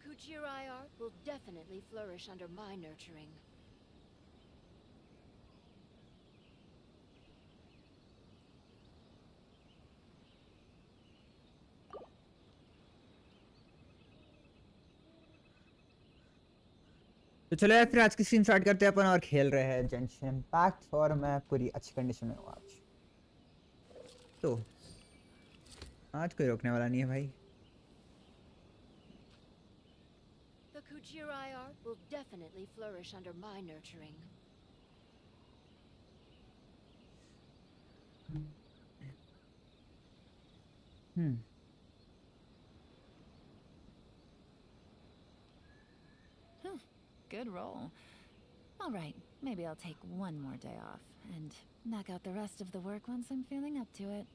Kuchirai art will definitely flourish under my nurturing. तो चलो यार फिर आज की स्ट्रीम स्टार्ट करते हैं अपन और खेल रहे हैं जेंशिन इम्पैक्ट और मैं पूरी अच्छी कंडीशन में हूँ आज। तो आज कोई रोकने वाला नहीं है भाई। The Kuchirai art will definitely flourish under my nurturing. Good roll. All right, maybe I'll take one more day off and knock out the rest of the work once I'm feeling up to it.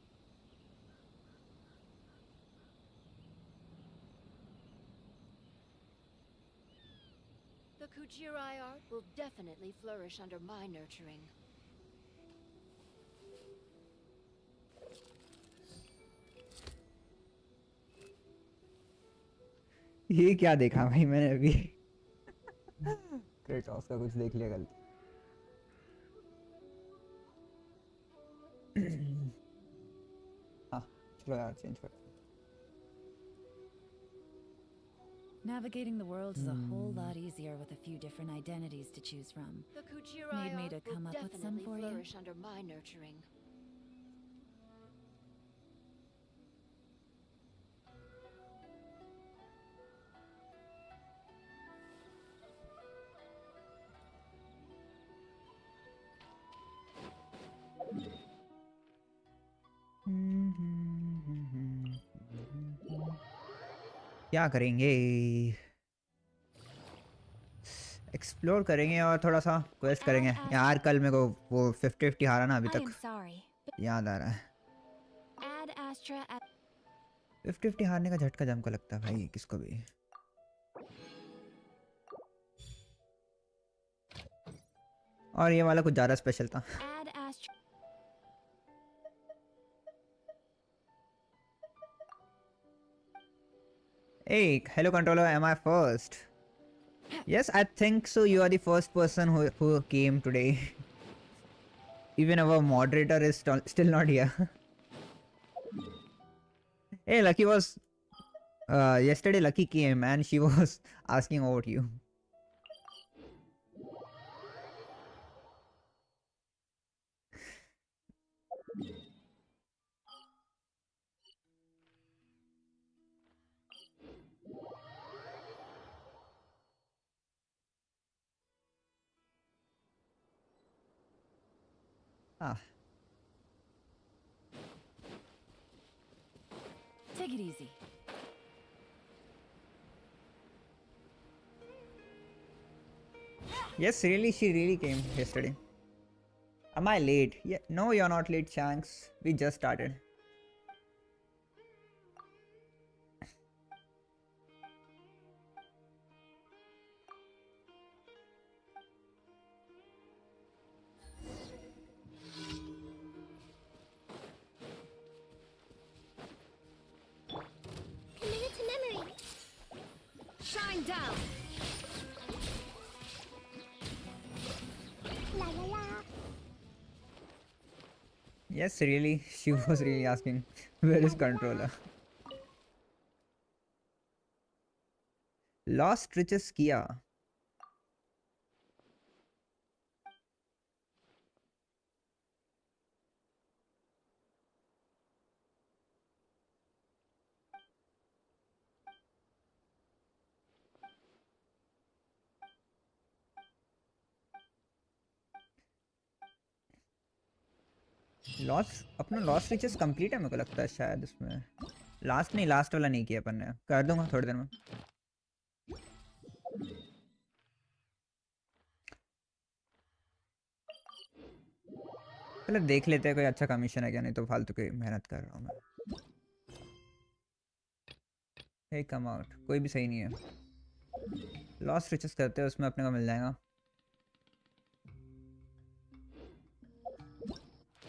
The Kuchirai art will definitely flourish under my nurturing. ये क्या देखा भाई मैंने अभी Kratos का कुछ देख लिया गलती। हाँ चलो यार चेंज कर। Navigating the world is a whole lot easier with a few different identities to choose from. The Kuchirai Need me art to come will up with some definitely for you? flourish under my nurturing. क्या करेंगे? Explore करेंगे और थोड़ा सा quest करेंगे यार। कल मेरे को वो 50-50 हारा ना अभी तक याद आ रहा है। 50-50 हारने का झटका जम को लगता है भाई किसको भी। और ये वाला कुछ ज़्यादा स्पेशल था। Hey, hello controller, am I first? Yes, I think so. You are the first person who came today. Even our moderator is still not here. Hey, Lucky was... yesterday Lucky came and she was asking about you. Ah. Take it easy. Yes, really, she really came yesterday. Am I late? Yeah, no, you're not late, Shanks. We just started. Commit it to memory. Shine down. La la la. Yes, really, she was really asking, where is controller? Lost riches किया. Lost अपना lost riches complete है मेरे को लगता है शायद इसमें। Last नहीं, लास्ट वाला नहीं किया अपन ने। कर दूंगा थोड़ी देर में। पहले देख लेते हैं कोई अच्छा कमीशन है क्या, नहीं तो फालतू की मेहनत कर रहा हूँ मैं। हे कम आउट कोई भी सही नहीं है। लॉस्ट रिचेस करते हैं, उसमें अपने को मिल जाएगा।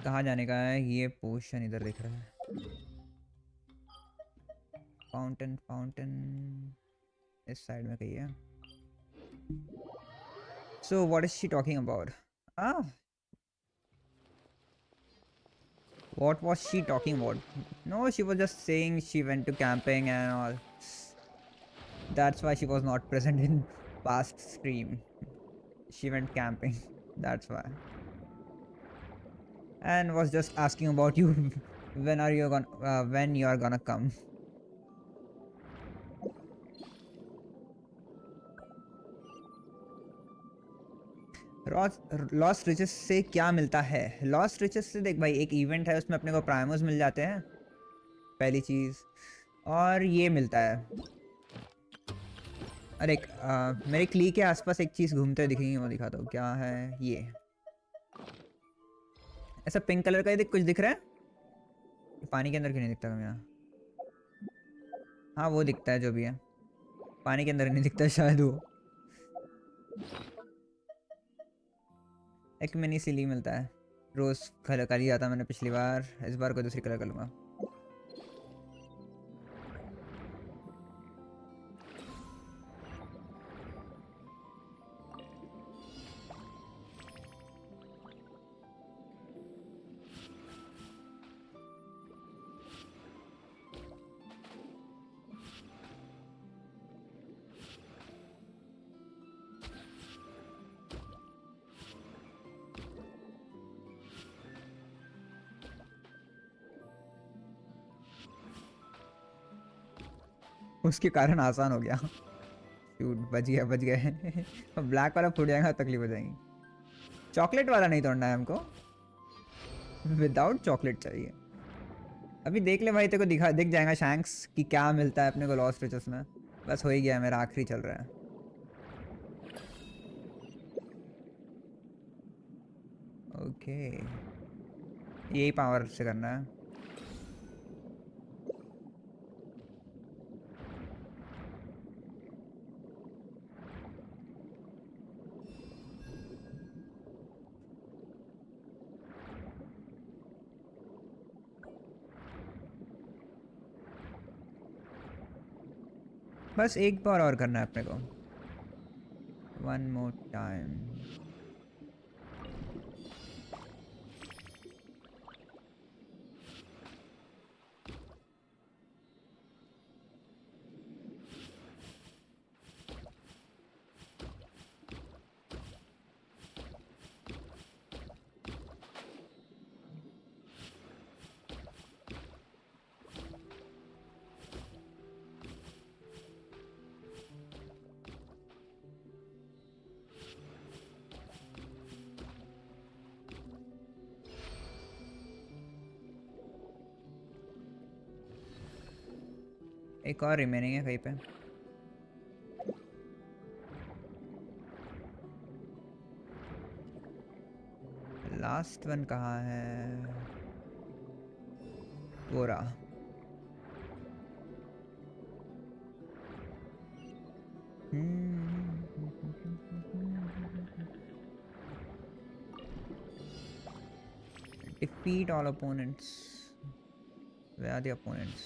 कहाँ जाने का है? ये पोशन इधर दिख रहा है। फाउंटेन फाउंटेन इस साइड में कहीं है. So what is she talking about? Ah, what was she talking about? No, she was just saying she went to camping and all. That's why she was not present in past stream. She went camping. That's why. And was just asking about you. When you are gonna come? Lost riches से क्या मिलता है? Lost riches से देख भाई, एक event है उसमें अपने को प्राइमर्स मिल जाते हैं पहली चीज़, और ये मिलता है. अरे मेरे क्ली के आसपास एक चीज़ घूमते हुए दिखेंगी, वो दिखाता हूँ क्या है. ये ऐसा पिंक कलर का ही कुछ दिख रहा है. पानी के अंदर क्यों नहीं दिखता कम यहाँ? हाँ वो दिखता है, जो भी है पानी के अंदर नहीं दिखता शायद. वो एक मिनी सिली मिलता है. रोज़ कलर कर लिया था मैंने पिछली बार, इस बार कोई दूसरी कलर कर लूँगा. उसके कारण आसान हो गया. शूट, बच गए. ब्लैक वाला फूट जाएगा, तकलीफ हो जाएगी. चॉकलेट वाला नहीं तोड़ना है हमको, विदाउट चॉकलेट चाहिए. अभी देख ले भाई, तेरे को दिख जाएगा शैंक्स कि क्या मिलता है अपने को लॉस्ट रिचेस में. बस हो ही गया, मेरा आखिरी चल रहा है. ओके, यही पावर से करना है. बस एक बार और करना है अपने को. One more time. एक और रिमेनिंग है कहीं पे. लास्ट वन कहाँ है? वो रहा. Defeat all opponents. Where are the opponents?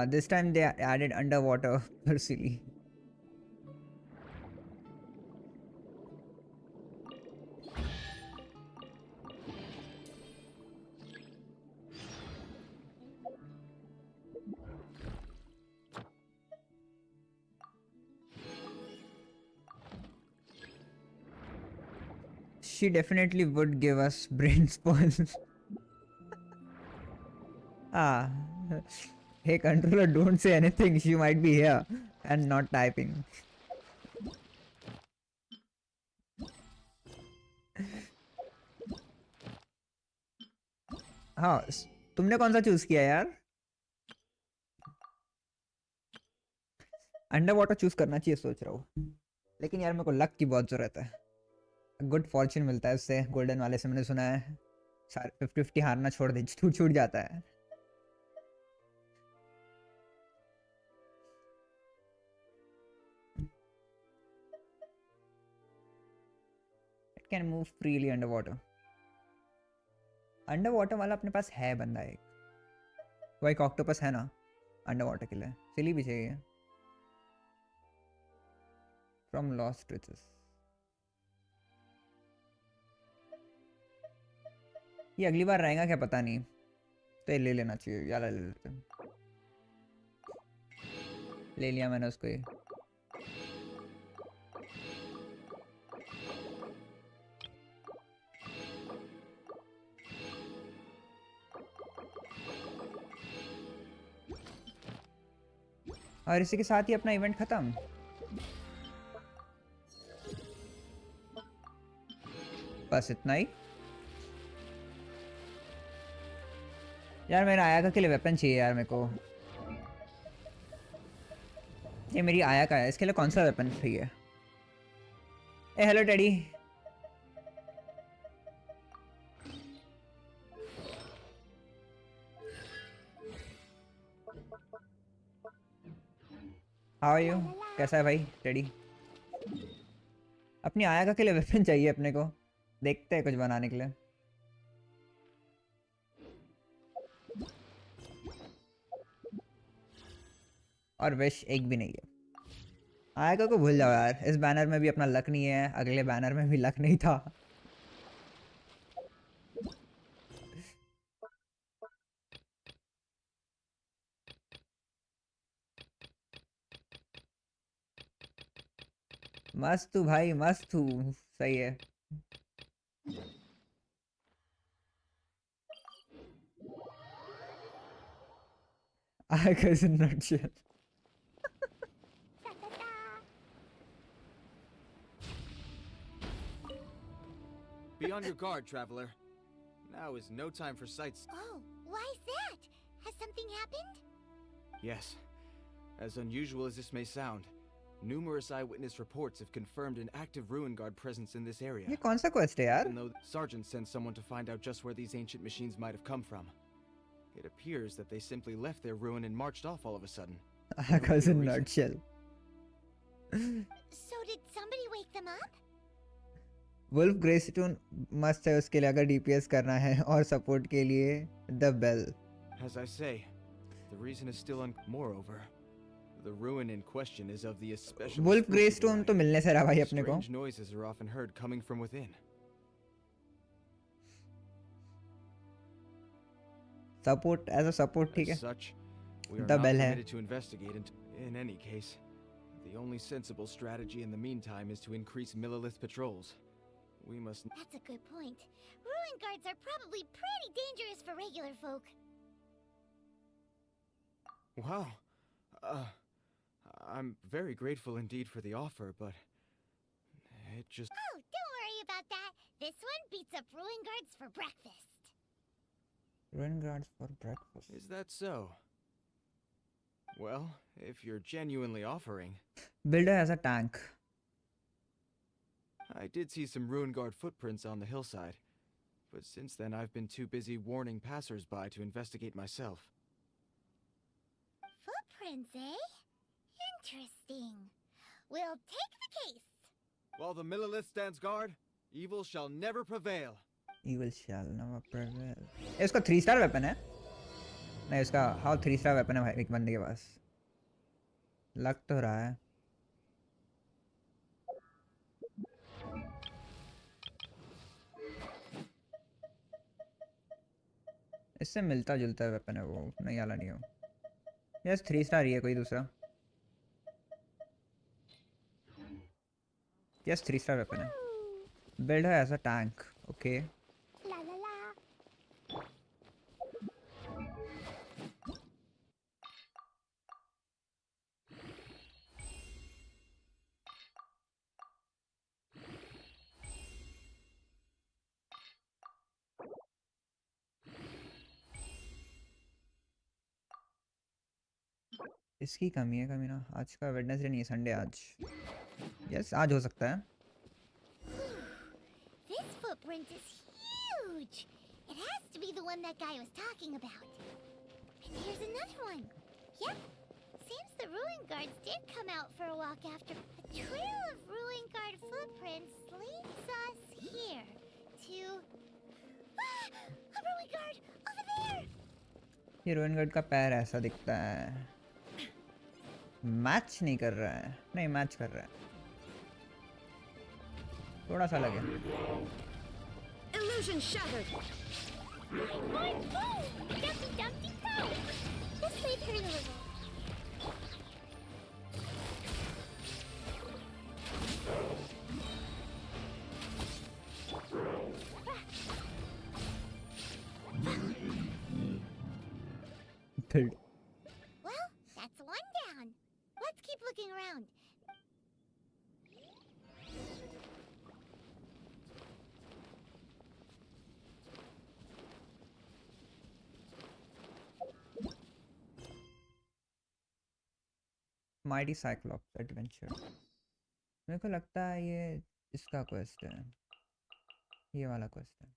This time they added underwater Persili. She definitely would give us brain spoils. Ah. Hey controller, don't say anything. She might be here and not typing. हाँ, तुमने कौन सा choose किया यार? Under water choose करना चाहिए सोच रहा हूँ, लेकिन यार मेरे को लक की बहुत ज़रूरत है। गुड फॉर्चून मिलता है उससे, गोल्डन वाले से मैंने सुना है। 50-50 हारना छोड़ दे, छूट जाता है। It can move freely under water. Under water वाला अपने पास है बंदा एक, वो एक ऑक्टोपस है ना अंडर वाटर के लिए, सिली भी चाहिए। फ्रॉम लॉस्ट रिचेस, ये अगली बार रहेगा क्या पता नहीं, तो ये ले लेना चाहिए यार, ले लेते हैं। ले लिया मैंने उसको ये। और इसी के साथ ही अपना इवेंट खत्म। बस इतना ही यार। मेरा आया के लिए वेपन चाहिए यार मेरे को। ये मेरी आया का है, इसके लिए कौन सा वेपन चाहिए? ए hello daddy. How are you? कैसा है भाई डैडी? अपनी आया के लिए वेपन चाहिए अपने को, देखते हैं कुछ बनाने के लिए। और विश एक भी नहीं है। आया को भूल जाओ यार, इस बैनर में भी अपना लक नहीं है, अगले बैनर में भी लक नहीं था। मस्त हूँ भाई, मस्त हूँ, सही है। I guess in a nutshell. Be on your guard, traveler. Now is no time for sights. Oh, why is that? Has something happened? Yes. As unusual as this may sound, numerous eyewitness reports have confirmed an active ruin guard presence in this area. ये कौन सा quest है यार? Even though the sergeant sent someone to find out just where these ancient machines might have come from. It appears that they simply left their ruin and marched off all of a sudden. I guess in a nutshell. So did somebody wake them up? Wolf Greystone मस्त है उसके लिए अगर DPS करना है, और support के लिए the bell. As I say, the reason is still moreover, the ruin in question is of the especially Wolf Greystone तो मिलने से रहा भाई अपने को। Strange noises are often heard coming from within. Support as a support ठीक है। As such, we are The not bell है। permitted to investigate in any case. The only sensible strategy in the meantime is to increase Millilith patrols. We must. That's a good point. Ruin guards are probably pretty dangerous for regular folk. Wow. I'm very grateful indeed for the offer, but it just. Oh, don't worry about that. This one beats up ruin guards for breakfast. Ruin guards for breakfast. Is that so? Well, if you're genuinely offering. Builder as a tank. I did see some ruin guard footprints on the hillside, but since then I've been too busy warning passers-by to investigate myself. Footprints, eh? Interesting. We'll take the case. While the Millilith stands guard, evil shall never prevail. Evil shall never prevail. इसका 3 star weapon है? नहीं उसका हाँ 3 star weapon है भाई एक बंदे के पास। लग तो रहा है। इससे मिलता जुलता वेपन है वो, नहीं आला नहीं हो। यस 3 स्टार ही है कोई दूसरा। यस 3 स्टार वेपन है। बिल्ड है as a tank, okay. La la la. इसकी कमी है कमी ना। आज का वेडनेसडे नहीं है, संडे आज। यस आज हो सकता है। This footprint is huge. It has to be the one that guy was talking about. And here's another one. Yep. Seems the ruin guards did come out for a walk after. A trail of ruin guard footprints leads us here to a ruin guard over there. ये रोहन गढ़ का पैर ऐसा दिखता है। Match नहीं कर रहा है। नहीं मैच कर रहा है, थोड़ा सा लगे। Illusion shattered. Dumpty Dumpty Pow! This may hurt a little. Third. Well, that's one down. Let's keep looking around. Mighty Cyclops adventure. मेरे को लगता है ये इसका क्वेस्ट है, ये वाला क्वेस्ट है।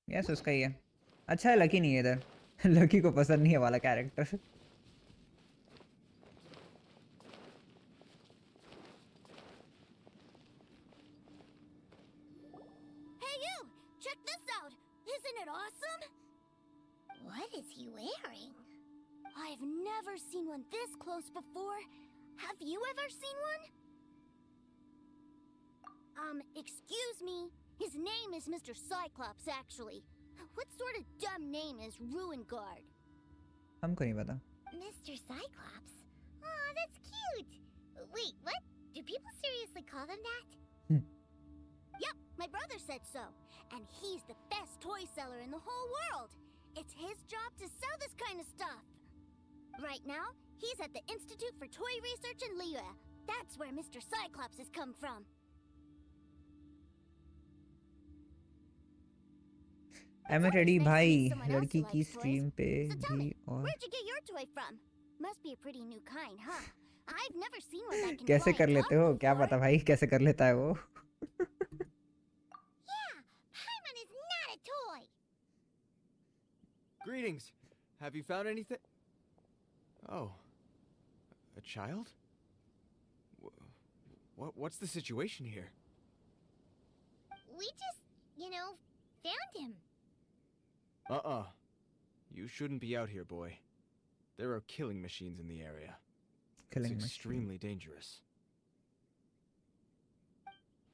यस उसका ही है। अच्छा है लकी नहीं है इधर। लकी को पसंद नहीं है वाला character. Hey you! Check this out! Isn't it awesome? What is he wearing? I've never seen one this close before. Have you ever seen one? Excuse me. His name is Mr. Cyclops, actually. What sort of dumb name is Ruin Guard? हमको नहीं पता। Mr. Cyclops? Aw, that's cute! Wait, what? Do people seriously call them that? Yep, my brother said so. And he's the best toy seller in the whole world. It's his job to sell this kind of stuff. Right now, he's at the Institute for Toy Research in Liyue. That's where Mr. Cyclops has come from. I'm ready भाई, लड़की की stream पे भी। और Where'd you get your toy from? Must be a pretty new kind, huh? I've never seen one that can कैसे fly कर and लेते talk हो, क्या before. पता भाई कैसे कर लेता है वो। Yeah, Paimon is not a toy. Greetings. Have you found anything? Oh. A child? What's the situation here? We just, found him. You shouldn't be out here, boy. There are killing machines in the area. Killing it's machine. extremely dangerous.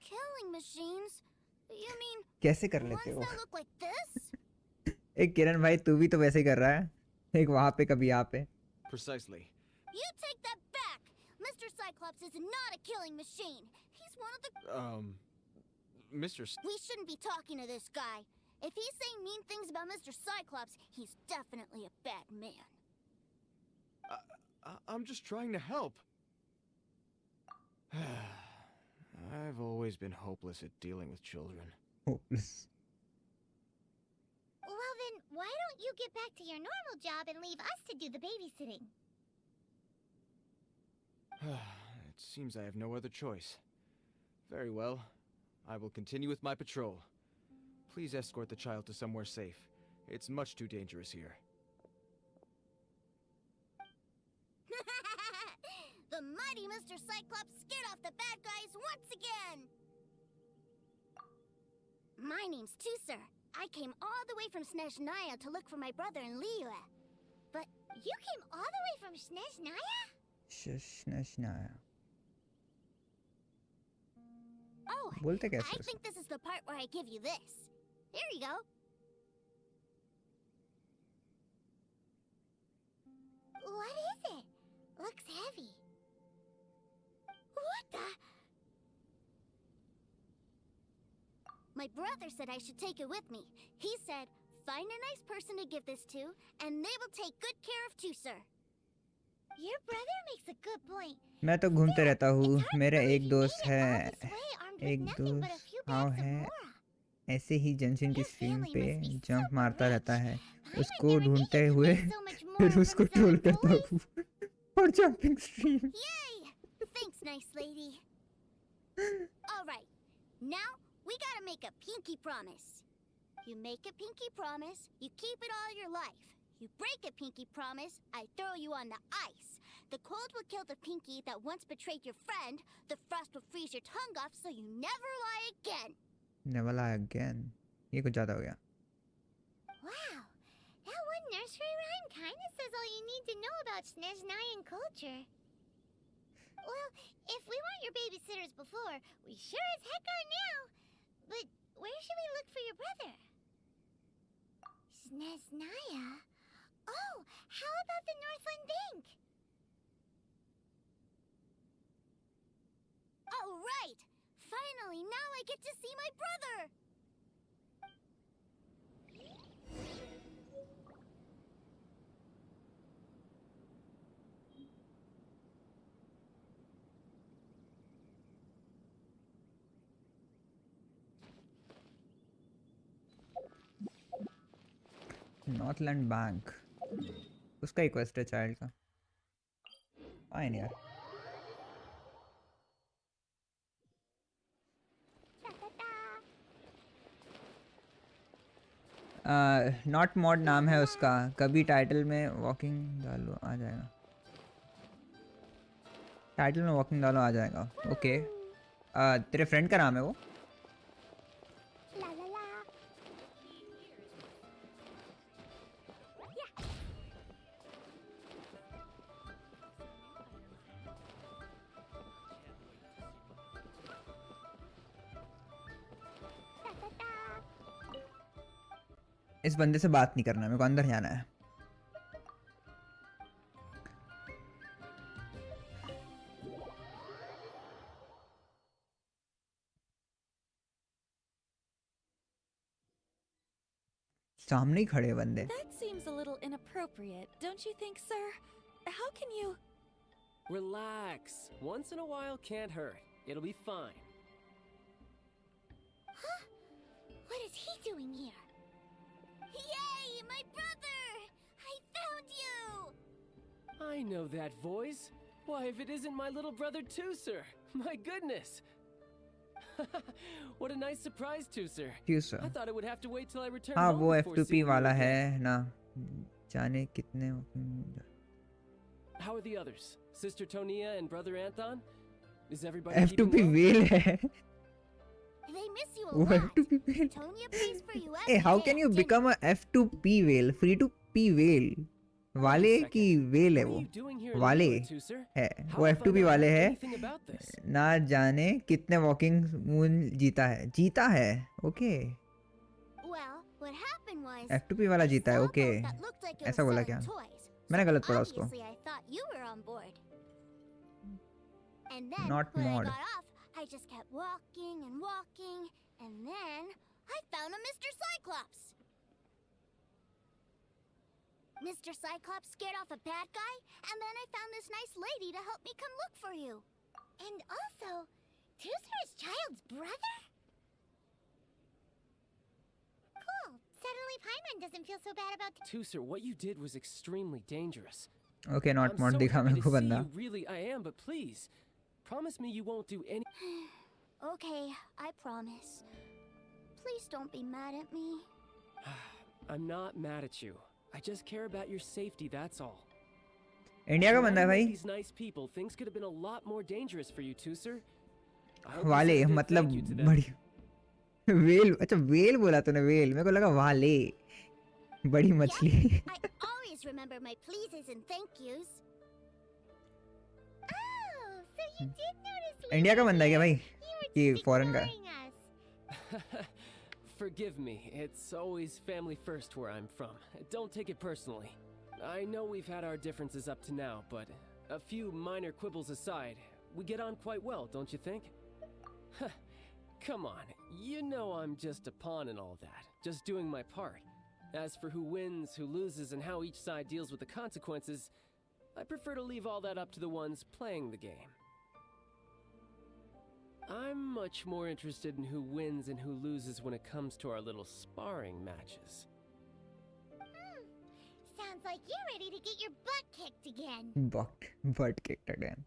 Killing machines? You mean कैसे कर ones लेते हो? that look like this? एक किरण भाई तू भी तो वैसे ही कर रहा है, एक वहाँ पे कभी यहाँ पे। Precisely. You take that back! Mr. Cyclops is not a killing machine. He's one of the... Mr. We shouldn't be talking to this guy. If he's saying mean things about Mr. Cyclops, he's definitely a bad man. I'm just trying to help. I've always been hopeless at dealing with children. Hopeless. Well then, why don't you get back to your normal job and leave us to do the babysitting? It seems I have no other choice. Very well. I will continue with my patrol. Please escort the child to somewhere safe. It's much too dangerous here. The mighty Mr. Cyclops scared off the bad guys once again! My name's Tusser. I came all the way from Snezhnaya to look for my brother in Liyue. But you came all the way from Snezhnaya? Snezhnaya. Oh, बोलते कैसे I उसको? think this is the part where I give you this. Here you go. What is it? Looks heavy. What the? My brother said I should take it with me. He said, find a nice person to give this to, and they will take good care of Tusser. Your brother makes a good point. मैं तो घूमते रहता हूँ, It's hard to मेरा believe एक you दोस्त made it all है, this way armed with एक nothing but a दोस्त few हाँ bags of है, mora. ऐसे ही जेंशिन की Your स्ट्रीम family पे must be जंप super मारता rich. रहता है, I would उसको never ढूंढते think you हुए made so much फिर mora उसको from ट्रोल selling करता toys. हूँ और jumping stream. Yay! Thanks, nice lady. All right, now we gotta make a pinky promise. You make a pinky promise, you keep it all your life. You break a pinky promise, I throw you on the ice. The cold will kill the pinky that once betrayed your friend. The frost will freeze your tongue off so you never lie again. Never lie again. ये कुछ ज़्यादा हो गया. Wow, that one nursery rhyme kinda says all you need to know about Snezhnayan culture. Well, if we weren't your babysitters before, we sure as heck are now. But where should we look for your brother? Sneznaya? Oh, how about the Northland Bank? All right! Finally, now I get to see my brother! Northland bank, उसका request है child का. Fine यार. Not mod नाम है उसका, कभी title में walking डालो आ जाएगा. टाइटल में वॉकिंग डालो आ जाएगा. ओके. तेरे फ्रेंड का नाम है वो? La la la. इस बंदे से बात नहीं करना, मेरे को अंदर जाना है. सामने ही खड़े बंदे. That seems a little inappropriate, don't you think, sir? How can you... Relax. Once in a while can't hurt. It'll be fine. Huh? What is he doing here? Yay, my brother! I found you! I know that voice. Why, if it isn't my little brother too, sir. My goodness. What a nice surprise, too, sir. क्यों sir? I thought it would have to wait till I returned हाँ home वो before F2P seeing you वाला again. है ना, जाने कितने. How are the others? Sister Tonia and brother Anton? Is everybody keeping F2P well? whale है. They miss you a वो lot. F2P whale. Tonya prays for you Hey, every how day can at you dinner. become a F2P whale? Free to P whale. वाले Wait a की second. whale है What are वो. you doing here in वाले England, too, sir? है How वो have I F2P not वाले heard है. anything about this? ना जाने कितने वॉकिंग मून जीता है. Okay. Well, what happened was F2P वाला I जीता है. saw a okay. boat that looked like it ऐसा was बोला selling क्या? toys. मैंने So गलत पढ़ा उसको. obviously I thought you were on board. And then Not when mod. I got off, I just kept walking and walking, and then I found a Mr. Cyclops. Mr. Cyclops scared off a bad guy, and then I found this nice lady to help me come look for you. And also, Tooser's child's brother? Cool. Suddenly Paimon doesn't feel so bad about Too, sir, what you did was extremely dangerous. Okay not I'm mod so दिखा happy मेरे to को see बंदा. you, really, I am, but please, promise me you won't do any... Okay, I promise. Please don't be mad at me. I'm not mad at you. I just care about your safety, that's all. India का बंदा है भाई. These nice people, things could have been a lot more dangerous for you too, sir. I hope you वाले say a big मतलब thank you to them. बड़ी well. अच्छा well बोला तूने. वेल मेरे को लगा वाले बड़ी मछली. I always remember my pleases and thank yous. Oh, so you did notice we India का were बंदा है क्या भाई? here. You were कि just फॉरेन का है? ignoring us. Forgive me, it's always family first where I'm from. Don't take it personally. I know we've had our differences up to now, but a few minor quibbles aside, we get on quite well, don't you think? Come on, you know I'm just a pawn in all that, just doing my part. As for who wins, who loses, and how each side deals with the consequences, I prefer to leave all that up to the ones playing the game. I'm much more interested in who wins and who loses when it comes to our little sparring matches. Sounds like you're ready to get your butt kicked again. Butt kicked again.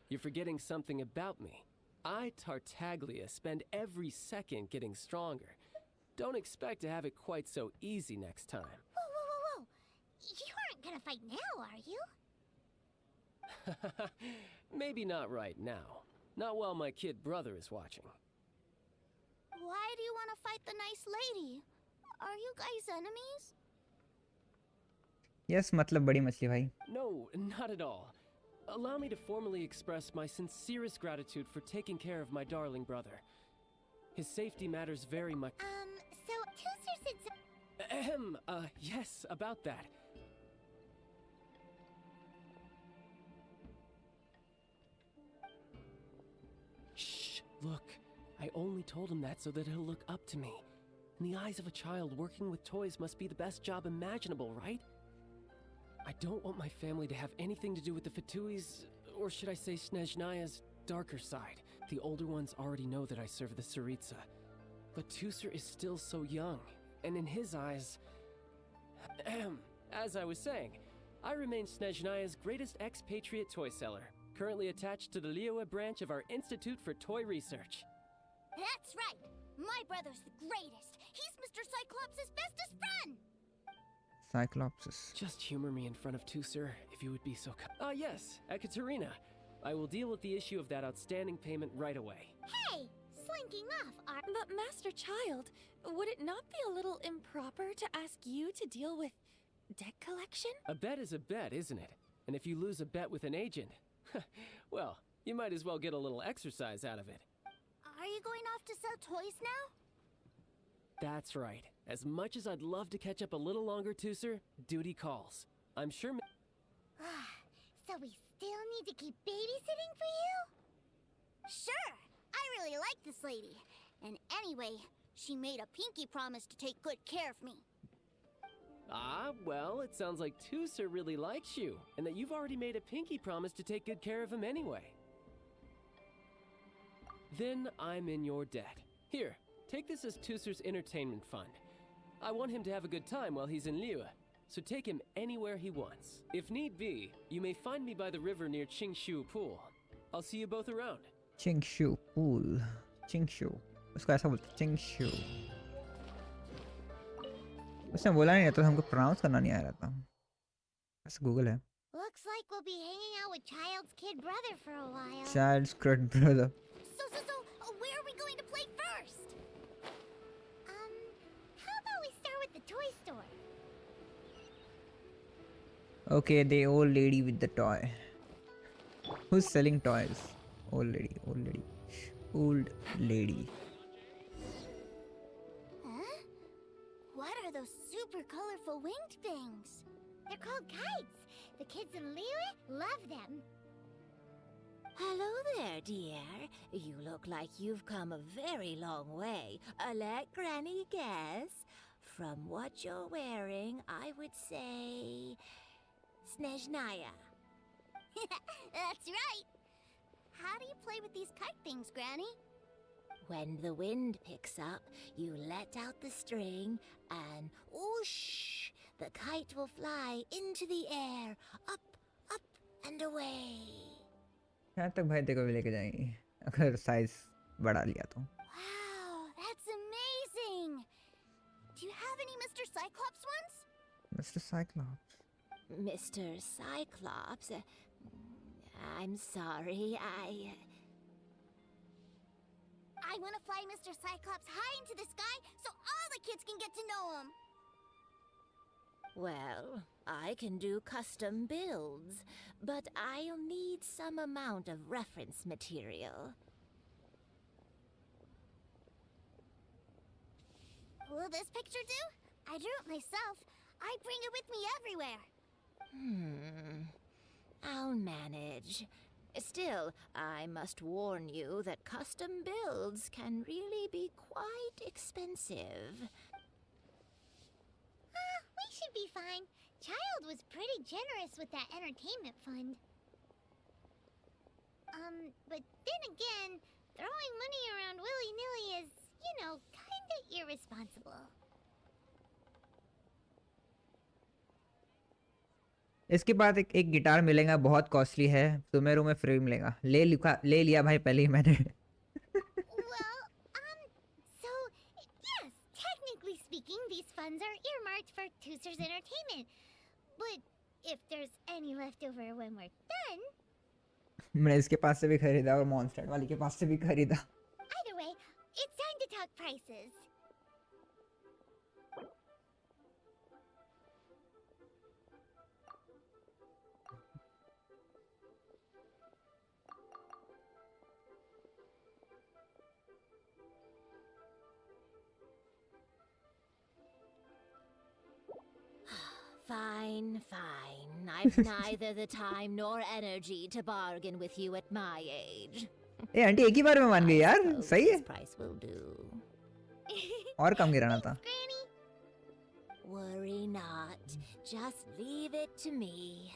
You're forgetting something about me. I, Tartaglia, spend every second getting stronger. Don't expect to have it quite so easy next time. Whoa. You aren't gonna fight now, are you? Maybe not right now. Not while my kid brother is watching. Why do you want to fight the nice lady? Are you guys enemies? Yes, मतलब बड़ी मछली भाई. No, not at all. Allow me to formally express my sincerest gratitude for taking care of my darling brother. His safety matters very much. So Tooser said yes, about that. Shh, look. I only told him that so that he'll look up to me. In the eyes of a child, working with toys must be the best job imaginable, right? I don't want my family to have anything to do with the Fatui's, or should I say Snezhnaya's, darker side. The older ones already know that I serve the Tsaritsa. But Tooser is still so young, and in his eyes... As I was saying, I remain Snezhnaya's greatest expatriate toy seller, currently attached to the Liyue branch of our Institute for Toy Research. That's right! My brother's the greatest! He's Mr. Cyclops' bestest friend! Cyclopses. Just humor me in front of Tooser, if you would be so kind. Yes, Ekaterina. I will deal with the issue of that outstanding payment right away. Hey! Slinking off, But Master Child, would it not be a little improper to ask you to deal with debt collection? A bet is a bet, isn't it? And if you lose a bet with an agent, well, you might as well get a little exercise out of it. Are you going off to sell toys now? That's right. As much as I'd love to catch up a little longer, Tooser, duty calls. I'm sure... So we still need to keep babysitting for you? Sure! I really like this lady. And anyway, she made a pinky promise to take good care of me. Well, it sounds like Tooser really likes you, and that you've already made a pinky promise to take good care of him anyway. Then I'm in your debt. Here, take this as Tooser's entertainment fund. I want him to have a good time while he's in Liyue, so take him anywhere he wants. If need be, you may find me by the river near Qingshu Pool. I'll see you both around. Qingshu Pool. Qingshu. उसको ऐसा बोलते हैं Qingshu. उसने बोला नहीं तो हमको pronounce करना नहीं आ रहा था. बस Google है. Looks like we'll be hanging out with Child's kid brother for a while. Child's kid brother. So, where are we going to play first? How about we start with the toy store? Okay, the old lady with the toy. Who's selling toys? Old lady. Old lady. Huh? What are those super colorful winged things? They're called kites. The kids in Liyue love them. Hello there, dear. You look like you've come a very long way. Let Granny guess. From what you're wearing, I would say... Snezhnaya. That's right. How do you play with these kite things, Granny? When the wind picks up, you let out the string and whoosh! The kite will fly into the air, up, and away. यहाँ तक भाई देखो भी लेके जाएंगे अगर size बढ़ा लिया तो. Wow, that's amazing! Do you have any Mr. Cyclops ones? Mr. Cyclops. Mr. Cyclops, I'm sorry, I want to fly Mr. Cyclops high into the sky so all the kids can get to know him. Well, I can do custom builds, but I'll need some amount of reference material. Will this picture do? I drew it myself. I bring it with me everywhere. I'll manage. Still, I must warn you that custom builds can really be quite expensive. We should be fine. Child was pretty generous with that entertainment fund. But then again, throwing money around willy-nilly is, you know, kinda irresponsible. इसके बाद एक guitar मिलेगा, बहुत costly है, तुम्हें room में free मिलेगा। ले लिया भाई पहले ही मैंने। Well, so, yes, technically speaking, these funds are earmarked for Tooser's entertainment. But if there's any left over when we're done... मैंने इसके पास से भी खरीदा और मॉन्स्टर वाली के पास से भी खरीदा। Either way, it's time to talk prices. Fine, fine. I've neither the time nor energy to bargain with you at my age. A aunty एक ही बार में मान गई यार, Suppose सही है। this price will do. और कम गिराना था। Granny? Worry not. Just leave it to me.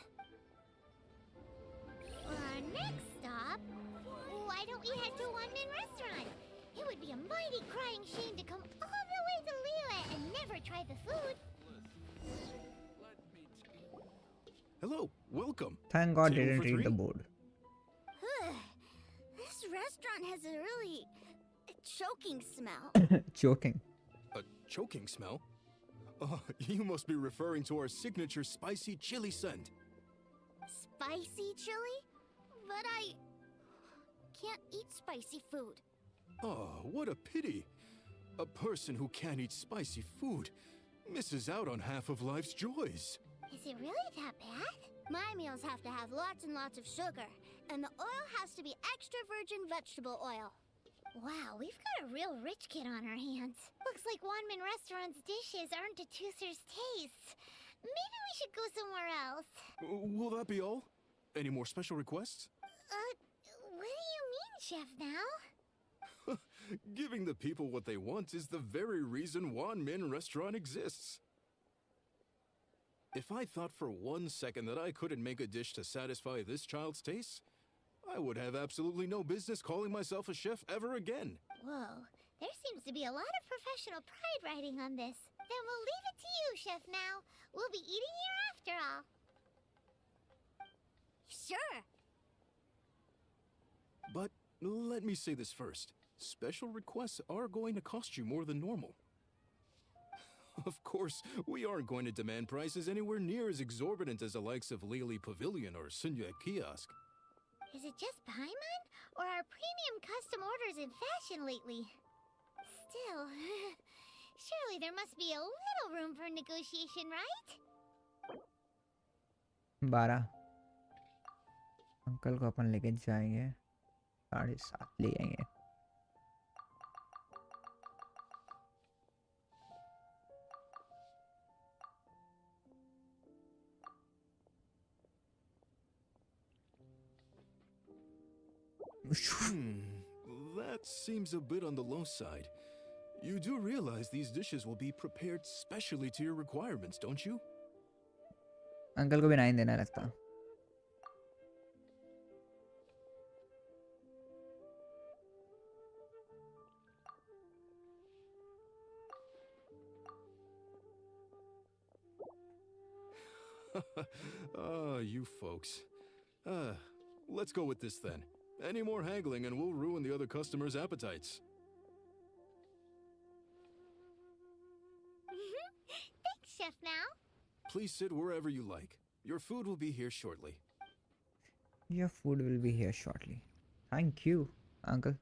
For our next stop, why don't we head to One Man Restaurant? It would be a mighty crying shame to come all the way to Liyue and never try the food. Hello, welcome. Thank God Table didn't for read three? the board. This restaurant has a really choking smell. Joking. A choking smell? You must be referring to our signature spicy chili scent. Spicy chili? But I can't eat spicy food. Oh, what a pity. A person who can't eat spicy food misses out on half of life's joys. Is it really that bad? My meals have to have lots and lots of sugar, and the oil has to be extra virgin vegetable oil. Wow, we've got a real rich kid on our hands. Looks like Wanmin Restaurant's dishes aren't to Tooser's taste. Maybe we should go somewhere else. Will that be all? Any more special requests? What do you mean, Chef now? Giving the people what they want is the very reason Wan Min Restaurant exists. If I thought for 1 second that I couldn't make a dish to satisfy this child's taste, I would have absolutely no business calling myself a chef ever again. Whoa, there seems to be a lot of professional pride riding on this. Then we'll leave it to you, Chef Now. We'll be eating here after all. Sure. But let me say this first. Special requests are going to cost you more than normal. Of course, we aren't going to demand prices anywhere near as exorbitant as the likes of Lily Pavilion or Sunya Kiosk. Is it just Paimon? Or are premium custom orders in fashion lately? Still, surely there must be a little room for negotiation, right? 12 uncle को अपन लेके जाएंगे, 7:30 ले आएंगे। That seems a bit on the low side. You do realize these dishes will be prepared specially to your requirements, don't you? Uncle को भी 9 देना लगता। You folks. Let's go with this then. Any more haggling and we'll ruin the other customers' appetites. Thanks, Chef Now. Please sit wherever you like. Your food will be here shortly. Your food will be here shortly. Thank you, uncle.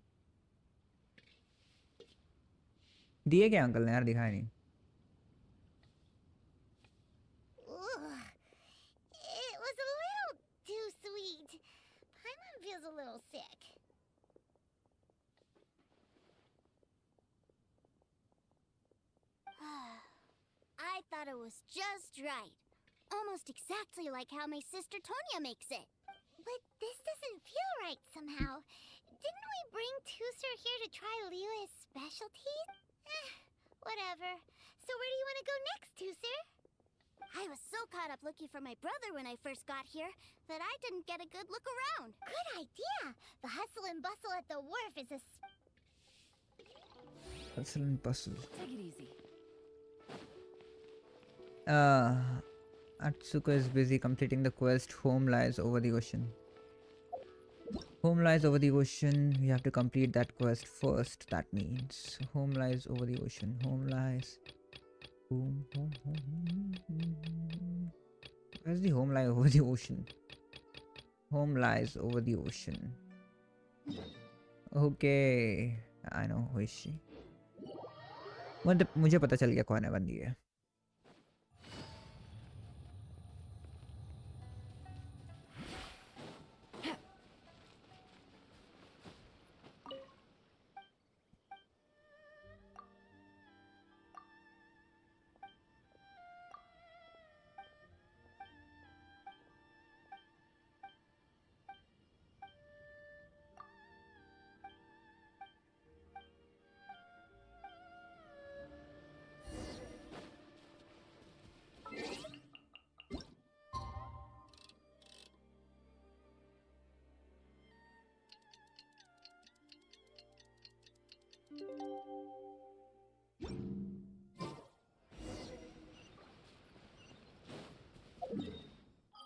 दिए क्या uncle ने यार, दिखाया नहीं। It was a little too sweet. Paimon feels a little sick. I thought it was just right. Almost exactly like how my sister Tonya makes it. But this doesn't feel right somehow. Didn't we bring Tooser here to try Liyue's specialties? Whatever. So where do you want to go next, Tooser? I was so caught up looking for my brother when I first got here that I didn't get a good look around. Good idea. The hustle and bustle at the wharf is a... Hustle and bustle. Take it easy. Atsuko is busy completing the quest Home Lies Over the Ocean. Home Lies Over the Ocean. We have to complete that quest first. That means Home Lies Over the Ocean. Home Lies. Home. Where's the home lie over the ocean? Home lies over the ocean. Okay. I know who is she. मुझे पता चल गया कौन है बंदी है.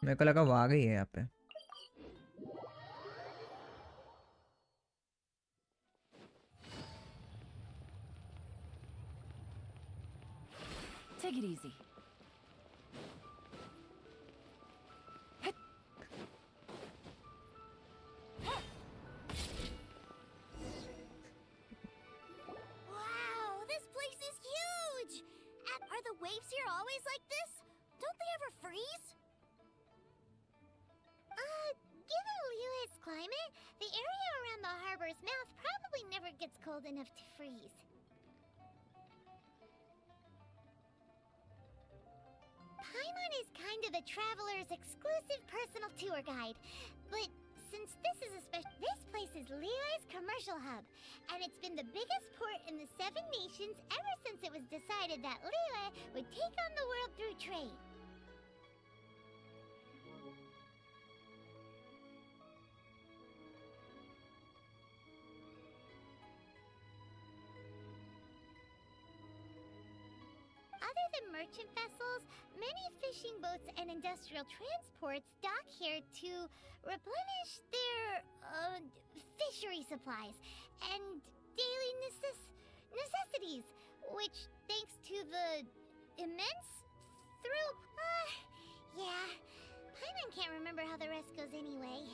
मेरे को लगा वो आ गई है यहाँ पे. Take it easy. Wow, this place is huge! Are the waves here always like this? Don't they ever freeze? Given Liyue's climate, the area around the harbor's mouth probably never gets cold enough to freeze. Paimon is kind of the traveler's exclusive personal tour guide, but since this place is Liyue's commercial hub, and it's been the biggest port in the 7 nations ever since it was decided that Liyue would take on the world through trade. Other than merchant vessels, many fishing boats and industrial transports dock here to replenish their fishery supplies and daily necessities, which, thanks to the immense yeah, Paimon can't remember how the rest goes anyway.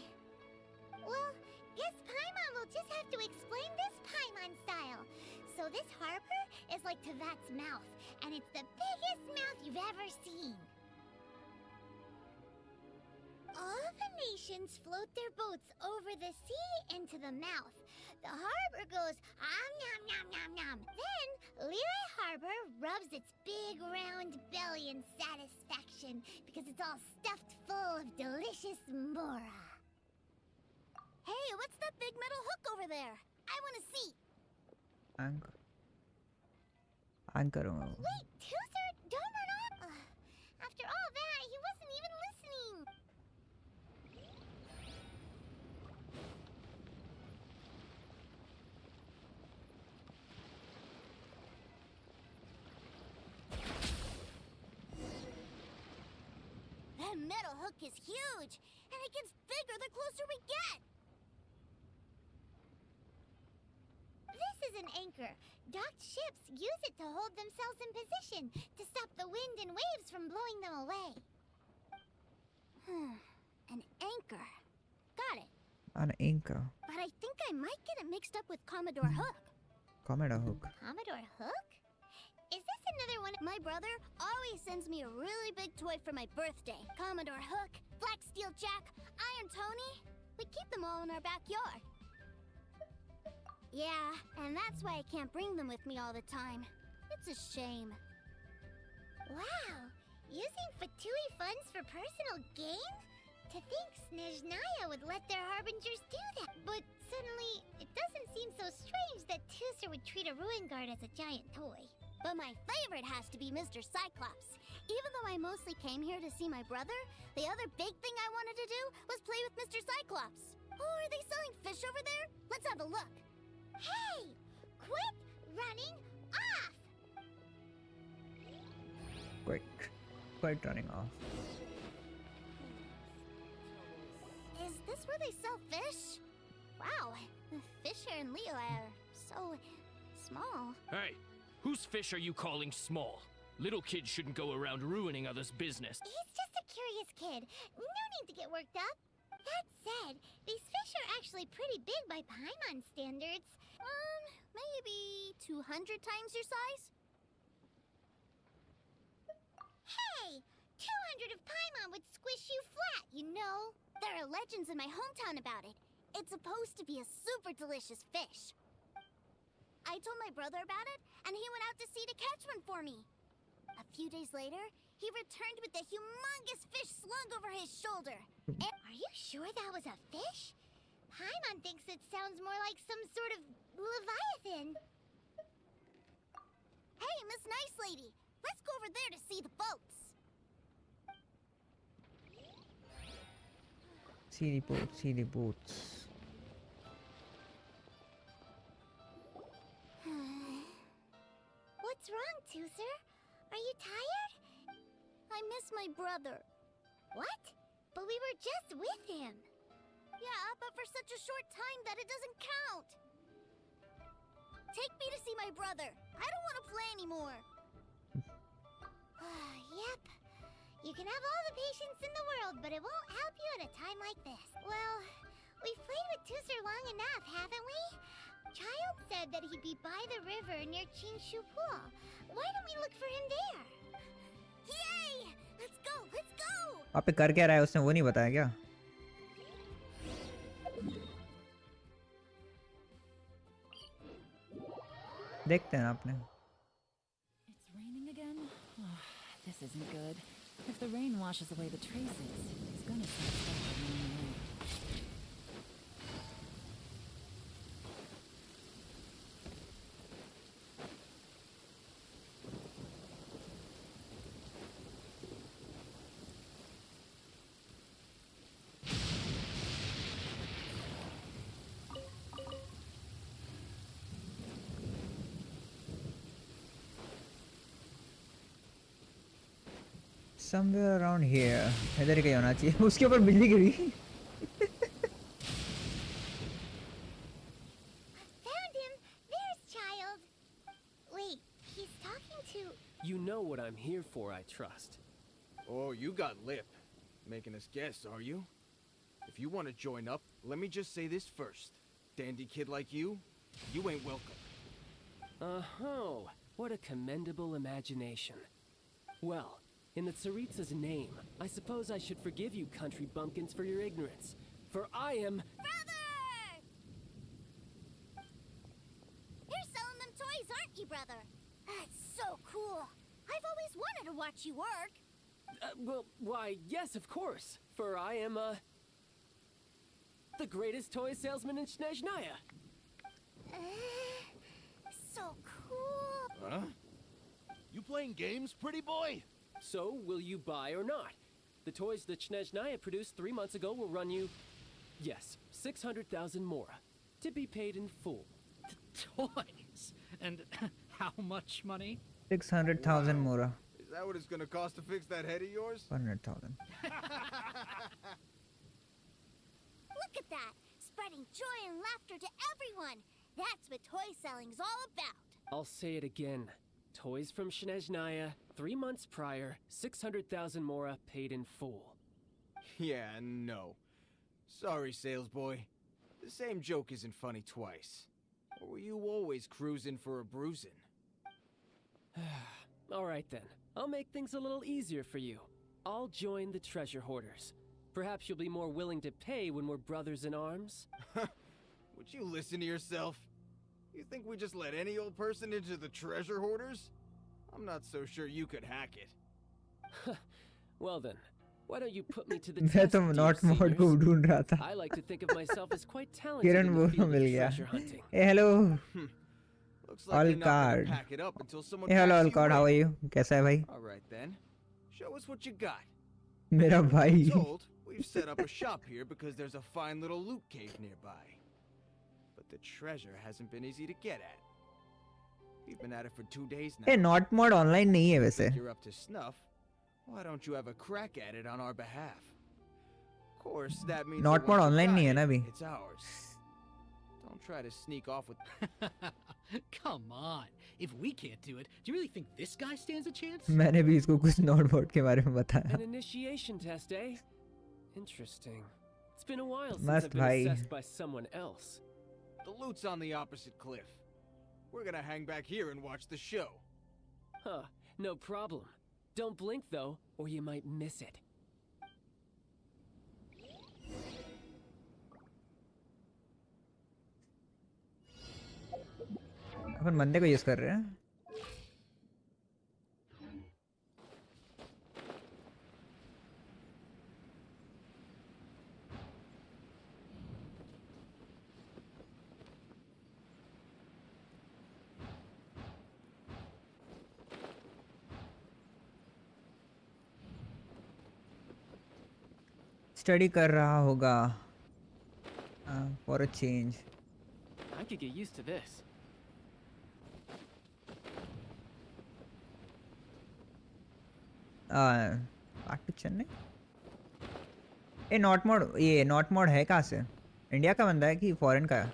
Well, guess Paimon will just have to explain this Paimon style. So this harbor is like Tevat's mouth, and it's the biggest mouth you've ever seen. All the nations float their boats over the sea into the mouth. The harbor goes nom nom nom nom. Then Liyue Harbor rubs its big round belly in satisfaction because it's all stuffed full of delicious mora. Hey, what's that big metal hook over there? I want to see. Anchor. Wait, Tooser, don't run off! After all that, he wasn't even listening. That metal hook is huge, and it gets bigger the closer we get. This is an anchor. Docked ships use it to hold themselves in position, to stop the wind and waves from blowing them away. An anchor. Got it. An anchor. But I think I might get it mixed up with Commodore Hook. Commodore Hook. Commodore Hook? Is this another one? My brother always sends me a really big toy for my birthday. Commodore Hook, Black Steel Jack, Iron Tony. We keep them all in our backyard. Yeah, and that's why I can't bring them with me all the time. It's a shame. Wow! Using Fatui funds for personal gain? To think Snezhnaya would let their harbingers do that. But suddenly, it doesn't seem so strange that Tooser would treat a ruin guard as a giant toy. But my favorite has to be Mr. Cyclops. Even though I mostly came here to see my brother, the other big thing I wanted to do was play with Mr. Cyclops. Oh, are they selling fish over there? Let's have a look. Hey! Quit running off! Quite running off. Is this where they sell fish? Wow, the fish here in Leo are so small. Hey, whose fish are you calling small? Little kids shouldn't go around ruining others' business. He's just a curious kid. No need to get worked up. That said, these fish are actually pretty big by Paimon standards. Maybe 200 times your size? Hey! 200 of Paimon would squish you flat, you know? There are legends in my hometown about it. It's supposed to be a super delicious fish. I told my brother about it, and he went out to sea to catch one for me. A few days later, he returned with a humongous fish slung over his shoulder. Are you sure that was a fish? Paimon thinks it sounds more like some sort of leviathan. Hey, Miss Nice Lady, let's go over there to see the boats. See the boats. What's wrong, Tooser? Are you tired? I miss my brother. What? But we were just with him. Yeah, but for such a short time that it doesn't count. Take me to see my brother. I don't want to play anymore. Yep. You can have all the patience in the world, but it won't help you at a time like this. Well, we've played with Tooser long enough, haven't we? Child said that he'd be by the river near Chinshu Pool. Why don't we look for him there? Yay! Let's go! Let's go! वहाँ पे कर क्या रहा है उसने वो नहीं बताया क्या? देखते हैं आपने. It's raining again? Oh, this isn't good. If the rain washes away the traces, it's gonna start raining again. Somewhere around here. इधर ही कहीं होना चाहिए. उसके ऊपर बिल्ली गिरी. Found him! There's Child! Wait, he's talking to... You know what I'm here for, I trust. Oh, you got lip. Making us guess, are you? If you want to join up, let me just say this first. Dandy kid like you ain't welcome. Oh, what a commendable imagination. Well, in the Tsaritsa's name, I suppose I should forgive you country bumpkins for your ignorance. For I am... Brother! You're selling them toys, aren't you, brother? That's so cool. I've always wanted to watch you work. Well, why, yes, of course. For I am, the greatest toy salesman in Snezhnaya. So cool. Huh? You playing games, pretty boy? So, will you buy or not? The toys that Snezhnaya produced 3 months ago will run you, yes, 600,000 mora, to be paid in full. Toys? And how much money? 600,000 mora. Is that what it's gonna cost to fix that head of yours? 100,000. Look at that! Spreading joy and laughter to everyone! That's what toy selling's all about! I'll say it again. Toys from Snezhnaya, 3 months prior, 600,000 mora paid in full. Yeah, no. Sorry, sales boy. The same joke isn't funny twice. Or were you always cruising for a bruising? Alright then, I'll make things a little easier for you. I'll join the treasure hoarders. Perhaps you'll be more willing to pay when we're brothers in arms? Would you listen to yourself? You think we just let any old person into the treasure hoarders? I'm not so sure you could hack it. Well then, why don't you put me to the मैं test, तो dear not mode को seniors? ढूंढ रहा था. I like to think of myself as quite talented Kiran in वो the field mill of गया. treasure hunting. Hey, hello. Looks like you're not Allcard. gonna pack it up until someone Hey, hello packs you Allcard. How in. are you? कैसा है भाई? All right then. Show us what you got. मेरा भाई. Told, we've set up a shop here because there's a fine little loot cave nearby. But the treasure hasn't been easy to get at. We've been at it for 2 days now. A not mod online नहीं है वैसे. If you're up to snuff, why don't you have a crack at it on our behalf? Of course, that means Not mod online नहीं है ना अभी. it's ours. Don't try to sneak off with. Come on. If we can't do it, do you really think this guy stands a chance? मैंने भी इसको कुछ not mod के बारे में बताया. An initiation test, eh? Interesting. It's been a while since मस्त I've been भाई. assessed by someone else. The loot's on the opposite cliff. We're gonna hang back here and watch the show. Huh, no problem. Don't blink though, or you might miss it. अपन बंदे को use कर रहे हैं. Study कर रहा होगा. For a change. I could get used to this. Back to Chennai. ये not mode है कहाँ से? इंडिया का बंदा है कि फॉरेन का है?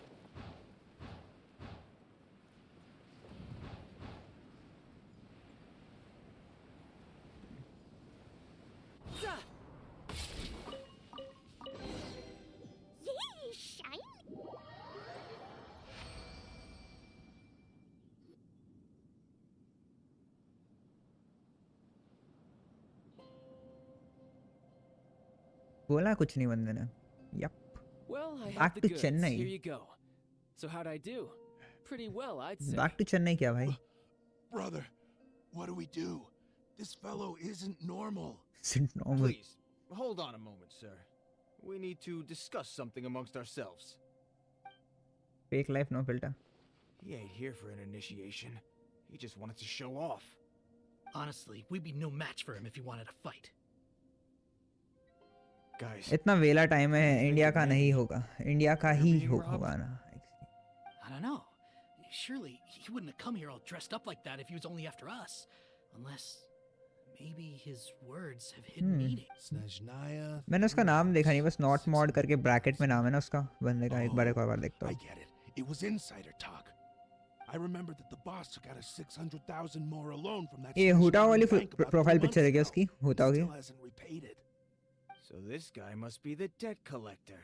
Yay, shine! बोला कुछ नहीं बंदे ने. Yup. Well, I Back have the to goods. Chennai. Here you go. So how'd I do? Pretty well, I'd say. Back to Chennai क्या भाई? Brother, what do we do? This fellow isn't normal. Isn't normal. Please, hold on a moment, sir. We need to discuss something amongst ourselves. Fake life, no filter. He ain't here for an initiation. He just wanted to show off. Honestly, we'd be no match for him if he wanted to fight. Guys, इतना वेला time है. India का नहीं होगा. India का ही होगा ना. I don't know. Surely he wouldn't have come here all dressed up like that if he was only after us. Unless maybe his words have hidden meaning. Snezhnaya. मैंने उसका नाम देखा नहीं. बस नॉट मॉड करके ब्रैकेट में नाम है ना उसका बंदे का. एक बार देखता I हूँ. get it. It was insider talk. I remember that the boss took out a 600,000 more alone from that. ये हुटा वाली bank about 3 प्रोफाइल पिक्चर है क्या months उसकी? ago. हुटा होगी. Still hasn't repaid it. so this guy must be the debt collector.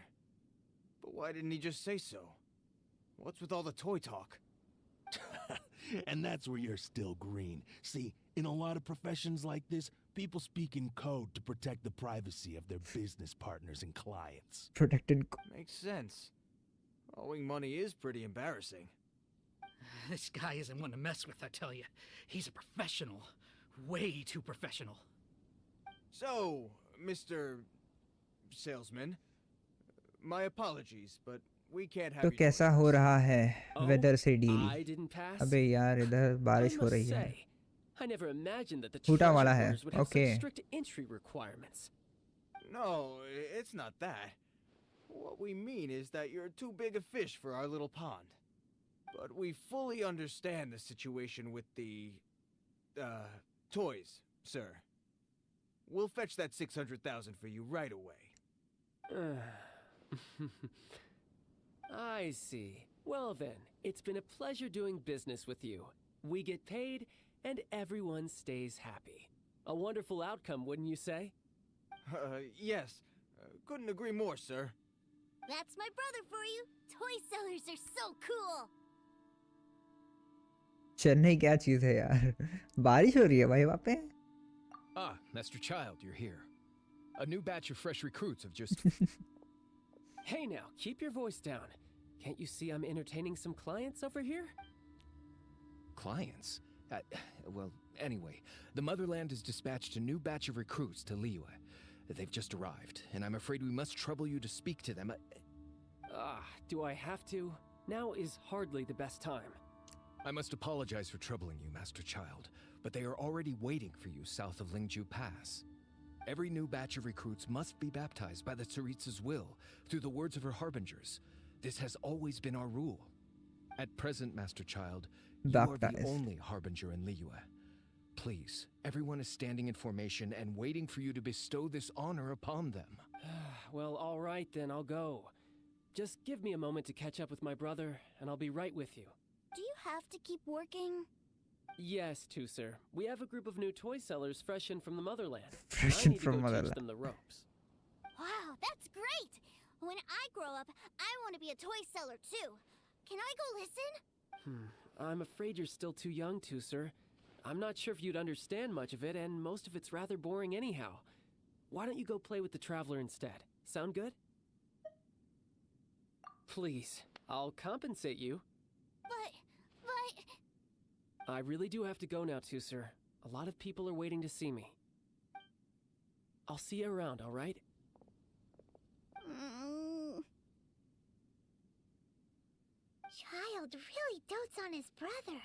But why didn't he just say so? What's with all the toy talk? And that's where you're still green. See, in a lot of professions like this, people speak in code to protect the privacy of their business partners and clients. Protected. Makes sense. Owing money is pretty embarrassing. This guy isn't one to mess with, I tell you. He's a professional. Way too professional. So, Mr. Salesman, my apologies, but we can't have तो you कैसा join हो us. रहा है weather से deal? I didn't pass. अबे यार इधर I बारिश हो must रही है. say, I never imagined that the हुटा treasure वाला है. hunters would have Okay. such strict entry requirements. No, it's not that. What we mean is that you're too big a fish for our little pond. But we fully understand the situation with the, toys, sir. We'll fetch that 600,000 for you right away. I see. Well then, it's been a pleasure doing business with you. We get paid, and everyone stays happy. A wonderful outcome, wouldn't you say? Yes. Couldn't agree more, sir. That's my brother for you. Toy sellers are so cool. Chennai क्या चीज है यार? बारिश हो रही है भाई वहाँ पे. Ah, Master Child, you're here. A new batch of fresh recruits have just... Hey now, keep your voice down. Can't you see I'm entertaining some clients over here? Clients? Well, anyway, the Motherland has dispatched a new batch of recruits to Liyue. They've just arrived, and I'm afraid we must trouble you to speak to them. Do I have to? Now is hardly the best time. I must apologize for troubling you, Master Child. but they are already waiting for you south of Lingju Pass. Every new batch of recruits must be baptized by the Tsaritsa's will, through the words of her harbingers. This has always been our rule. At present, Master Child, you are the only harbinger in Liyue. Please, everyone is standing in formation and waiting for you to bestow this honor upon them. Well, all right then, I'll go. Just give me a moment to catch up with my brother, and I'll be right with you. Do you have to keep working? Yes, Tuser. We have a group of new toy sellers fresh in from the motherland. Fresh I in need to from go motherland. teach them the ropes. Wow, that's great! When I grow up, I want to be a toy seller too. Can I go listen? I'm afraid you're still too young, Tuser. I'm not sure if you'd understand much of it, and most of it's rather boring anyhow. Why don't you go play with the Traveler instead? Sound good? Please, I'll compensate you. But... I really do have to go now, Tuser. A lot of people are waiting to see me. I'll see you around, all right? Child really dotes on his brother,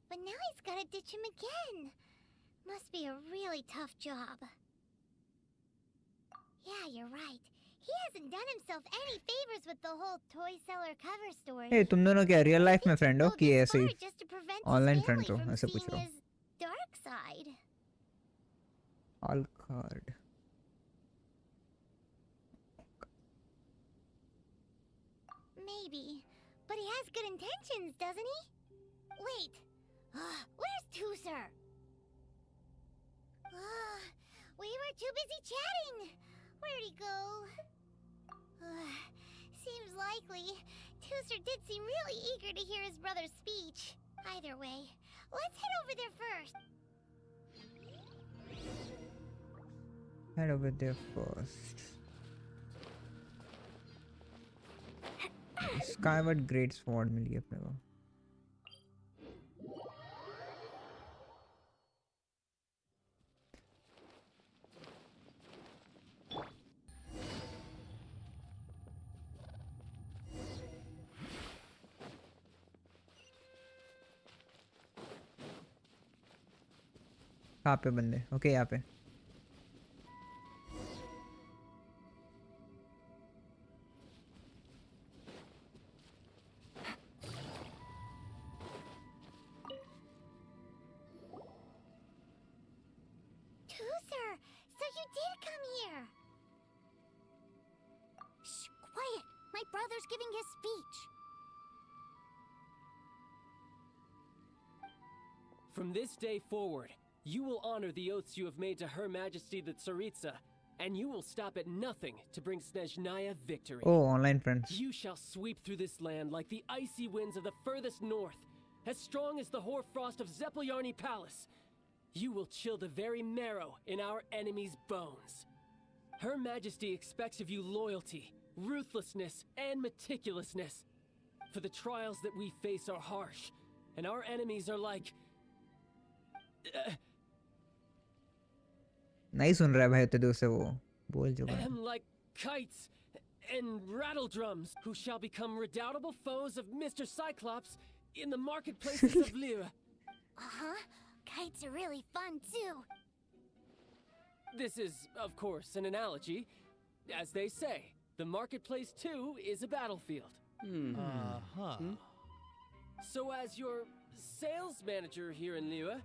but now he's gotta ditch him again. Must be a really tough job. Yeah, you're right. He hasn't done himself any favors with the whole toy seller cover story. Hey, तुम दोनों क्या real life में friend हो कि ऐसे ही Just to prevent online his friend family हो? from ऐसे पूछ seeing रहा हूँ. his dark side. All card. Maybe, but he has good intentions, doesn't he? Wait, where's Tuser? We were too busy chatting. Where'd he go? Seems likely. Tuser did seem really eager to hear his brother's speech. Either way, let's head over there first. Head over there first. Skyward Great Sword मिल गया अपने को. कहाँ पे बंदे? Okay यहाँ पे. Tuser, so you did come here. Shh, quiet. My brother's giving his speech. From this day forward, you will honor the oaths you have made to Her Majesty the Tsaritsa, and you will stop at nothing to bring Snezhnaya victory. Oh, online friends. You shall sweep through this land like the icy winds of the furthest north, as strong as the hoarfrost of Zeppeljärni Palace. You will chill the very marrow in our enemies' bones. Her Majesty expects of you loyalty, ruthlessness, and meticulousness. For the trials that we face are harsh, and our enemies are like... नहीं सुन रहा है भाई उतने दूर से वो बोल जो बात. like kites and rattle drums, who shall become redoubtable foes of Mr. Cyclops in the marketplaces of Liyue. Kites are really fun too. This is, of course, an analogy. As they say, the marketplace too is a battlefield. So as your sales manager here in Liyue,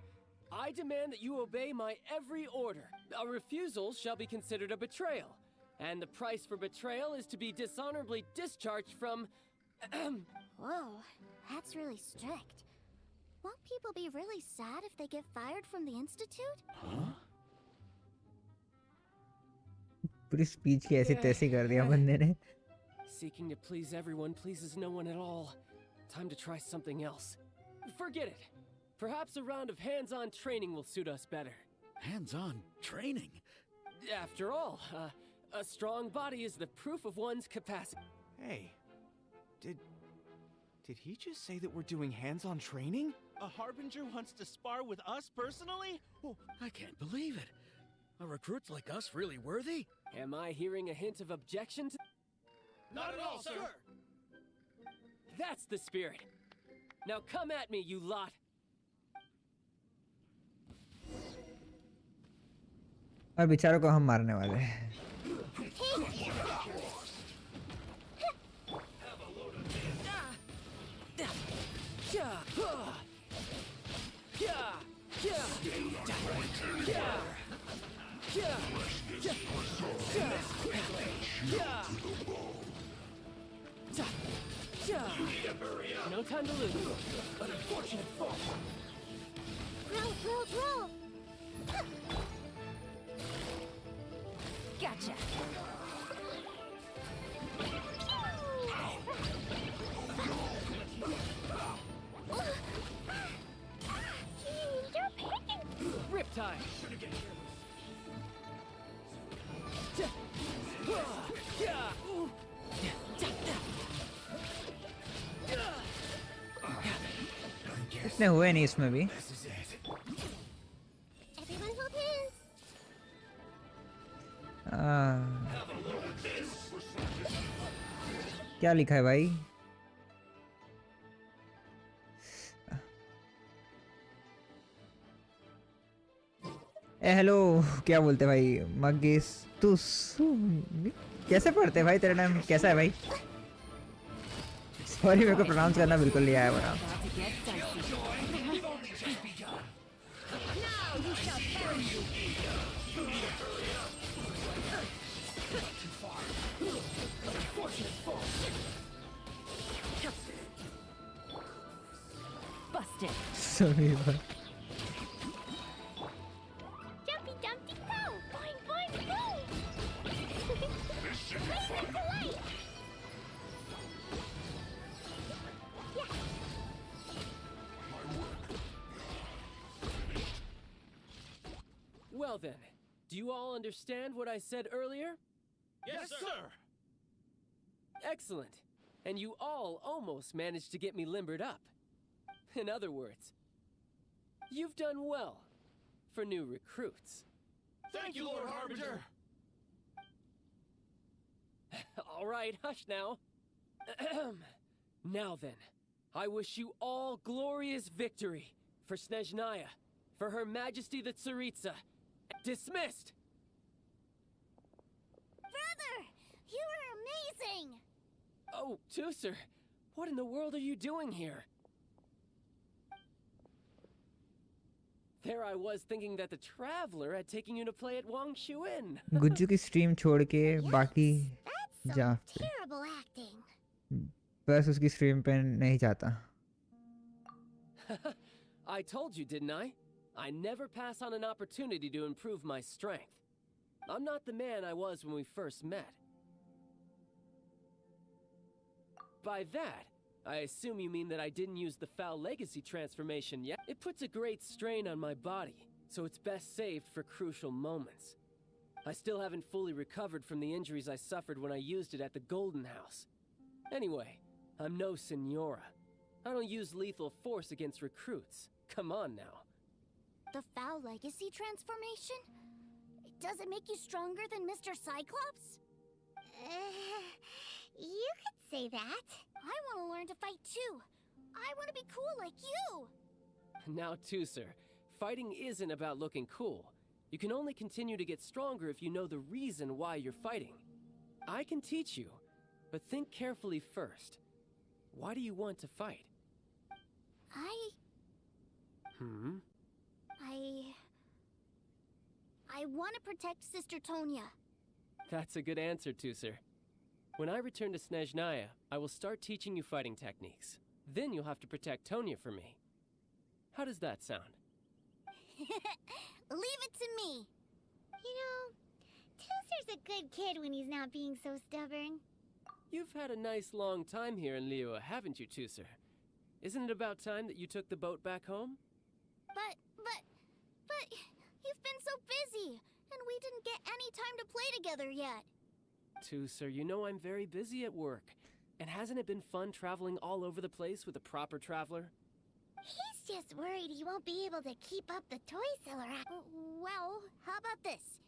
I demand that you obey my every order. A refusal shall be considered a betrayal, and the price for betrayal is to be dishonorably discharged from... Whoa, that's really strict. Won't people be really sad if they get fired from the Institute? पूरी speech की ऐसी तैसी कर दिया बंदे ने. Seeking to please everyone pleases no one at all. Time to try something else. Forget it. Perhaps a round of hands-on training will suit us better. Hands-on training? After all, a strong body is the proof of one's capacity. Hey, did he just say that we're doing hands-on training? A harbinger wants to spar with us personally? Oh, I can't believe it. Are recruits like us really worthy? Am I hearing a hint of objection to... Not at all, sir! That's the spirit. Now come at me, you lot. और बेचारों को हम मारने वाले हैं. No time to lose. An unfortunate fall. Roll. Gotcha. Riptide. इतने हुए नहीं इसमें भी. Everyone hold hands. क्या लिखा है भाई? हेलो, क्या बोलते भाई? मगेस तू कैसे पढ़ते भाई? तेरा नाम कैसा है भाई? सॉरी, मेरे को प्रोनाउंस करना बिल्कुल नहीं आया बड़ा. Busted. सॉरी भाई. Jumpy Dumpty go! Boing boing go! Bring it to life! Well then, do you all understand what I said earlier? Yes, sir. Excellent. And you all almost managed to get me limbered up. In other words, you've done well for new recruits. Thank you, Lord Harbinger. All right, hush now. Now then, I wish you all glorious victory for Snezhnaya, for Her Majesty the Tsaritsa. Dismissed! Brother! You were amazing! Oh, Tooser, what in the world are you doing here? There I was thinking that the Traveler had taken you to play at Wangshuin. Gujju की stream छोड़ के बाकी That's जा some terrible acting. बस उसकी stream पे नहीं जाता. I told you, didn't I? I never pass on an opportunity to improve my strength. I'm not the man I was when we first met. By that, I assume you mean that I didn't use the Foul Legacy transformation yet. It puts a great strain on my body, so it's best saved for crucial moments. I still haven't fully recovered from the injuries I suffered when I used it at the Golden House. Anyway, I'm no Senora. I don't use lethal force against recruits. Come on now. The Foul Legacy transformation? Does it make you stronger than Mr. Cyclops? You could say that. I want to learn to fight too. I want to be cool like you. Now, Tooser, fighting isn't about looking cool. You can only continue to get stronger if you know the reason why you're fighting. I can teach you, but think carefully first. Why do you want to fight? I want to protect Sister Tonya. That's a good answer, Tooser. When I return to Snezhnaya, I will start teaching you fighting techniques. Then you'll have to protect Tonya for me. How does that sound? Leave it to me. You know, Tooser's a good kid when he's not being so stubborn. You've had a nice long time here in Liyue, haven't you, Tooser? Isn't it about time that you took the boat back home? But, you've been so busy, and we didn't get any time to play together yet. Tooser, you know I'm very busy at work. And hasn't it been fun traveling all over the place with a proper traveler? He's just worried he won't be able to keep up the toy seller act. Well, how about this?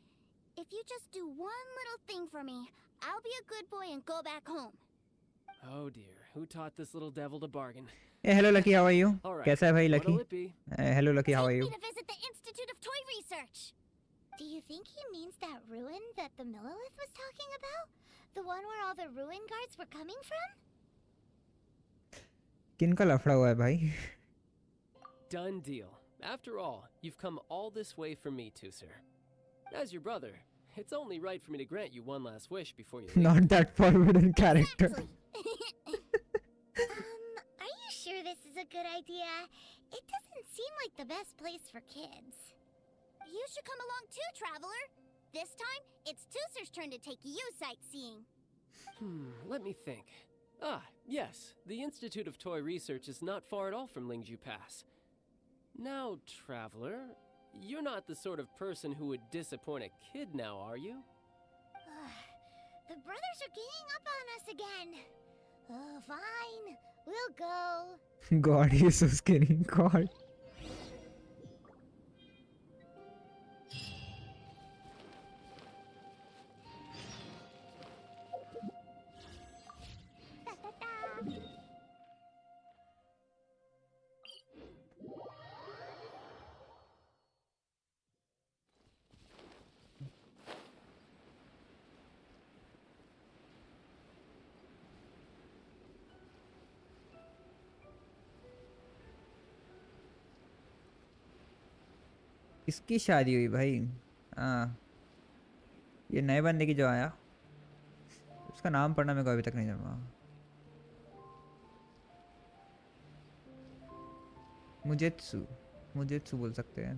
If you just do one little thing for me, I'll be a good boy and go back home. Oh dear, who taught this little devil to bargain? Hey, hello Lucky, how are you? All right. कैसा है भाई Lucky? What'll it be? Hello Lucky, how are Take you? me to visit the Institute of Toy Research. Do you think he means that ruin that the Millilith was talking about? The one where all the ruin guards were coming from? किनका लफड़ा हुआ है भाई? Done deal. After all, you've come all this way for me, Tusser. As your brother, it's only right for me to grant you one last wish before you leave. Not that forbidden character. Are you sure this is a good idea? It doesn't seem like the best place for kids. You should come along too, traveler. This time, it's Tusser's turn to take you sightseeing. Let me think. Ah, yes, the Institute of Toy Research is not far at all from Lingju Pass. Now, traveler, you're not the sort of person who would disappoint a kid now, are you? The brothers are ganging up on us again. Oh, fine. We'll go. God, he is so skinny. God. किसकी शादी हुई भाई? हाँ, ये नए बंदे की जो आया, उसका नाम पढ़ना मेरे को अभी तक नहीं जमा. मुजेत्सु बोल सकते हैं.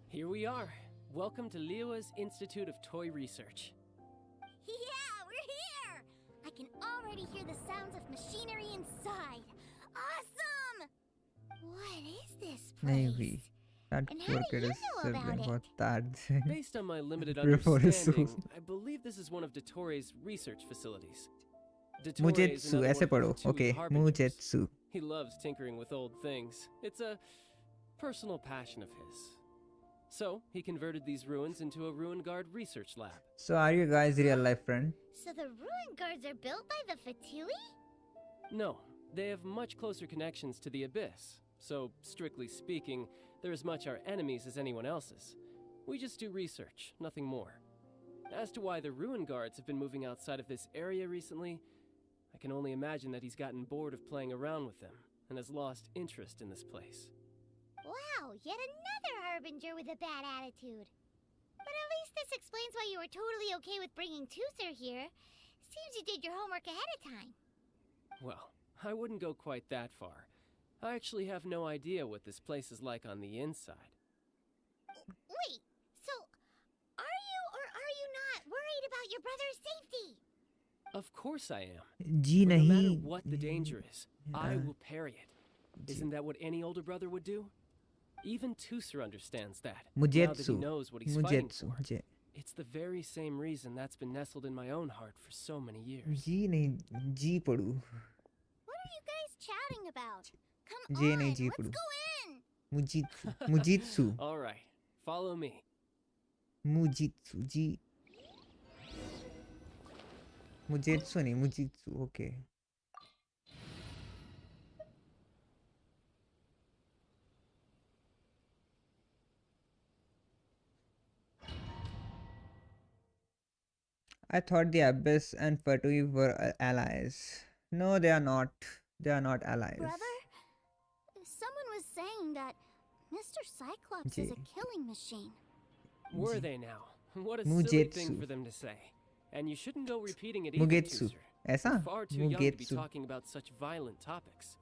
Here we are. Welcome to Liyue's Institute of Toy Research. Yeah, we're here! I can already hear the sounds of machinery inside. Awesome! What is this नहीं place? हुई. That And how poor do kid you is know about it? बहुत bad. Based on my limited Before his understanding, soul. I believe this is one of Dottoro's research facilities. मुजेत्सु ऐसे पढ़ो. Okay, मुजेत्सु. He loves tinkering with old things. It's a personal passion of his. So, he converted these ruins into a ruin guard research lab. So are you guys real life friend? So the ruin guards are built by the Fatui? No, they have much closer connections to the Abyss. So, strictly speaking, they're as much our enemies as anyone else's. We just do research, nothing more. As to why the ruin guards have been moving outside of this area recently, I can only imagine that he's gotten bored of playing around with them and has lost interest in this place. Wow, yet another harbinger with a bad attitude. But at least this explains why you were totally okay with bringing Tusser here. Seems you did your homework ahead of time. Well, I wouldn't go quite that far. I actually have no idea what this place is like on the inside. Wait, so are you or are you not worried about your brother's safety? Of course I am. Ji But no matter नहीं. what the danger is, I will parry it. Isn't that what any older brother would do? Even Tusser understands that. Now that he मुजेत्सु. knows what he's fighting मुजेत्सु. for. It's the very same reason that's been nestled in my own heart for so many years. जी नहीं, जी पढ़ू. What are you guys chatting about? Come ji on, नहीं, जी let's पढ़ू. go in! मुजीत्सु. All right, follow me. मुजीत्सु जी. मुजेत्सु नहीं, मुजीत्सु. Okay. I thought the Abyss and Fatui were allies. No, they are not. They are not allies. Brother, someone was saying that Mr. Cyclops is a ji. killing machine. Were they now? What a silly thing मुजेत्सु. for them to say. And you shouldn't go repeating it either, मुगेत्सु. Tusser. ऐसा? You're far too young to be मुगेत्सु. talking about such violent topics.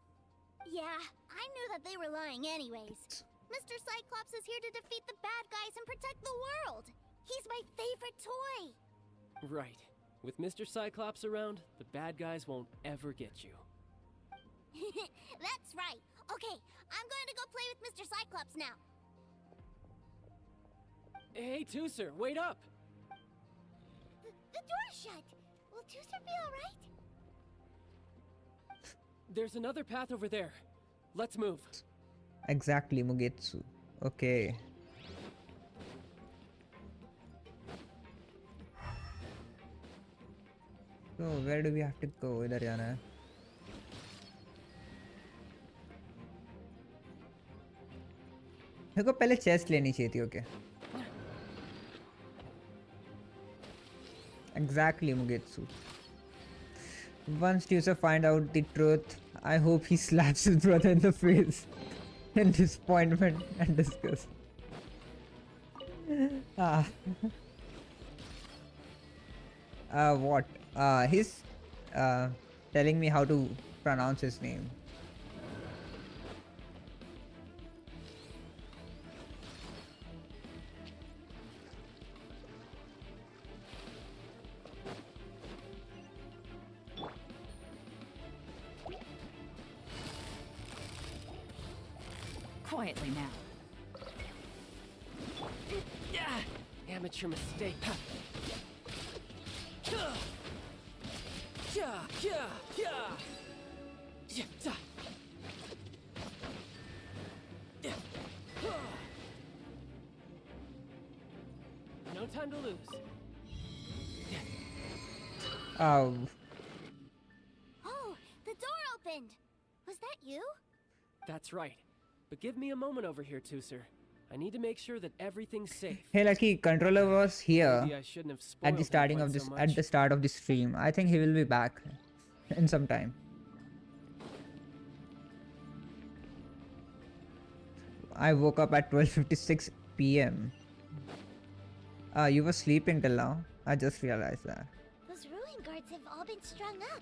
Yeah, I knew that they were lying anyways. Mr. Cyclops is here to defeat the bad guys and protect the world. He's my favorite toy. Right. With Mr. Cyclops around, the bad guys won't ever get you. That's right. Okay, I'm going to go play with Mr. Cyclops now. Hey, Tusser, wait up! The door's shut. Will Tusser be alright? There's another path over there. Let's move. Exactly, Mugetsu. Okay. So where do we have to go? इधर जाना है. मेरे को पहले chest लेनी चाहिए थी. Okay. Exactly, Mugetsu. Once Tusa find out the truth, I hope he slaps his brother in the face in disappointment and disgust. What? He's telling me how to pronounce his name. Quietly now. Amateur mistake. No time to lose. Oh, the door opened. Was that you? That's right. But give me a moment over here, Tooser. I need to make sure that everything's safe. Hey, Lucky, controller was here Maybe I shouldn't have at the spoiled starting him of quite this so at much. the start of the stream. I think he will be back in some time. I woke up at 12:56 p.m. You were sleeping till now. I just realized that. Those ruin guards have all been strung up.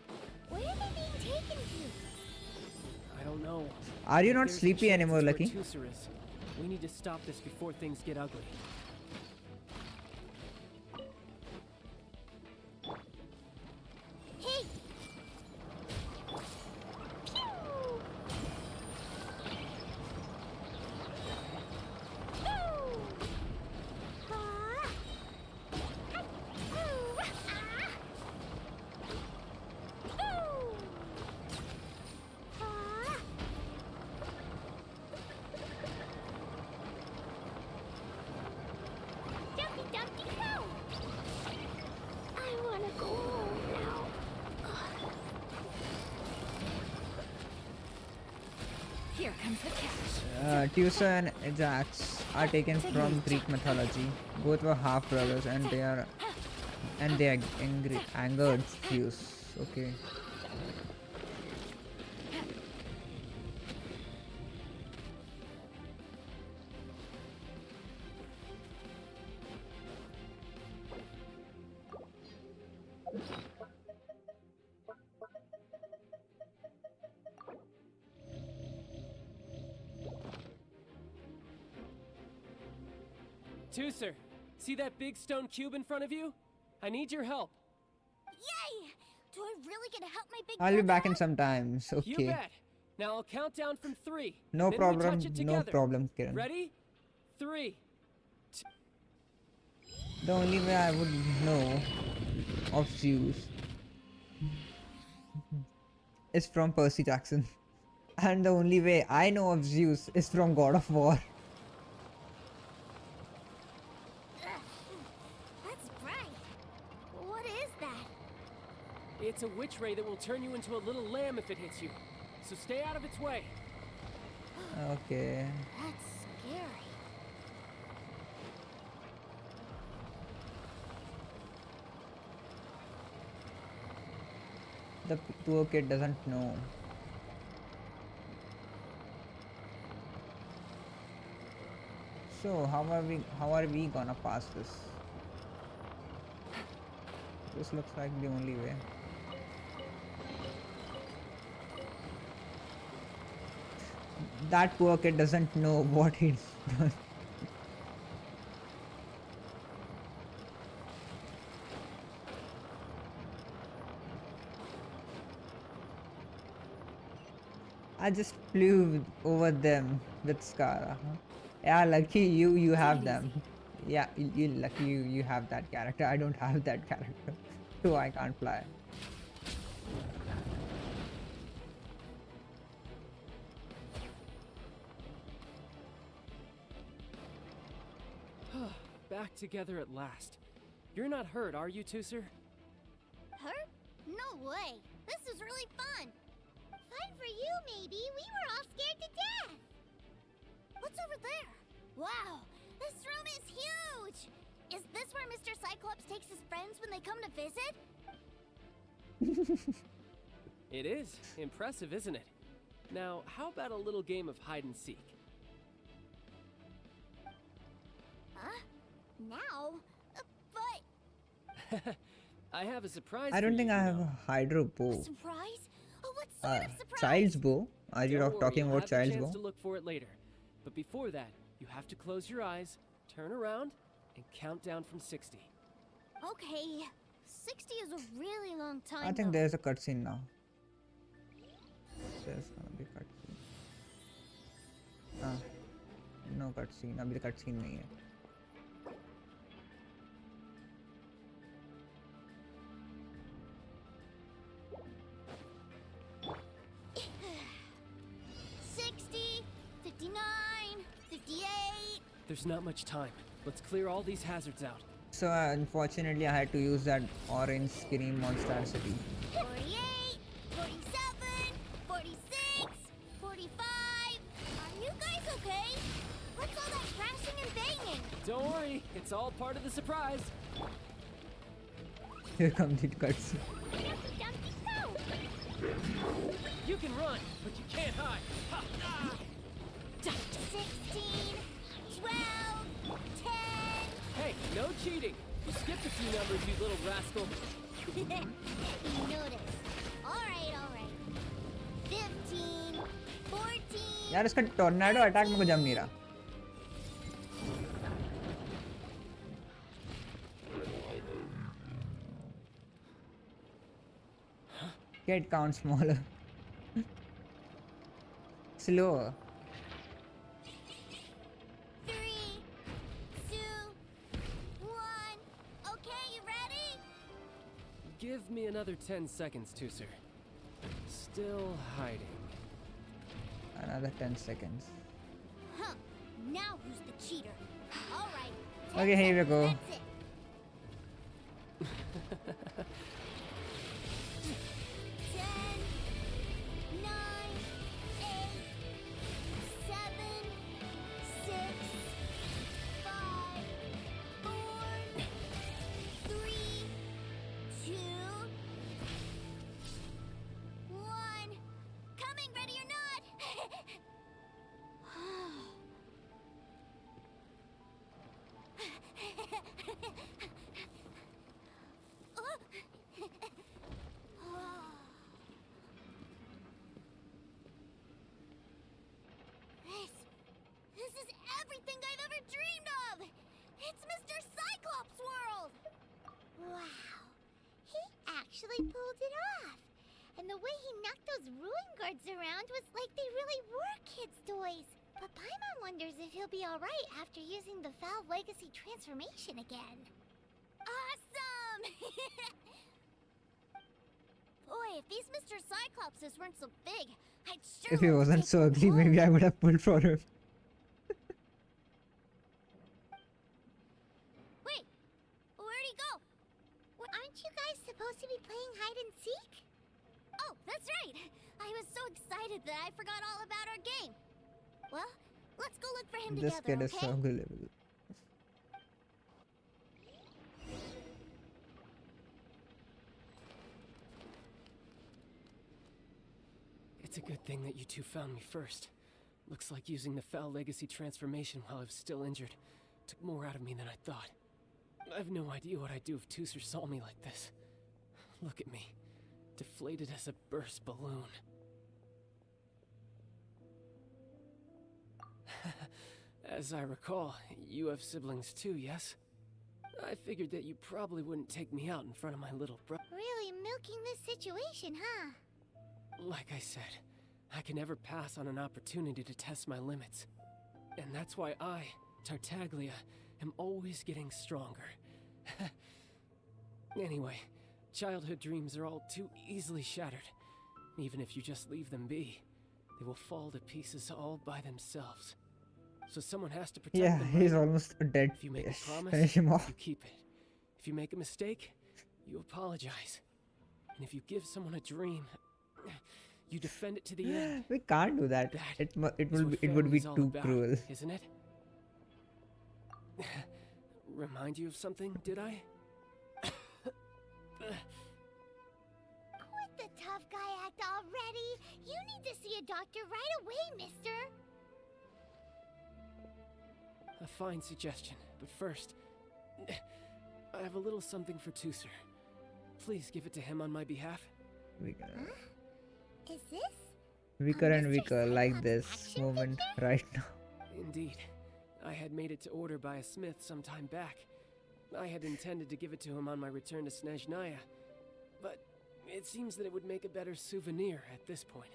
Where are they being taken to? I don't know. Are you If not there's a sleepy chance anymore, it's where Lucky? Tooser is. We need to stop this before things get ugly. Hey! Here comes the catch. Teucer and Ajax are taken from Greek mythology. Both were half brothers, and they angered Zeus. Okay. Tooser, see that big stone cube in front of you? I need your help. Yay! Do I really get to help my big I'll be brother back in out? some times. You Okay. bet. Now I'll count down from 3. No then problem. We touch it No together. problem, Kiran. Ready? 3. The only way I would know of Zeus is from Percy Jackson. And the only way I know of Zeus is from God of War. That's bright. What is that? It's a witch ray that will turn you into a little lamb if it hits you. So stay out of its way. Okay. That's scary. The poor kid doesn't know. So how are we gonna pass this? This looks like the only way. That poor kid doesn't know what he's done. I just flew over them with Skara. Yeah, lucky you have them. Yeah, you lucky you have that character. I don't have that character, so I can't fly. Back together at last. You're not hurt, are you, Tooser? Hurt? No way. This is really fun. Fun for you, maybe. We were all scared to death. What's over there? Wow, this room is huge. Is this where Mr. Cyclops takes his friends when they come to visit? It is. Impressive, isn't it? Now, how about a little game of hide and seek? Huh? Now? But... I have a surprise I for don't think you, I you have know. a hydro bow. A surprise? Oh, what sort of surprise? Child's bow? Are you Don't worry, talking you'll about have the child's chance bow? to look for it later. But before that, you have to close your eyes, turn around, and count down from 60. Okay. 60 is a really long time. I think though. there's a cutscene now. There's gonna be cutscene. No cutscene. अभी तो cutscene नहीं है. There's not much time. Let's clear all these hazards out. So unfortunately, I had to use that orange screen monstrosity. 48, 47, 46, 45. Are you guys okay? What's all that crashing and banging? Don't worry, it's all part of the surprise. Here comes the cutscene. You can run, but you can't hide. Ha! Ah! 16, 12, 10. Hey, no cheating. You skipped a few numbers, you little rascal. You noticed. Alright. 15, 14. यार इसका tornado attack मेरे को जम नहीं रहा. Get count smaller. Slower. 3, 2, 1. Okay, you ready? Give me another 10 seconds, Tooser. Still hiding. Another 10 seconds. Huh. Now who's the cheater? Alright. Okay, here we go. That's it. 10, 9, 8, 7, 6, 5, 4, 3, 2, 1. Coming, ready or not? This is everything I've ever dreamed of! It's Mr. Cyclops' world! Wow. He actually pulled it off. And the way he knocked those ruin guards around was like they really were kids' toys. But Paimon wonders if he'll be alright after using the Valve Legacy transformation again. Awesome! Boy, if these Mr. Cyclopses weren't so big, I'd sure If he love to wasn't take so them ugly, home. maybe I would have pulled for him. Wait, where'd he go? Aren't you guys supposed to be playing hide and seek? Oh, that's right. I was so excited that I forgot all about our game. Well, let's go look for him This together, kid is okay? so gullible. It's a good thing that you two found me first. Looks like using the Foul Legacy transformation while I was still injured took more out of me than I thought. I have no idea what I'd do if Tooser saw me like this. Look at me, deflated as a burst balloon. As I recall, you have siblings too, yes? I figured that you probably wouldn't take me out in front of my little brother. Really milking this situation, huh? Like I said, I can never pass on an opportunity to test my limits. And that's why I, Tartaglia, am always getting stronger. Anyway, childhood dreams are all too easily shattered. Even if you just leave them be, they will fall to pieces all by themselves. So someone has to protect Yeah, them. he's right? almost a dead If you make fish. a promise, Finish him off. you keep it. If you make a mistake, you apologize. And if you give someone a dream, you defend it to the end. We can't do that. That It is will what be, it would be family's all too about, cruel. isn't it? Remind you of something, did I? Quit the tough guy act already. You need to see a doctor right away, mister. A fine suggestion, but first, I have a little something for Tooser. Please give it to him on my behalf. Is this? Weaker and Mr. weaker like Cyclops this action moment figure? right now. Indeed. I had made it to order by a smith some time back. I had intended to give it to him on my return to Snezhnaya, but it seems that it would make a better souvenir at this point.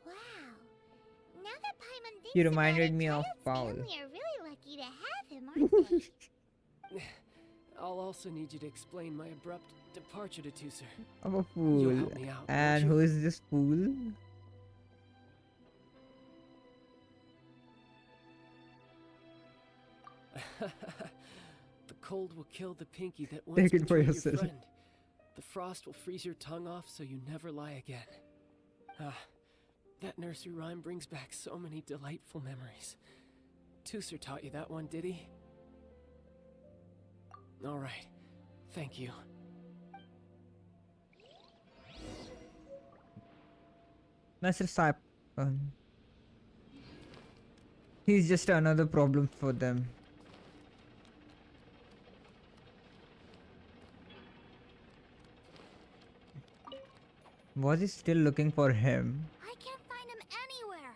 Wow. Now that Paimon thinks You about reminded it, me of Child's Paul. family are really lucky to have him, aren't they? I'll also need you to explain my abrupt departure to Tooser. I'm a You'll fool. help me out, won't And you? who is this fool? The cold will kill the pinky that once Take it for betrayed your yourself. friend. The frost will freeze your tongue off so you never lie again. Ah, that nursery rhyme brings back so many delightful memories. Tooser taught you that one, did he? All right. Thank you. Master Sap. He's just another problem for them. Was he still looking for him? I can't find him anywhere.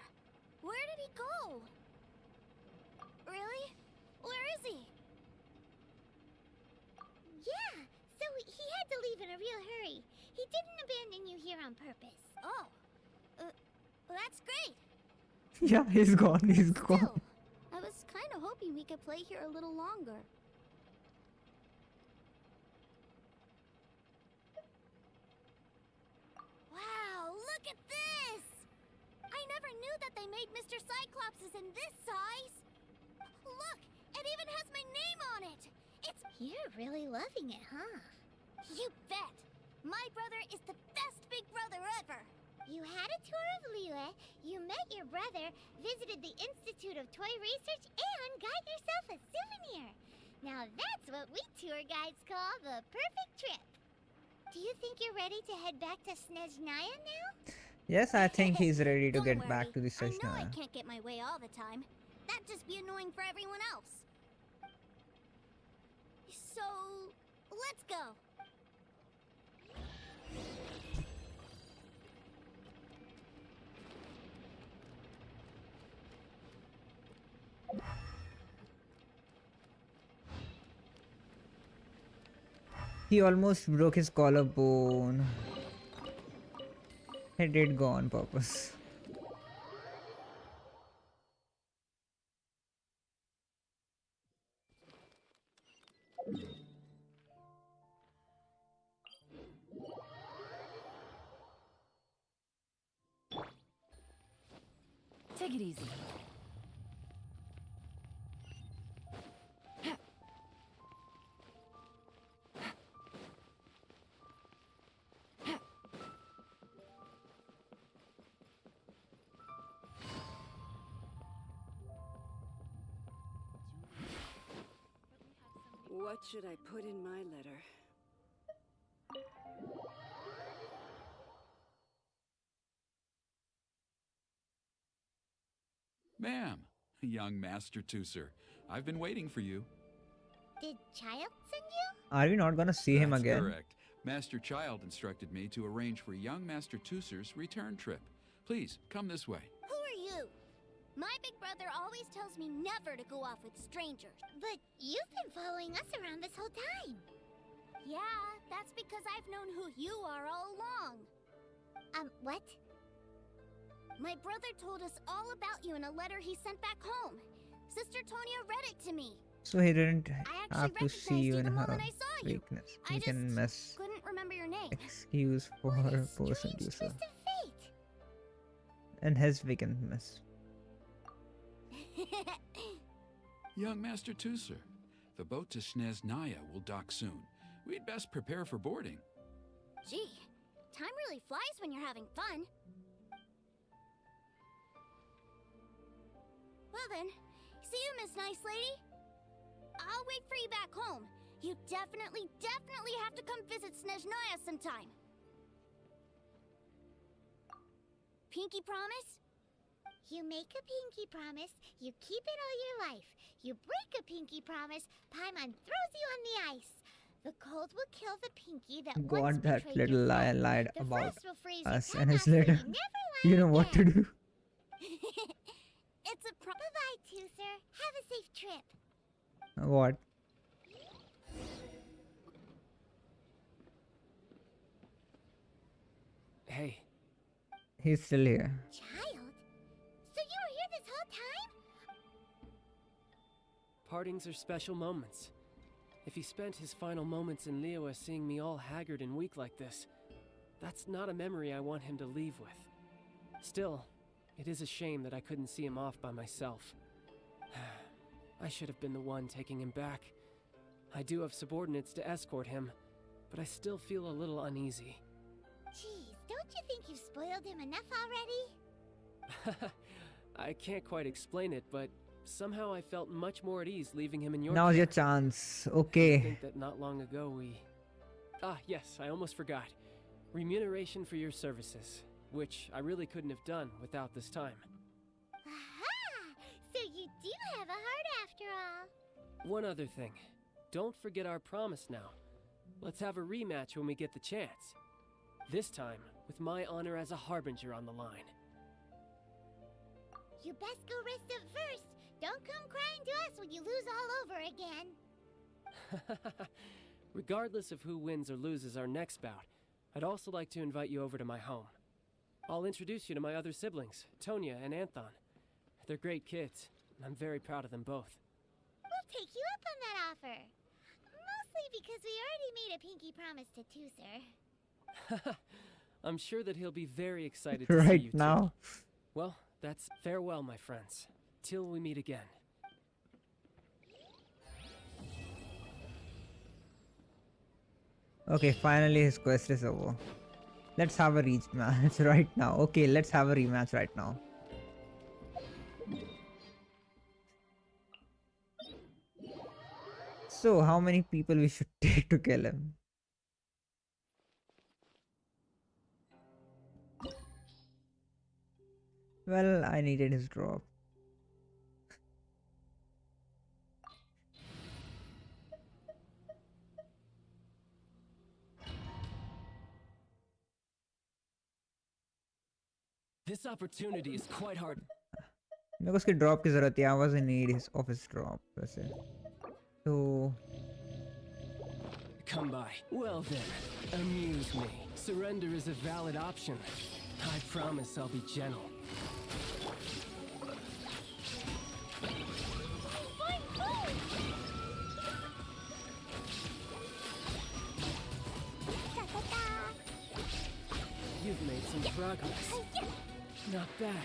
Where did he go? Really? Where is he? Yeah, so he had to leave in a real hurry. He didn't abandon you here on purpose. Oh. That's great. Yeah, he's gone. He's gone. Still, I was kind of hoping we could play here a little longer. Wow, look at this! I never knew that they made Mr. Cyclopses in this size. Look, it even has my name on it. You're really loving it, huh? You bet. My brother is the best big brother ever. You had a tour of Liyue, you met your brother, visited the Institute of Toy Research, and got yourself a souvenir. Now that's what we tour guides call the perfect trip. Do you think you're ready to head back to Snezhnaya now? Yes, I think he's ready to Don't get worry. back to the I know I Sesna. can't get my way all the time. That'd just be annoying for everyone else. So, let's go. He almost broke his collarbone. He did go on purpose. Take it easy. What should I put in my letter? Ma'am, young Master Tooser, I've been waiting for you. Did Child send you? Are we not gonna see him That's again? correct. Master Child instructed me to arrange for young Master Tooser's return trip. Please, come this way. Who are you? My big brother always tells me never to go off with strangers. But you've been following us around this whole time. Yeah, that's because I've known who you are all along. What? My brother told us all about you in a letter he sent back home. Sister Tonya read it to me. So he didn't I have actually to see you in the her moment I saw you. weakness. I He can just miss couldn't remember your name. excuse for What her a person strange to twist so. of fate. And his weakness. Young Master Tooser, the boat to Snezhnaya will dock soon. We'd best prepare for boarding. Gee, time really flies when you're having fun. Well then, see you, Miss Nice Lady. I'll wait for you back home. You definitely have to come visit Snezhnaya sometime. Pinky promise? You make a pinky promise, you keep it all your life. You break a pinky promise, Paimon throws you on the ice. The cold will kill the pinky that once God, that betrayed little your lion friend. lied The about frost will freeze your us and his papa, so letter. you never lie You know what to again. do. It's a Bye-bye, Tooser. Have a safe trip. What? Hey. He's still here. Child? So you were here this whole time? Partings are special moments. If he spent his final moments in Liyue seeing me all haggard and weak like this, that's not a memory I want him to leave with. Still, it is a shame that I couldn't see him off by myself. I should have been the one taking him back. I do have subordinates to escort him, but I still feel a little uneasy. Jeez, don't you think you've spoiled him enough already? I can't quite explain it, but somehow I felt much more at ease leaving him in your Now's your care. chance. I Okay. think that not long ago we... Ah, yes, I almost forgot. Remuneration for your services, which I really couldn't have done without this time. Aha! So you do have a heart after all. One other thing. Don't forget our promise now. Let's have a rematch when we get the chance. This time, with my honor as a harbinger on the line. You best go rest up first. Don't come crying to us when you lose all over again. Regardless of who wins or loses our next bout, I'd also like to invite you over to my home. I'll introduce you to my other siblings, Tonya and Anthon. They're great kids, and I'm very proud of them both. We'll take you up on that offer. Mostly because we already made a pinky promise to Tooser. I'm sure that he'll be very excited to see Right you too. now. Well, that's farewell, my friends. Till we meet again. Okay, finally his quest is over. Let's have a rematch right now. Okay, let's have a rematch right now. So, how many people we should take to kill him? Well, I needed his drop. This opportunity is quite hard. मेरे को उसके drop की ज़रूरत है. I was in need of his drop वैसे. So Come by. Well then, amuse me. Surrender is a valid option. I promise I'll be gentle. You've made some progress. Not bad.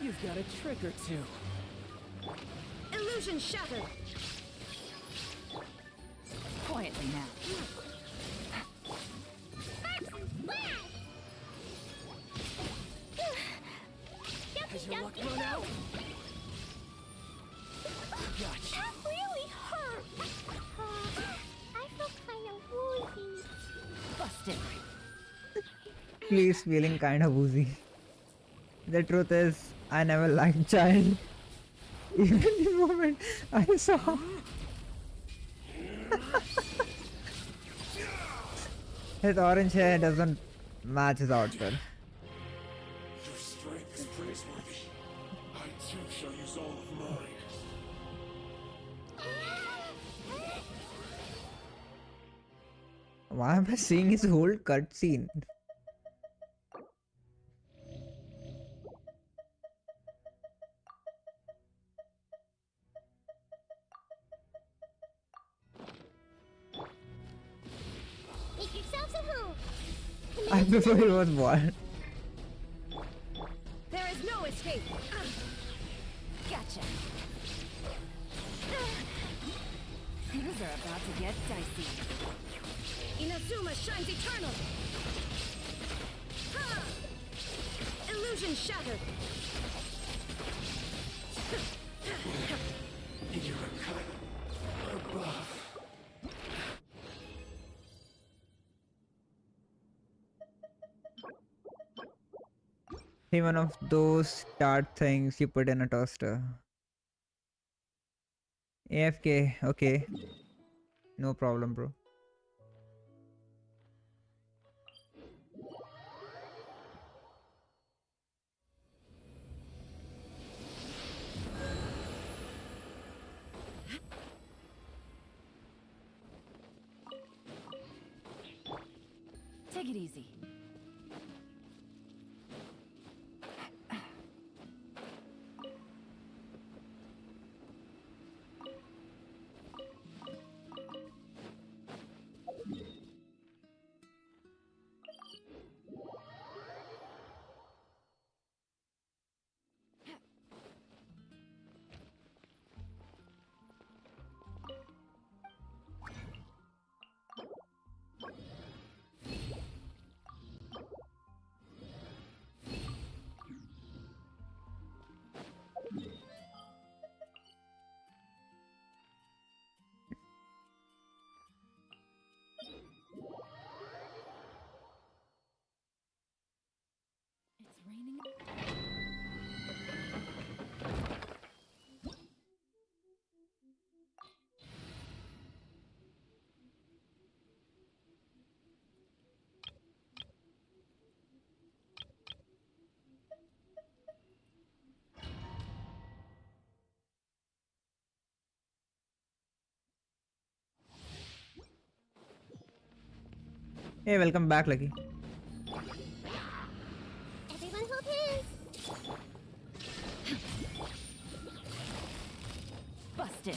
You've got a trick or two. Illusion shattered. Quietly now. Has your luck run out? Gotcha. That really hurt. I feel kind of woozy. Busted. please, feeling kind of woozy. The truth is, I never liked Child. Even the moment I saw his orange hair doesn't match his outfit. Your strength is praiseworthy. I too shall use all of mine. Why am I seeing his whole cutscene? Make yourselves a move. I before he was born. There is no escape. Gotcha. Things are about to get dicey. Inazuma shines eternal! Ha! Illusion shattered! You're a cut above. Hey, one of those tart things you put in a toaster. AFK, okay. No problem, bro. Take it easy. It's raining. Hey, welcome back, Lucky. Everyone hold hands. Busted.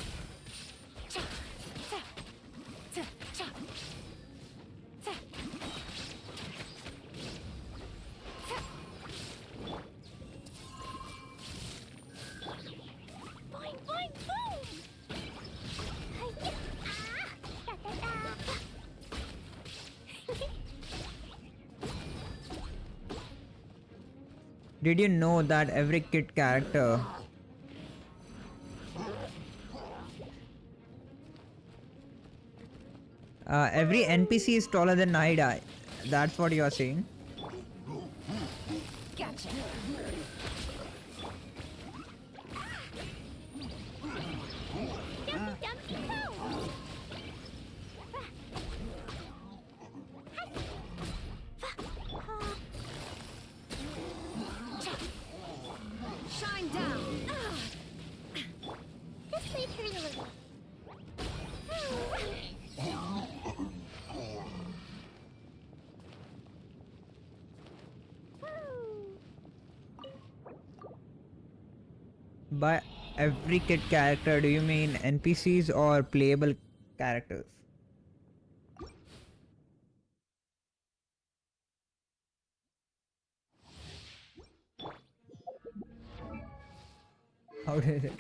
Boing, boing, boom! Hi-ya! Ah! Da-da-da! Did you know that every kid character every NPC is taller than Naida? That's what you are saying? Gotcha. Dumpy, dumpy, boom! Shine down! This may hurt a little. By every kid character, do you mean NPCs or playable characters? How did it?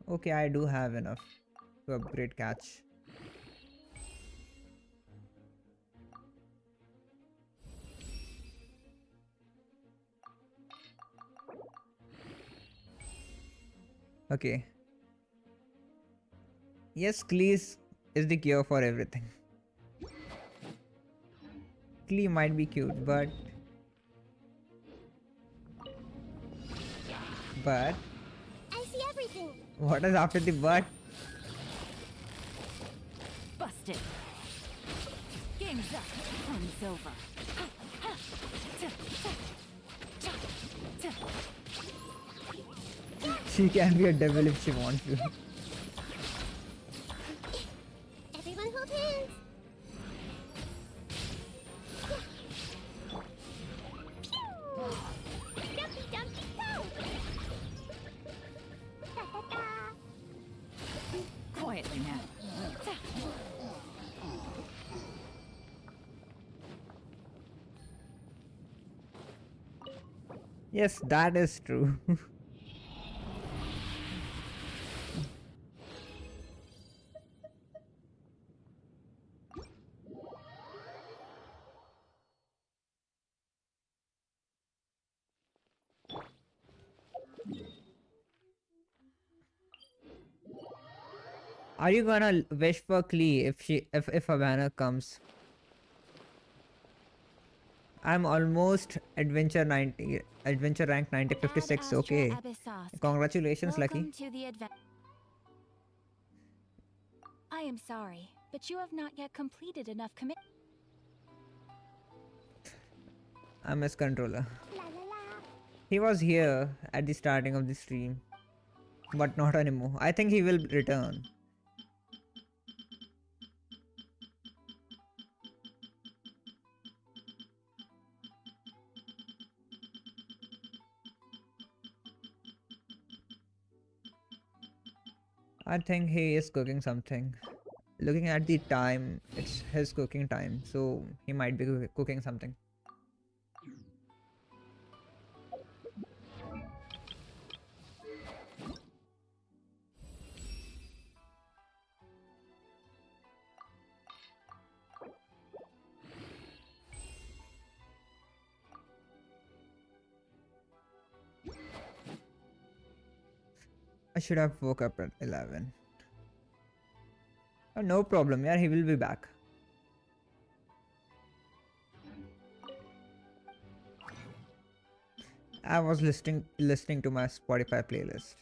Okay, I do have enough to upgrade catch. Okay. Yes, Cleese is the cure for everything. Clee might be cute, but I see everything. what is after the but? Busted. Game's up. Fun's over. She can be a devil if she wants to. quietly now. Yes, that is true. Are you gonna wish for Klee if Havana comes? I'm almost adventure rank 9056. Okay. Congratulations, Lucky. Welcome to the I am sorry, but you have not yet completed enough commit. I miss controller. He was here at the starting of the stream, but not anymore. I think he will return. I think he is cooking something. Looking at the time, it's his cooking time, so he might be cooking something. I should have woke up at 11. Oh, no problem, yeah, he will be back. I was listening to my Spotify playlist.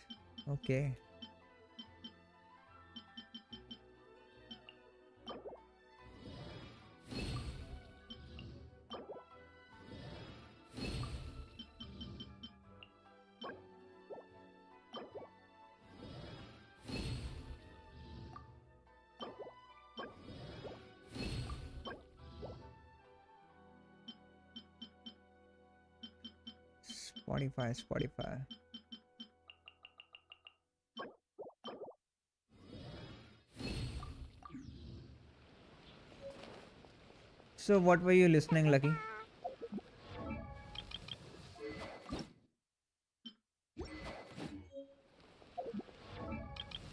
Okay. Spotify. So what were you listening, Lucky?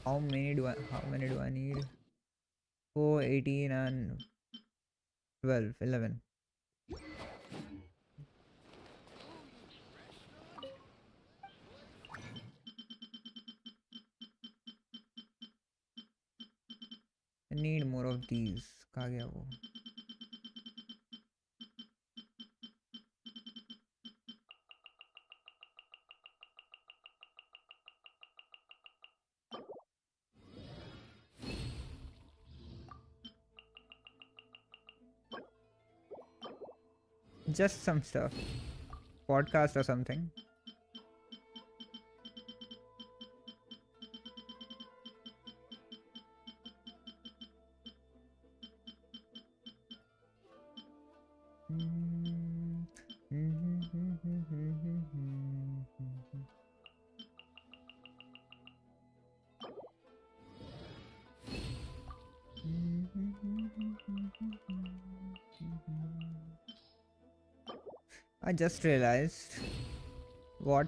How many do I need? 4, 18 and 12, 11. I need more of these. कहाँ गया वो? Just some stuff. Podcast or something. I just realized what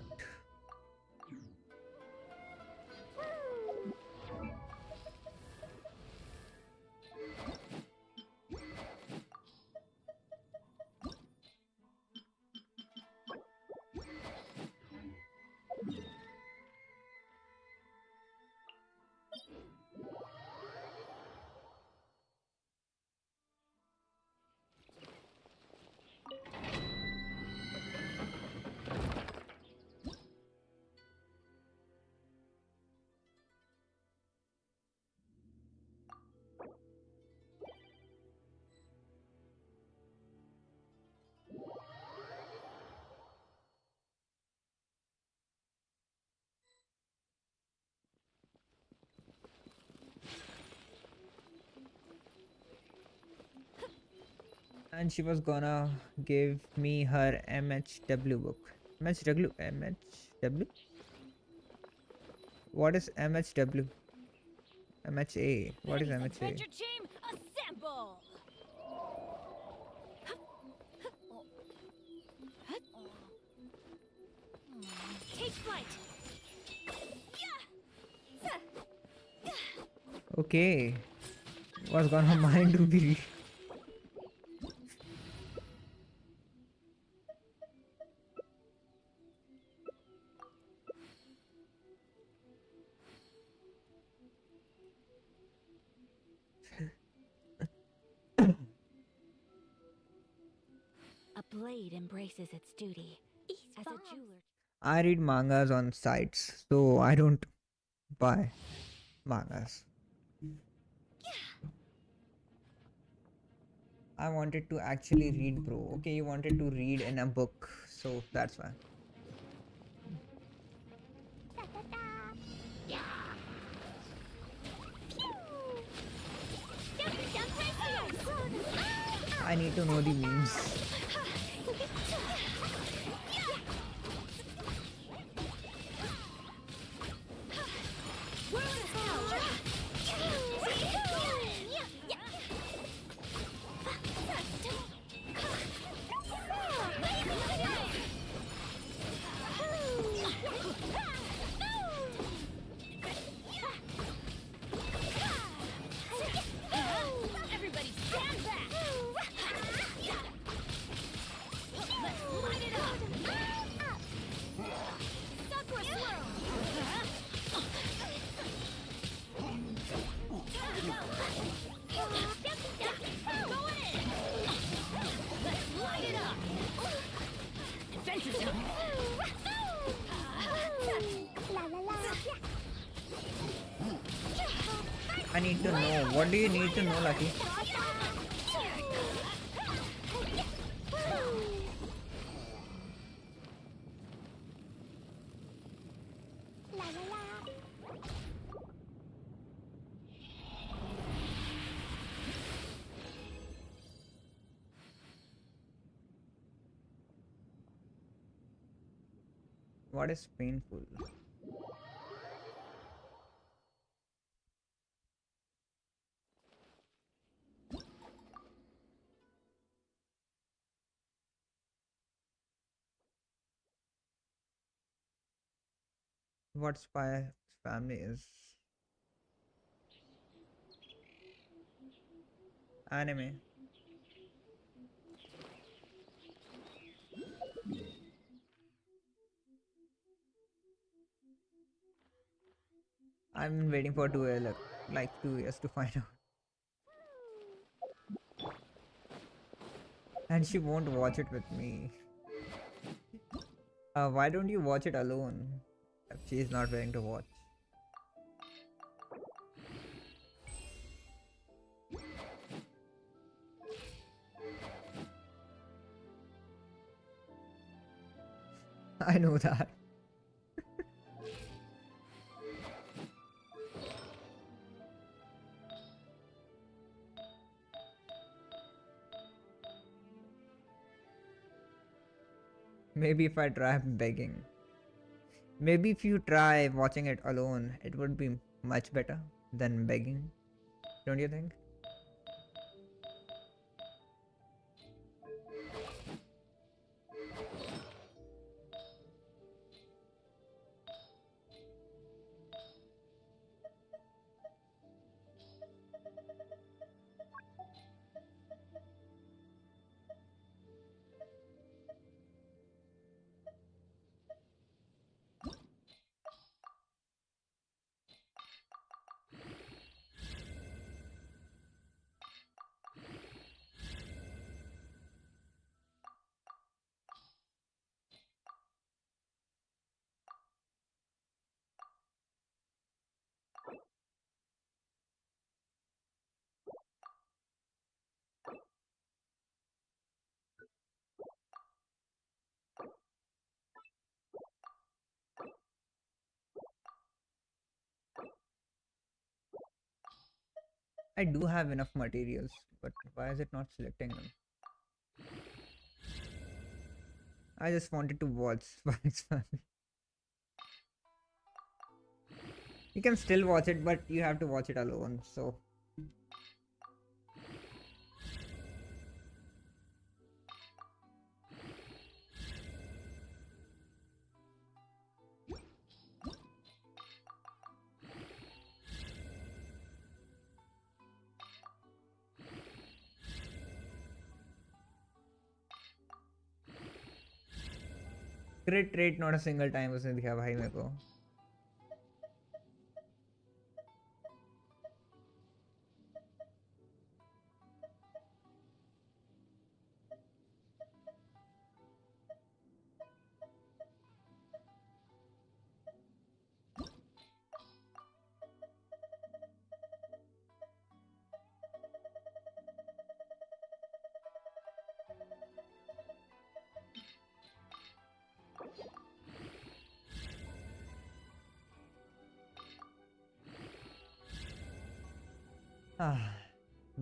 and she was gonna give me her MHW book. MHW? What is MHW? MHA. What is Ladies MHA? Adventure Team, assemble! Take flight! Okay. What's gonna mind to be? A blade embraces its duty. As a jeweler. I read mangas on sites, so I don't buy mangas. I wanted to actually read, bro. Okay, you wanted to read in a book, so that's why. I need to know the memes. Everybody stand back! Let's light it up! Sakura swirl! Going in! Let's light it up! Adventure zone! I need to know. What do you need to know, Lucky? What is painful? What spy family is? Anime. I've been waiting for 2 years, like 2 years to find out. And she won't watch it with me. Why don't you watch it alone? If she is not willing to watch. I know that. Maybe if I try begging. Maybe if you try watching it alone, it would be much better than begging. Don't you think? I do have enough materials, but why is it not selecting them? I just wanted to watch Spice Family. You can still watch it, but you have to watch it alone, so. Crit rate not a single time उसने दिखा भाई मेरे को.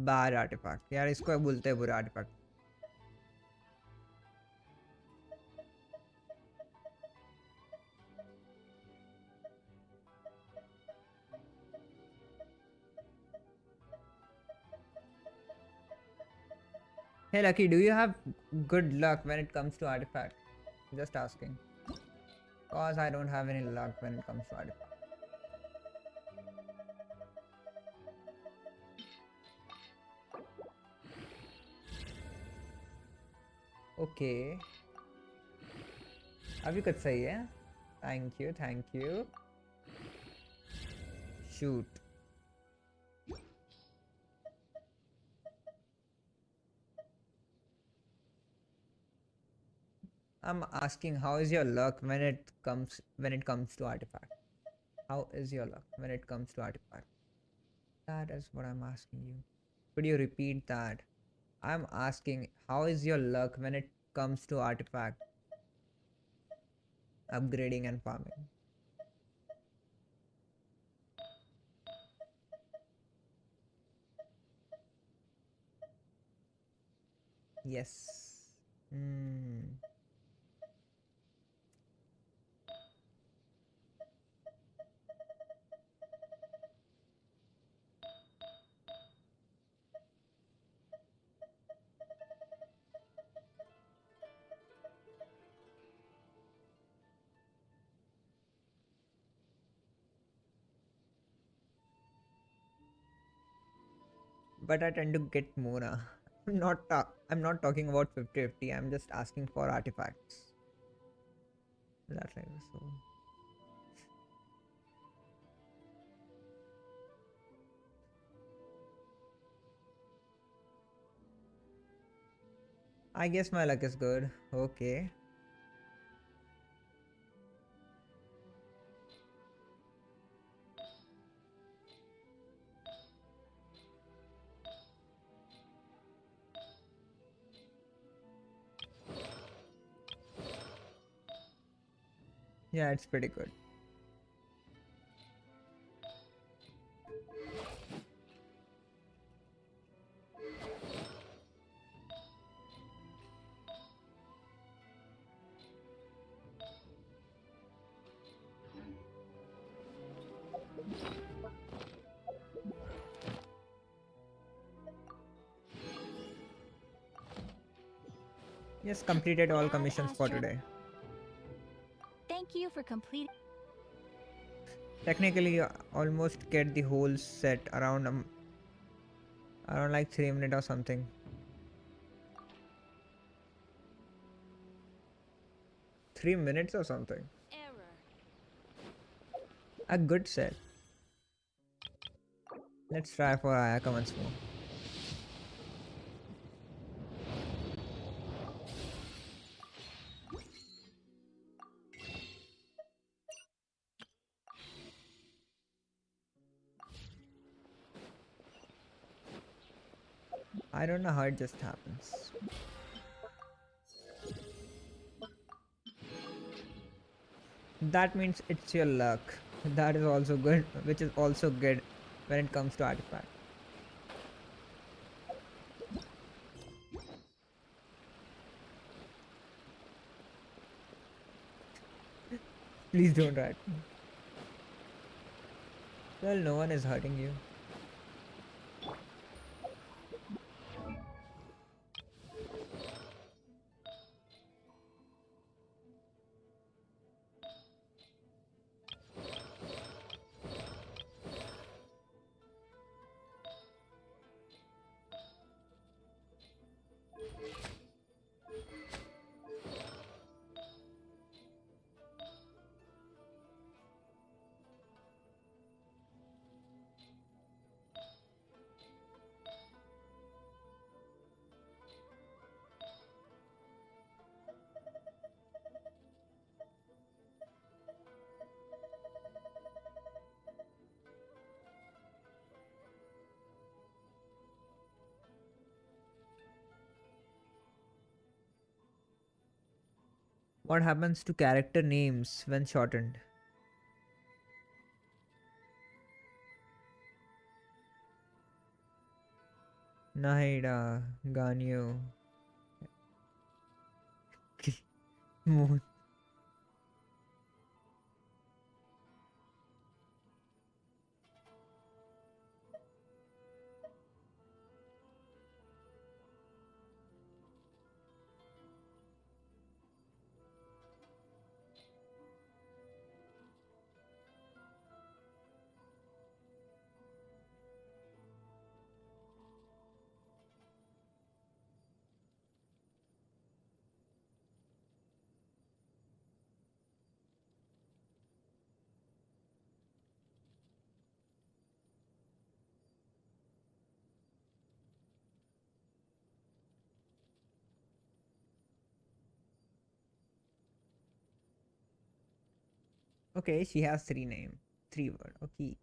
Bad artifact. यार इसको बोलते हैं बुरा artifact. Hey Lucky, do you have good luck when it comes to artifact? Just asking. Cause I don't have any luck when it comes to artifact. Okay. अभी कुछ सही है. Thank you, thank you. Shoot. I'm asking how is your luck when it comes to artifact? How is your luck when it comes to artifact? That is what I'm asking you. Could you repeat that? I'm asking how is your luck when it comes to artifact upgrading and farming? Yes. But I tend to get more. I'm not talking about 50-50. I'm just asking for artifacts. That's like so. I guess my luck is good. Okay. Yeah, it's pretty good. Yes, completed all commissions for today. Thank you for completing. Technically, you almost get the whole set around like 3 minutes or something. Three minutes or something. Error. A good set. Let's try for Ayaka once more. I don't know how it just happens. That means it's your luck. That is also good, which is also good when it comes to artifact. Please don't write. Well, no one is hurting you. What happens to character names when shortened? Nahida, Ganyu, Moon. Okay, she has 3 names. 3 word. Okay.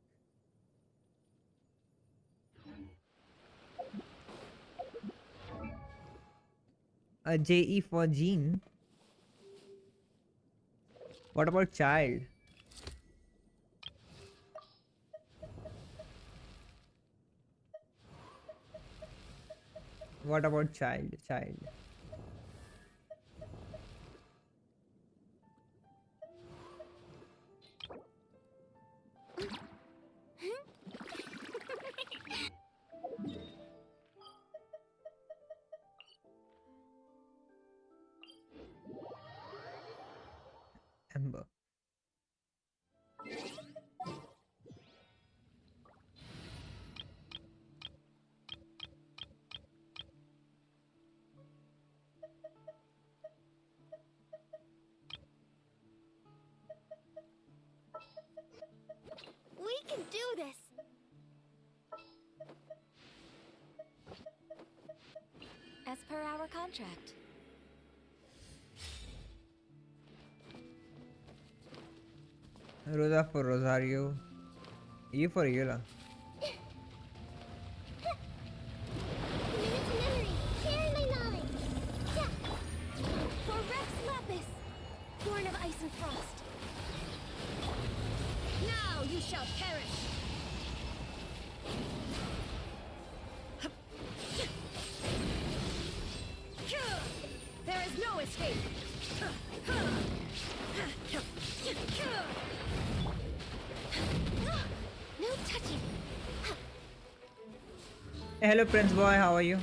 A JE for Jean. What about child? What about child? Child. Ember. We can do this! As per our contract. Rosa for Rosario. E for Yola. Minute's memory, sharing my knowledge. Yeah. For Rex Lapis, born of ice and frost. Now you shall perish. There is no escape. No touching. Hey, hello Prince Boy, how are you?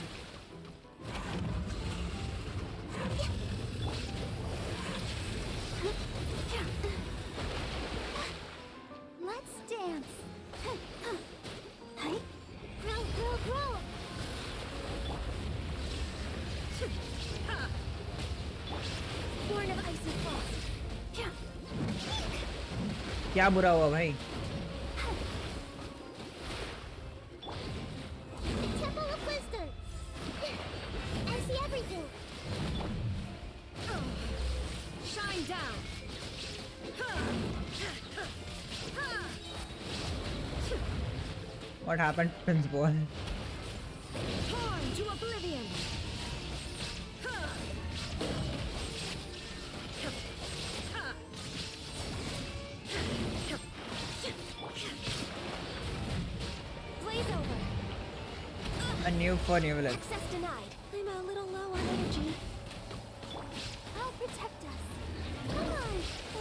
Let's dance. Hey, grow, grow, grow. Born of ice and frost. क्या बुरा हुआ भाई? Temple of Wisdom. I see everything. Shine down. What happened, Prince Boy? Torn to oblivion. Blaze over. A new for Newland. Access denied. I'm a little low on energy. I'll protect us. Come on.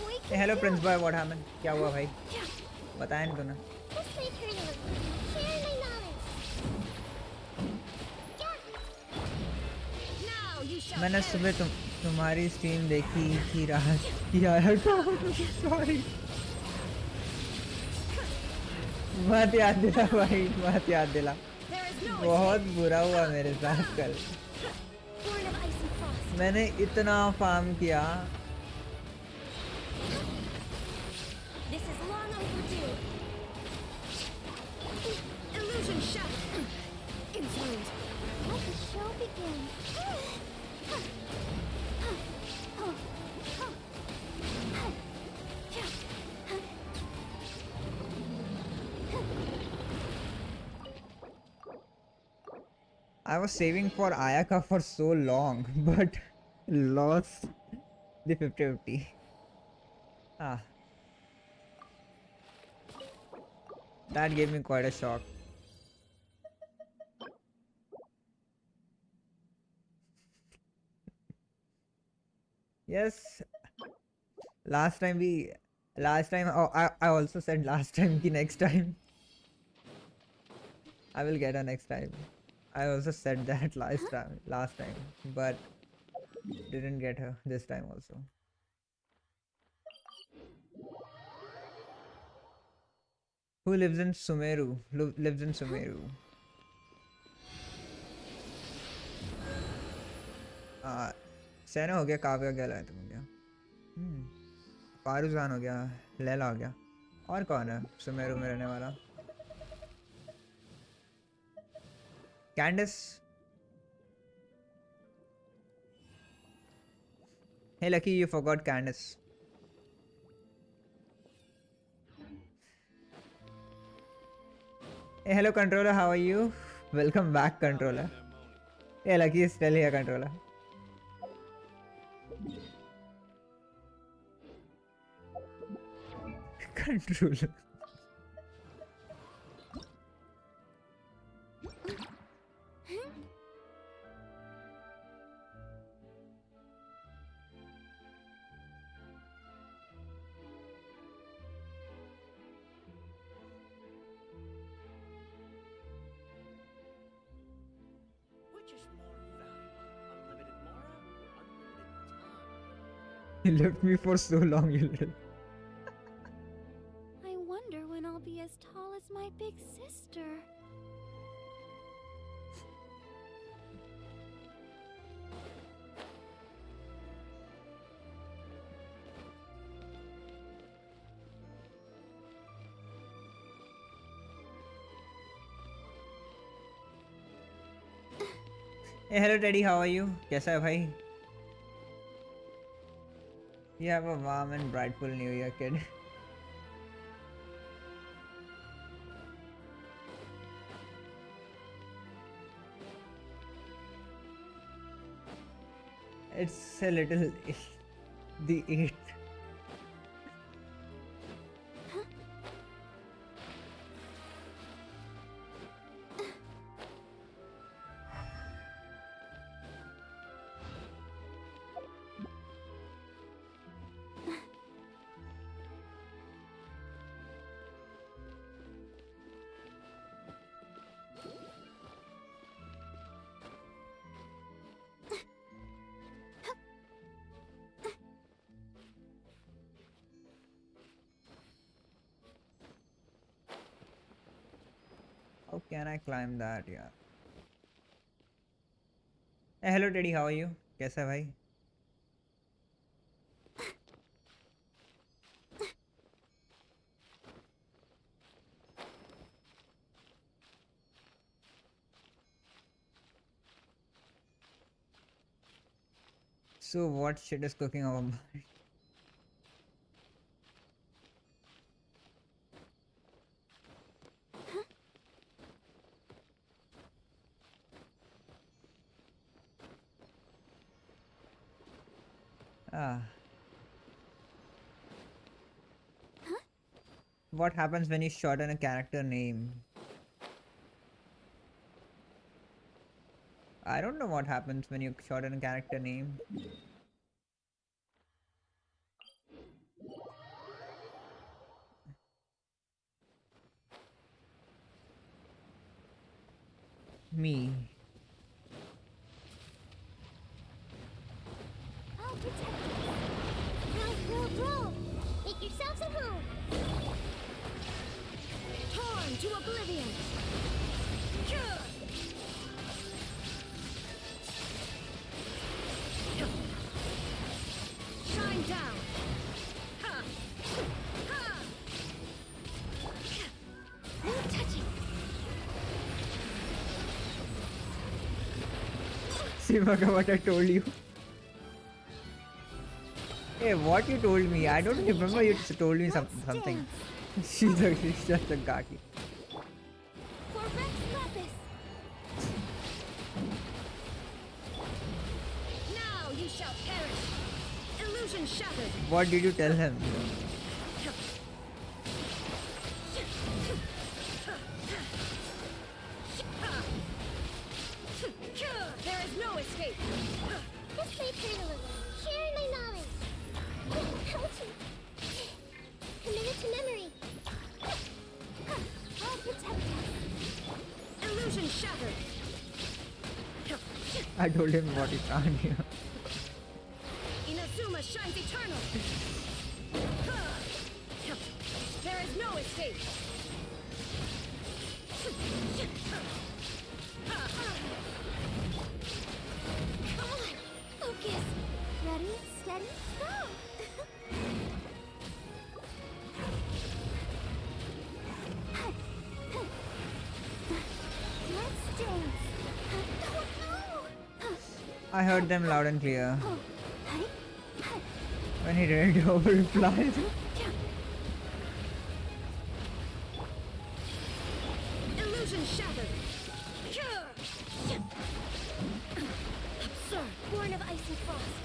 We can Hey, hello do Prince it. Boy, what happened? क्या हुआ भाई? बताया नहीं तूने? This my turn. Share my knowledge. Now you shall मैंने सुबह तुम्हारी stream देखी थी रात की आया था सॉरी मत याद दिला भाई मत याद दिला बहुत बुरा हुआ मेरे साथ कल Born of ice and frost. मैंने इतना फार्म किया This is long overdue. Illusion shattered. Influence. Let the show begin. I was saving for Ayaka for so long, but lost the 50-50. Ah. That gave me quite a shock. Yes. Last time oh, I also said last time ki next time. I will get her next time. I also said that last time, but didn't get her this time also. Who lives in Sumeru? Lives in Sumeru. सेना हो गया काव्या गया तुम हो गया फारूजान हो गया लैला हो गया और कौन है सुमेरू में रहने वाला कैंडिस Hey Lucky, you forgot Candice. Hey, hello controller, how are you? Welcome back controller. Hey Lucky is still here controller. Controller. You left me for so long, you little. I wonder when I'll be as tall as my big sister. Hey, hello Teddy, how are you? कैसा है भाई? You have a warm and brightful New Year, kid. It's a little the 8th. How can I climb that? Yeah. Hey, hello Teddy, how are you? कैसा है भाई? So what shit is cooking over my What happens when you shorten a character name? I don't know what happens when you shorten a character name. Me. I'll protect you. Roll. Make yourselves at home. Torn to oblivion. Shine down. Ha. Ha. No touching. See, Macka, what I told you. Hey, what you told me? I don't remember you told me something. She's just a gaki. For Rex Lapis. Now you shall perish. Illusion shattered. What did you tell him? There is no escape. This may hurt a little. Sharing my knowledge. Ouchie. Committed to memory. I'll protect you. Illusion shattered. I told him what he can't hear. Inazuma shines eternal. There is no escape. Come on. Focus. Ready, steady, go. Let's dance. I heard them loud and clear. When he didn't reply. Illusion shattered. Absurd. Born of ice and frost.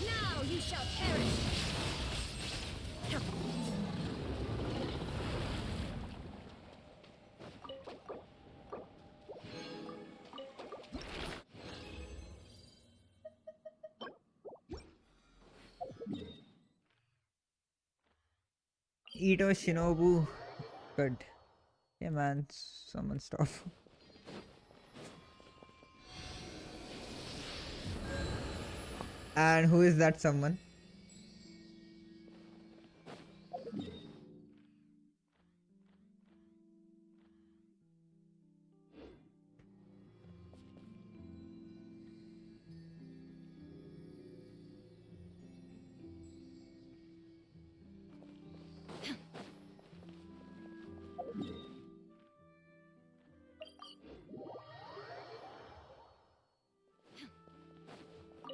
Now you shall perish. Ito Shinobu. Good. Yeah, man. Someone stop. And who is that someone?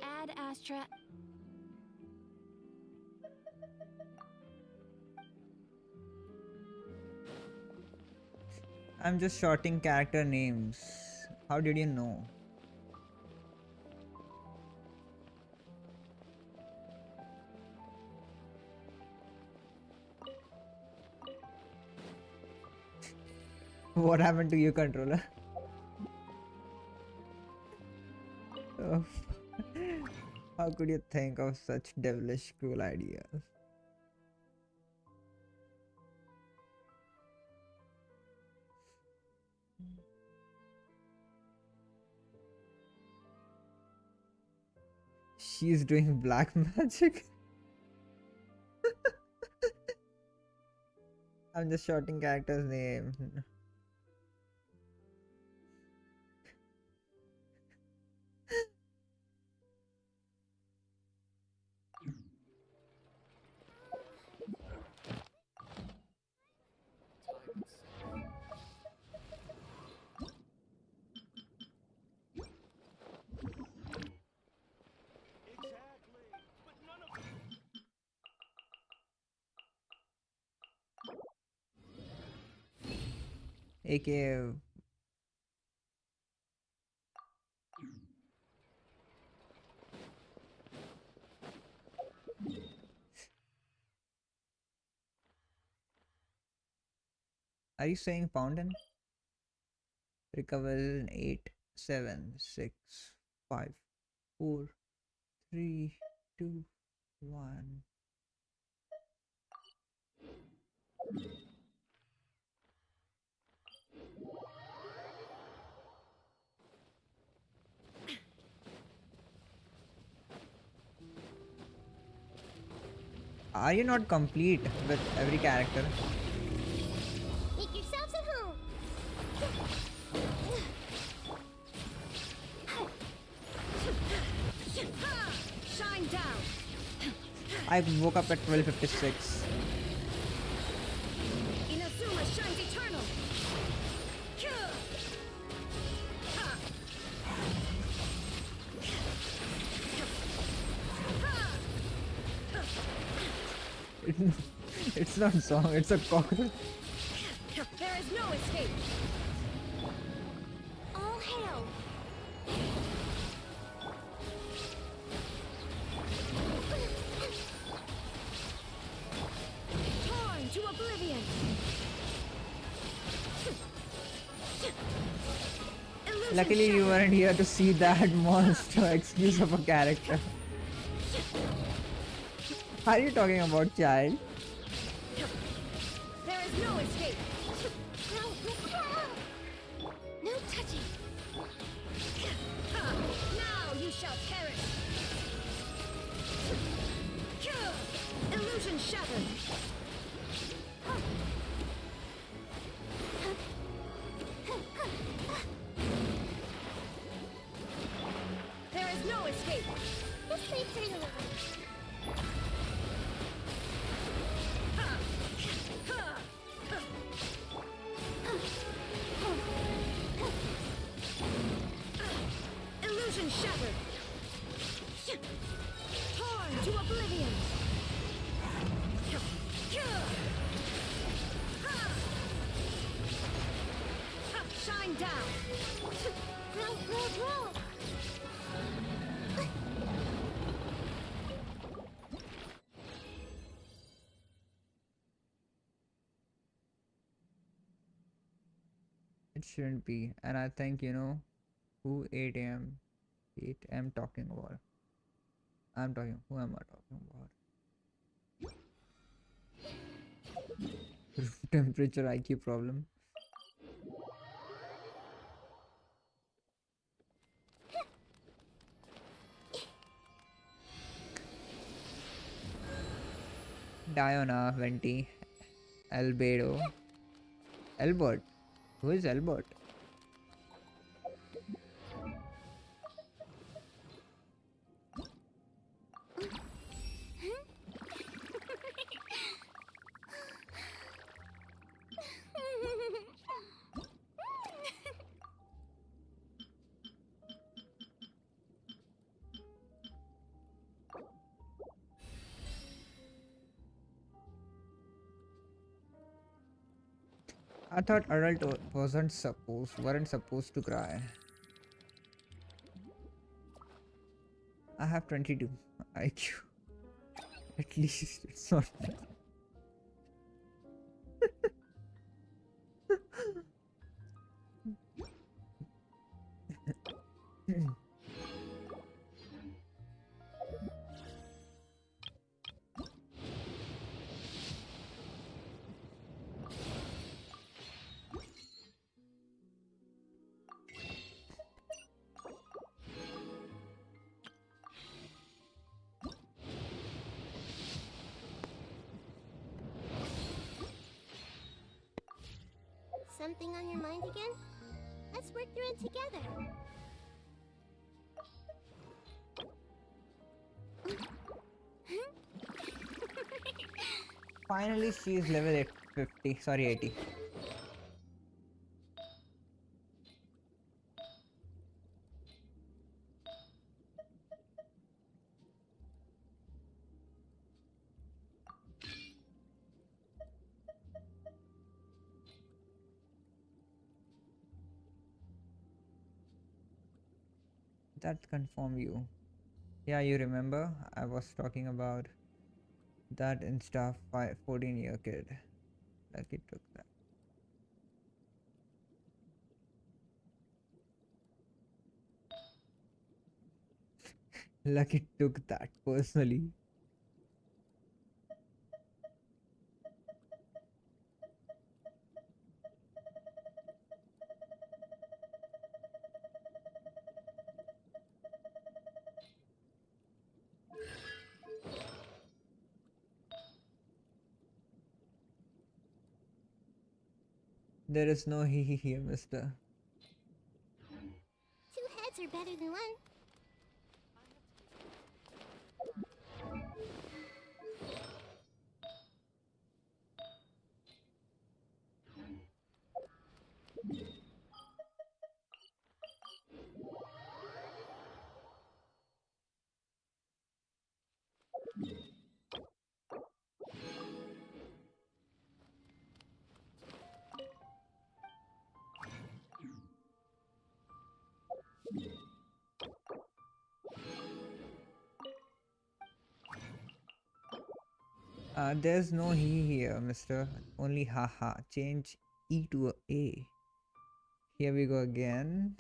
Add Astra. I'm just shorting character names. How did you know? What happened to your controller? Oh, how could you think of such devilish, cruel ideas? She's doing black magic. I'm just shorting character's name. AKA are you saying Poundin? Recover in 8, 7, 6, 5, 4, 3, 2, 1. Are you not complete with every character? Make yourselves at home. Shine down. I woke up at 12:56. Inazuma shines eternal. It's not a song, it's a cockroach. There is no escape. All hail. Torn to oblivion. Luckily you weren't here to see that monster excuse of a character. Are you talking about, child? There is no escape. No touching. Now you shall perish. Illusion shattered. There is no escape. Let's play pretty little. Illusion shattered. Torn to oblivion. Shine down. Roll. It shouldn't be. And I think, you know, who 8 a.m. 8 am talking about. Who am I talking about? Temperature IQ problem. Diana, Venti, Albedo, Albert. Who is Albert? I thought adult weren't supposed to cry. I have 22 IQ. At least it's not. Something on your mind again? Let's work through it together. Finally, she's level 50. Sorry, 80. That confirm you. Yeah, you remember I was talking about that Insta 14-year kid. Lucky took that. Lucky took that personally. There is no he here, mister. Two heads are better than one. There's no he here, mister. Only haha. Change E to a A. Here we go again.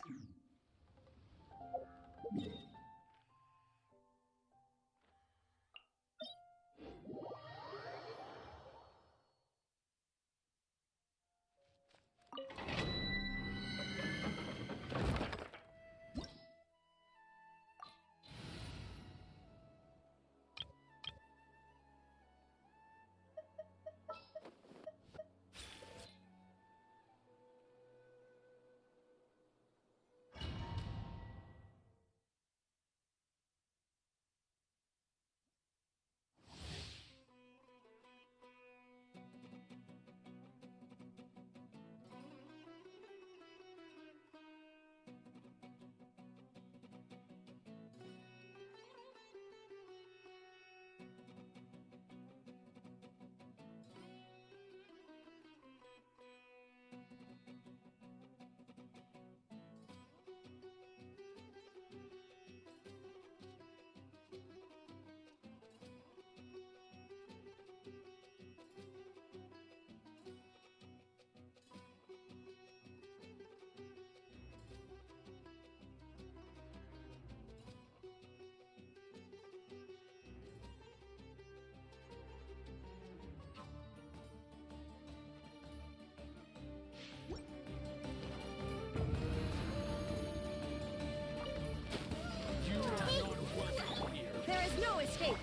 There is no escape.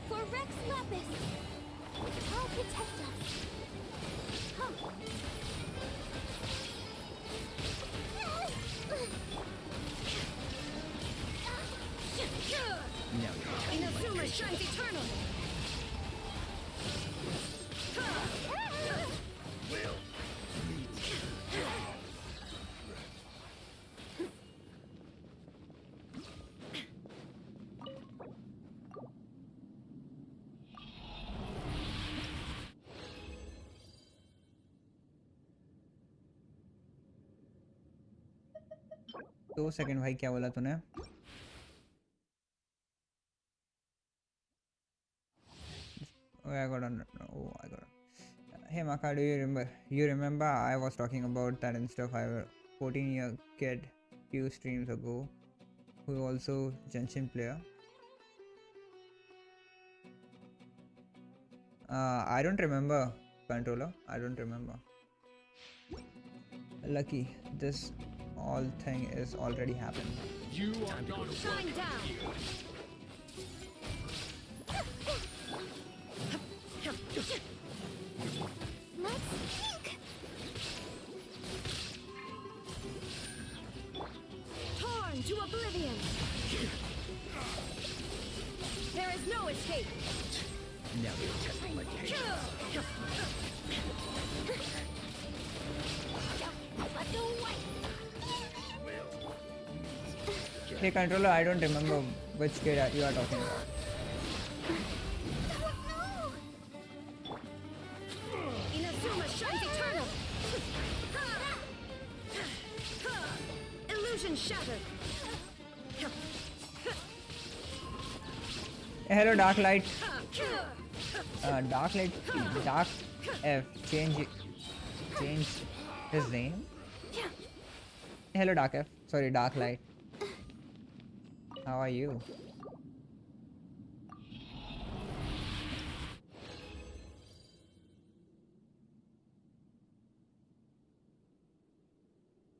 For Rex Lapis. I'll protect us. Huh. Inazuma shines eternal. दो second भाई, क्या बोला तूने? Oh, I got on. Oh, I got on. Hey Maka, do you remember? You remember I was talking about that and stuff. I was a 14-year kid few streams ago who also Genshin player. I don't remember, controller. I don't remember. Lucky, this all thing is already happened. You are not Shine down. Let's think. Torn to oblivion. There is no escape. Now you're testing my patience. Hey controller, I don't remember which kid you are talking about. Inazuma shines eternal. Illusion shattered. Hello Dark Light. Dark Light, Dark F, change his name. Hello Dark F, sorry Dark Light. How are you?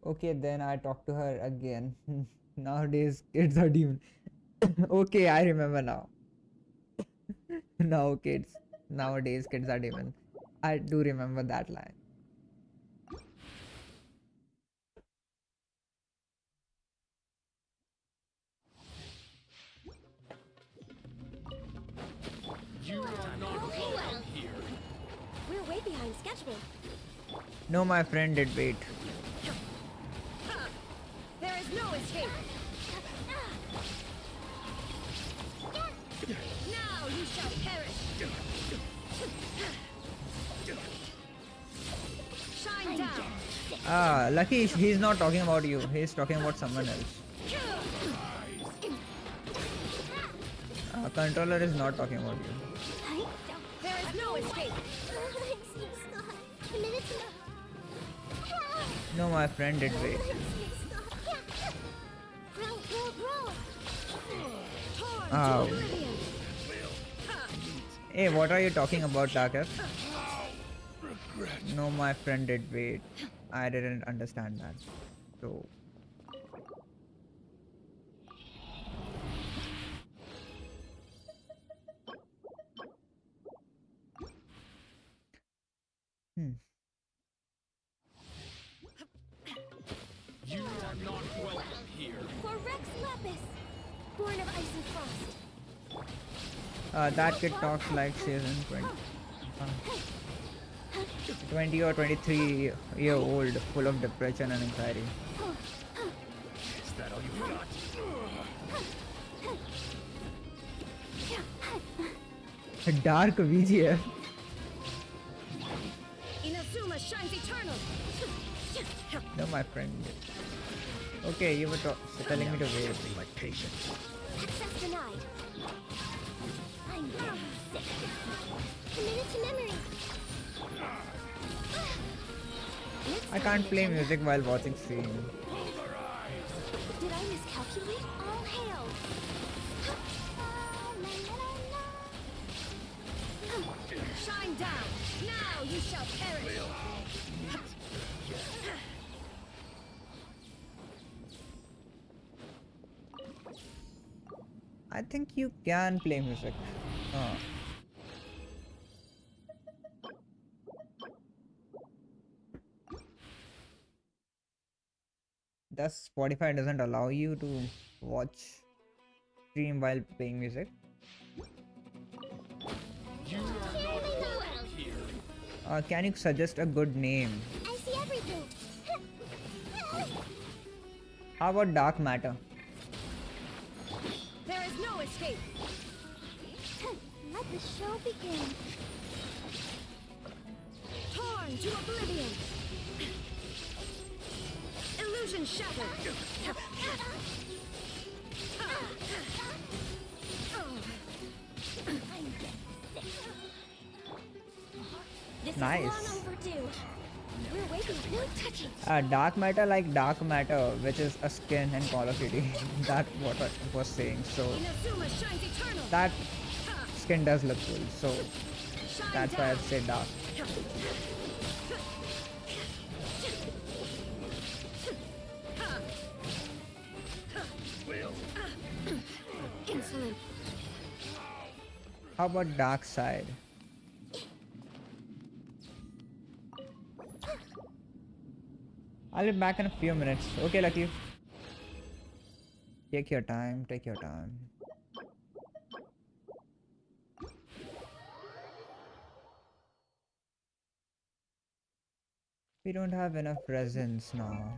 Okay, then I talk to her again. Nowadays kids are demon. Okay, I remember now. Nowadays kids are demon. I do remember that line. satisfying sketchbook. No, my friend did wait. There is no escape. Now you shall perish. Shine down. Ah, lucky he's not talking about you. He's talking about someone else. Controller is not talking about you. There is no escape. No, my friend did wait. Ow. Hey, what are you talking about, Darker? No, my friend did wait. I didn't understand that. So. You are not welcome here. For Rex Lapis, born of ice and frost. That kid talks like she's in 20 or 23-year-old, full of depression and anxiety. Is that all you got? Dark VGF. Inazuma shines eternal. No, my friend. Okay, you were telling me to wait. My patience. Access denied. I'm getting sick. Committed to memory. I can't play music while watching stream. Did I miscalculate? All hail. Shine down. Now you shall perish. I think you can play music. Does Spotify doesn't allow you to watch stream while playing music? You are not welcome here. Can you suggest a good name? I see everything. How about Dark Matter? There is no escape. Let the show begin. Torn to oblivion. Illusion shattered. This Nice. is long overdue. We're waiting. No touching. Dark Matter like Dark Matter, which is a skin in Call of Duty. That's what I was saying. So Inazuma shines eternal. that skin does look cool. So that's why I've said dark. Insolent. How about Dark Side? I'll be back in a few minutes. Okay, Lucky. Take your time. Take your time. We don't have enough resins now.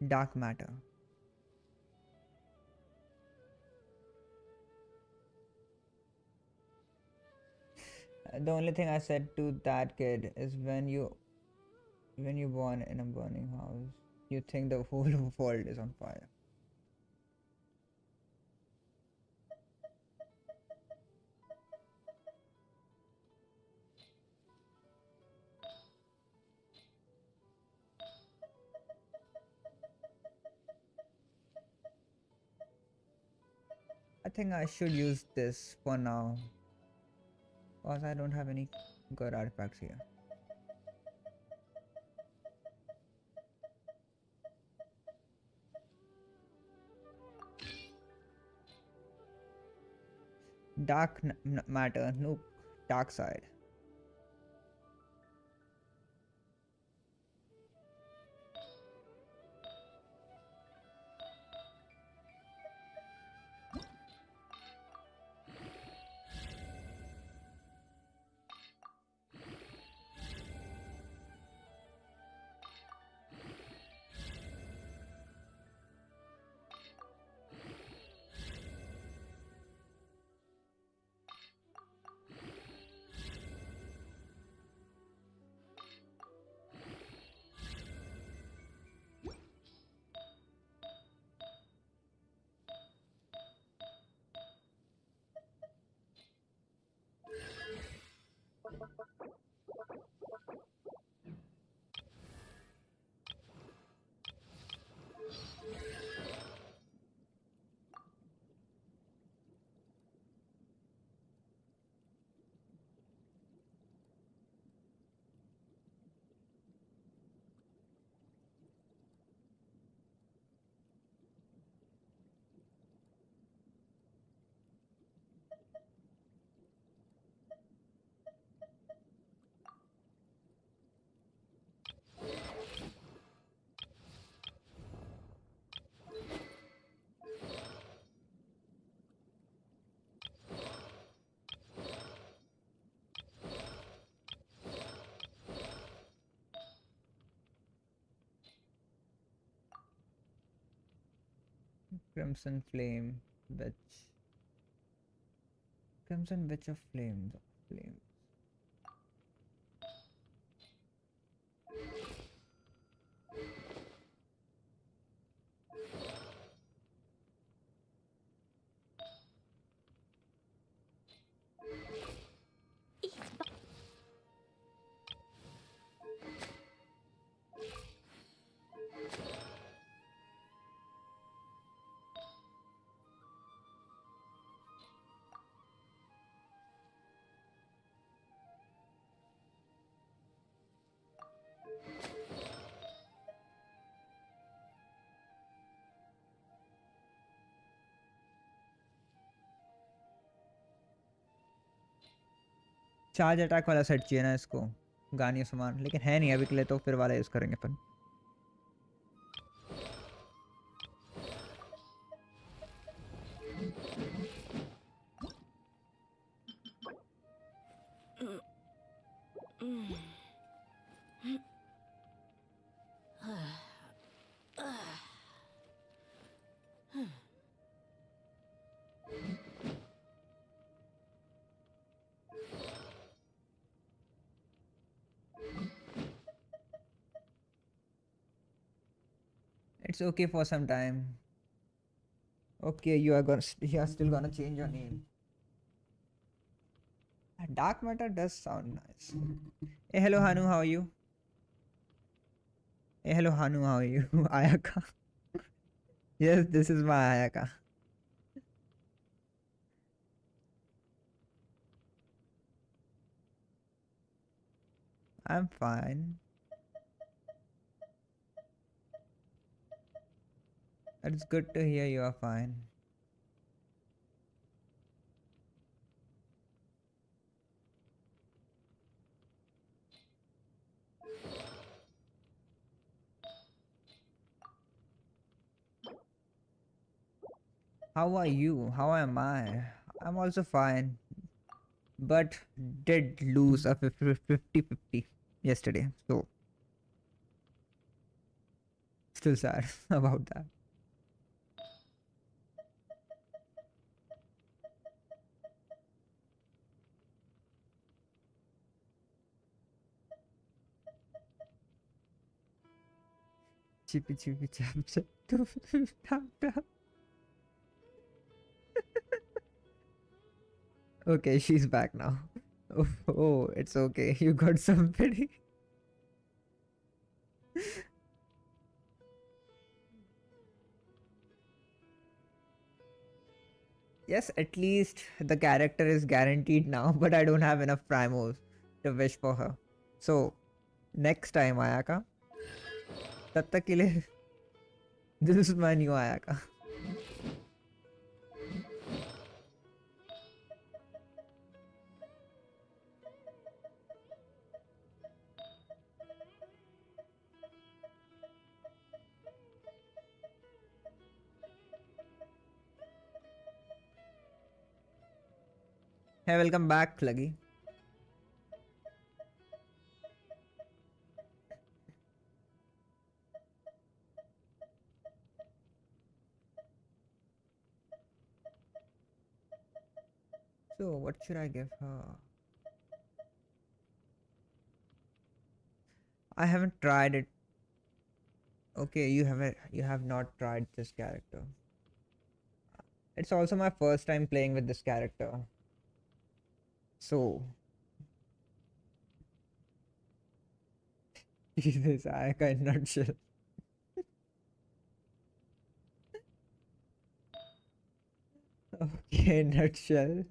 Dark Matter. The only thing I said to that kid is when you born in a burning house, you think the whole world is on fire. I think I should use this for now, because I don't have any good artifacts here. Dark matter, no dark side. Crimson flame, witch. Crimson witch of flame. Flame. Charge attack वाला set चाहिए ना इसको, गानी सामान, लेकिन है नहीं अभी के लिए, तो फिर वाला यूज करेंगे अपन। It's okay for some time. Okay, you are still gonna change your name. Dark matter does sound nice. Hey, hello Hanu, how are you? Hey, hello Hanu, how are you? Ayaka. Yes, this is my Ayaka. I'm fine. It's good to hear you are fine. How are you? How am I? I'm also fine. But did lose a 50-50 yesterday. So still sad about that. Chippy chippy chap chap tap tap. Okay, she's back now. Oh, it's okay. You got some pity. Yes, at least the character is guaranteed now, but I don't have enough primos to wish for her. So, next time, Ayaka. Tat tak ke liye, this is my new Ayaka. Hey, welcome back, Luggy. So, what should I give her? I haven't tried it. Okay, you have not tried this character. It's also my first time playing with this character. So, Jesus, I cannot chill. Okay, nutshell.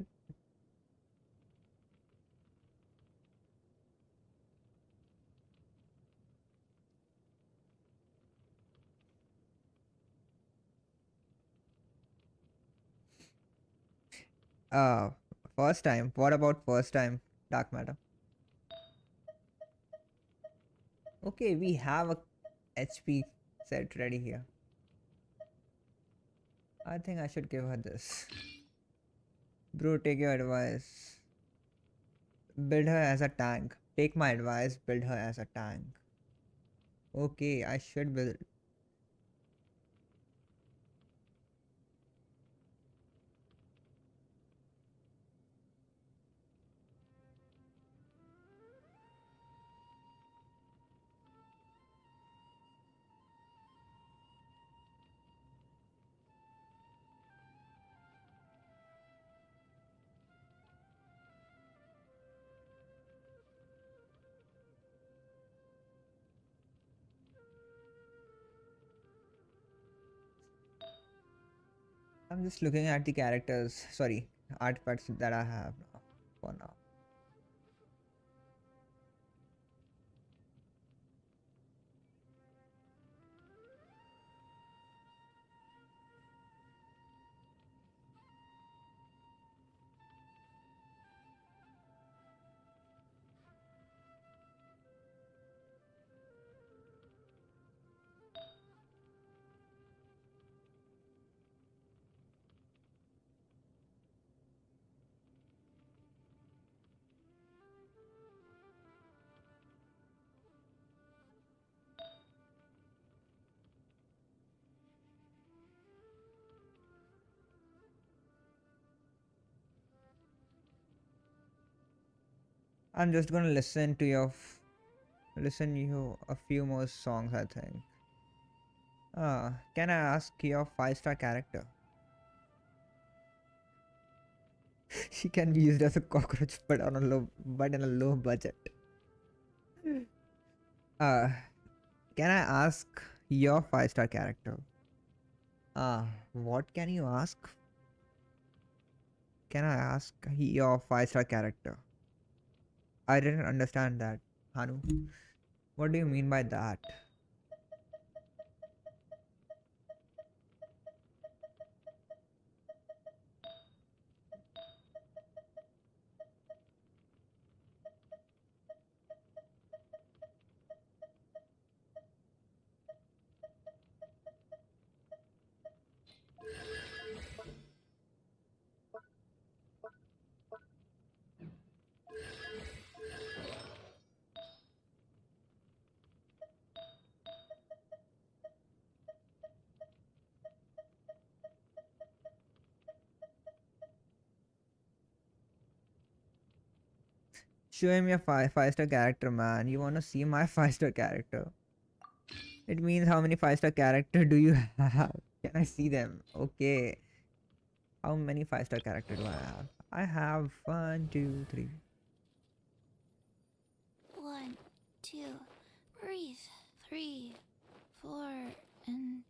Uh, First time. What about first time, Dark Matter? Okay, we have a HP set ready here. I think I should give her this. Bro, take your advice. Build her as a tank. Take my advice, build her as a tank. Okay, I should build. I'm just looking at the characters, sorry, artifacts that I have now, for now. I'm just gonna listen to your listen you a few more songs, I think. Can I ask your 5-star character? She can be used as a cockroach, but on a low budget. Can I ask your 5-star character? What can you ask? Can I ask your 5-star character? I didn't understand that, Hanu. What do you mean by that? Show him your five-star character, man. You wanna see my 5-star character? It means how many 5-star character do you have? Can I see them? Okay. How many 5-star character do I have? I have 1, 2, 3. 1, 2, breathe. 3, 4, and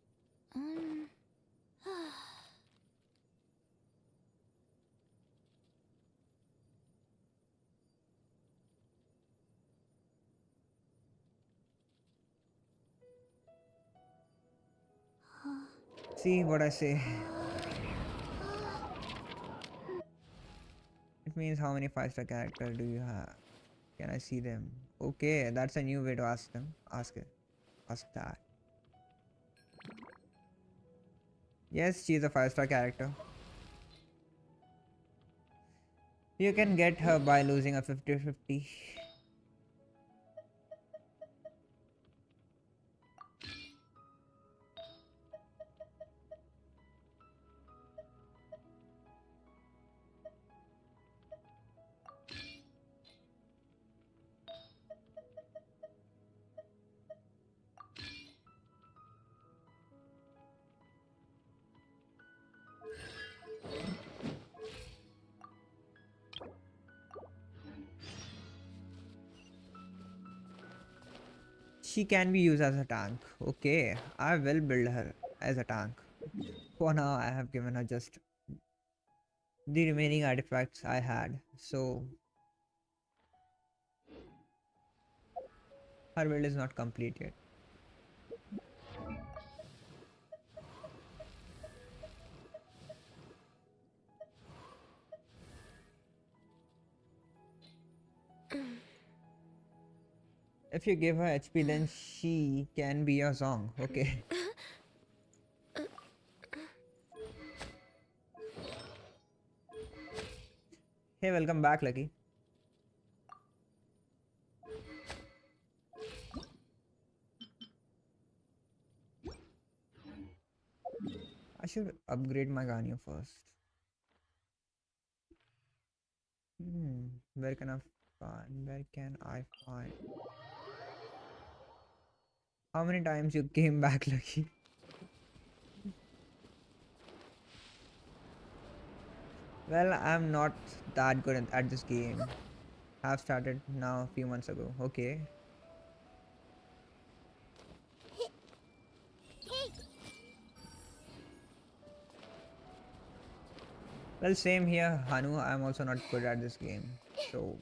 See what I say? It means how many 5-star character do you have? Can I see them? Okay, that's a new way to ask them. Ask that. Yes, she is a 5-star character. You can get her by losing a 50-50. She can be used as a tank. Okay, I will build her as a tank. For now, I have given her just the remaining artifacts I had. So, her build is not complete yet. If you give her HP, then she can be your song. Okay. Hey, welcome back, Lucky. I should upgrade my Ganyu first. Where can I find? Where can I find? How many times you came back, Lucky? Well, I'm not that good at this game. I've started now a few months ago. Okay. Well, same here, Hanu. I'm also not good at this game. So.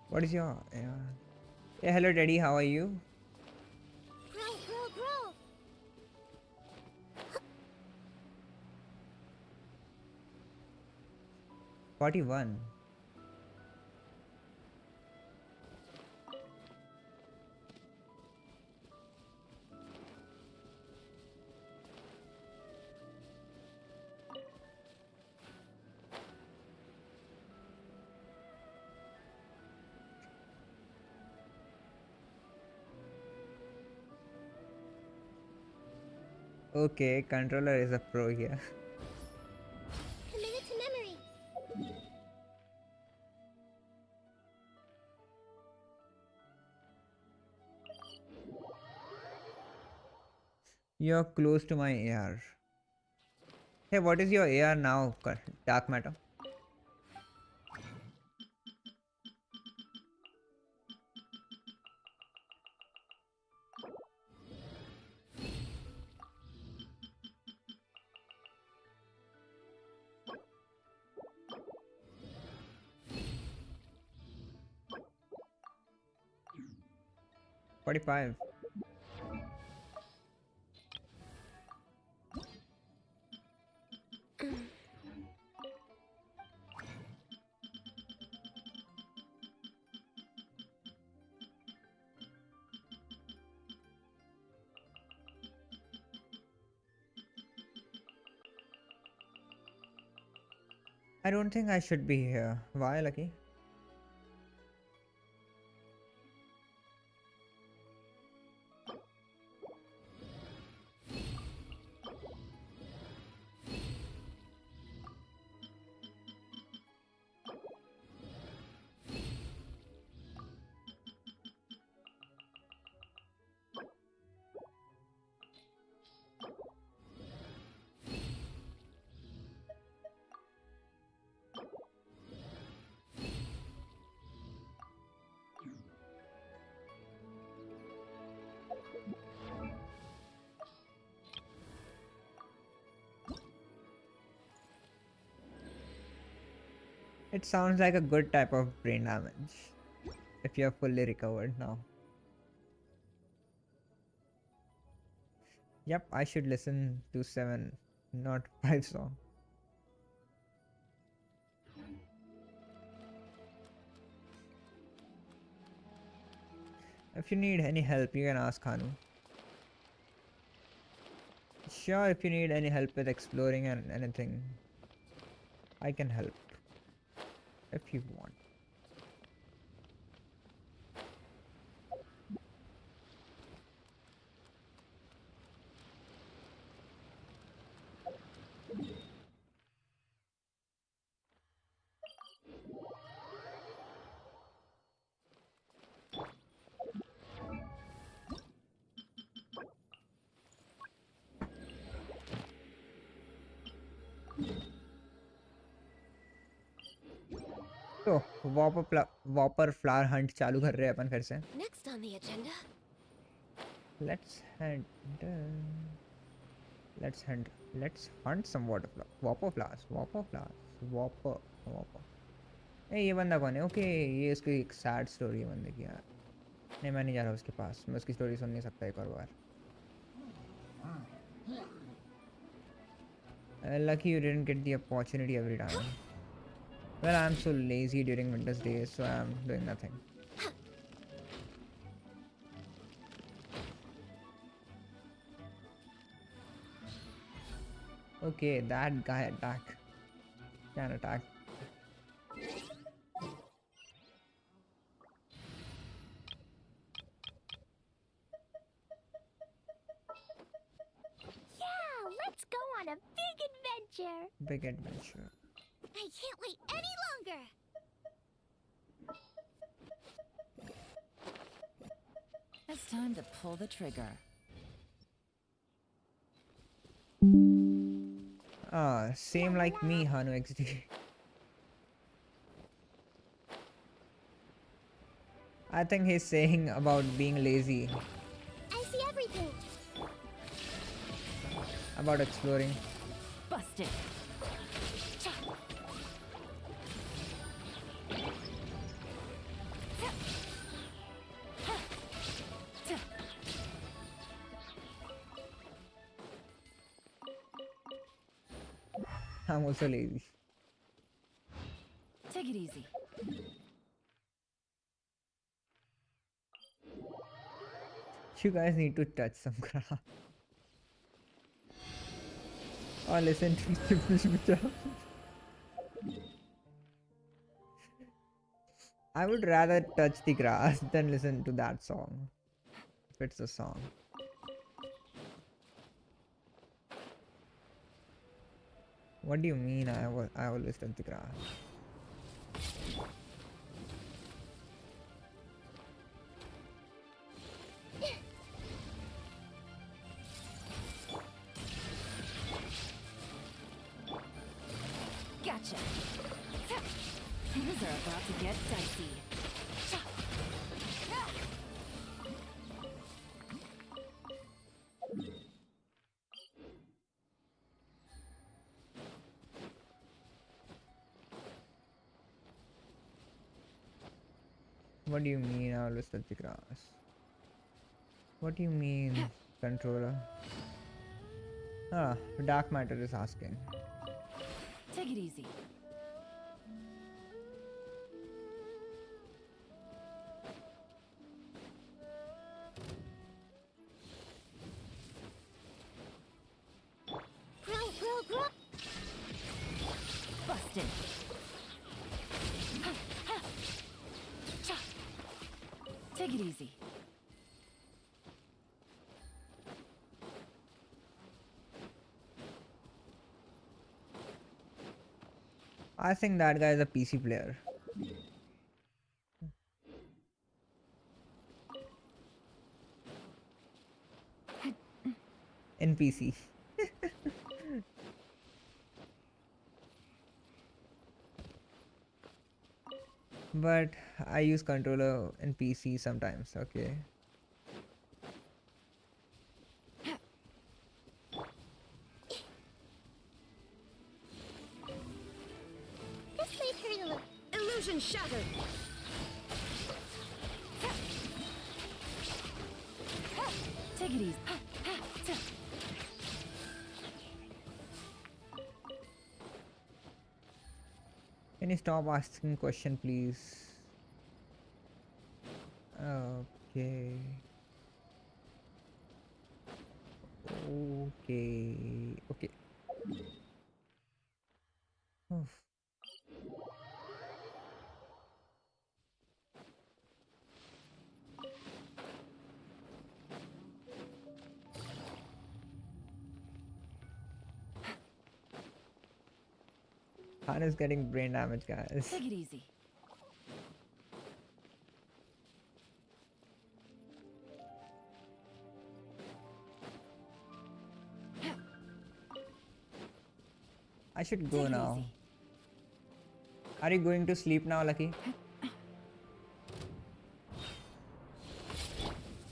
What is your... Yeah, hello, Daddy. How are you? Grow. 41. Okay, controller is a pro here. Commit it to memory. You're close to my AR. Hey, what is your AR now, Dark Matter? $45. I don't think I should be here. Why, Lucky? It sounds like a good type of brain damage. If you're fully recovered now. Yep, I should listen to 7, not 5 song. If you need any help, you can ask Hanu. Sure, if you need any help with exploring and anything, I can help. If you want. तो वॉपर flower Hunt चालू कर रहे हैं अपन फिर से. Next on the agenda. Let's hunt some whopper flowers. ए ये बंदा कौन है? ओके ये इसकी एक सैड स्टोरी है बंदे की यार. नहीं मैं नहीं जा रहा उसके पास. मैं उसकी स्टोरी सुन नहीं सकता एक और बार. Lucky you didn't get the opportunity every time. Well, I'm so lazy during winter's days, so I'm doing nothing. Okay, that guy can attack. Yeah, let's go on a big adventure. Big adventure. I can't wait any longer. It's time to pull the trigger. Same like me, Hanu XD. I think he's saying about being lazy. I see everything. About exploring. Busted. I'm also lazy. Take it easy. You guys need to touch some grass. Or listen to I would rather touch the grass than listen to that song. If it's a song. What do you mean I always touch the grass? Gotcha. Things are about to get dicey. What do you mean I always touch the grass? What do you mean, controller? Dark Matter is asking. Take it easy. Busted. Take it easy. I think that guy is a PC player. In PC. But I use controller in PC sometimes, okay. This may hurt a little. Illusion shattered. Take it easy. Can you stop asking question, please? Okay. Okay. Oof. Han is getting brain damage, guys. Take it easy. I should go Take it now. easy. Are you going to sleep now, Lucky?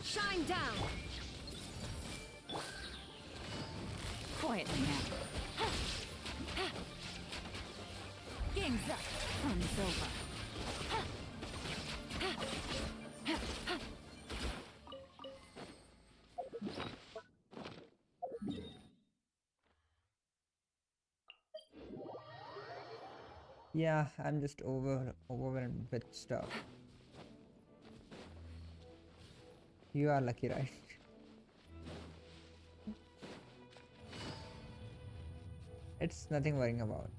Shine down. Quietly now. Game's up. Fun's over. Yeah, I'm just overwhelmed with stuff. You are lucky, right? It's nothing worrying about.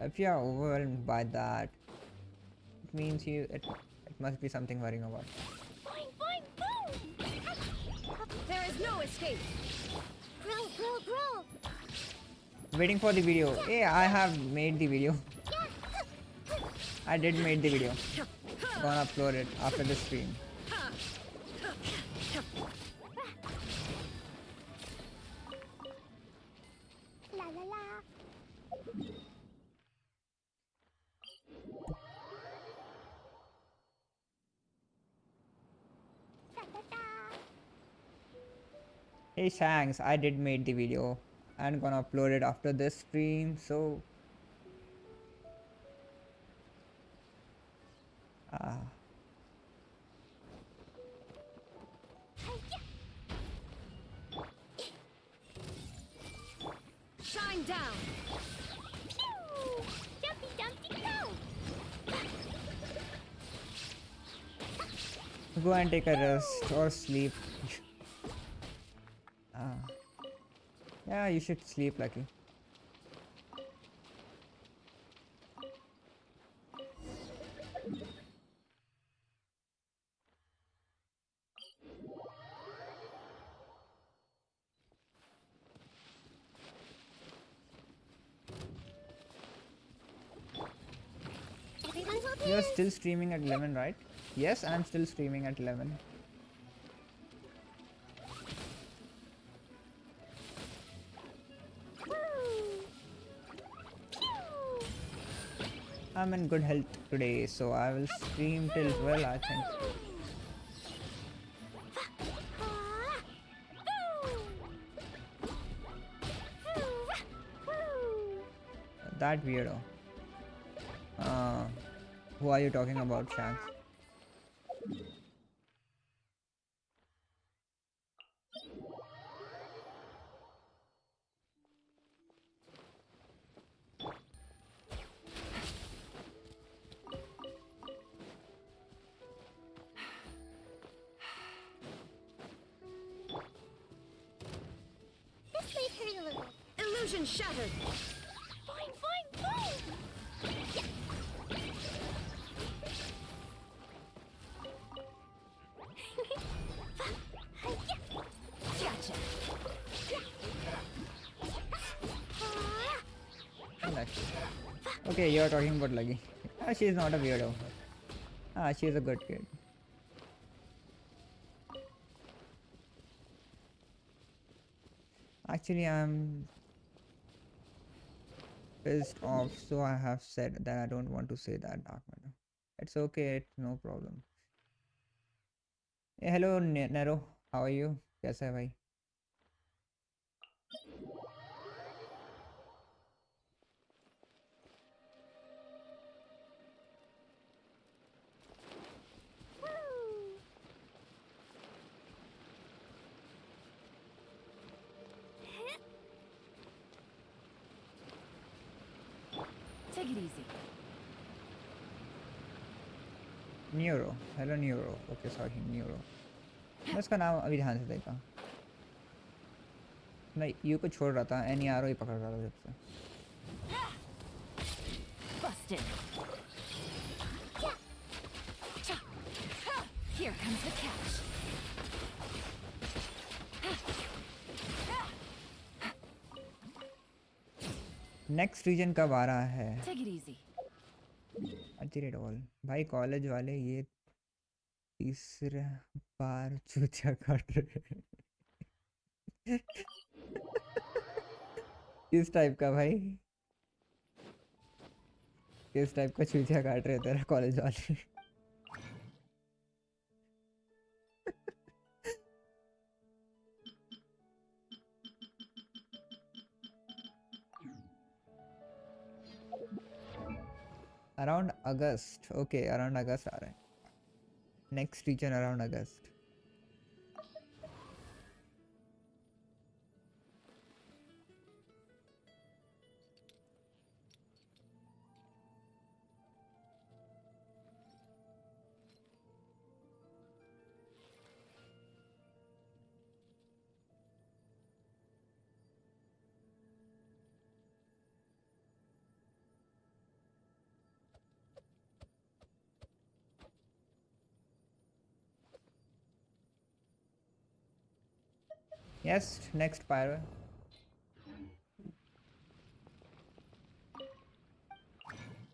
If you are overwhelmed by that, it means it must be something worrying about. Boing, boing, boom! There is no escape. Growl. Waiting for the video. Hey, I have made the video. I did made the video. Gonna upload it after the stream. La la la. Da da da. Hey Shanks, I did made the video. I'm gonna upload it after this stream, so Shine down. Pew! Jumpy, go! go and take a rest or sleep. Yeah, you should sleep, Lucky. Everyone's okay. You're still streaming at 11, right? Yes, I'm still streaming at 11. I'm in good health today, so I will stream till 12, I think. That weirdo. Who are you talking about, Shanks? This may hurt a little. Illusion shattered. Boing, boing! Yeah. Gotcha. Lucky. Okay, you're talking about Lucky. She's not a weirdo. She's a good kid. Actually, I'm pissed off, so I have said that I don't want to say that, Dark Matter. It's okay, it's no problem. Hey, hello, Nero. How are you? कैसा है भाई? Take it easy. Neuro, hello neuro, okay sorry neuro. मैं उसका नाम अभी ध्यान से देखा, मैं यू को छोड़ रहा था, एन आर ओ ही पकड़ रहा था जब से। Busted. Here comes the catch. Next reason कब आ रहा है? Take it easy. अतिरेट ऑल भाई, कॉलेज वाले ये तीसरा बार चूचा काट रहे हैं। किस टाइप का भाई, किस टाइप का चूचा काट रहे तेरा कॉलेज वाले? Around August, okay around August आ रहा है next region, around August. Yes next Pyro.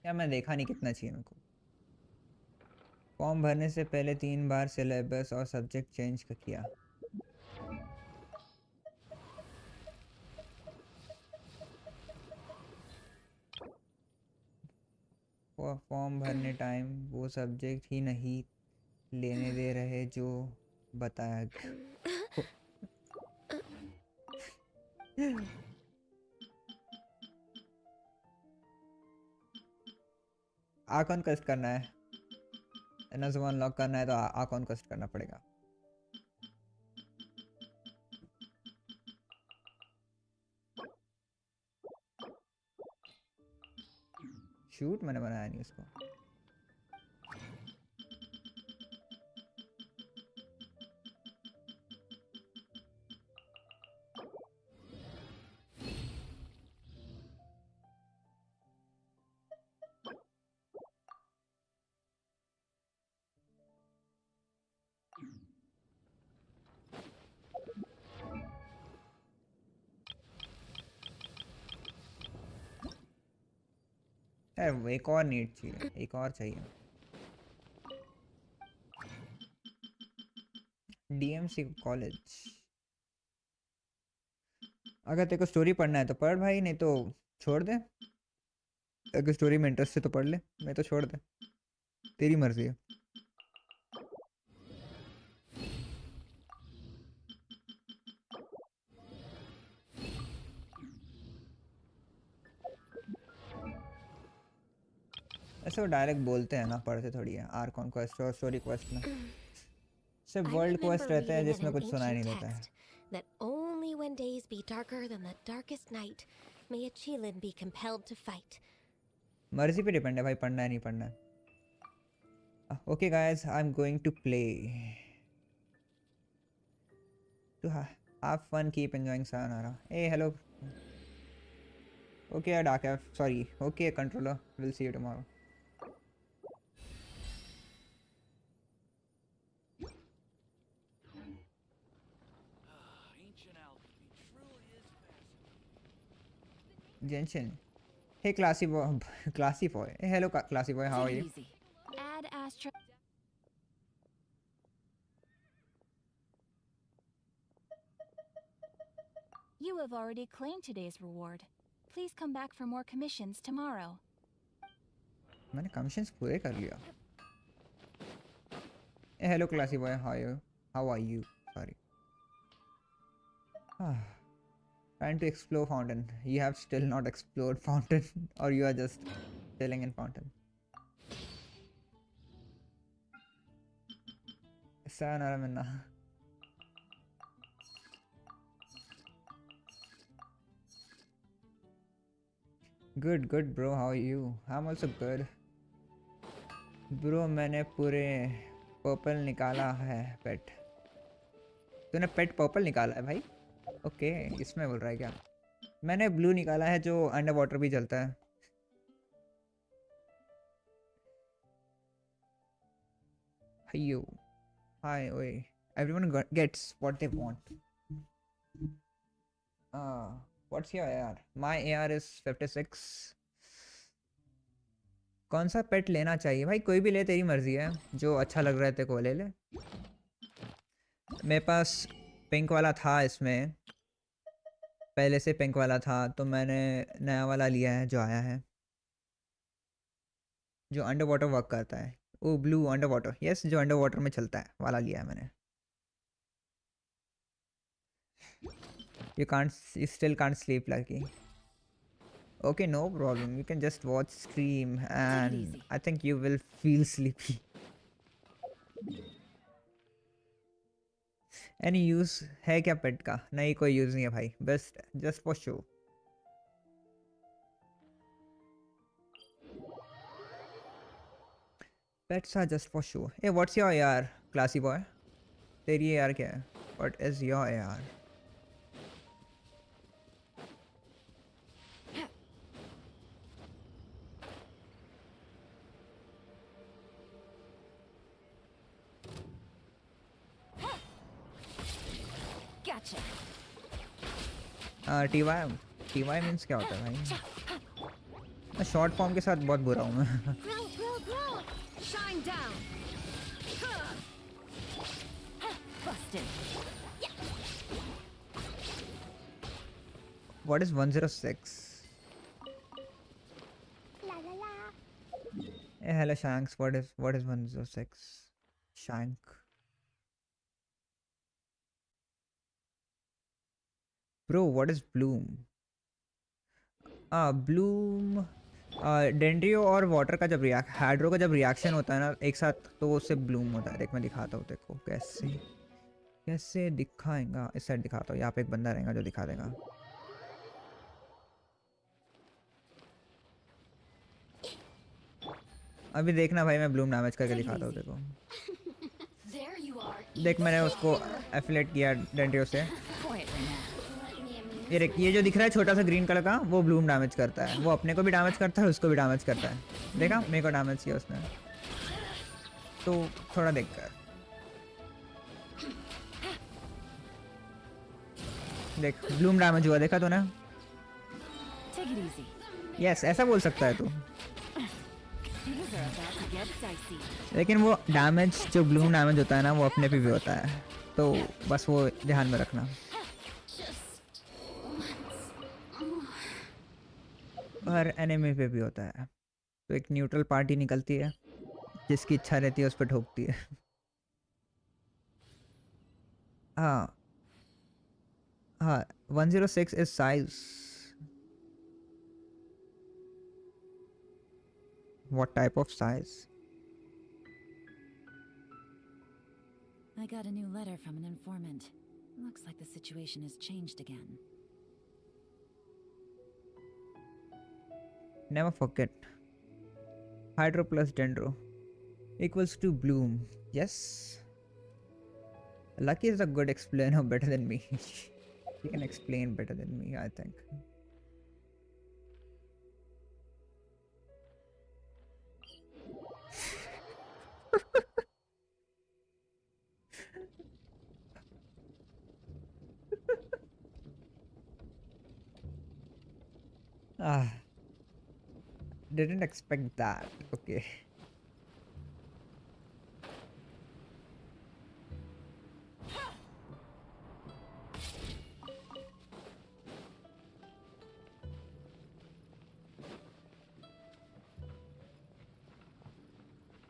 क्या मैं देखा नहीं कितना चाहिए मेरे को। फॉर्म भरने से पहले 3 बार सिलेबस और सब्जेक्ट चेंज किया। फॉर्म भरने टाइम वो सब्जेक्ट ही नहीं लेने दे रहे जो बताया गया। आकॉन कस्ट करना है, एनएस1 अनलॉक करना है तो आकॉन कस्ट करना पड़ेगा। शूट मैंने बनाया नहीं उसको। एक और नीड चाहिए, एक और चाहिए। DMC college. अगर तेरे को स्टोरी पढ़ना है तो पढ़ भाई, नहीं तो छोड़ दे। अगर स्टोरी में इंटरेस्ट है तो पढ़ ले, नहीं तो छोड़ दे, तेरी मर्जी है। ऐसे वो डायरेक्ट बोलते हैं ना, पढ़ते थोड़ी है। आर कॉन्क्वेस्ट और स्टोरी क्वेस्ट में सिर्फ वर्ल्ड क्वेस्ट रहते हैं जिसमें कुछ सुनाई नहीं देता है। That only when days be darker than the darkest night may a Chilin be compelled to fight. मर्जी पे डिपेंड है भाई, पढ़ना है नहीं पढ़ना है। Okay guys, I am going to play to have fun, keep enjoying sayonara। A hello. Okay dark F, sorry, okay controller, will see you tomorrow. Genshin. Hey classy boy, classy boy. Hey hello classy boy, how are you? Add Astra. You have already claimed today's reward. Please come back for more commissions tomorrow. मैंने commissions पूरे कर लिया। Hey hello classy boy, how are you? How are you? Sorry. Trying to explore fountain. You have still not explored fountain, or you are just chilling in fountain. Sayonara Minna. Good, good, bro. How are you? I'm also good. Bro, मैंने पूरे purple निकाला है पेट. तूने पेट purple निकाला है भाई? Okay, इसमें बोल रहा है क्या? मैंने ब्लू निकाला है जो अंडर वाटर भी चलता है. Hiyo. Hi, oi. Everyone gets what they want. What's your AR? My AR is 56. कौन सा पेट लेना चाहिए भाई? कोई भी ले, तेरी मर्जी है. जो अच्छा लग रहा है तेरे को ले ले. मेरे पास पिंक वाला था, इसमें पहले से पिंक वाला था, तो मैंने नया वाला लिया है जो आया है, जो अंडर वाटर वर्क करता है. ओ ब्लू अंडर वाटर, यस, जो अंडर वाटर में चलता है वाला लिया है मैंने. You still can't sleep, Lucky. Okay, no problem. You can just watch stream and I think you will feel sleepy. Any use है क्या पेट का? नहीं, कोई यूज नहीं है भाई. बस just for show. Pets are just for show. Hey, what's your AR, classy boy? तेरी AR क्या है? What is your AR? Gotcha. TY means क्या होता है भाई? मैं शॉर्ट फॉर्म के साथ बहुत बुरा हूँ मैं. Shine down. Busted. What is 106? La la la. Hey, hello Shanks. What is 106? Shank. Bro, what is bloom? bloom डेंड्रियो और वाटर का जब हाइड्रो का जब रिएक्शन होता है ना एक साथ, तो उससे ब्लूम होता है. देख मैं दिखाता हूँ देखो कैसे दिखाएगा. इस साइड दिखाता हूँ. यहाँ पे एक बंदा रहेगा जो दिखा देगा. अभी देखना भाई, मैं ब्लूम डैमेज करके दिखाता हूँ देखो. देख मैंने उसको एफिलेट किया डेंड्रियो से. ये देख, ये जो दिख रहा है छोटा सा ग्रीन कलर का, वो ब्लूम डैमेज करता है. वो अपने को भी डैमेज करता है, उसको भी डैमेज करता है. देखा, मेरे को डैमेज किया उसने. तो थोड़ा देख कर देख, ब्लूम डैमेज हुआ, देखा तूने? यस, ऐसा बोल सकता है तू. लेकिन वो डैमेज जो ब्लूम डैमेज होता है ना, वो अपने पे भी होता है. तो बस वो ध्यान में रखना. हर एनिमी पे भी होता है. तो एक न्यूट्रल पार्टी निकलती है, जिसकी इच्छा रहती है उस पर ठोकती है. हाँ 106 is size. What type of size? I got a new letter from an informant. Looks like the situation has changed again. Never forget. Hydro plus Dendro equals to bloom. Yes. Lucky is a good explainer, better than me. He can explain better than me, I think. Didn't expect that. Okay.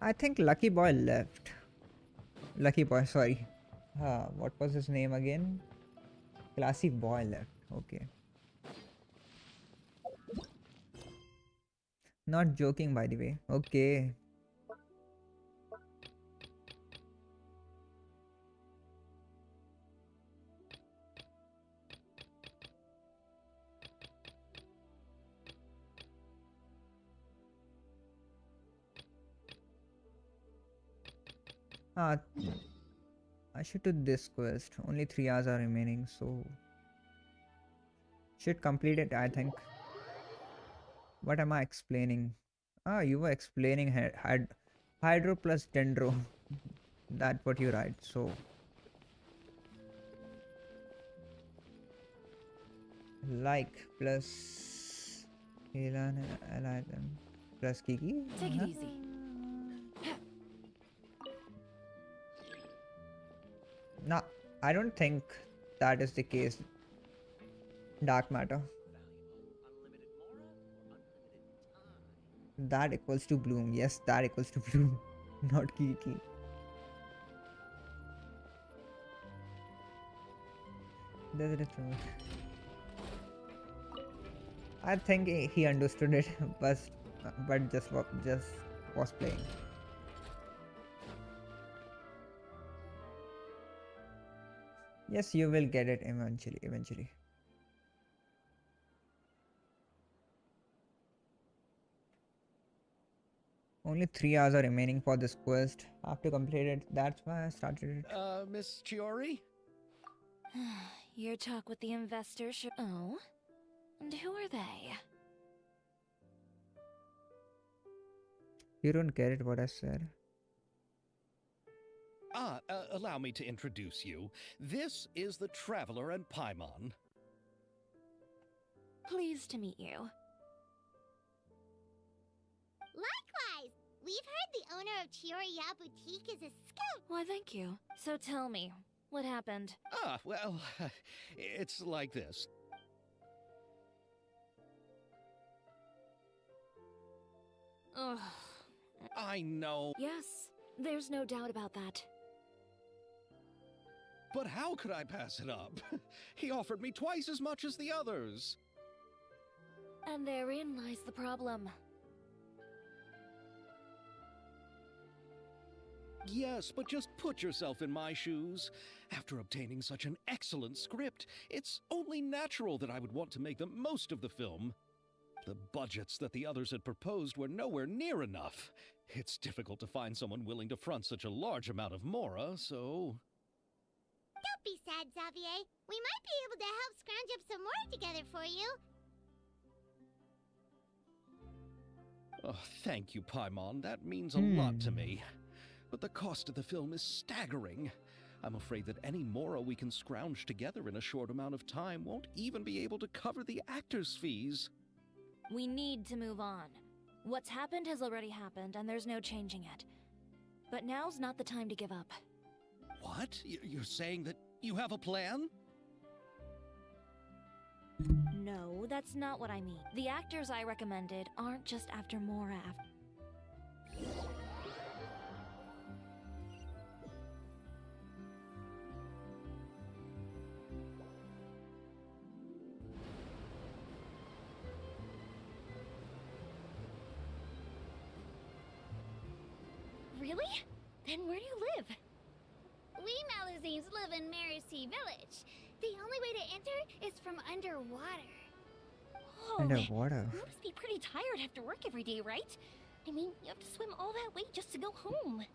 I think Lucky Boy left. Lucky Boy, sorry. What was his name again? Classy Boy left. Okay. Not joking, by the way. Okay. Ah, I should do this quest. Only 3 hours are remaining, so should complete it, I think. What am I explaining? Ah, you were explaining hydro plus dendro. That's what you write. So like plus Elan plus Kiki. Take it easy. No, I don't think that is the case. Dark matter. That equals to Bloom. Yes, that equals to Bloom, not Kiki. There's a difference. I think he understood it, but just was playing. Yes, you will get it eventually. Only 3 hours are remaining for this quest. I have to complete it. That's why I started it. Miss Chiori? Your talk with the investor Oh? And who are they? You don't get it what I said. Allow me to introduce you. This is the Traveler and Paimon. Pleased to meet you. Likewise! We've heard the owner of Chioriya Boutique is a scout. Why, thank you. So tell me, what happened? Well, it's like this. Ugh. I know. Yes, there's no doubt about that. But how could I pass it up? He offered me twice as much as the others. And therein lies the problem. Yes, but just put yourself in my shoes. After obtaining such an excellent script, it's only natural that I would want to make the most of the film. The budgets that the others had proposed were nowhere near enough. It's difficult to find someone willing to front such a large amount of mora, so... Don't be sad, Xavier. We might be able to help scrounge up some more together for you. Oh, thank you, Paimon. That means a lot to me. But the cost of the film is staggering. I'm afraid that any mora we can scrounge together in a short amount of time won't even be able to cover the actors' fees. We need to move on. What's happened has already happened, and there's no changing it. But now's not the time to give up. What? You're saying that you have a plan? No, that's not what I mean. The actors I recommended aren't just after Mora. Really? Then where do you live? We Malazines live in Marcy Village. The only way to enter is from underwater. Oh, Underwater? You must be pretty tired after work every day, right? I mean, you have to swim all that way just to go home.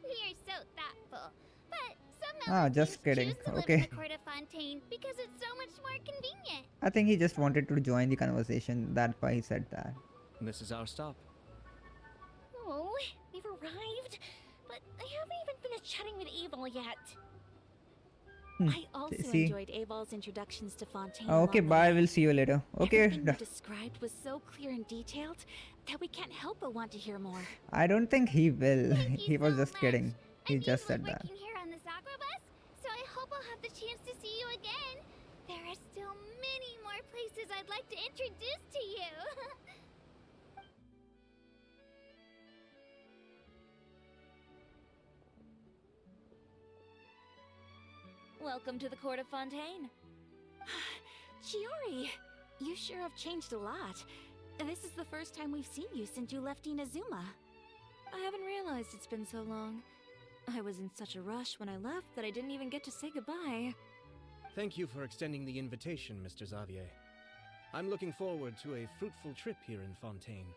We are so thoughtful. But some just kidding. choose to live Okay. in the Court of Fontaine because it's so much more convenient. I think he just wanted to join the conversation. That's why he said that. This is our stop. Oh, we've arrived. But I haven't even finished chatting with Abel yet. I also See? enjoyed Aval's introductions to Fontaine. Okay, along the bye. way. We'll see you later. Okay. Everything you described was so clear and detailed that we can't help but want to hear more. I don't think he will. He was just kidding. He just said that. Working here on the Sakura bus, so I hope I'll have the chance to see you again. There are still many more places I'd like to introduce to you. Welcome to the Court of Fontaine. Chiori, you sure have changed a lot. This is the first time we've seen you since you left Inazuma. I haven't realized it's been so long. I was in such a rush when I left that I didn't even get to say goodbye. Thank you for extending the invitation, Mr. Xavier. I'm looking forward to a fruitful trip here in Fontaine.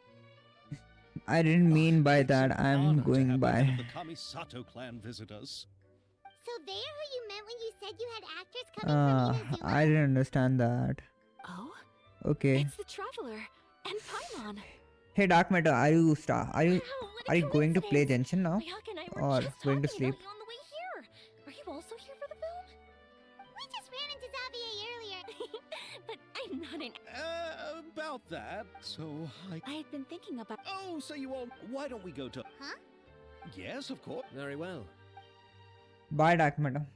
I didn't mean by that. I'm going by. The Kamisato clan visit us. So they're who you meant when you said you had actors coming from Inazuma? I didn't understand that. Oh? Okay. It's the Traveler and Paimon. Hey Dark Matter, are you going to play Genshin now? Or going to sleep? On the way here. Are you also here for the film? We just ran into Xavier earlier. But I'm not an... About that, so I had been thinking about... Oh, so you all... Why don't we go to... Huh? Yes, of course. Very well. Bye Dark Matter.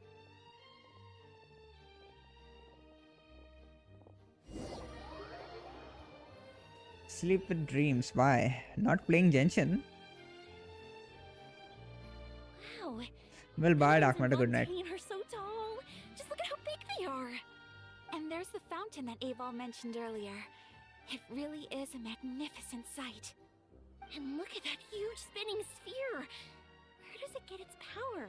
Sleep with dreams. Why? Not playing Genshin? Wow. Well, bye Dark Matter. Good night. Are so tall. Just look at how big they are. And there's the fountain that Aval mentioned earlier. It really is a magnificent sight. And look at that huge spinning sphere. Where does it get its power?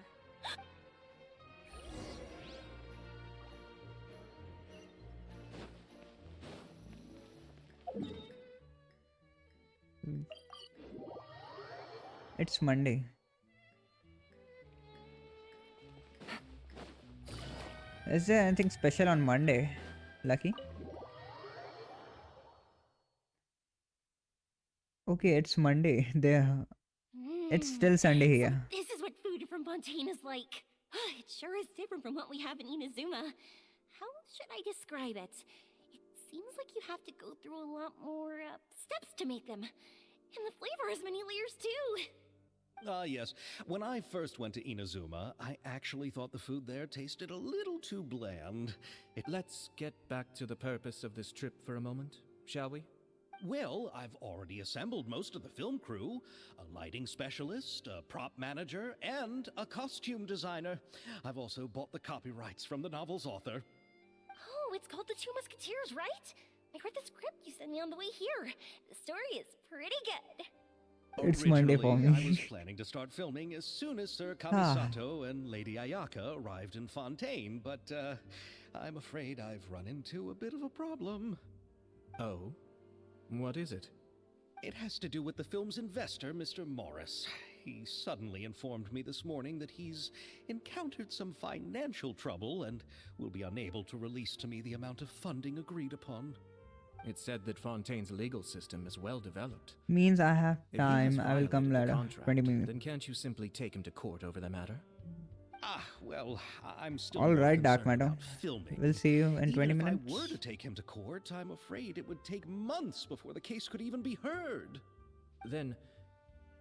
It's Monday. Is there anything special on Monday, Lucky? Okay, it's Monday. It's still Sunday here. So this is what food from Fontaine is like. It sure is different from what we have in Inazuma. How should I describe it? It seems like you have to go through a lot more steps to make them. And the flavor has many layers too. Yes. When I first went to Inazuma, I actually thought the food there tasted a little too bland. Let's get back to the purpose of this trip for a moment, shall we? Well, I've already assembled most of the film crew. A lighting specialist, a prop manager, and a costume designer. I've also bought the copyrights from the novel's author. Oh, it's called The Two Musketeers, right? I read the script you sent me on the way here. The story is pretty good. It's Monday for me. I was planning to start filming as soon as Sir Kamisato and Lady Ayaka arrived in Fontaine, but I'm afraid I've run into a bit of a problem. Oh? What is it? It has to do with the film's investor, Mr. Morris. He suddenly informed me this morning that he's encountered some financial trouble and will be unable to release to me the amount of funding agreed upon. It's said that Fontaine's legal system is well developed. Means I have If he has time. I will come violated the later. contract, 20 minutes. Then can't you simply take him to court over the matter? Well, I'm still All more right, Dark concerned Matter. about filming. We'll see you in 20 Even minutes. if I were to take him to court, I'm afraid it would take months before the case could even be heard. Then,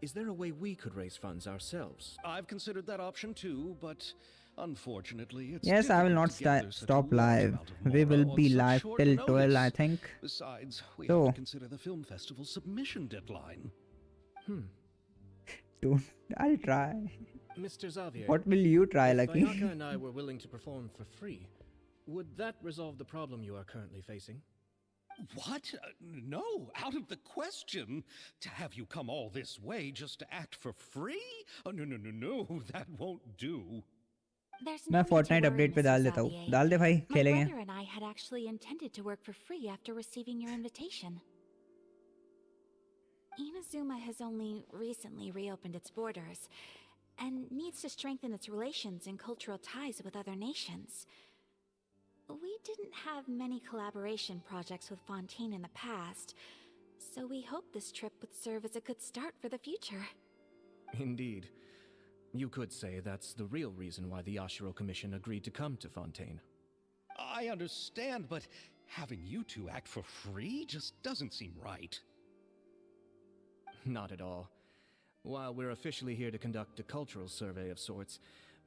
is there a way we could raise funds ourselves? I've considered that option too, but unfortunately, it's Yes, I will not difficult to gather such a stop large live. amount of We will morale be on such live short till 12, I notice. think. Besides, we So- have to consider the film festival's submission deadline. Don't. I'll try. Mr. Xavier, What will you try, if Lucky? Ayaka and I were willing to perform for free, would that resolve the problem you are currently facing? What? No, out of the question. To have you come all this way just to act for free? Oh, no, that won't do. There's मैं no need to Fortnite worry, update पे Mr. डाल देता हूँ. Xavier. डाल दे भाई, My खेलेंगे. brother and I had actually intended to work for free after receiving your invitation. Inazuma has only recently reopened its borders and needs to strengthen its relations and cultural ties with other nations. We didn't have many collaboration projects with Fontaine in the past, so we hoped this trip would serve as a good start for the future. Indeed. You could say that's the real reason why the Yashiro Commission agreed to come to Fontaine. I understand, but having you two act for free just doesn't seem right. Not at all. While we're officially here to conduct a cultural survey of sorts,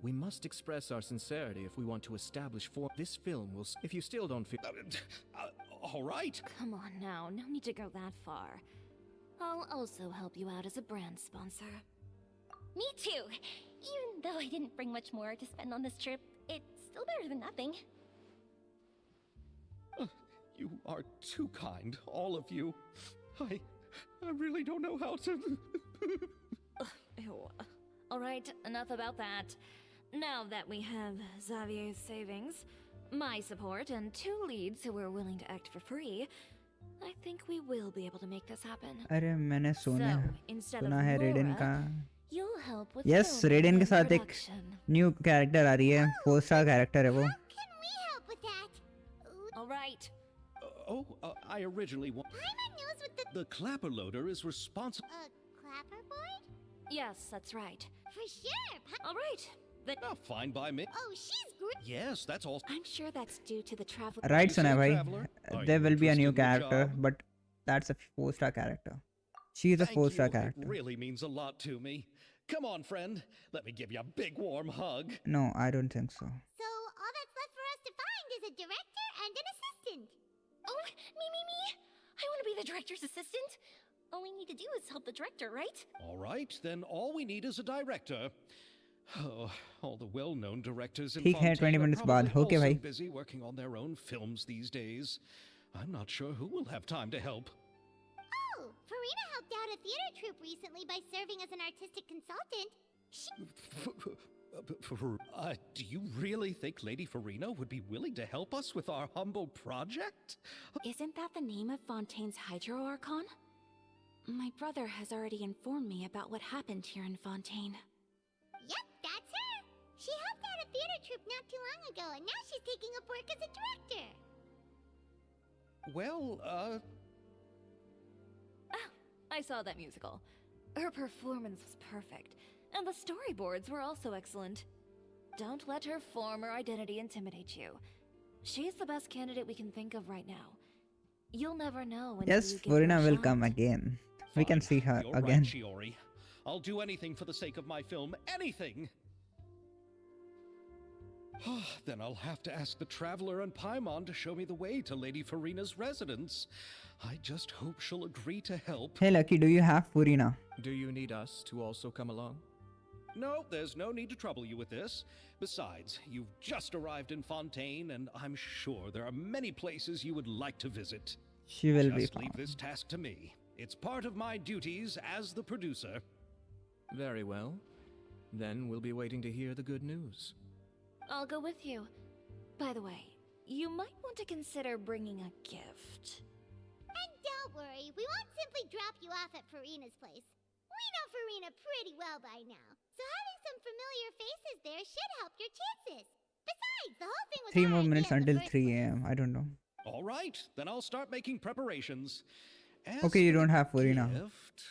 we must express our sincerity if we want to establish this film will if you still don't feel all right. Come on now, no need to go that far. I'll also help you out as a brand sponsor. Me too. Even though I didn't bring much more to spend on this trip, it's still better than nothing. You are too kind, all of you. I really don't know how to... Ew. Alright, enough about that. Now that we have Xavier's savings, my support, and 2 leads who are willing to act for free, I think we will be able to make this happen. अरे मैंने सुना instead सुना of है radian Laura, का. you'll help with Yes, filming radian के and साथ एक production. New character आ रही है. 4-star कैरेक्टर है वो. All right. I originally want. Paimon knows what The clapper loader is responsible. clapperboard? Yes, that's right. For sure. All right. Then Fine by me. Oh, she's great. Yes, that's all. I'm sure that's due to the travel. Right, सुना है भाई. Are There you will be a new interested in the character, job? but that's a 4-star character. She is a Thank 4-star you. character. It really means a lot to me. Come on, friend. Let me give you a big warm hug. No, I don't think so. So all that's left for us to find is a director and an assistant. Oh, me. I want to be the director's assistant. All we need to do is help the director, right? All right, then all we need is a director. Oh, all the well-known directors in ठीक है, 20 Fontaine are minutes बाद. probably Okay, also भाई. busy working on their own films these days. I'm not sure who will have time to help. Oh, Farina helped out a theater troupe recently by serving as an artistic consultant. Do you really think Lady Farina would be willing to help us with our humble project? Isn't that the name of Fontaine's Hydro Archon? My brother has already informed me about what happened here in Fontaine. Yep, that's her. She helped out a theater troupe not too long ago, and now she's taking up work as a director. Well, I saw that musical. Her performance was perfect, and the storyboards were also excellent. Don't let her form or identity intimidate you. She's the best candidate we can think of right now. You'll never know until Yes, you give her a Farina will shot. come again. We can see her you're again. right, Shiori. I'll do anything for the sake of my film. Anything! Then I'll have to ask the Traveler and Paimon to show me the way to Lady Farina's residence. I just hope she'll agree to help. Hey Lucky, do you have Farina? Do you need us to also come along? No, there's no need to trouble you with this. Besides, you've just arrived in Fontaine, and I'm sure there are many places you would like to visit. She will be Just found. leave this task to me. It's part of my duties as the producer. Very well. Then we'll be waiting to hear the good news. I'll go with you. By the way, you might want to consider bringing a gift. And don't worry, we won't simply drop you off at Farina's place. We know Farina pretty well by now, so having some familiar faces there should help your chances. Besides, the whole thing was 3 our more idea minutes in the until first 3 place. a.m. I don't know. All right, then I'll start making preparations. As Okay, you for don't the have Farina. gift,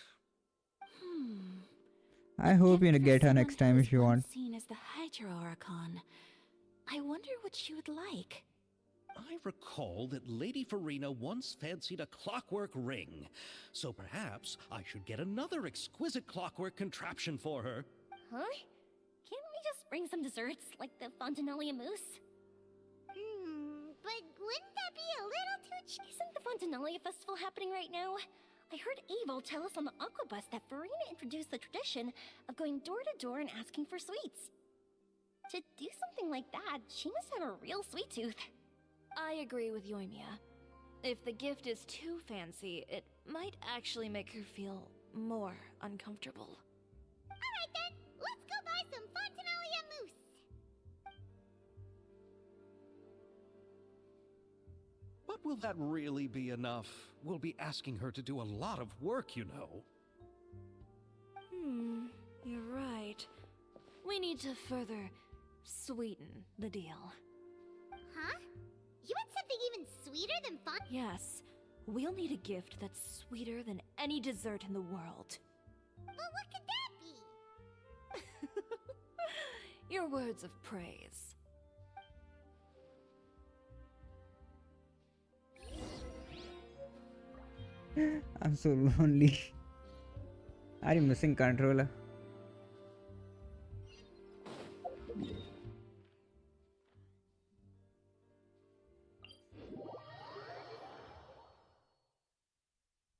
I hope you get her For next someone time who's if you want. once seen as the Hydro Archon, I wonder what she would like. I recall that Lady Farina once fancied a clockwork ring, so perhaps I should get another exquisite clockwork contraption for her. Huh? Can't we just bring some desserts, like the Fontinalia mousse? But wouldn't that be a little too Isn't the Fontinalia festival happening right now? I heard Abel tell us on the Aquabus that Farina introduced the tradition of going door to door and asking for sweets. To do something like that, she must have a real sweet tooth. I agree with Yoimiya. If the gift is too fancy, it might actually make her feel more uncomfortable. Alright then, let's go buy some Fontinalia mousse. But will that really be enough? We'll be asking her to do a lot of work, you know. You're right. We need to further sweeten the deal. Huh? You want something even sweeter than font? Yes, we'll need a gift that's sweeter than any dessert in the world. But what could that be? Your words of praise. I'm so lonely. Are you missing controller?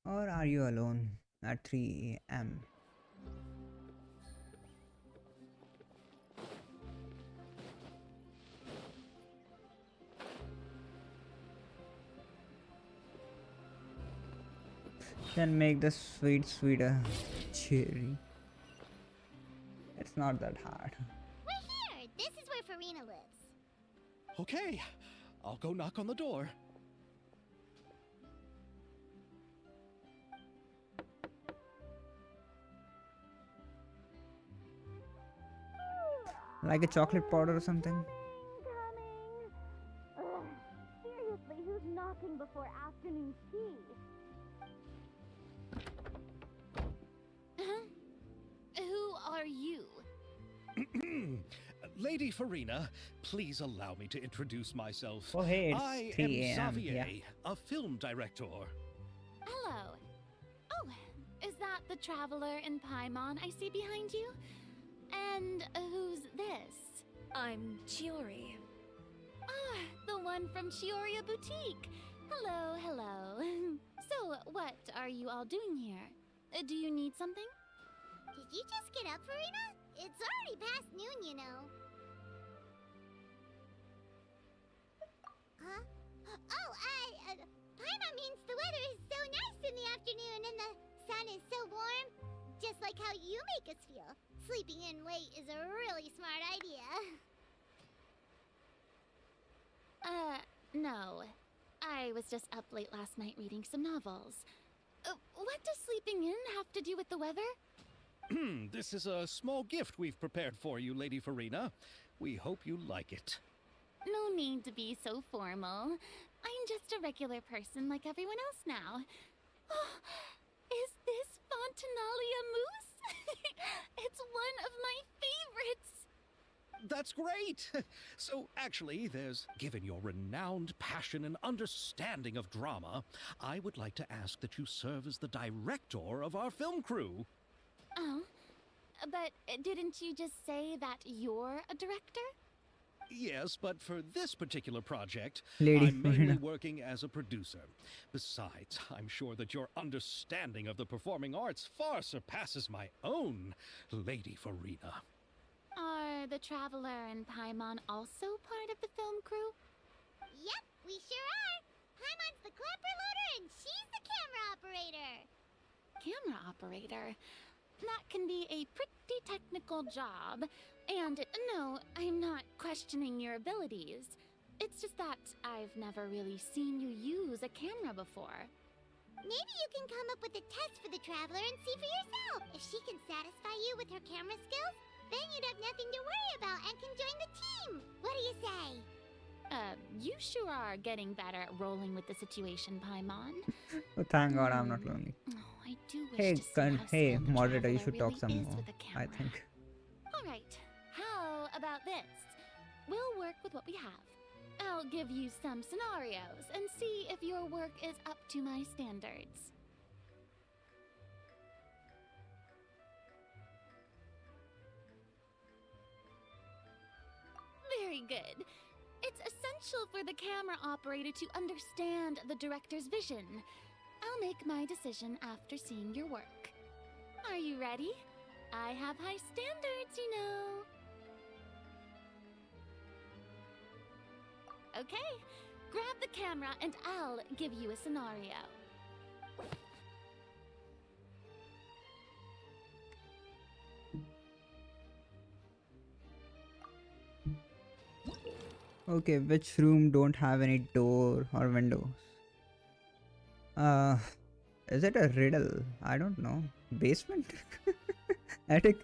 Or are you alone at 3 a.m.? Can make the sweet sweeter. Cherry. It's not that hard. We're here! This is where Farina lives. Okay, I'll go knock on the door. Like a chocolate powder or something? Ugh, seriously, who's knocking before afternoon tea? Who are you? Lady Farina, please allow me to introduce myself. Oh, hey, it's I 3 am a.m., Xavier, yeah. a film director. Hello. Oh, is that the traveler in Paimon I see behind you? And who's this? I'm Chiori. Ah, the one from Chioria Boutique. Hello, hello. So, what are you all doing here? Do you need something? Did you just get up, Farina? It's already past noon, you know. Huh? Oh, Paimon means the weather is so nice in the afternoon and the sun is so warm. Just like how you make us feel. Sleeping in late is a really smart idea. No. I was just up late last night reading some novels. What does sleeping in have to do with the weather? This is a small gift we've prepared for you, Lady Farina. We hope you like it. No need to be so formal. I'm just a regular person like everyone else now. Oh, is this Fontinalia mousse? It's one of my favorites. That's great! So, actually, given your renowned passion and understanding of drama, I would like to ask that you serve as the director of our film crew. Oh, but didn't you just say that you're a director? Yes, but for this particular project, Lady I'm mainly Farina. working as a producer. Besides, I'm sure that your understanding of the performing arts far surpasses my own, Lady Farina. Are the Traveler and Paimon also part of the film crew? Yep, we sure are. Paimon's the clapper loader and she's the camera operator. Camera operator? That can be a pretty technical job. And no, I'm not questioning your abilities. It's just that I've never really seen you use a camera before. Maybe you can come up with a test for the Traveler and see for yourself. If she can satisfy you with her camera skills, then you'd have nothing to worry about and can join the team. What do you say? You sure are getting better at rolling with the situation, Paimon. Oh, thank God I'm not lonely. Oh, I do wish Hey, to see how hey, skilled the moderator, you Traveler should talk really some is more, with a I camera. think. All right, how about this? We'll work with what we have. I'll give you some scenarios and see if your work is up to my standards. Very good. It's essential for the camera operator to understand the director's vision. I'll make my decision after seeing your work. Are you ready? I have high standards, you know. Okay, grab the camera and I'll give you a scenario. Okay, which room don't have any door or windows? Is it a riddle? I don't know. Basement? Attic?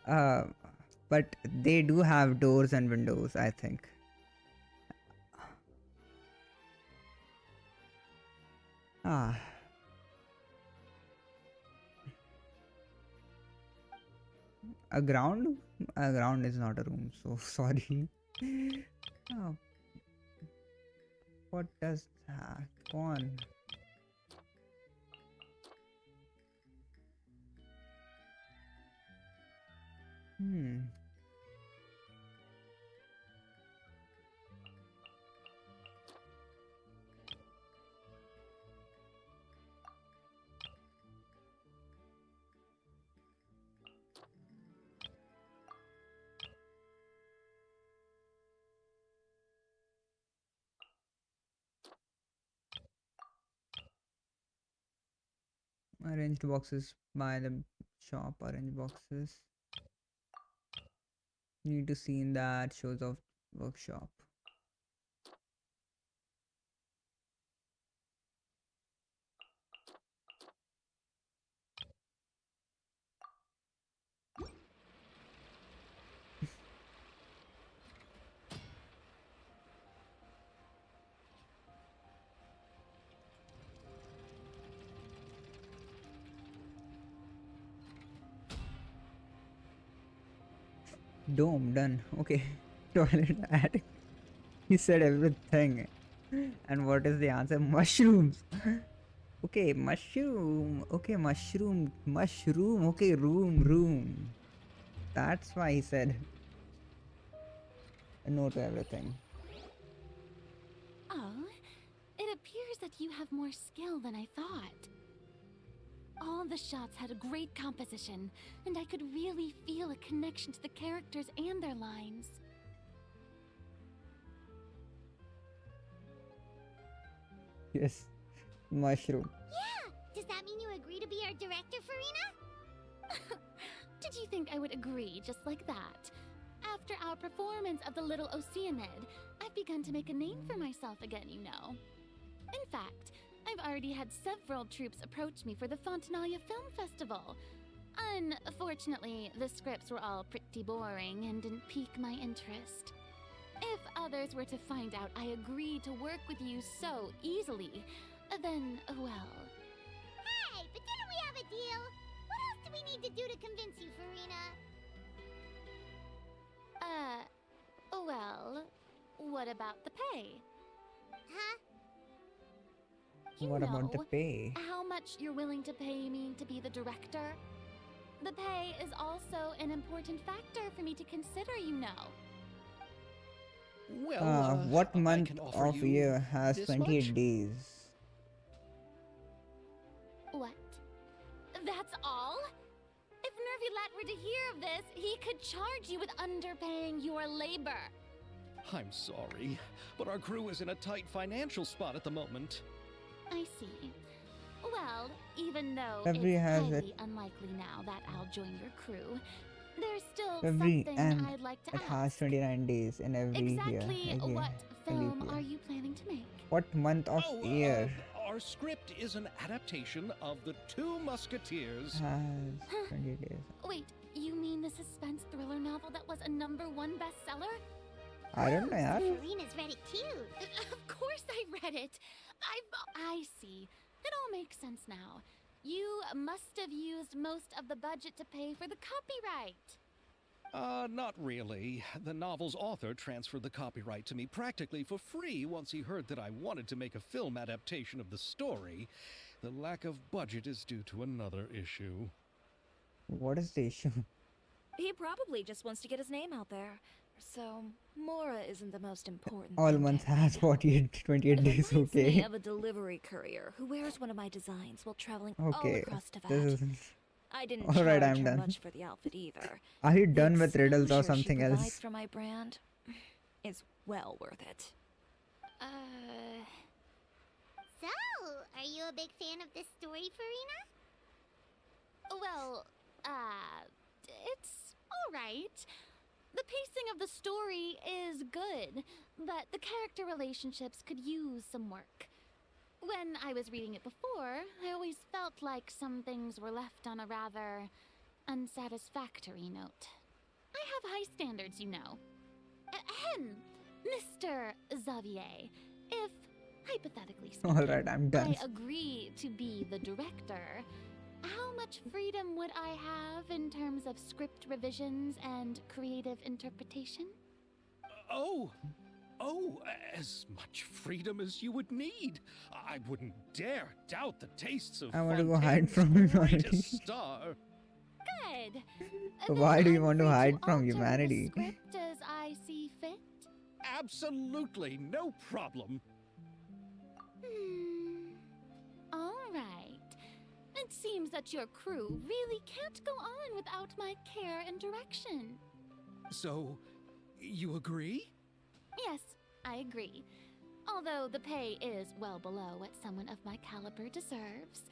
But they do have doors and windows, I think. Ah. A ground? A ground is not a room, so sorry. Oh. What does that go on? Arranged boxes by the shop. Arranged boxes. Need to see in that shows of workshop. Dome done. Okay. Toilet attic. He said everything. And what is the answer? Mushrooms. Okay, mushroom. Okay, mushroom. Mushroom. Okay, room. That's why he said no to everything. Oh, it appears that you have more skill than I thought. All the shots had a great composition, and I could really feel a connection to the characters and their lines. Yes, mushroom. Yeah! Does that mean you agree to be our director, Farina? Did you think I would agree just like that? After our performance of the Little Oceanid, I've begun to make a name for myself again, you know. In fact, I've already had several troops approach me for the Fontanalia Film Festival. Unfortunately, the scripts were all pretty boring and didn't pique my interest. If others were to find out I agreed to work with you so easily, then, well... Hey, but didn't we have a deal? What else do we need to do to convince you, Farina? Well, what about the pay? Huh? What about the pay? How much you're willing to pay me to be the director? The pay is also an important factor for me to consider, you know. Well, what month of you year has this 28 much? days? What? That's all? If Nervilat were to hear of this, he could charge you with underpaying your labor. I'm sorry, but our crew is in a tight financial spot at the moment. I see. Well, even though February it's has highly it. unlikely now that I'll join your crew, there's still February, something and I'd like to it ask. has 29 days in every Exactly year. what a leap film year. are you planning to make? What month of year Our script is an adaptation of The Two Musketeers. has 20 days? Wait, you mean the suspense thriller novel that was a #1 bestseller? I don't know, yaar. Farina's read it too. Of course I read it. I see. It all makes sense now. You must have used most of the budget to pay for the copyright. Not really. The novel's author transferred the copyright to me practically for free once he heard that I wanted to make a film adaptation of the story. The lack of budget is due to another issue. What is the issue? He probably just wants to get his name out there. So, Mora isn't the most important All thing. months has 28 days, Reminds me okay. of a delivery courier who wears one of my designs while traveling all Okay, across Teyvat. this is... I didn't Alright, charge I'm her done. much for the outfit either. Are you done The with riddles or exposure she something provides else? for my brand is well worth it. So, are you a big fan of this story, Farina? Well, it's alright. The pacing of the story is good, but the character relationships could use some work. When I was reading it before, I always felt like some things were left on a rather unsatisfactory note. I have high standards, you know. Ahem, Mr. Xavier, if, hypothetically speaking, Alright, I'm done. I agree to be the director, how much freedom would I have in terms of script revisions and creative interpretation? Oh, as much freedom as you would need. I wouldn't dare doubt the tastes of I want to go Fontaine's hide from humanity. greatest star. Good. Why do you want to free hide from alter the humanity? script as I see fit. Absolutely, no problem. All right. It seems that your crew really can't go on without my care and direction. So, you agree? Yes, I agree. Although the pay is well below what someone of my caliber deserves.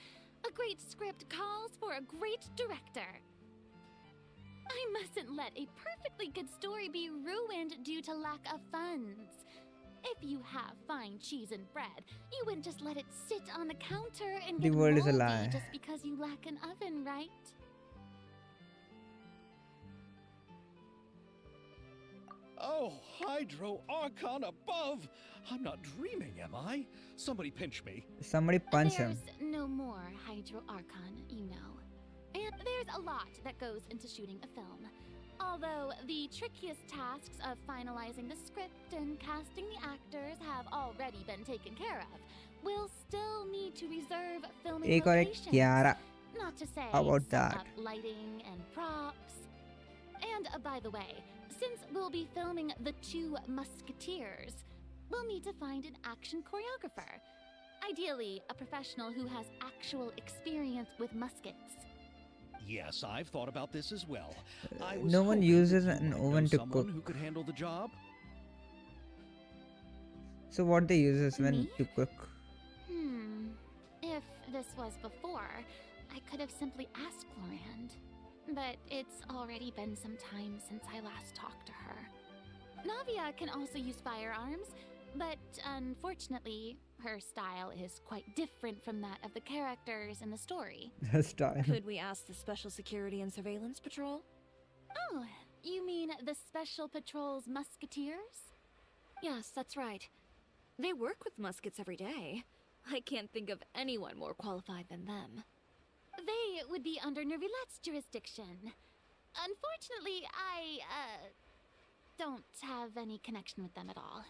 A great script calls for a great director. I mustn't let a perfectly good story be ruined due to lack of funds. If you have fine cheese and bread, you wouldn't just let it sit on the counter and The get world is a moldy lie. just because you lack an oven, right? Oh, Hydro Archon above! I'm not dreaming, am I? Somebody pinch me. Somebody punch him. There's no more Hydro Archon, you know. And there's a lot that goes into shooting a film. Although the trickiest tasks of finalizing the script and casting the actors have already been taken care of, we'll still need to reserve filming एक और एक locations. 11. Not to say How about set that? up lighting and props. And by the way, since we'll be filming the two musketeers, we'll need to find an action choreographer. Ideally, a professional who has actual experience with muskets. Yes, I've thought about this as well. No one uses an oven to cook. Who could handle the job? So what they use when to cook? If this was before, I could have simply asked Lorand. But it's already been some time since I last talked to her. Navia can also use firearms, but unfortunately, her style is quite different from that of the characters in the story. The style. Could we ask the Special Security and Surveillance Patrol? Oh, you mean the Special Patrol's musketeers? Yes, that's right. They work with muskets every day. I can't think of anyone more qualified than them. They would be under Nervilette's jurisdiction. Unfortunately, I, don't have any connection with them at all.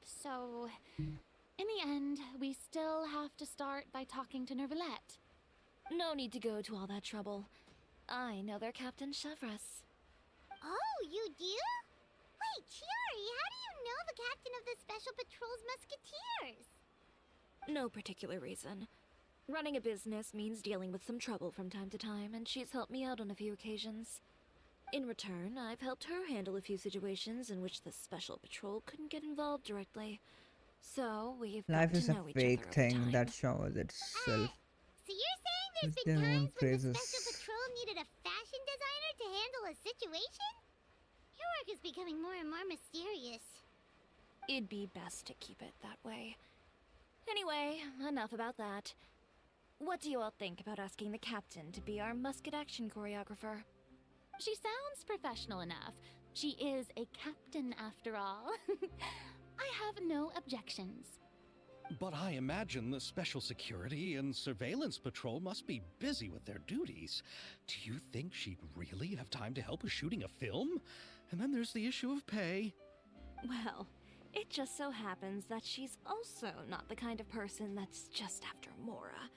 So, in the end, we still have to start by talking to Nervilette. No need to go to all that trouble. I know their Captain Chevres. Oh, you do? Wait, Chiori, how do you know the captain of the Special Patrol's musketeers? No particular reason. Running a business means dealing with some trouble from time to time, and she's helped me out on a few occasions. In return, I've helped her handle a few situations in which the Special Patrol couldn't get involved directly. So, we've Life got is to a know each fake other over thing time. that shows itself. So you're saying there's It's been their own times when the phrases. Special Patrol needed a fashion designer to handle a situation? Your work is becoming more and more mysterious. It'd be best to keep it that way. Anyway, enough about that. What do you all think about asking the captain to be our musket action choreographer? She sounds professional enough. She is a captain after all. I have no objections. But I imagine the Special Security and Surveillance Patrol must be busy with their duties. Do you think she'd really have time to help with shooting a film? And then there's the issue of pay. Well, it just so happens that she's also not the kind of person that's just after Mora.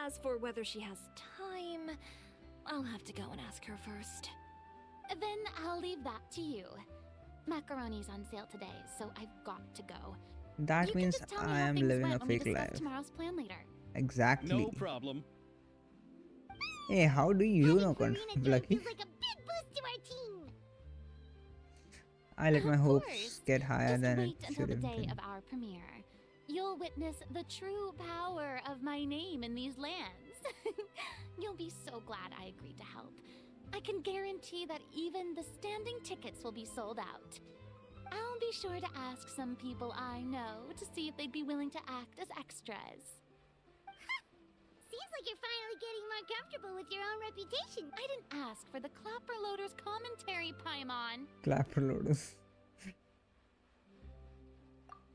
As for whether she has time, I'll have to go and ask her first. Then I'll leave that to you. Macaroni's on sale today, so I've got to go. That means I am living a fake life. Tomorrow's plan later. Exactly. No problem. Hey, how do you know, Lucky? Like a big boost to our team. I let my hopes get higher Just than wait it until should the have day been. of our premiere. You'll witness the true power of my name in these lands. You'll be so glad I agreed to help. I can guarantee that even the standing tickets will be sold out. I'll be sure to ask some people I know to see if they'd be willing to act as extras. Seems like you're finally getting more comfortable with your own reputation. I didn't ask for the Clapper Loader's commentary, Paimon. Clapper loaders.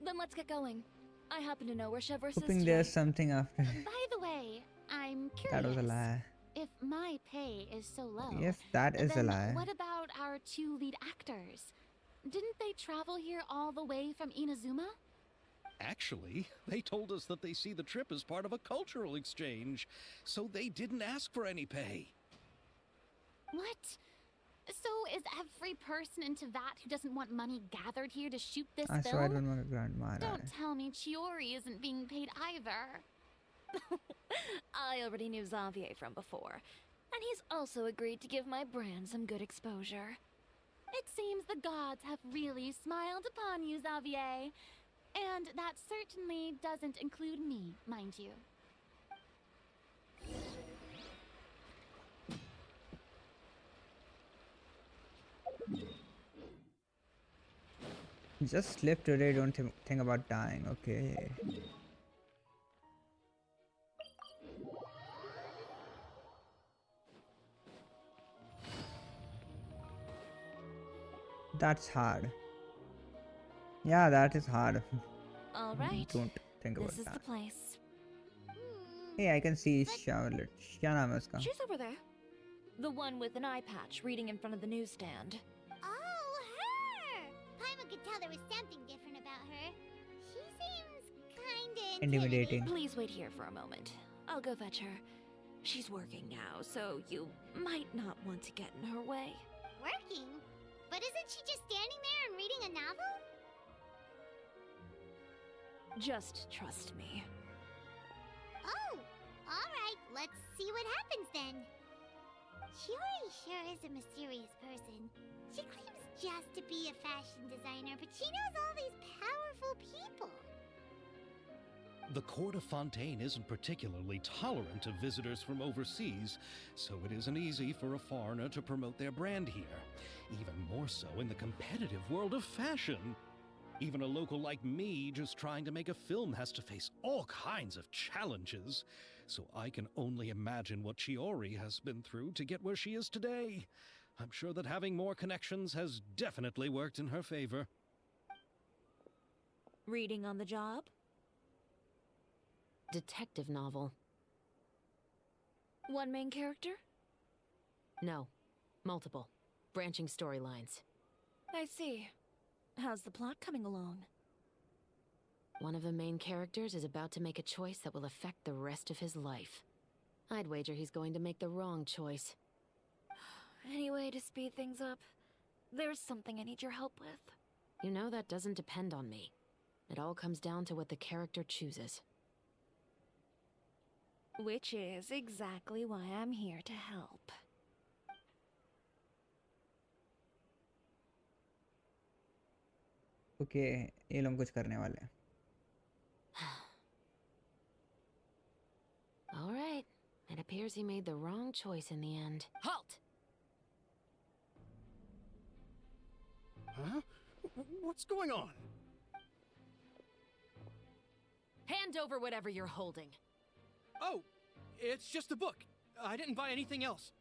Then let's get going. I happen to know where Chevres is Hoping today. there's something after. By the way, I'm curious. That was a lie. If my pay is so low, Yes, that is a then lie. what about our two lead actors? Didn't they travel here all the way from Inazuma? Actually, they told us that they see the trip as part of a cultural exchange, so they didn't ask for any pay. What? So is every person in Tevat who doesn't want money gathered here to shoot this I swear I film? don't want a grandma. Don't tell me Chiori isn't being paid either. I already knew Xavier from before, and he's also agreed to give my brand some good exposure. It seems the gods have really smiled upon you, Xavier. And that certainly doesn't include me, mind you. Just live today, don't think about dying, okay? That's hard. Yeah, that is hard. All right. Don't think about This is that. the place. Hey, I can see Charlotte. क्या नाम है उसका? She's over there. The one with an eye patch reading in front of the newsstand. Oh, her! Paimon could tell there was something different about her. She seems kinda Intimidating. Please wait here for a moment. I'll go fetch her. She's working now, so you might not want to get in her way. Working? But isn't she just standing there and reading a novel? Just trust me. Oh, alright, let's see what happens then. Shiori sure is a mysterious person. She claims just to be a fashion designer, but she knows all these powerful people. The court of Fontaine isn't particularly tolerant of visitors from overseas, so it isn't easy for a foreigner to promote their brand here. Even more so in the competitive world of fashion. Even a local like me just trying to make a film has to face all kinds of challenges. So I can only imagine what Shiori has been through to get where she is today. I'm sure that having more connections has definitely worked in her favor. Reading on the job? Detective novel. One main character? No. Multiple. Branching storylines. I see. How's the plot coming along? One of the main characters is about to make a choice that will affect the rest of his life. I'd wager he's going to make the wrong choice. Any way to speed things up? There's something I need your help with. You know that doesn't depend on me. It all comes down to what the character chooses. Which is exactly why I'm here to help. Okay, ये लोग कुछ करने वाले हैं. All right. It appears he made the wrong choice in the end. Halt! Huh? What's going on? Hand over whatever you're holding. Oh, it's just a book. I didn't buy anything else.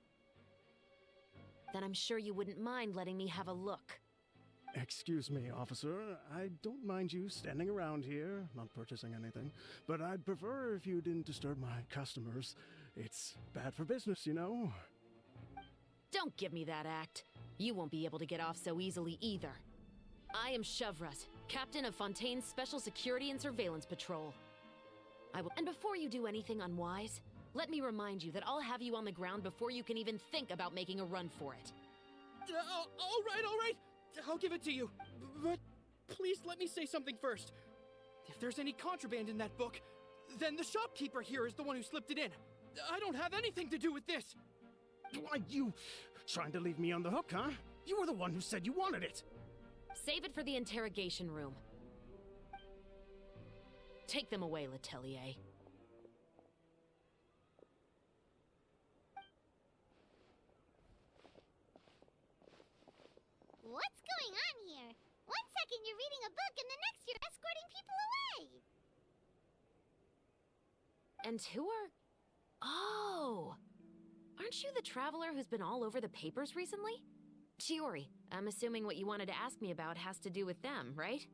Then I'm sure you wouldn't mind letting me have a look. Excuse me, officer. I don't mind you standing around here, not purchasing anything, but I'd prefer if you didn't disturb my customers. It's bad for business, you know? Don't give me that act. You won't be able to get off so easily either. I am Shavraz, captain of Fontaine's Special Security and Surveillance Patrol. And before you do anything unwise, let me remind you that I'll have you on the ground before you can even think about making a run for it. All right. I'll give it to you. But please let me say something first. If there's any contraband in that book, then the shopkeeper here is the one who slipped it in. I don't have anything to do with this. Why, you trying to leave me on the hook, huh? You were the one who said you wanted it. Save it for the interrogation room. Take them away, Letelier. What's going on here? One second you're reading a book and the next you're escorting people away. And who are... Oh! Aren't you the traveler who's been all over the papers recently? Shiori, I'm assuming what you wanted to ask me about has to do with them, right?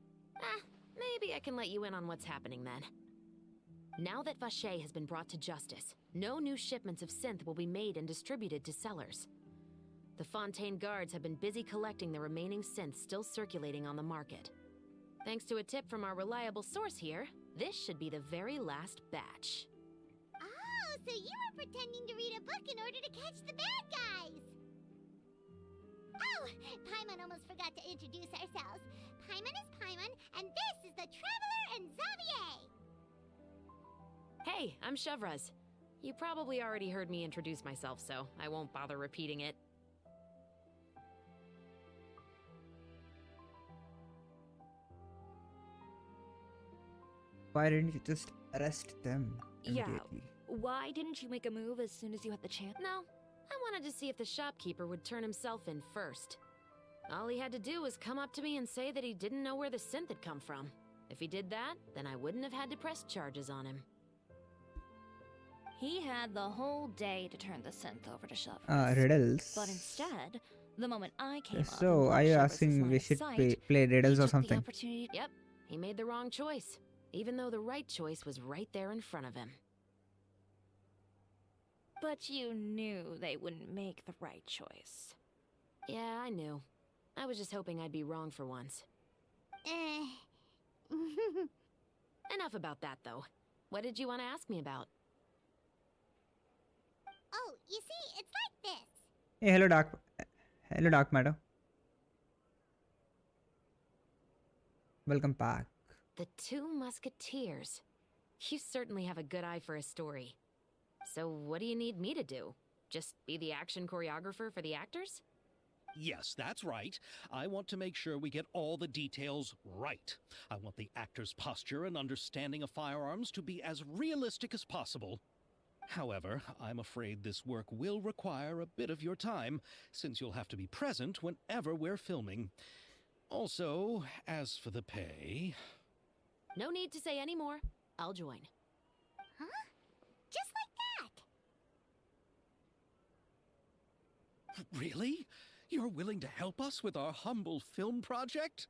Maybe I can let you in on what's happening then. Now that Vache has been brought to justice, no new shipments of synth will be made and distributed to sellers. The Fontaine guards have been busy collecting the remaining synths still circulating on the market. Thanks to a tip from our reliable source here, this should be the very last batch. Oh, so you were pretending to read a book in order to catch the bad guys. Oh, Paimon almost forgot to introduce ourselves. Paimon is Paimon, and this is the Traveler and Xavier. Hey, I'm Shavraz. You probably already heard me introduce myself, so I won't bother repeating it. Why didn't you just arrest them immediately? Yeah, why didn't you make a move as soon as you had the chance? No, I wanted to see if the shopkeeper would turn himself in first. All he had to do was come up to me and say that he didn't know where the synth had come from. If he did that, then I wouldn't have had to press charges on him. He had the whole day to turn the synth over to Shavraz. Riddles. But instead, the moment I came up So, and are you Shavraz's asking line we of should sight, play riddles he or took the something? opportunity- Yep, he made the wrong choice, even though the right choice was right there in front of him. But you knew they wouldn't make the right choice. Yeah, I knew. I was just hoping I'd be wrong for once. Enough about that, though. What did you want to ask me about? Oh, you see, it's like this. Hey, hello, Dark Matter. Welcome back. The Two Musketeers. You certainly have a good eye for a story. So what do you need me to do? Just be the action choreographer for the actors? Yes, that's right. I want to make sure we get all the details right. I want the actor's posture and understanding of firearms to be as realistic as possible. However, I'm afraid this work will require a bit of your time, since you'll have to be present whenever we're filming. Also, as for the pay... No need to say any more. I'll join. Huh? Just like that? Really? You're willing to help us with our humble film project?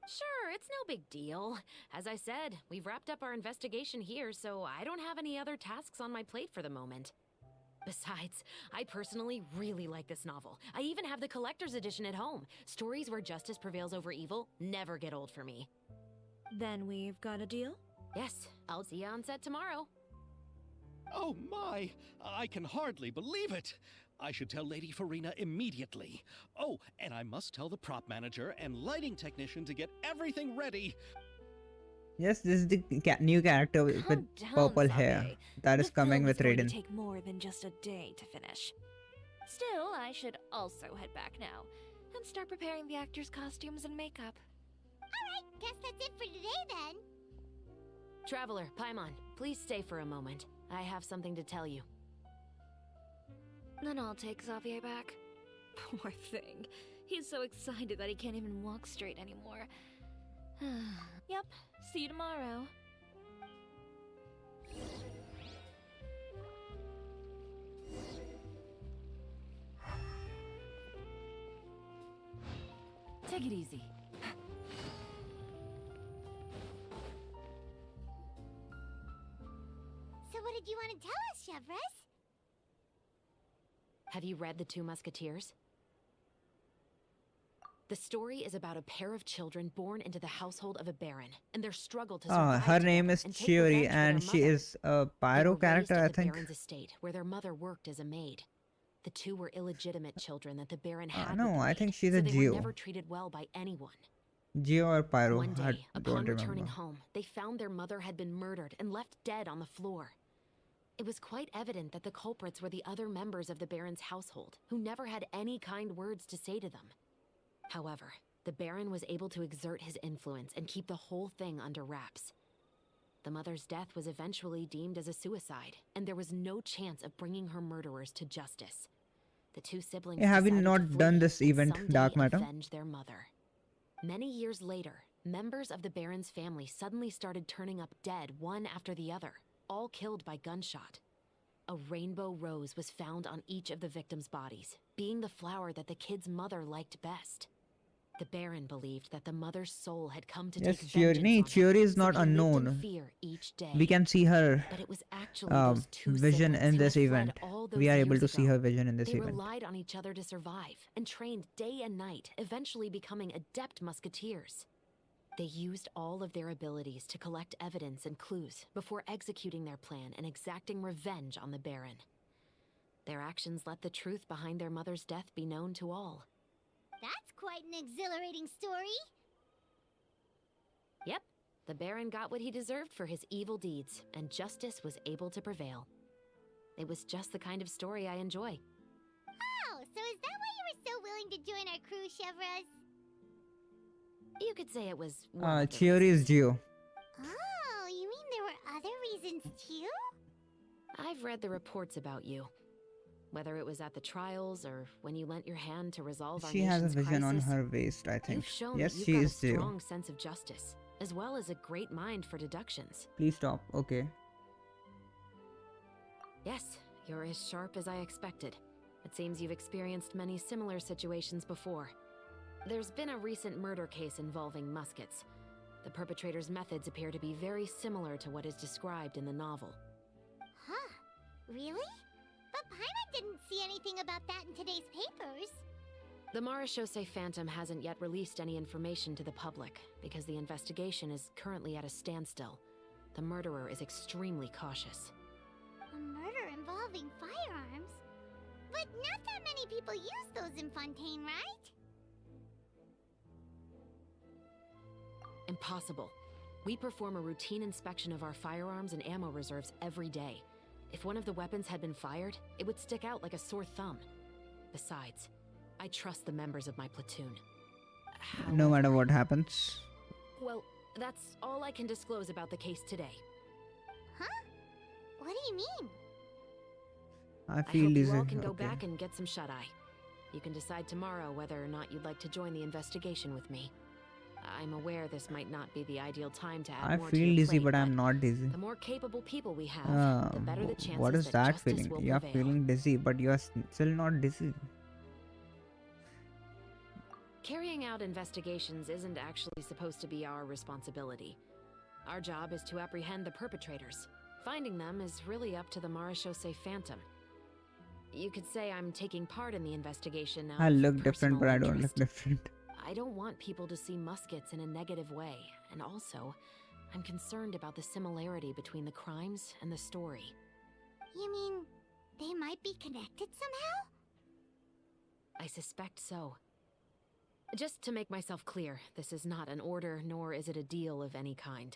Sure, it's no big deal. As I said, we've wrapped up our investigation here, so I don't have any other tasks on my plate for the moment. Besides, I personally really like this novel. I even have the collector's edition at home. Stories where justice prevails over evil never get old for me. Then we've got a deal? Yes, I'll see you on set tomorrow. Oh my! I can hardly believe it! I should tell Lady Farina immediately. Oh, and I must tell the prop manager and lighting technician to get everything ready. Yes, this is the new character with purple hair that is coming with Raiden. Take more than just a day to finish. Still, I should also head back now and start preparing the actors' costumes and makeup. Alright, guess that's it for today then. Traveler, Paimon, please stay for a moment. I have something to tell you. Then I'll take Xavier back. Poor thing. He's so excited that he can't even walk straight anymore. Yep, see you tomorrow. Take it easy. So what did you want to tell us, Chevres? Have you read The Two Musketeers? The story is about a pair of children born into the household of a baron and their struggle to survive. Her name is Chiori and she is a pyro character, I think. Baron's estate, where their mother worked as a maid. The two were illegitimate children that the baron had. No, I think she's so a they Geo. were never treated well by anyone. Geo or pyro? One day, I upon don't returning remember. home, they found their mother had been murdered and left dead on the floor. It was quite evident that the culprits were the other members of the Baron's household, who never had any kind words to say to them. However, the Baron was able to exert his influence and keep the whole thing under wraps. The mother's death was eventually deemed as a suicide, and there was no chance of bringing her murderers to justice. The two siblings Have you decided to not flee done this and event, someday Dark Matter? avenge their mother. Many years later, members of the Baron's family suddenly started turning up dead one after the other, all killed by gunshot. A rainbow rose was found on each of the victims' bodies, being the flower that the kid's mother liked best. The Baron believed that the mother's soul had come to Yes, take Chiori. vengeance on Chiori him, is so not he lived in unknown. fear each day. We can see her But it was actually those two vision siblings in who this had fled event. all We those are able years to see ago. her vision in this They event. relied on each other to survive and trained day and night, eventually becoming adept musketeers. They used all of their abilities to collect evidence and clues before executing their plan and exacting revenge on the Baron. Their actions let the truth behind their mother's death be known to all. That's quite an exhilarating story. Yep, the Baron got what he deserved for his evil deeds, and justice was able to prevail. It was just the kind of story I enjoy. Oh, so is that why you were so willing to join our crew, Chevres? You could say it was one of the Chiori is Geo. Oh, you mean there were other reasons too? I've read the reports about you. Whether it was at the trials or when you lent your hand to resolve our She has a nation's vision on crisis, her waist, I think. you've shown Yes, that you've she got is a Geo. strong sense of justice, as well as a great mind for deductions. Please stop. Okay. Yes, you're as sharp as I expected. It seems you've experienced many similar situations before. There's been a recent murder case involving muskets. The perpetrator's methods appear to be very similar to what is described in the novel. Huh? Really? But Paimon didn't see anything about that in today's papers. The Marashose Phantom hasn't yet released any information to the public because the investigation is currently at a standstill. The murderer is extremely cautious. A murder involving firearms? But not that many people use those in Fontaine, right? Impossible. We perform a routine inspection of our firearms and ammo reserves every day. If one of the weapons had been fired, it would stick out like a sore thumb. Besides, I trust the members of my platoon. No matter what happens. Well, that's all I can disclose about the case today. Huh? What do you mean? I hope feel you dizzy. all can go Okay. back and get some shut-eye. You can decide tomorrow whether or not you'd like to join the investigation with me. I'm aware this might not be the ideal time to add I more to feel your dizzy, plate, but I'm not dizzy. the more capable people we have, the better the chances What is that that justice feeling? will You are prevail. feeling dizzy, but you are still not dizzy. Carrying out investigations isn't actually supposed to be our responsibility. Our job is to apprehend the perpetrators. Finding them is really up to the Marashose Phantom. You could say I'm taking part in the investigation now. I look different, but I don't look different. I don't want people to see muskets in a negative way, and also, I'm concerned about the similarity between the crimes and the story. You mean they might be connected somehow? I suspect so. Just to make myself clear, this is not an order, nor is it a deal of any kind.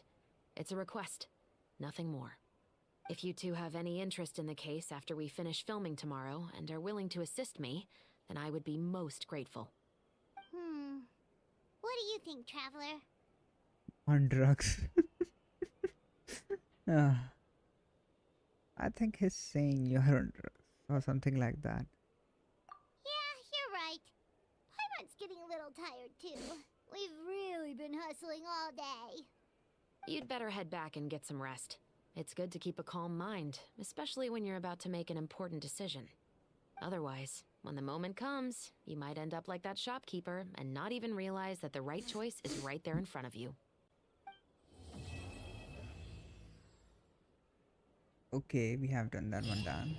It's a request, nothing more. If you two have any interest in the case after we finish filming tomorrow and are willing to assist me, then I would be most grateful. What do you think, Traveler? On drugs. I think he's saying you're on drugs or something like that. Yeah, you're right. Paimon's getting a little tired too. We've really been hustling all day. You'd better head back and get some rest. It's good to keep a calm mind, especially when you're about to make an important decision. Otherwise, when the moment comes, you might end up like that shopkeeper and not even realize that the right choice is right there in front of you. Okay, we have done that one down.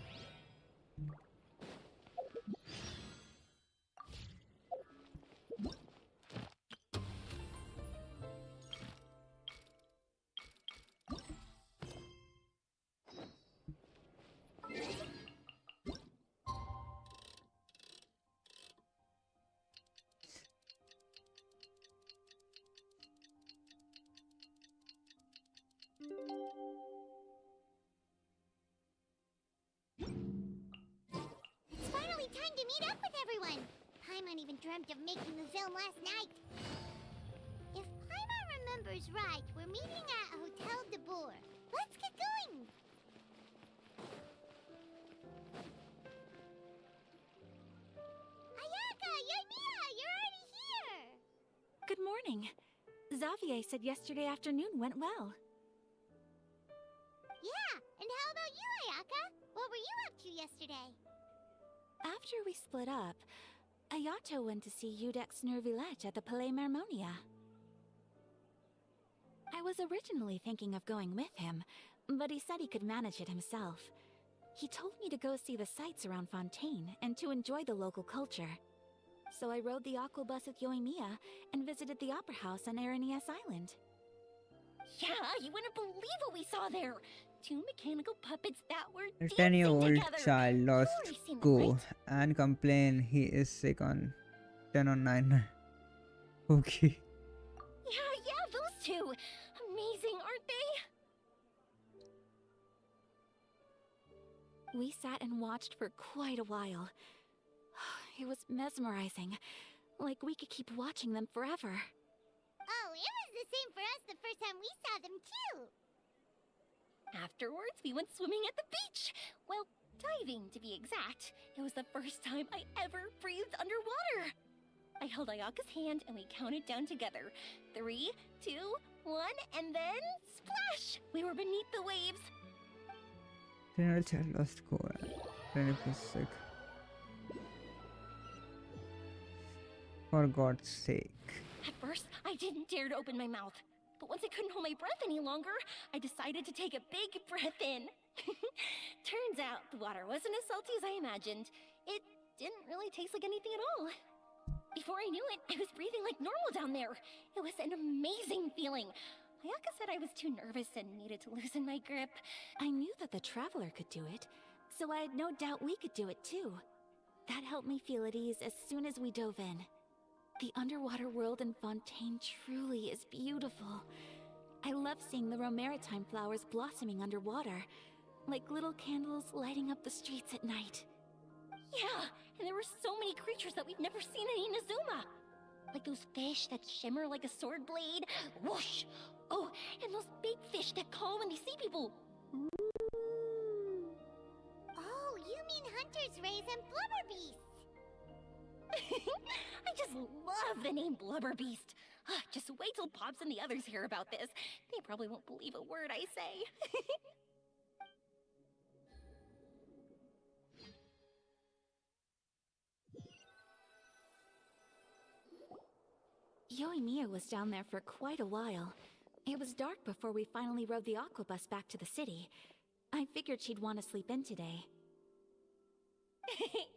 It's finally time to meet up with everyone. Paimon even dreamt of making the film last night. If Paimon remembers right, we're meeting at Hotel de Boer. Let's get going. Ayaka, Yoimiya, you're already here. Good morning. Xavier said yesterday afternoon went well. Yeah, and how about you, Ayaka? What were you up to yesterday? After we split up, Ayato went to see Udex Nervilette at the Palais Marmonia. I was originally thinking of going with him, but he said he could manage it himself. He told me to go see the sights around Fontaine and to enjoy the local culture. So I rode the aqua bus with Yoimiya and visited the opera house on Aranias Island. Yeah, you wouldn't believe what we saw there. 2 mechanical puppets that were A dancing 10-year-old together. child lost You've already seen them, go right? and complain he is sick on 10 on 9. Okay. Yeah, those two. Amazing, aren't they? We sat and watched for quite a while. It was mesmerizing. Like we could keep watching them forever. Oh, it was the same for us the first time we saw them too. Afterwards, we went swimming at the beach. Well, diving to be exact. It was the first time I ever breathed underwater. I held Ayaka's hand and we counted down together. 3, 2, 1, and then splash! We were beneath the waves. 10-year-old child lost go and he was sick. For God's sake. At first, I didn't dare to open my mouth. But once I couldn't hold my breath any longer, I decided to take a big breath in. Turns out the water wasn't as salty as I imagined. It didn't really taste like anything at all. Before I knew it, I was breathing like normal down there. It was an amazing feeling. Ayaka said I was too nervous and needed to loosen my grip. I knew that the Traveler could do it, so I had no doubt we could do it too. That helped me feel at ease as soon as we dove in. The underwater world in Fontaine truly is beautiful. I love seeing the Romaritime flowers blossoming underwater, like little candles lighting up the streets at night. Yeah, and there were so many creatures that we've never seen in Inazuma. Like those fish that shimmer like a sword blade. Whoosh! Oh, and those big fish that call when they see people. Oh, you mean Hunter's Rays and Blubber Beast. I just love the name Blubber Beast. Just wait till Pops and the others hear about this. They probably won't believe a word I say. Yoimiya was down there for quite a while. It was dark before we finally rode the aquabus back to the city. I figured she'd want to sleep in today.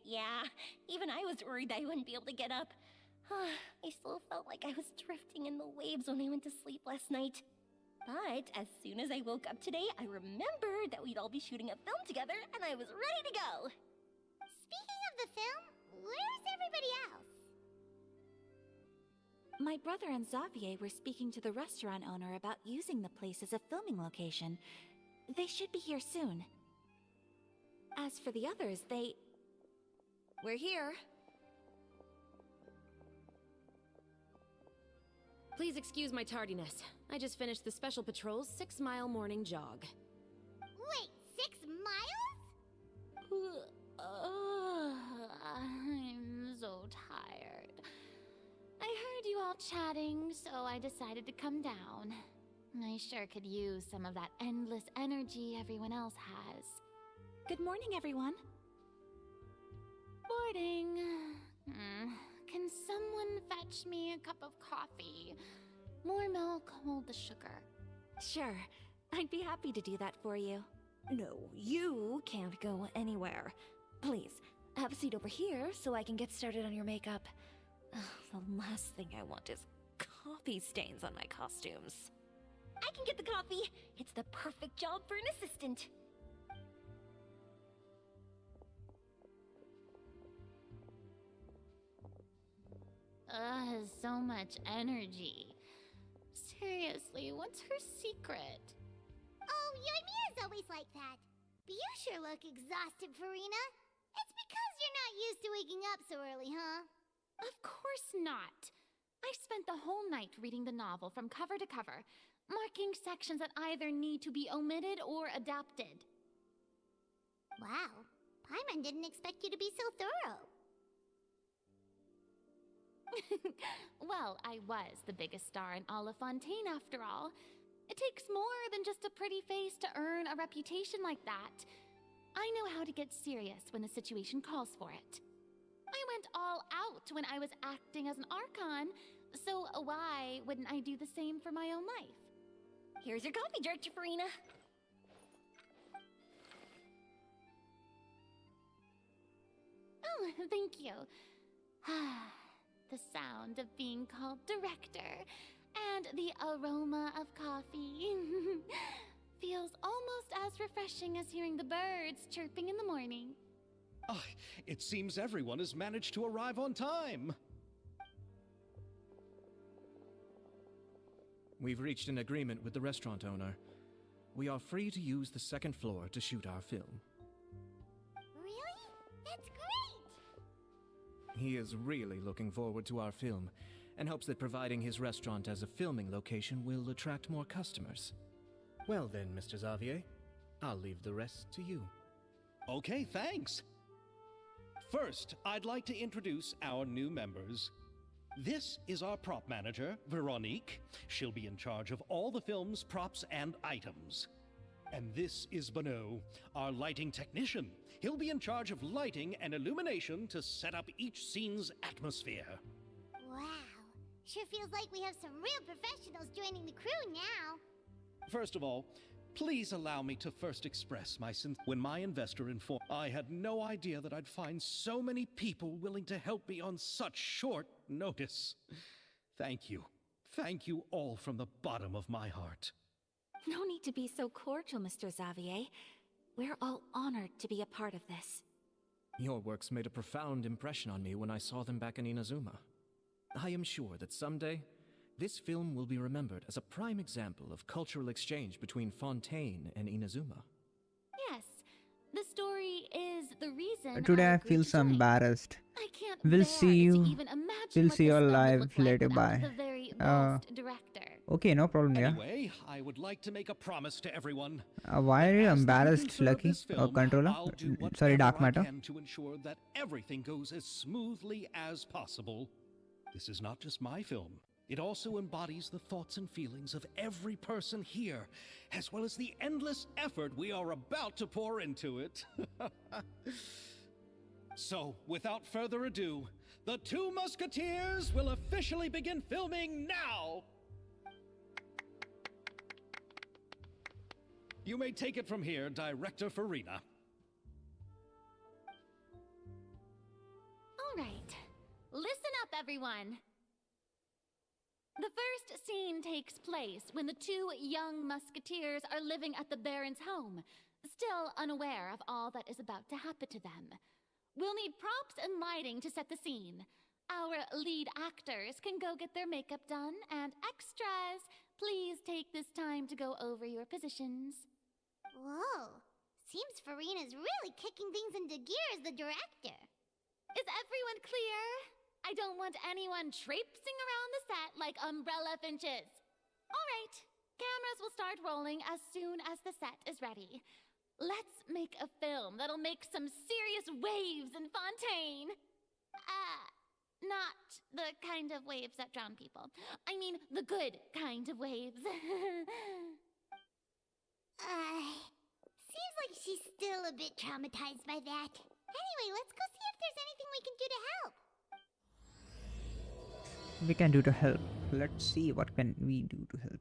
Yeah, even I was worried I wouldn't be able to get up. I still felt like I was drifting in the waves when I went to sleep last night. But as soon as I woke up today, I remembered that we'd all be shooting a film together, and I was ready to go. Speaking of the film, where's everybody else? My brother and Xavier were speaking to the restaurant owner about using the place as a filming location. They should be here soon. As for the others, we're here. Please excuse my tardiness. I just finished the Special Patrol's 6-mile morning jog. Wait, 6 miles? I'm so tired. I heard you all chatting, so I decided to come down. I sure could use some of that endless energy everyone else has. Good morning, everyone. Morning. Can someone fetch me a cup of coffee? More milk, hold the sugar. Sure, I'd be happy to do that for you. No, you can't go anywhere. Please, have a seat over here so I can get started on your makeup. The last thing I want is coffee stains on my costumes. I can get the coffee. It's the perfect job for an assistant. So much energy. Seriously, what's her secret? Oh, Yoimiya's always like that. But you sure look exhausted, Farina. It's because you're not used to waking up so early, huh? Of course not. I spent the whole night reading the novel from cover to cover, marking sections that either need to be omitted or adapted. Wow, Paimon didn't expect you to be so thorough. Well, I was the biggest star in all of Fontaine after all. It takes more than just a pretty face to earn a reputation like that. I know how to get serious when the situation calls for it. I went all out when I was acting as an Archon, so why wouldn't I do the same for my own life? Here's your coffee, Director Farina. Oh, thank you. The sound of being called director and the aroma of coffee feels almost as refreshing as hearing the birds chirping in the morning. Oh, it seems everyone has managed to arrive on time. We've reached an agreement with the restaurant owner. We are free to use the second floor to shoot our film. Really? That's great! He is really looking forward to our film, and hopes that providing his restaurant as a filming location will attract more customers. Well then, Mr. Xavier, I'll leave the rest to you. Okay, thanks. First, I'd like to introduce our new members. This is our prop manager, Veronique. She'll be in charge of all the film's props and items. And this is Bono, our lighting technician. He'll be in charge of lighting and illumination to set up each scene's atmosphere. Wow, sure feels like we have some real professionals joining the crew now. First of all, Please allow me to first express my when my investor informed I had no idea that I'd find so many people willing to help me on such short notice. Thank you. Thank you all from the bottom of my heart. No need to be so cordial, Mr. Xavier. We're all honored to be a part of this. Your works made a profound impression on me when I saw them back in Inazuma. I am sure that someday, this film will be remembered as a prime example of cultural exchange between Fontaine and Inazuma. Yes, the story is the reason. Today I agreed feel to so join. embarrassed. I can't We'll bear see to you. even imagine We'll what see this you film would live look like later. without Bye. the very best director. Okay, no problem. Yeah. Anyway, I would like to make a promise to everyone. Why are you As the embarrassed, producer of Lucky? this Or film, controller? I'll do Sorry, Dark whatever I Matter. can to ensure that everything goes as smoothly as possible. This is not just my film. It also embodies the thoughts and feelings of every person here, as well as the endless effort we are about to pour into it. So, without further ado, the Two Musketeers will officially begin filming now! You may take it from here, Director Farina. All right, listen up, everyone. The first scene takes place when the two young musketeers are living at the Baron's home, still unaware of all that is about to happen to them. We'll need props and lighting to set the scene. Our lead actors can go get their makeup done, and extras, please take this time to go over your positions. Whoa. Seems Farina's really kicking things into gear as the director. Is everyone clear? I don't want anyone traipsing around the set like umbrella finches. All right, cameras will start rolling as soon as the set is ready. Let's make a film that'll make some serious waves in Fontaine. Not the kind of waves that drown people. I mean, the good kind of waves. Seems like she's still a bit traumatized by that. Anyway, let's go see if there's anything we can do to help. We can do to help. Let's see what can we do to help.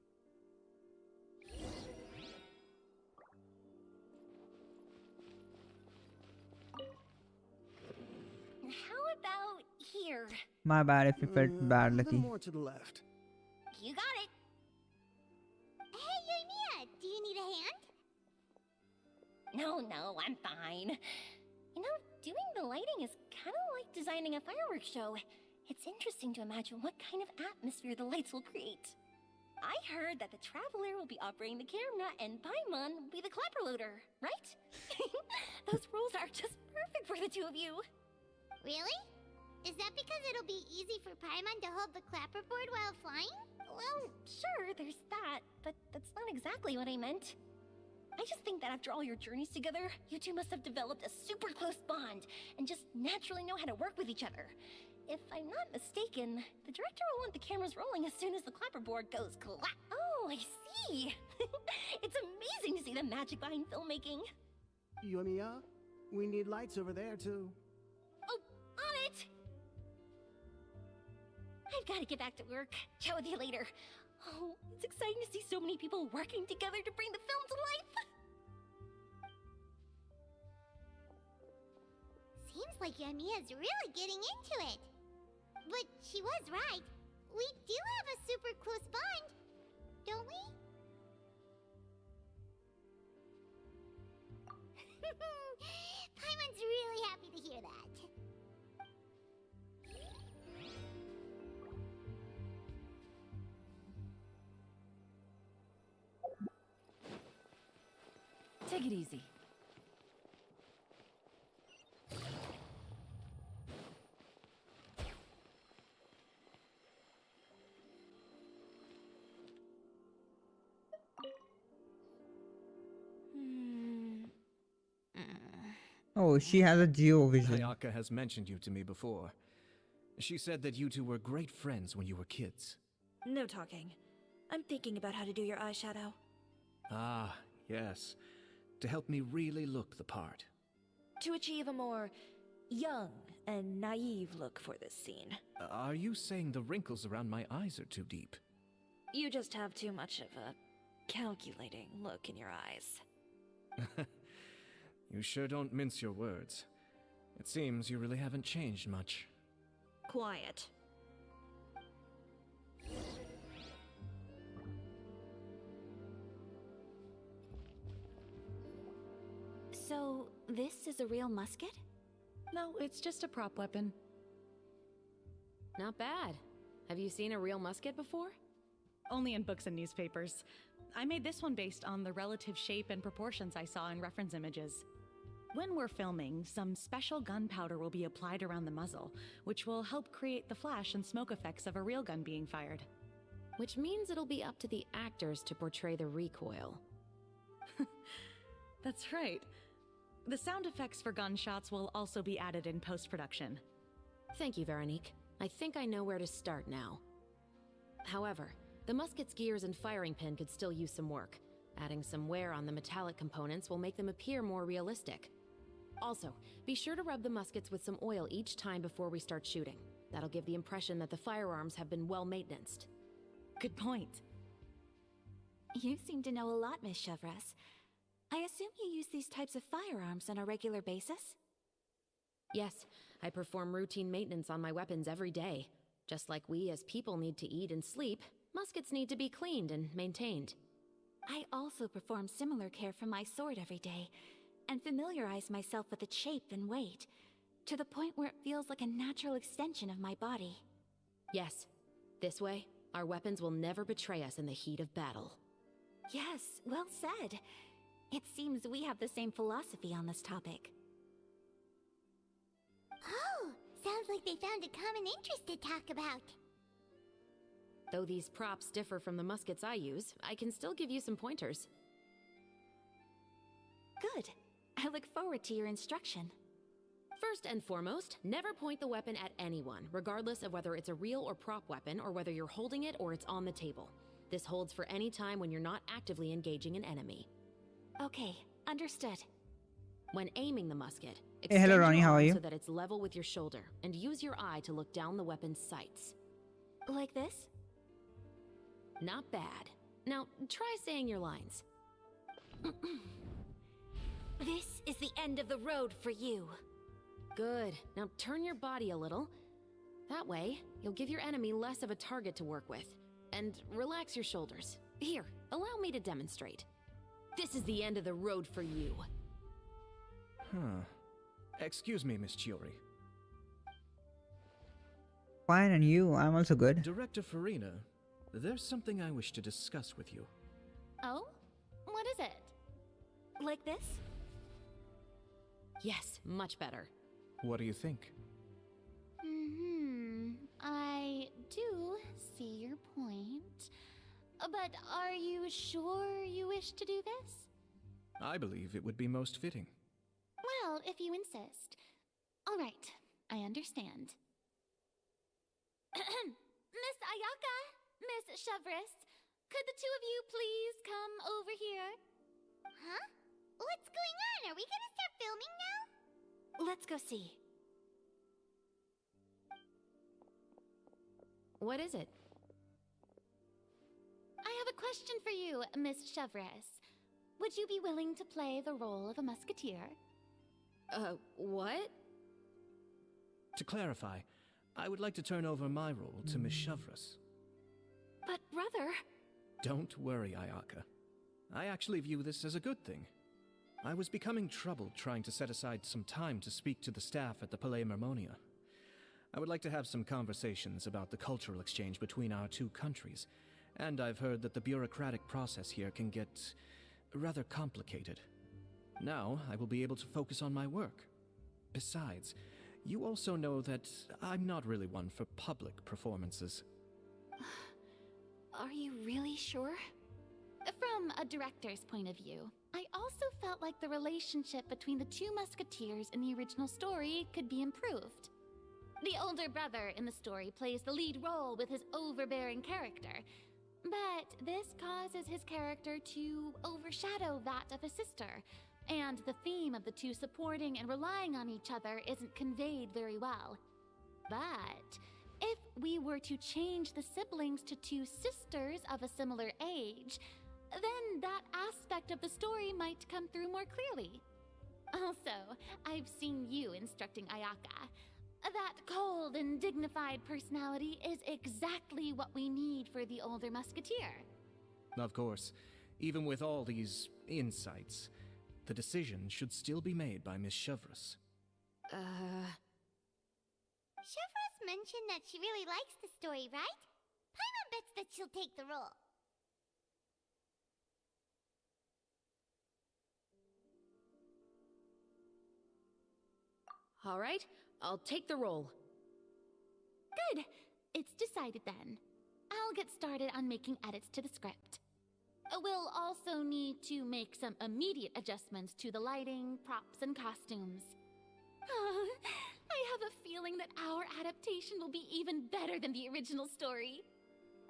How about here? My bad if you felt bad, A Lucky. little more to the left. You got it. Hey, Yoimiya, do you need a hand? No, I'm fine. You know, doing the lighting is kind of like designing a fireworks show. It's interesting to imagine what kind of atmosphere the lights will create. I heard that the Traveler will be operating the camera and Paimon will be the clapper loader, right? Those roles are just perfect for the two of you. Really? Is that because it'll be easy for Paimon to hold the clapperboard while flying? Well, sure, there's that, but that's not exactly what I meant. I just think that after all your journeys together, you two must have developed a super close bond and just naturally know how to work with each other. If I'm not mistaken, the director will want the cameras rolling as soon as the clapperboard goes clap. Oh, I see. It's amazing to see the magic behind filmmaking. Yoimiya, we need lights over there too. Oh, on it! I've got to get back to work. Chat with you later. Oh, it's exciting to see so many people working together to bring the film to life. Seems like Yoimiya's really getting into it. But she was right. We do have a super close bond, don't we? Paimon's really happy to hear that. Take it easy. Oh, she has a geo vision. Ayaka has mentioned you to me before. She said that you two were great friends when you were kids. No talking. I'm thinking about how to do your eyeshadow. Ah, yes. To help me really look the part. To achieve a more young and naive look for this scene. Are you saying the wrinkles around my eyes are too deep? You just have too much of a calculating look in your eyes. You sure don't mince your words. It seems you really haven't changed much. Quiet. So, this is a real musket? No, it's just a prop weapon. Not bad. Have you seen a real musket before? Only in books and newspapers. I made this one based on the relative shape and proportions I saw in reference images. When we're filming, some special gunpowder will be applied around the muzzle, which will help create the flash and smoke effects of a real gun being fired. Which means it'll be up to the actors to portray the recoil. That's right. The sound effects for gunshots will also be added in post-production. Thank you, Veronique. I think I know where to start now. However, the musket's gears and firing pin could still use some work. Adding some wear on the metallic components will make them appear more realistic. Also, be sure to rub the muskets with some oil each time before we start shooting. That'll give the impression that the firearms have been well maintained. Good point. You seem to know a lot, Miss Chevres. I assume you use these types of firearms on a regular basis? Yes, I perform routine maintenance on my weapons every day. Just like we as people need to eat and sleep, muskets need to be cleaned and maintained. I also perform similar care for my sword every day, and familiarize myself with its shape and weight, to the point where it feels like a natural extension of my body. Yes, this way, our weapons will never betray us in the heat of battle. Yes, well said. It seems we have the same philosophy on this topic. Oh, sounds like they found a common interest to talk about. Though these props differ from the muskets I use, I can still give you some pointers. Good. I look forward to your instruction. First and foremost, never point the weapon at anyone, regardless of whether it's a real or prop weapon, or whether you're holding it or it's on the table. This holds for any time when you're not actively engaging an enemy. Okay, understood. When aiming the musket, Hey, hello Ronnie, how are you? so that it's level with your shoulder, and use your eye to look down the weapon's sights. Like this? Not bad. Now, try saying your lines. This is the end of the road for you. Good. Now turn your body a little. That way, you'll give your enemy less of a target to work with. And relax your shoulders. Here, allow me to demonstrate. This is the end of the road for you. Huh. Excuse me, Miss Chiori. Fine, and you? I'm also good. Director Farina, there's something I wish to discuss with you. Oh? What is it? Like this? Yes, much better. What do you think? I do see your point. But are you sure you wish to do this? I believe it would be most fitting. Well, if you insist. All right, I understand. Miss Ayaka, Miss Chevres, could the two of you please come over here? Huh? What's going on? Are we gonna start filming now? Let's go see. What is it? I have a question for you, Miss Chevres. Would you be willing to play the role of a musketeer? What? To clarify, I would like to turn over my role to Miss Chevres. But brother... Don't worry, Ayaka. I actually view this as a good thing. I was becoming troubled trying to set aside some time to speak to the staff at the Palais Mermonia. I would like to have some conversations about the cultural exchange between our two countries, and I've heard that the bureaucratic process here can get rather complicated. Now, I will be able to focus on my work. Besides, you also know that I'm not really one for public performances. Are you really sure? From a director's point of view, I also felt like the relationship between the two musketeers in the original story could be improved. The older brother in the story plays the lead role with his overbearing character, but this causes his character to overshadow that of his sister, and the theme of the two supporting and relying on each other isn't conveyed very well. But if we were to change the siblings to two sisters of a similar age, then that aspect of the story might come through more clearly. Also, I've seen you instructing Ayaka. That cold and dignified personality is exactly what we need for the older musketeer. Of course, even with all these insights, the decision should still be made by Miss Chevreuse. Chevreuse mentioned that she really likes the story, right? Paimon bets that she'll take the role. All right, I'll take the role. Good. It's decided then. I'll get started on making edits to the script. We'll also need to make some immediate adjustments to the lighting, props, and costumes. I have a feeling that our adaptation will be even better than the original story.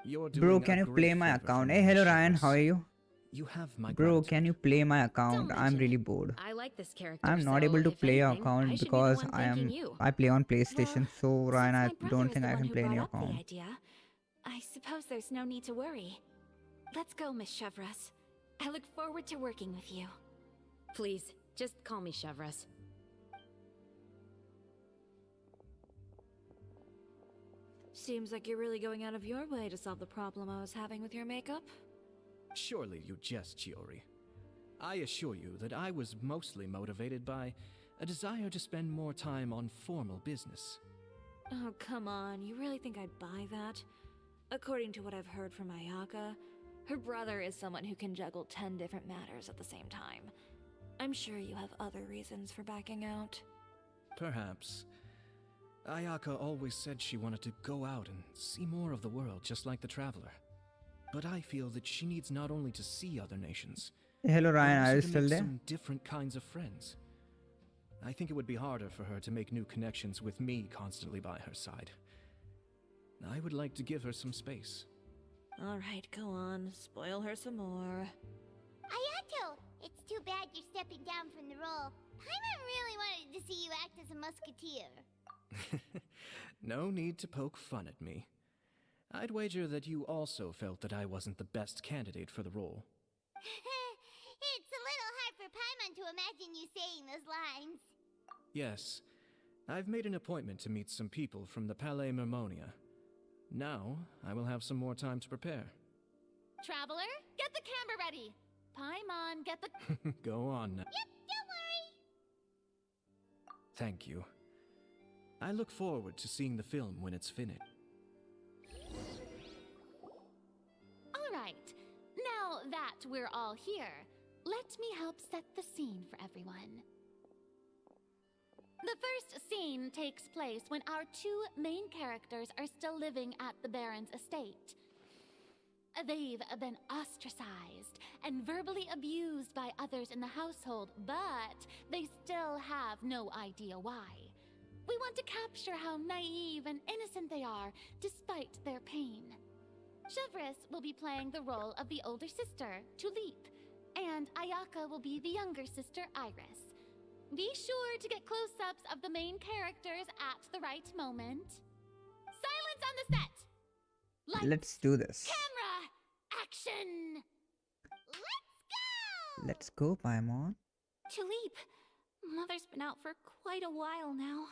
You're doing Bro, a can you great play my favor for account? me, Hey, hello Miss Ryan, Chevreuse. how are you? You have my Bro, gratitude. can you play my account? Don't I'm mention really it. bored. I like this character. I'm not so able to if play your anything, I account should because be the one I thanking you. play on PlayStation. So Ryan, I Since my don't brother is think the I one can who play in brought your up the account. idea, I suppose there's no need to worry. Let's go, Miss Chevreuse. I look forward to working with you. Please, just call me Chevreuse. Seems like you're really going out of your way to solve the problem I was having with your makeup. Surely you jest, Chiori. I assure you that I was mostly motivated by a desire to spend more time on formal business. Oh, come on. You really think I'd buy that? According to what I've heard from Ayaka, her brother is someone who can juggle 10 different matters at the same time. I'm sure you have other reasons for backing out. Perhaps. Ayaka always said she wanted to go out and see more of the world, just like the Traveler. But I feel that she needs not only to see other nations, Hey, hello but Ryan, also are you to still make there? some different kinds of friends. I think it would be harder for her to make new connections with me constantly by her side. I would like to give her some space. Alright, go on. Spoil her some more. Ayato, it's too bad you're stepping down from the role. Paimon really wanted to see you act as a musketeer. No need to poke fun at me. I'd wager that you also felt that I wasn't the best candidate for the role. It's a little hard for Paimon to imagine you saying those lines. Yes, I've made an appointment to meet some people from the Palais Mermonia. Now, I will have some more time to prepare. Traveler, get the camera ready. Paimon, get the... Go on now. Yep, don't worry. Thank you. I look forward to seeing the film when it's finished. All right. Now that we're all here, let me help set the scene for everyone. The first scene takes place when our two main characters are still living at the Baron's estate. They've been ostracized and verbally abused by others in the household, but they still have no idea why. We want to capture how naive and innocent they are, despite their pain. Chevreuse will be playing the role of the older sister, Tulip, and Ayaka will be the younger sister, Iris. Be sure to get close-ups of the main characters at the right moment. Silence on the set! Lights, Let's do this. camera, action! Let's go, Paimon. Tulip, Mother's been out for quite a while now.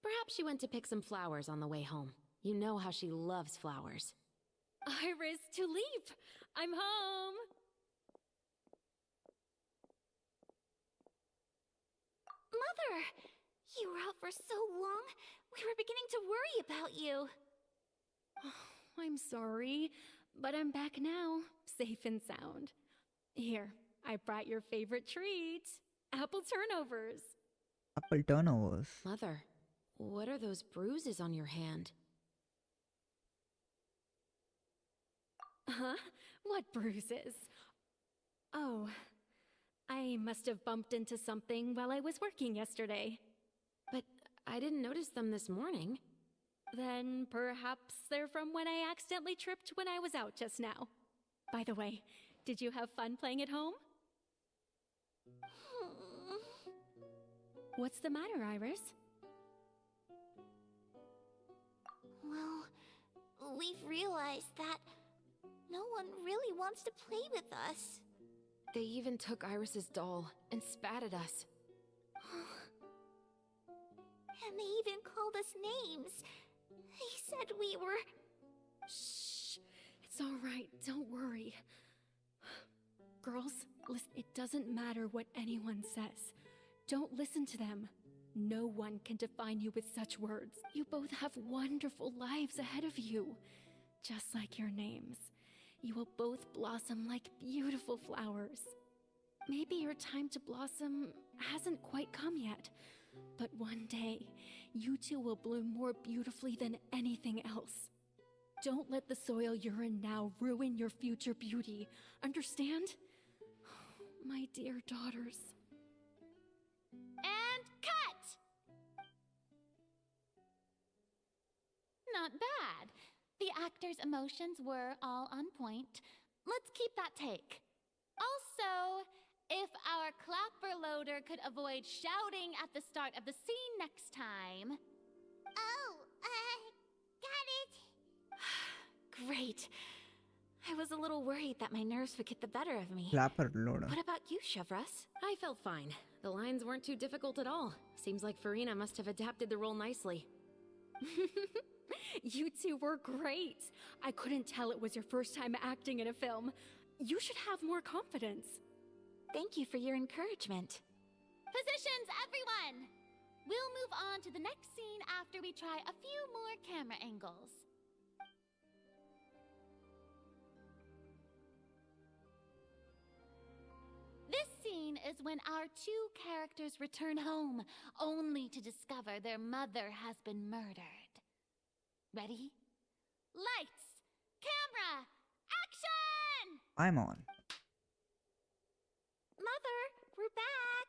Perhaps she went to pick some flowers on the way home. You know how she loves flowers. Iris, Tulip, I'm home. Mother, you were out for so long, we were beginning to worry about you. I'm sorry, but I'm back now, safe and sound. Here, I brought your favorite treat, apple turnovers. Apple turnovers. Mother, what are those bruises on your hand? Huh? What bruises? Oh, I must have bumped into something while I was working yesterday. But I didn't notice them this morning. Then perhaps they're from when I accidentally tripped when I was out just now. By the way, did you have fun playing at home? What's the matter, Iris? Well, we've realized that no one really wants to play with us. They even took Iris's doll and spat at us. And they even called us names. He said we were... Shh. It's all right. Don't worry. Girls, listen, it doesn't matter what anyone says. Don't listen to them. No one can define you with such words. You both have wonderful lives ahead of you. Just like your names. You will both blossom like beautiful flowers. Maybe your time to blossom hasn't quite come yet, but one day, you two will bloom more beautifully than anything else. Don't let the soil you're in now ruin your future beauty. Understand? My dear daughters. And cut! Not bad. The actors' emotions were all on point. Let's keep that take. Also, if our clapper loader could avoid shouting at the start of the scene next time... Oh, got it. Great. I was a little worried that my nerves would get the better of me. Clapper loader. What about you, Chevros? I felt fine. The lines weren't too difficult at all. Seems like Farina must have adapted the role nicely. You two were great. I couldn't tell it was your first time acting in a film. You should have more confidence. Thank you for your encouragement. Positions, everyone! We'll move on to the next scene after we try a few more camera angles. This scene is when our two characters return home, only to discover their mother has been murdered. Ready? Lights! Camera! Action! I'm on. Mother, we're back!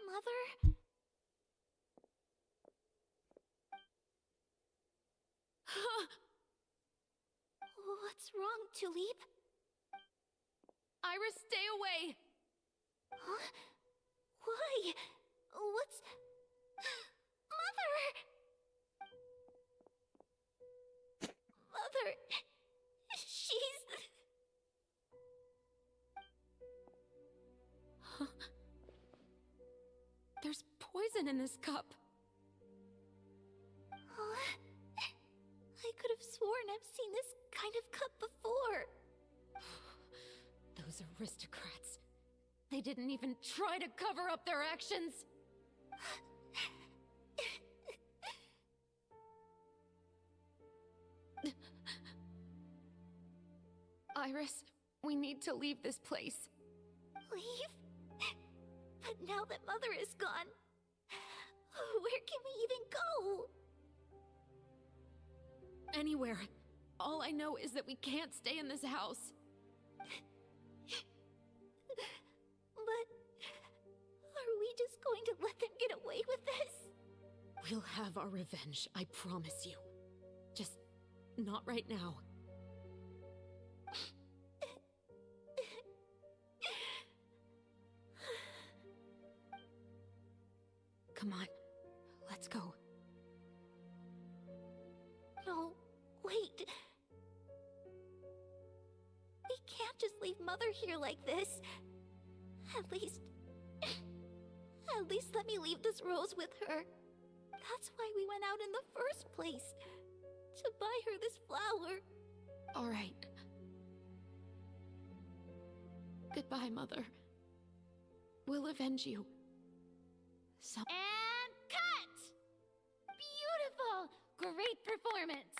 Mother? What's wrong, Tulip? Iris, stay away! Huh? Why? What's... Mother! Mother... She's... Huh? There's poison in this cup. I could have sworn I've seen this kind of cup before. Those aristocrats. They didn't even try to cover up their actions. Iris, we need to leave this place. Leave? But now that Mother is gone, where can we even go? Anywhere. All I know is that we can't stay in this house. But are we just going to let them get away with this? We'll have our revenge, I promise you. Just not right now. Come on, let's go. No, wait. We can't just leave Mother here like this. At least let me leave this rose with her. That's why we went out in the first place. To buy her this flower. All right. Goodbye, Mother. We'll avenge you. And cut! Beautiful! Great performance!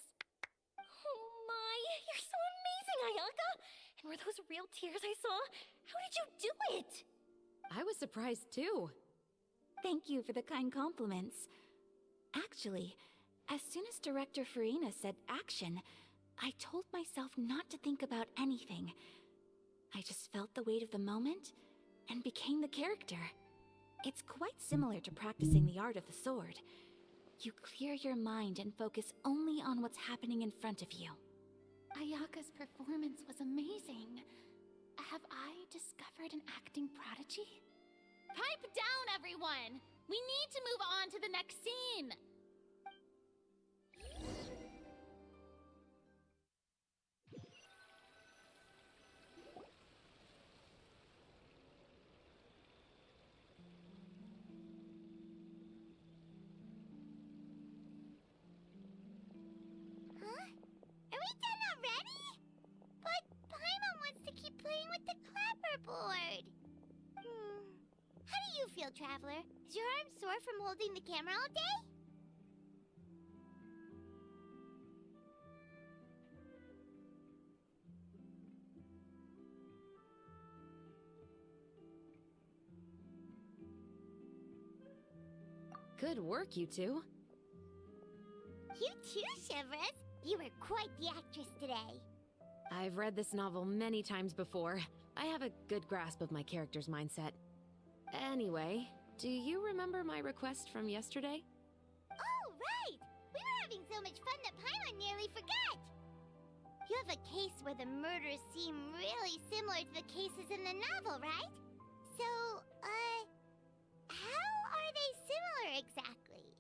Oh my, you're so amazing, Ayaka! And were those real tears I saw? How did you do it? I was surprised too. Thank you for the kind compliments. Actually, as soon as Director Farina said action, I told myself not to think about anything. I just felt the weight of the moment and became the character. It's quite similar to practicing the art of the sword. You clear your mind and focus only on what's happening in front of you. Ayaka's performance was amazing. Have I discovered an acting prodigy? Pipe down, everyone! We need to move on to the next scene! Traveler? Is your arm sore from holding the camera all day? Good work, you two. You too, Shivers. You were quite the actress today. I've read this novel many times before. I have a good grasp of my character's mindset. Anyway, do you remember my request from yesterday? Oh, right! We were having so much fun that Paimon nearly forgot! You have a case where the murders seem really similar to the cases in the novel, right? So, how are they similar exactly?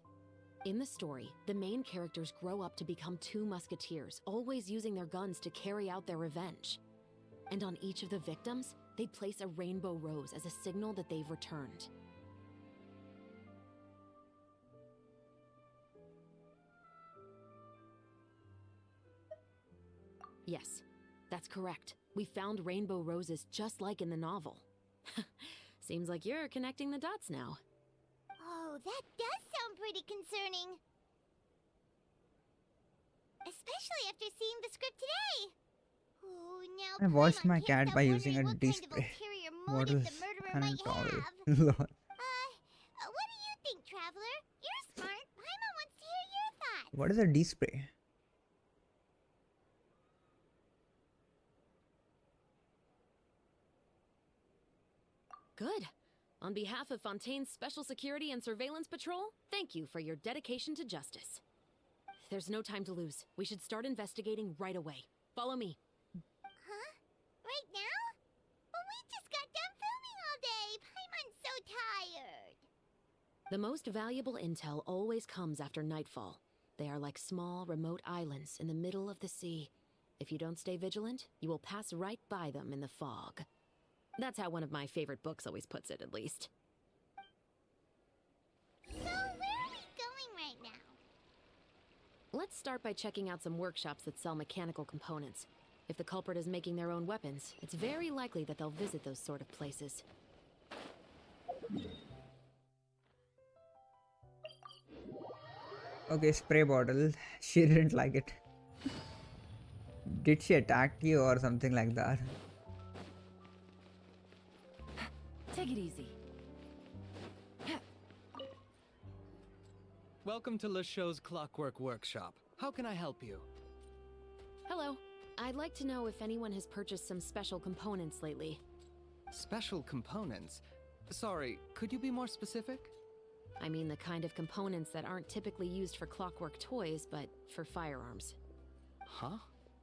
In the story, the main characters grow up to become two musketeers, always using their guns to carry out their revenge. And on each of the victims, they place a rainbow rose as a signal that they've returned. Yes, that's correct. We found rainbow roses just like in the novel. Seems like you're connecting the dots now. Oh, that does sound pretty concerning. Especially after seeing the script today. Oh, now I washed my cat by wondering using a what kind of D-spray. ulterior What motive is the murderer an might towel? have. Lol. What do you think, Traveler? You're smart. Paimon wants to hear your thoughts. What is a D-spray? Good. On behalf of Fontaine's Special Security and Surveillance Patrol, thank you for your dedication to justice. There's no time to lose. We should start investigating right away. Follow me. Huh? Right now? But we just got done filming all day. Paimon's so tired. The most valuable intel always comes after nightfall. They are like small, remote islands in the middle of the sea. If you don't stay vigilant, you will pass right by them in the fog. That's how one of my favorite books always puts it, at least. So, where are we going right now? Let's start by checking out some workshops that sell mechanical components. If the culprit is making their own weapons, it's very likely that they'll visit those sort of places. Okay, spray bottle. She didn't like it. Did she attack you or something like that? Take it easy. Welcome to LeChaux's Clockwork Workshop. How can I help you? Hello. I'd like to know if anyone has purchased some special components lately. Special components? Sorry, could you be more specific? I mean the kind of components that aren't typically used for clockwork toys, but for firearms. Huh?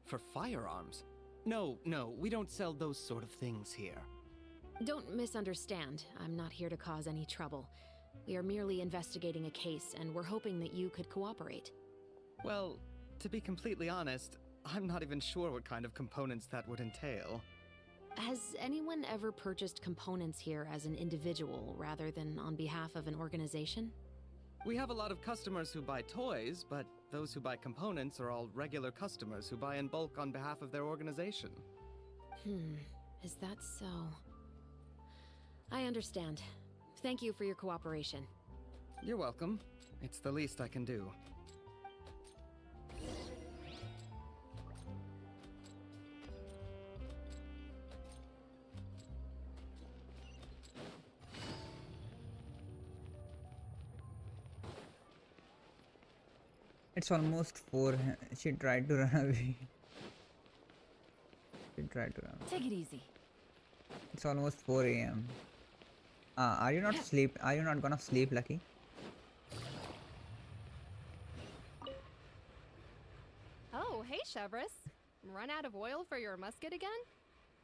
For firearms? No, we don't sell those sort of things here. Don't misunderstand. I'm not here to cause any trouble. We are merely investigating a case, and we're hoping that you could cooperate. Well, to be completely honest, I'm not even sure what kind of components that would entail. Has anyone ever purchased components here as an individual rather than on behalf of an organization? We have a lot of customers who buy toys, but those who buy components are all regular customers who buy in bulk on behalf of their organization. Is that so? I understand. Thank you for your cooperation. You're welcome. It's the least I can do. It's almost 4. She tried to run away. Take it easy. It's almost 4 a.m. Are you not sleep? Are you not gonna sleep, Lucky? Oh, hey, Chevres. Run out of oil for your musket again?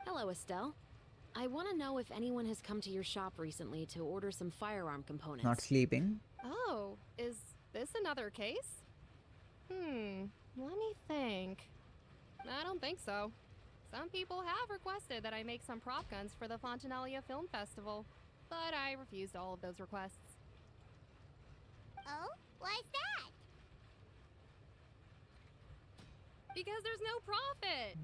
Hello, Estelle. I want to know if anyone has come to your shop recently to order some firearm components. Not sleeping. Oh, is this another case? Let me think. I don't think so. Some people have requested that I make some prop guns for the Fontanelia Film Festival, but I refused all of those requests. Oh? Why's that? Because there's no profit!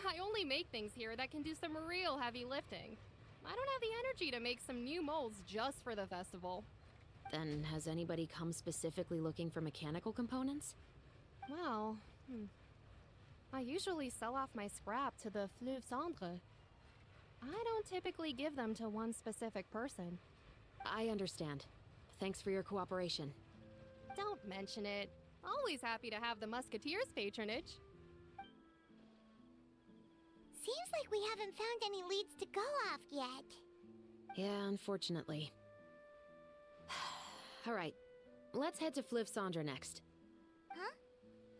I only make things here that can do some real heavy lifting. I don't have the energy to make some new molds just for the festival. Then has anybody come specifically looking for mechanical components? Well, I usually sell off my scrap to the Fleuve Cendre. I don't typically give them to one specific person. I understand. Thanks for your cooperation. Don't mention it. Always happy to have the Musketeers' patronage. Seems like we haven't found any leads to go off yet. Yeah, unfortunately. All right, let's head to Fleuve Cendre next. Huh?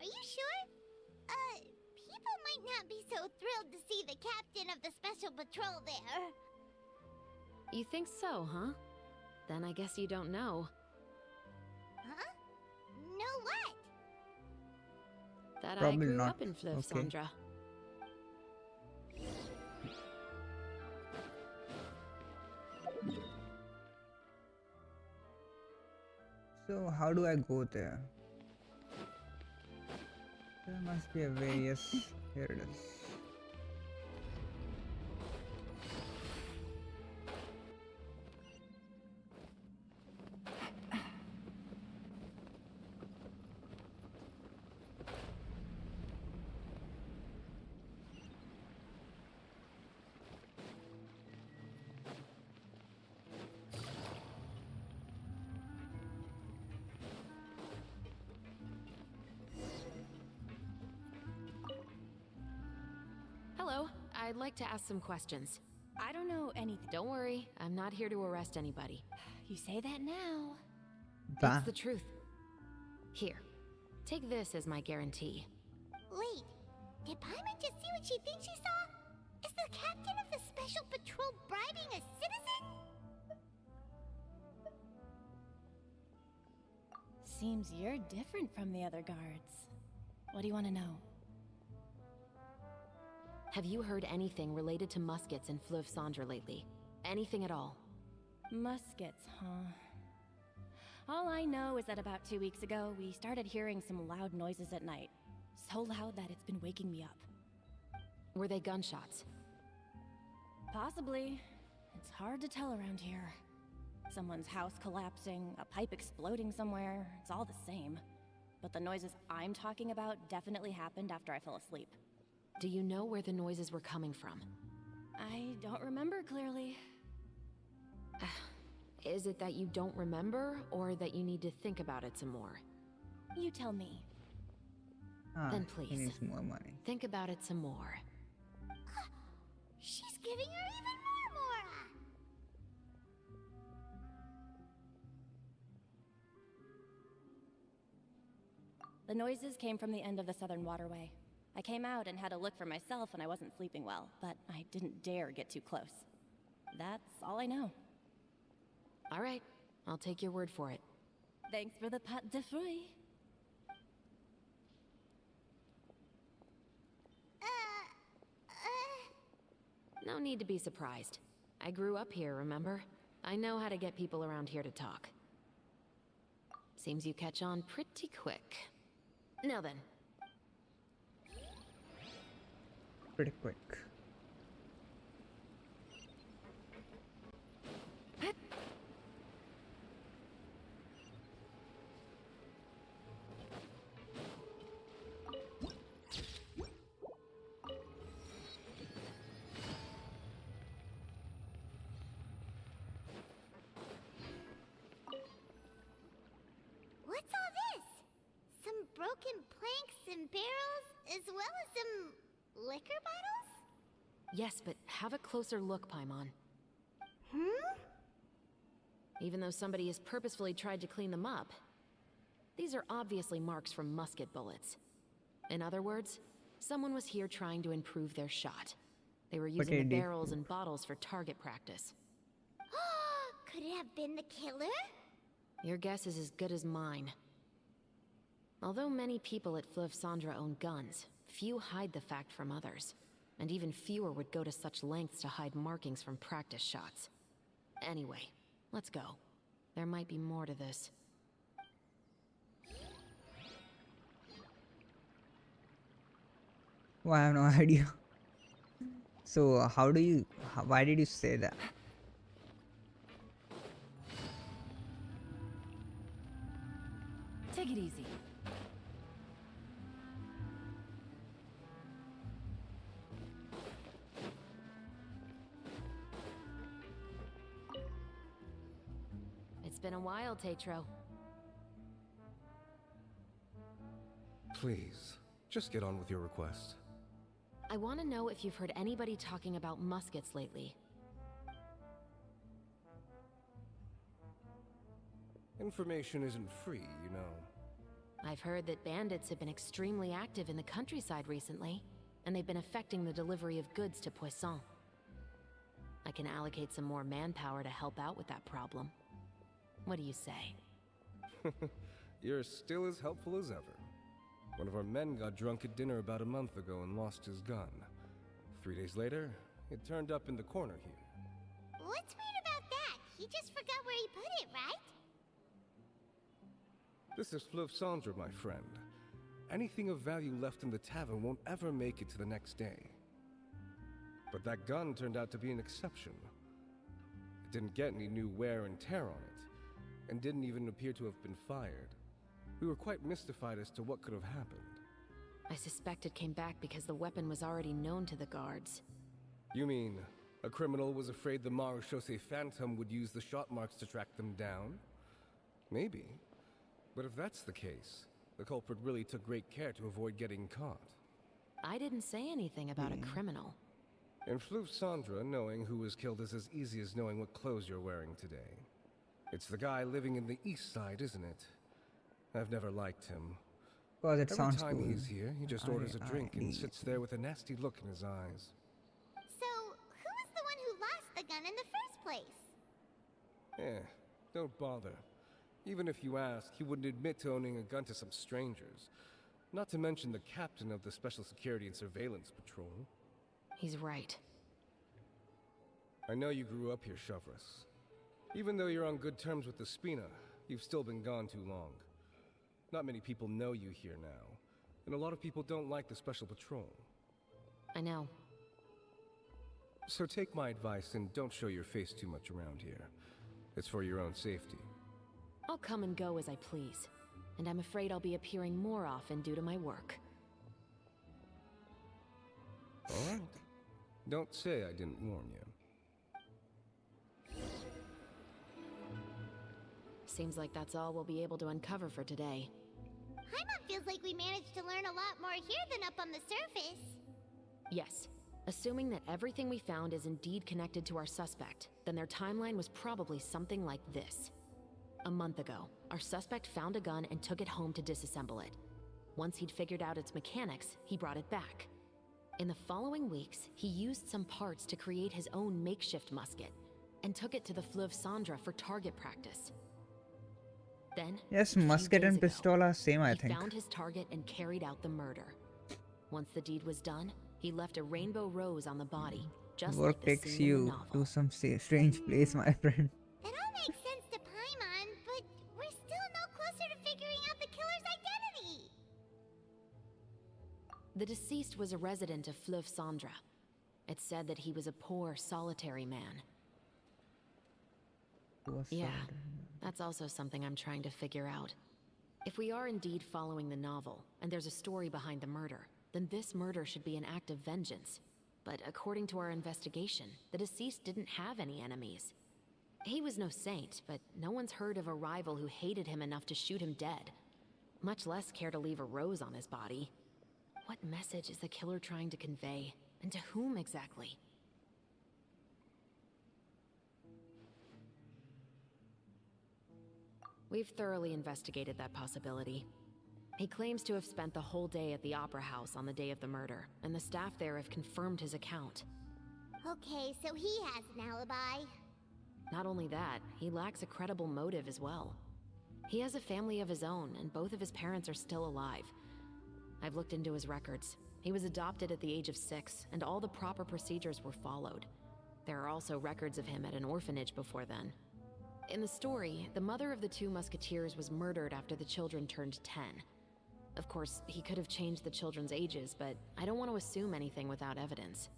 Are you sure? People might not be so thrilled to see the captain of the special patrol there. You think so, huh? Then I guess you don't know. Huh? Know what? That Probably I grew not. up in Fleuve Okay. Cendre. So how do I go there? There must be a way. Yes, here it is. Hello, I'd like to ask some questions. I don't know anything. Don't worry, I'm not here to arrest anybody. You say that now. Bah. It's the truth. Here, take this as my guarantee. Wait, did Paimon just see what she thinks she saw? Is the captain of the special patrol bribing a citizen? Seems you're different from the other guards. What do you want to know? Have you heard anything related to muskets in Fleuve Cendre lately? Anything at all? Muskets, huh? All I know is that about 2 weeks ago, we started hearing some loud noises at night. So loud that it's been waking me up. Were they gunshots? Possibly. It's hard to tell around here. Someone's house collapsing, a pipe exploding somewhere, it's all the same. But the noises I'm talking about definitely happened after I fell asleep. Do you know where the noises were coming from? I don't remember clearly. Is it that you don't remember, or that you need to think about it some more? You tell me. Then He please, needs more money. think about it some more. She's giving her even more Mora! The noises came from the end of the Southern Waterway. I came out and had a look for myself and I wasn't sleeping well, but I didn't dare get too close. That's all I know. All right, I'll take your word for it. Thanks for the pâte de fruits. No need to be surprised. I grew up here, remember? I know how to get people around here to talk. Seems you catch on pretty quick. Now then. Pretty quick. What's all this? Some broken planks and barrels, as well as some liquor bottles? Yes, but have a closer look, Paimon. Even though somebody has purposefully tried to clean them up, these are obviously marks from musket bullets. In other words, someone was here trying to improve their shot. They were using the barrels and bottles for target practice. Could it have been the killer? Your guess is as good as mine. Although many people at Fleuve Cendre own guns, few hide the fact from others. And even fewer would go to such lengths to hide markings from practice shots. Anyway, let's go. There might be more to this. Well, I have no idea. So why did you say that? Take it easy. It's been a while, Tetro. Please, just get on with your request. I want to know if you've heard anybody talking about muskets lately. Information isn't free, you know. I've heard that bandits have been extremely active in the countryside recently, and they've been affecting the delivery of goods to Poisson. I can allocate some more manpower to help out with that problem. What do you say? You're still as helpful as ever. One of our men got drunk at dinner about a month ago and lost his gun. 3 days later, it turned up in the corner here. What's weird about that? He just forgot where he put it, right? This is Fleuve Cendre, my friend. Anything of value left in the tavern won't ever make it to the next day. But that gun turned out to be an exception. It didn't get any new wear and tear on it, and didn't even appear to have been fired. We were quite mystified as to what could have happened. I suspect it came back because the weapon was already known to the guards. You mean, a criminal was afraid the Marechaussee Phantom would use the shot marks to track them down? Maybe. But if that's the case, the culprit really took great care to avoid getting caught. I didn't say anything about a criminal. In Fleuve Cendre, knowing who was killed is as easy as knowing what clothes you're wearing today. It's the guy living in the east side, isn't it? I've never liked him. Because it sounds Every time cool. he's here, he just orders a drink and sits there with a nasty look in his eyes. So, who was the one who lost the gun in the first place? Don't bother. Even if you ask, he wouldn't admit to owning a gun to some strangers. Not to mention the captain of the Special Security and Surveillance Patrol. He's right. I know you grew up here, Chevreuse. Even though you're on good terms with the Spina, you've still been gone too long. Not many people know you here now, and a lot of people don't like the Special Patrol. I know. So take my advice and don't show your face too much around here. It's for your own safety. I'll come and go as I please, and I'm afraid I'll be appearing more often due to my work. All right. Don't say I didn't warn you. Seems like that's all we'll be able to uncover for today. Paimon feels like we managed to learn a lot more here than up on the surface. Yes. Assuming that everything we found is indeed connected to our suspect, then their timeline was probably something like this. A month ago, our suspect found a gun and took it home to disassemble it. Once he'd figured out its mechanics, he brought it back. In the following weeks, he used some parts to create his own makeshift musket, and took it to the Fleuve Cendre for target practice. Then, Yes, a few musket days and ago, pistol are same, I he think. found his target and carried out the murder. Once the deed was done, he left a rainbow rose on the body, just Work like the takes scene in the you novel. to some strange place, my friend. It all makes sense to Paimon, but we're still no closer to figuring out the killer's identity. The deceased was a resident of Fleuve Cendre. It's said that he was a poor, solitary man. Yeah, that's also something I'm trying to figure out. If we are indeed following the novel, and there's a story behind the murder, then this murder should be an act of vengeance. But according to our investigation, the deceased didn't have any enemies. He was no saint, but no one's heard of a rival who hated him enough to shoot him dead. Much less care to leave a rose on his body. What message is the killer trying to convey? And to whom exactly? We've thoroughly investigated that possibility. He claims to have spent the whole day at the Opera House on the day of the murder, and the staff there have confirmed his account. Okay, so he has an alibi. Not only that, he lacks a credible motive as well. He has a family of his own, and both of his parents are still alive. I've looked into his records. He was adopted at the age of 6, and all the proper procedures were followed. There are also records of him at an orphanage before then. In the story, the mother of the 2 musketeers was murdered after the children turned 10. Of course, he could have changed the children's ages, but I don't want to assume anything without evidence.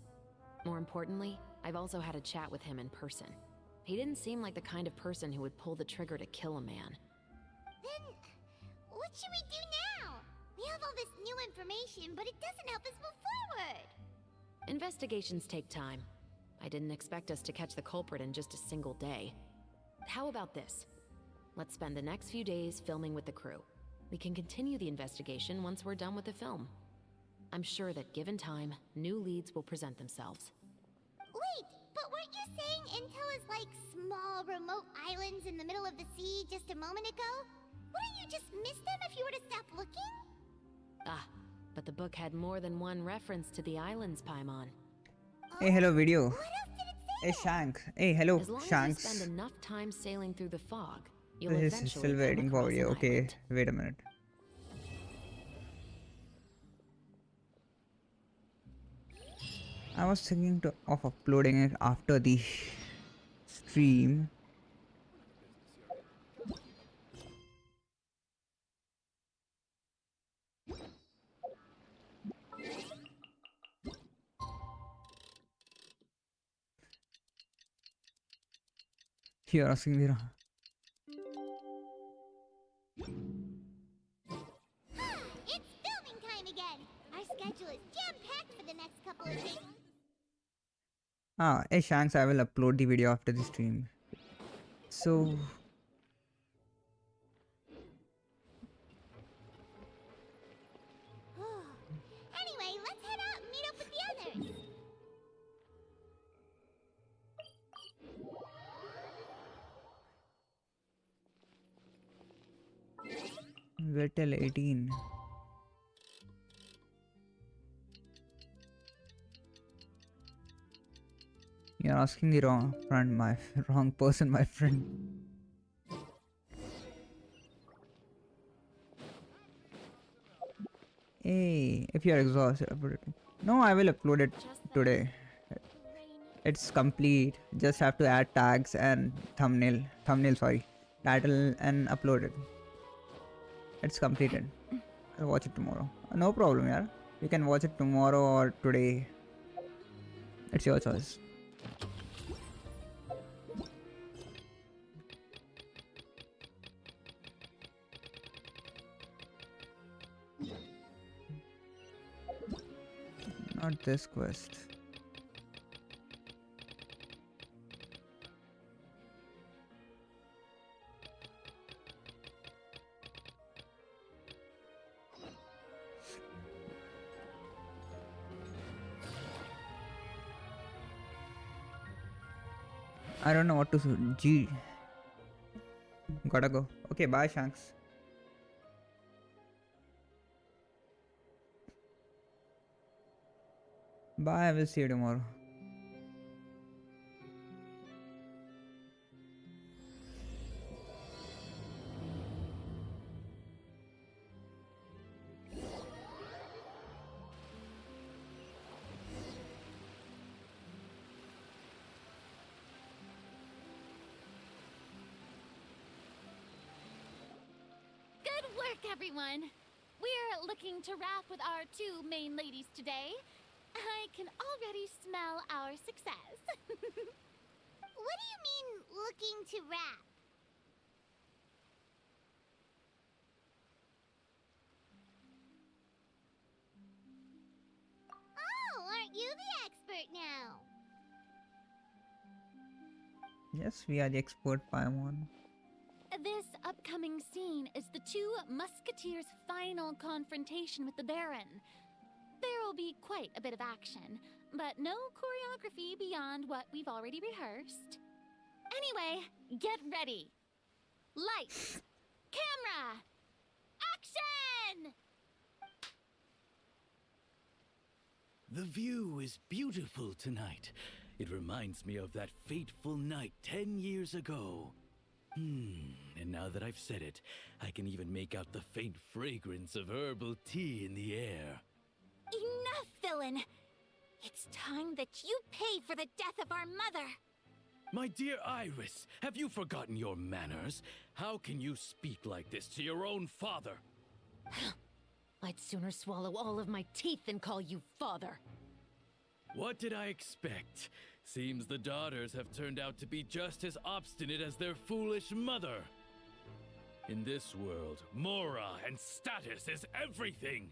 More importantly, I've also had a chat with him in person. He didn't seem like the kind of person who would pull the trigger to kill a man. Then, what should we do now? We have all this new information, but it doesn't help us move forward. Investigations take time. I didn't expect us to catch the culprit in just a single day. How about this? Let's spend the next few days filming with the crew. We can continue the investigation once we're done with the film. I'm sure that given time, new leads will present themselves. Wait, but weren't you saying Intel is like small, remote islands in the middle of the sea just a moment ago? Wouldn't you just miss them if you were to stop looking? Ah, but the book had more than one reference to the islands, Paimon. Hey, hello, video. Hey, Shank. Hey, hello, As long Shanks. as you spend enough time sailing through the fog, you'll This is eventually still come waiting for across video. an Okay, island. wait a minute. I was thinking of uploading it after the stream. You're asking the wrong. It's filming time again. Our schedule is jam-packed for the next couple of days. Hey Shanks, I will upload the video after the stream. So Anyway, let's head out and meet up with the others. we're till 18. You're asking the wrong wrong person, my friend. Hey, if you're exhausted, upload it. No, I will upload it today. It's complete. Just have to add tags and thumbnail, sorry, title and upload it. It's completed. I'll watch it tomorrow. No problem, yeah. You can watch it tomorrow or today. It's your choice. Not this quest. I don't know what to do. G. Gotta go. Okay, bye, Shanks. Bye, I will see you tomorrow. Good work, everyone. We're looking to wrap with our two main ladies today. I can already smell our success. What do you mean, looking to wrap? Oh, aren't you the expert now? Yes, we are the expert Paimon. This upcoming scene is the two musketeers' final confrontation with the Baron. There will be quite a bit of action, but no choreography beyond what we've already rehearsed. Anyway, get ready. Lights, camera, action! The view is beautiful tonight. It reminds me of that fateful night 10 years ago. And now that I've said it, I can even make out the faint fragrance of herbal tea in the air. Enough, villain! It's time that you pay for the death of our mother! My dear Iris, have you forgotten your manners? How can you speak like this to your own father? I'd sooner swallow all of my teeth than call you father. What did I expect? Seems the daughters have turned out to be just as obstinate as their foolish mother. In this world, Mora and status is everything.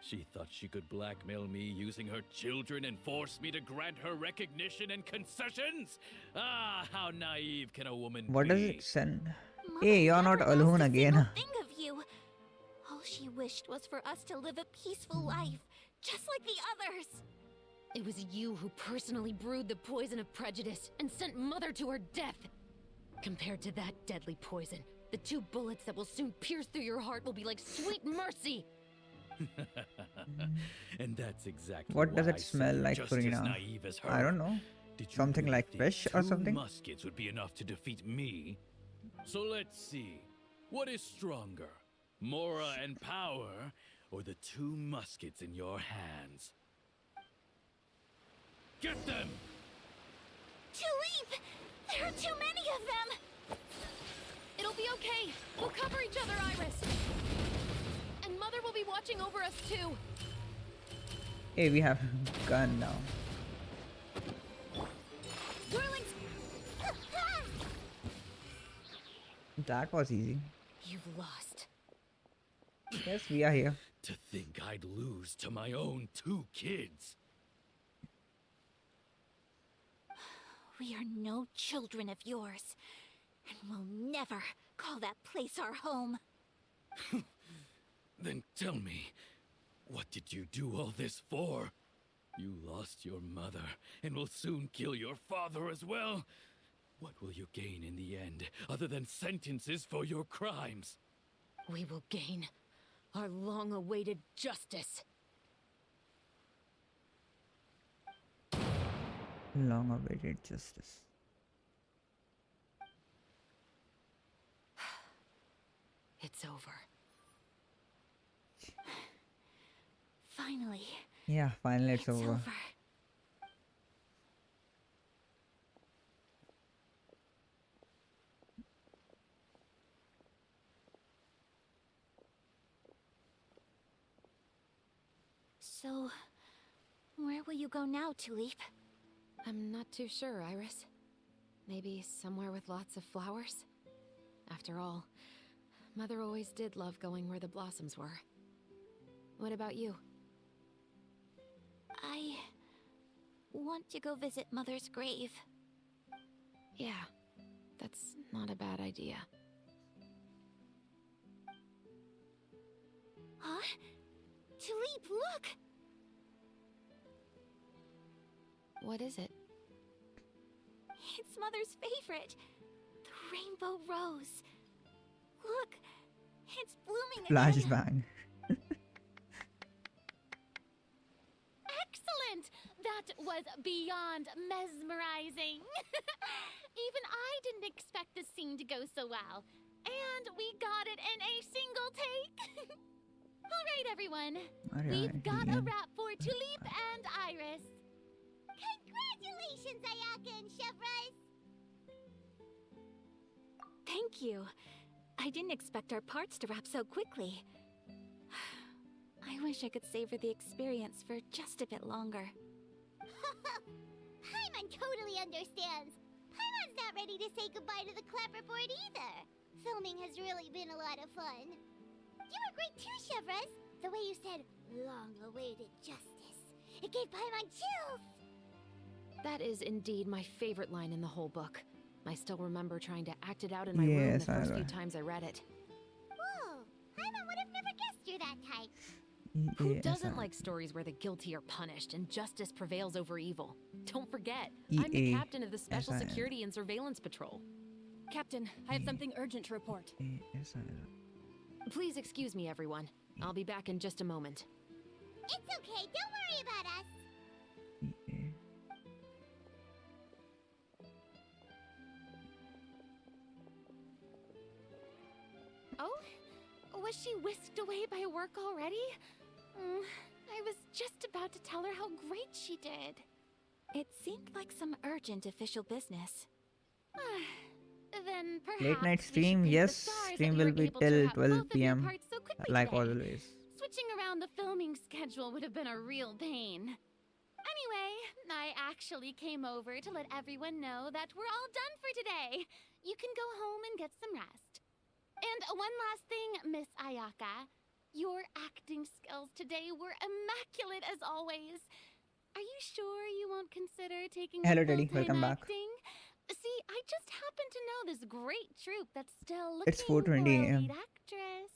She thought she could blackmail me using her children and force me to grant her recognition and concessions? Ah, how naive can a woman What be? does it send? Hey, you're not alone again. Thing of you. All she wished was for us to live a peaceful life, just like the others. It was you who personally brewed the poison of prejudice and sent Mother to her death. Compared to that deadly poison, the 2 bullets that will soon pierce through your heart will be like sweet mercy. And that's exactly What does why it I smell seem like, just as Farina? naive as her. I don't know. Did you Something really like think fish or 2 something? muskets would be enough to defeat me? So let's see. What is stronger? Mora and power, or the 2 muskets in your hands? Get them! Tulip! There are too many of them! It'll be okay. We'll cover each other, Iris. And Mother will be watching over us too. Hey, we have gun now. Darlings! That was easy. You've lost. Yes, we are here. To think I'd lose to my own 2 kids. We are no children of yours, and we'll never call that place our home. Then tell me, what did you do all this for? You lost your mother, and will soon kill your father as well. What will you gain in the end, other than sentences for your crimes? We will gain our long-awaited justice. Long-awaited justice. It's over. Finally. Yeah, finally it's over. So, where will you go now, Tulip? I'm not too sure, Iris. Maybe somewhere with lots of flowers? After all, Mother always did love going where the blossoms were. What about you? I want to go visit Mother's grave. Yeah, that's not a bad idea. Huh? Tulip, look! What is it? It's Mother's favorite. The rainbow rose. Look, it's blooming again. Flashbang. Excellent! That was beyond mesmerizing. Even I didn't expect the scene to go so well. And we got it in a single take. All right, everyone. We've got a wrap for Tulip and Iris. Congratulations, Ayaka and Chevres! Thank you. I didn't expect our parts to wrap so quickly. I wish I could savor the experience for just a bit longer. Paimon totally understands. Paimon's not ready to say goodbye to the clapperboard either. Filming has really been a lot of fun. You were great too, Chevres. The way you said, long-awaited justice. It gave Paimon chills. That is indeed my favorite line in the whole book. I still remember trying to act it out in my room the first few times I read it. Whoa, Paimon would have never guessed you're that type. Who doesn't like stories where the guilty are punished and justice prevails over evil? Don't forget, I'm the captain of the Special Security and Surveillance Patrol. Captain, I have something urgent to report. Please excuse me, everyone. I'll be back in just a moment. It's okay, don't worry about us. Oh? Was she whisked away by work already? I was just about to tell her how great she did. It seemed like some urgent official business. Then perhaps Late night we should stream, thank the yes. stars Stream that we will were be able to till wrap 12 both of your PM. parts so quickly Like today. always. Switching around the filming schedule would have been a real pain. Anyway, I actually came over to let everyone know that we're all done for today. You can go home and get some rest. And one last thing, Miss Ayaka. Your acting skills today were immaculate as always. Are you sure you won't consider taking Hello, up Teddy. full-time Welcome back. acting? See, I just happen to know this great troupe that's still looking It's for 4:20 a a.m. lead actress.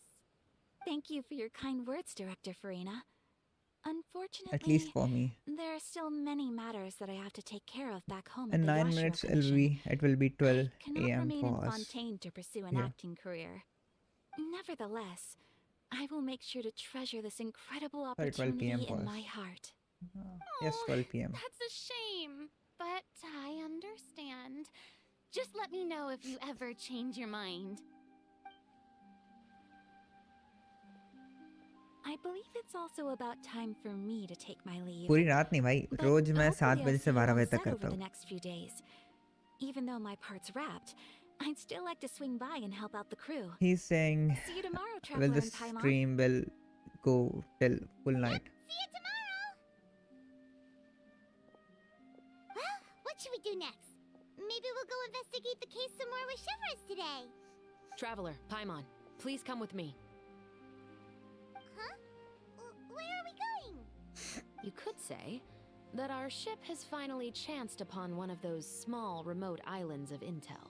Thank you for your kind words, Director Farina. Unfortunately, At least for me. there are still many matters that I have to take care of back home In at the 9 Yashiro minutes, Commission. it will be 12 Cannot a.m. remain in for us. Fontaine to pursue an here. acting career. Nevertheless, I will make sure to treasure this incredible Sorry, 12 p.m. opportunity for in us. my heart. Yes, 12 p.m. That's a shame, but I understand. Just let me know if you ever change your mind. I believe it's also about time for me to take my leave. पूरी रात नहीं भाई, But रोज मैं 7 hopefully I'll बजे से see you 12 on बजे तक set over करता the हूँ. next few days. Even though my part's wrapped, I'd still like to swing by and help out the crew. He's saying, See you tomorrow, well, Traveler the and Paimon. stream will go till full night. See you tomorrow! Well, what should we do next? Maybe we'll go investigate the case some more with Chevres today. Traveler, Paimon, please come with me. Huh? Where are we going? You could say that our ship has finally chanced upon one of those small, remote islands of intel.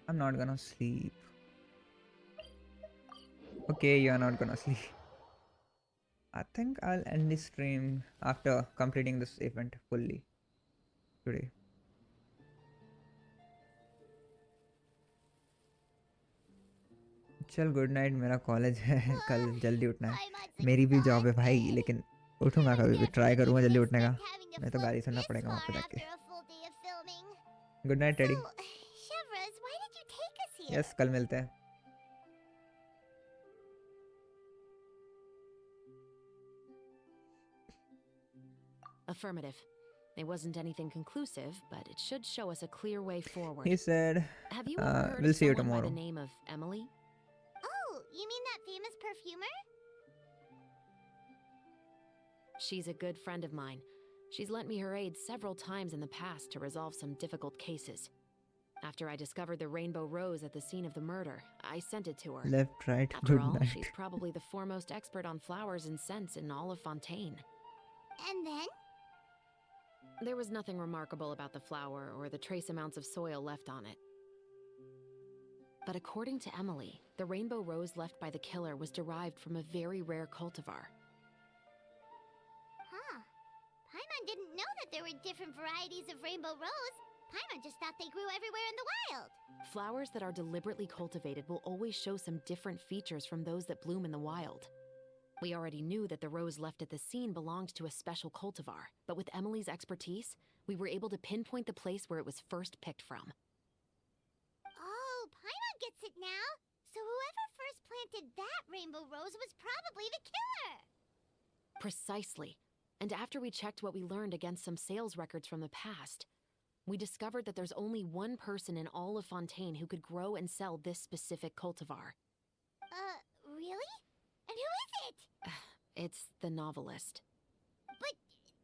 I'm not gonna sleep. Okay, you're not gonna sleep. I think I'll end the stream after completing this event fully today. चल good night, मेरा college है कल जल्दी उठना है. मेरी भी job है भाई, लेकिन उठूंगा कभी भी, ट्राई करूंगा जल्दी उठने का. मैं तो गाली सुनना पड़ेगा वहाँ पे जाके. Good night teddy. Chevres, why did you take us here? Yes, कल मिलते हैं. Affirmative. It wasn't anything conclusive, but it should show us a clear way forward. He said, Have you ever heard we'll of see you someone by tomorrow. the name of Emily? Oh, you mean that famous perfumer? She's a good friend of mine. She's lent me her aid several times in the past to resolve some difficult cases. After I discovered the rainbow rose at the scene of the murder, I sent it to her. Left, right, After good all, night. she's probably the foremost expert on flowers and scents in all of Fontaine. And then? There was nothing remarkable about the flower or the trace amounts of soil left on it. But according to Emily, the rainbow rose left by the killer was derived from a very rare cultivar. Huh. Paimon didn't know that there were different varieties of rainbow rose. Paimon just thought they grew everywhere in the wild. Flowers that are deliberately cultivated will always show some different features from those that bloom in the wild. We already knew that the rose left at the scene belonged to a special cultivar, but with Emily's expertise, we were able to pinpoint the place where it was first picked from. Oh, Paimon gets it now. So whoever first planted that rainbow rose was probably the killer. Precisely. And after we checked what we learned against some sales records from the past, we discovered that there's only one person in all of Fontaine who could grow and sell this specific cultivar. Really? And who is it? It's the novelist. But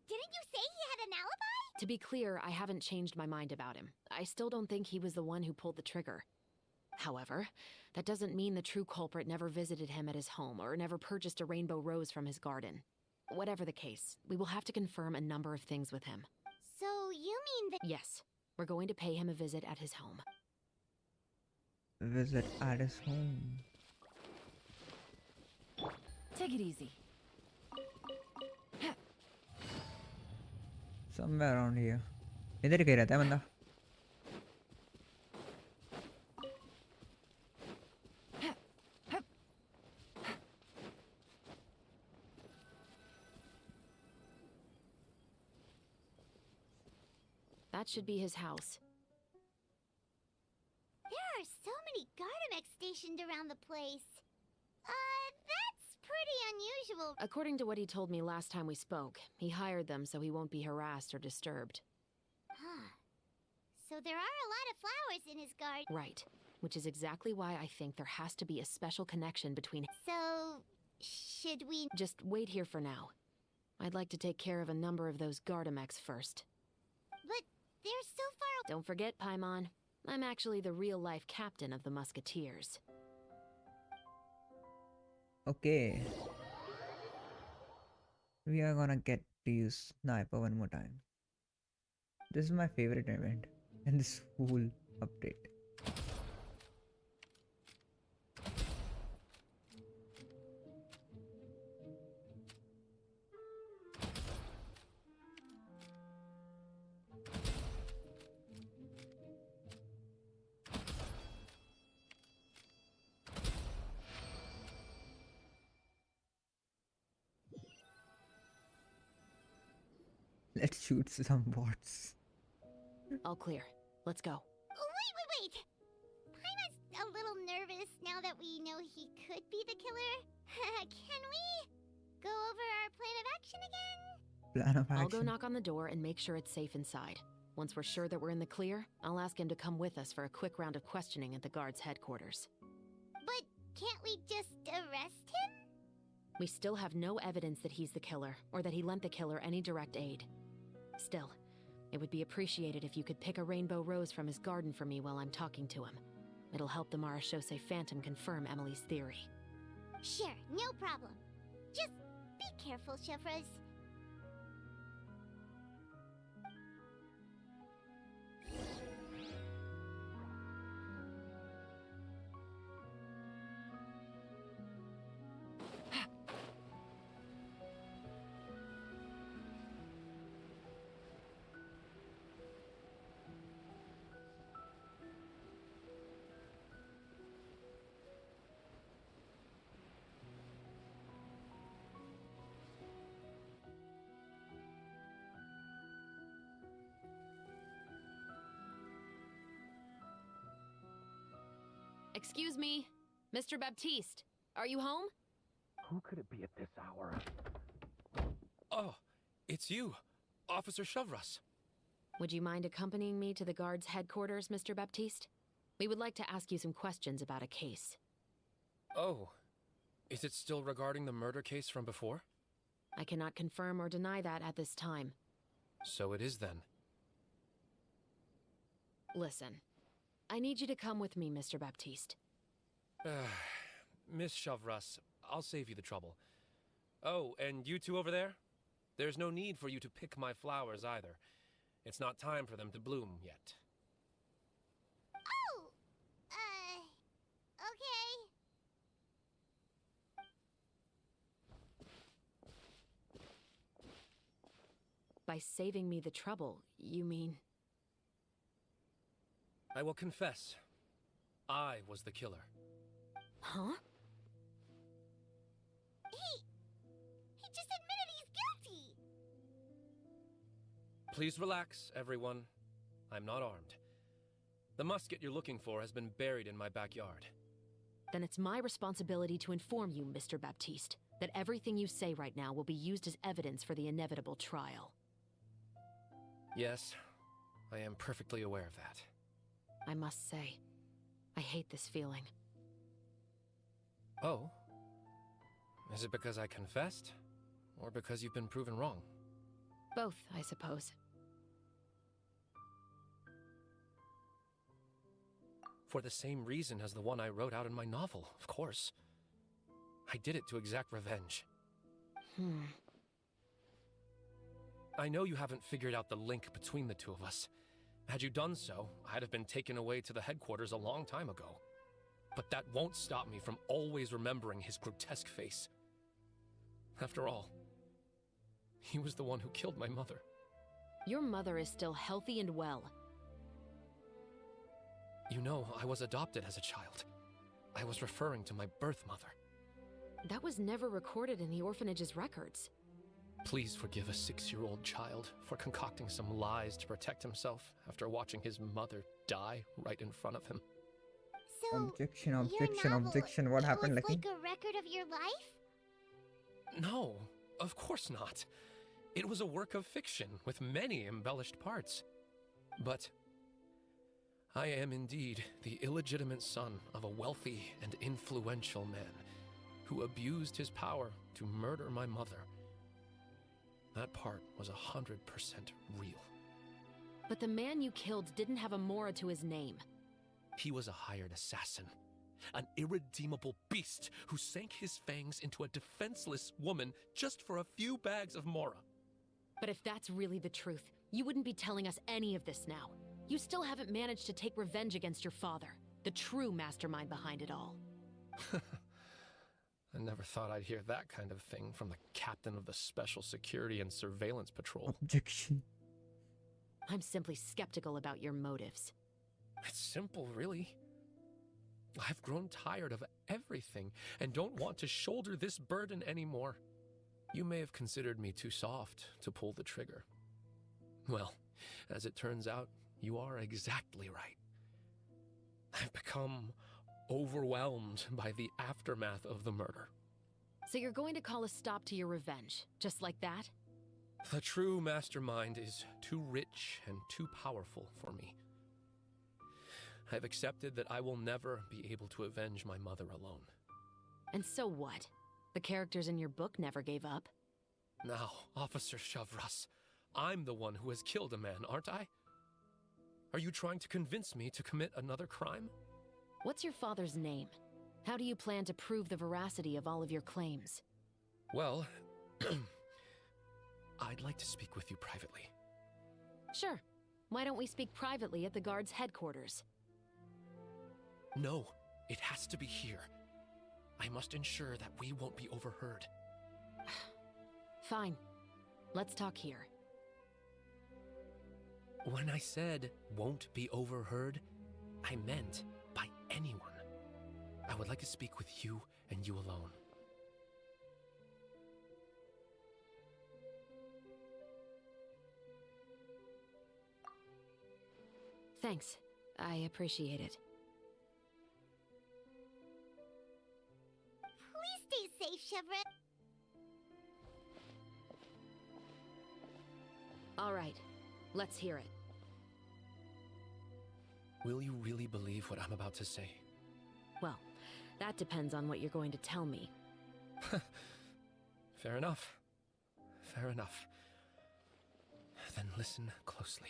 didn't you say he had an alibi? To be clear, I haven't changed my mind about him. I still don't think he was the one who pulled the trigger. However, that doesn't mean the true culprit never visited him at his home or never purchased a rainbow rose from his garden. Whatever the case, we will have to confirm a number of things with him. So you mean that— Yes, we're going to pay him a visit at his home. Visit at his home. Take it easy. Somewhere around here. इधर ही कहीं रहता है बंदा. That should be his house. there are so many Gardamex stationed around the place? That's pretty unusual. According to what he told me last time we spoke, he hired them so he won't be harassed or disturbed. Huh. So there are a lot of flowers in his garden. Right. Which is exactly why I think there has to be a special connection between... So, should we... Just wait here for now. I'd like to take care of a number of those Gardamex first. But they're so far... Don't forget, Paimon. I'm actually the real-life captain of the Musketeers. Okay. We are gonna get to use Sniper one more time. This is my favorite event in this whole update. Let's shoot some bots. All clear. Let's go. Wait! Paimon's a little nervous now that we know he could be the killer. Can we go over our plan of action again? Plan of action. I'll go knock on the door and make sure it's safe inside. Once we're sure that we're in the clear, I'll ask him to come with us for a quick round of questioning at the guard's headquarters. But can't we just arrest him? We still have no evidence that he's the killer, or that he lent the killer any direct aid. Still, it would be appreciated if you could pick a rainbow rose from his garden for me while I'm talking to him. It'll help the Marashose Phantom confirm Emily's theory. Sure, no problem. Just be careful, Chevros. Excuse me, Mr. Baptiste, are you home? Who could it be at this hour? Oh, it's you, Officer Chevros. Would you mind accompanying me to the guard's headquarters, Mr. Baptiste? We would like to ask you some questions about a case. Oh, is it still regarding the murder case from before? I cannot confirm or deny that at this time. So it is then. Listen, I need you to come with me, Mr. Baptiste. Miss Chevros, I'll save you the trouble. Oh, and you two over there? There's no need for you to pick my flowers either. It's not time for them to bloom yet. Oh! Okay. By saving me the trouble, you mean... I will confess. I was the killer. Huh? He just admitted he's guilty! Please relax, everyone. I'm not armed. The musket you're looking for has been buried in my backyard. Then it's my responsibility to inform you, Mr. Baptiste, that everything you say right now will be used as evidence for the inevitable trial. Yes, I am perfectly aware of that. I must say, I hate this feeling. Oh? Is it because I confessed? Or because you've been proven wrong? Both, I suppose. For the same reason as the one I wrote out in my novel, of course. I did it to exact revenge. I know you haven't figured out the link between the two of us. Had you done so, I'd have been taken away to the headquarters a long time ago. But that won't stop me from always remembering his grotesque face. After all, he was the one who killed my mother. Your mother is still healthy and well. You know, I was adopted as a child. I was referring to my birth mother. That was never recorded in the orphanage's records. Please forgive a 6-year-old child for concocting some lies to protect himself after watching his mother die right in front of him. So, objection, what happened, was Lucky? like a record of your life? No, of course not. It was a work of fiction with many embellished parts. But I am indeed the illegitimate son of a wealthy and influential man who abused his power to murder my mother. That part was 100% real. But the man you killed didn't have a Mora to his name. He was a hired assassin, an irredeemable beast who sank his fangs into a defenseless woman just for a few bags of Mora. But if that's really the truth, you wouldn't be telling us any of this now. You still haven't managed to take revenge against your father, the true mastermind behind it all. I never thought I'd hear that kind of thing from the captain of the Special Security and Surveillance Patrol. Objection. I'm simply skeptical about your motives. It's simple, really. I've grown tired of everything and don't want to shoulder this burden anymore. You may have considered me too soft to pull the trigger. Well, as it turns out, you are exactly right. I've become overwhelmed by the aftermath of the murder. So you're going to call a stop to your revenge, just like that? The true mastermind is too rich and too powerful for me. I've accepted that I will never be able to avenge my mother alone. And so what? The characters in your book never gave up. Now, Officer Shavras, I'm the one who has killed a man, aren't I? Are you trying to convince me to commit another crime? What's your father's name? How do you plan to prove the veracity of all of your claims? Well, I'd like to speak with you privately. Sure. Why don't we speak privately at the guard's headquarters? No, it has to be here. I must ensure that we won't be overheard. Fine. Let's talk here. When I said won't be overheard, I meant by anyone. I would like to speak with you and you alone. Thanks. I appreciate it. Please stay safe, Chevrolet. All right. Let's hear it. Will you really believe what I'm about to say? Well, that depends on what you're going to tell me. Fair enough. Fair enough. Then listen closely.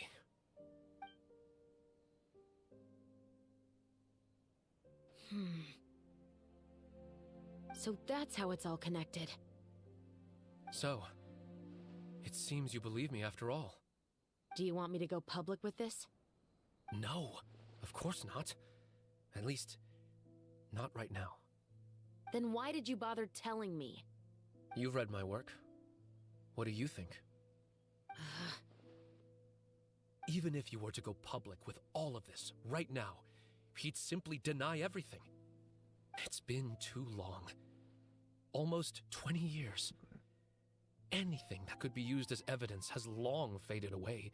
So that's how it's all connected. So, it seems you believe me after all. Do you want me to go public with this? No, of course not. At least, not right now. Then why did you bother telling me? You've read my work. What do you think? Even if you were to go public with all of this right now, he'd simply deny everything. It's been too long. Almost 20 years. Anything that could be used as evidence has long faded away.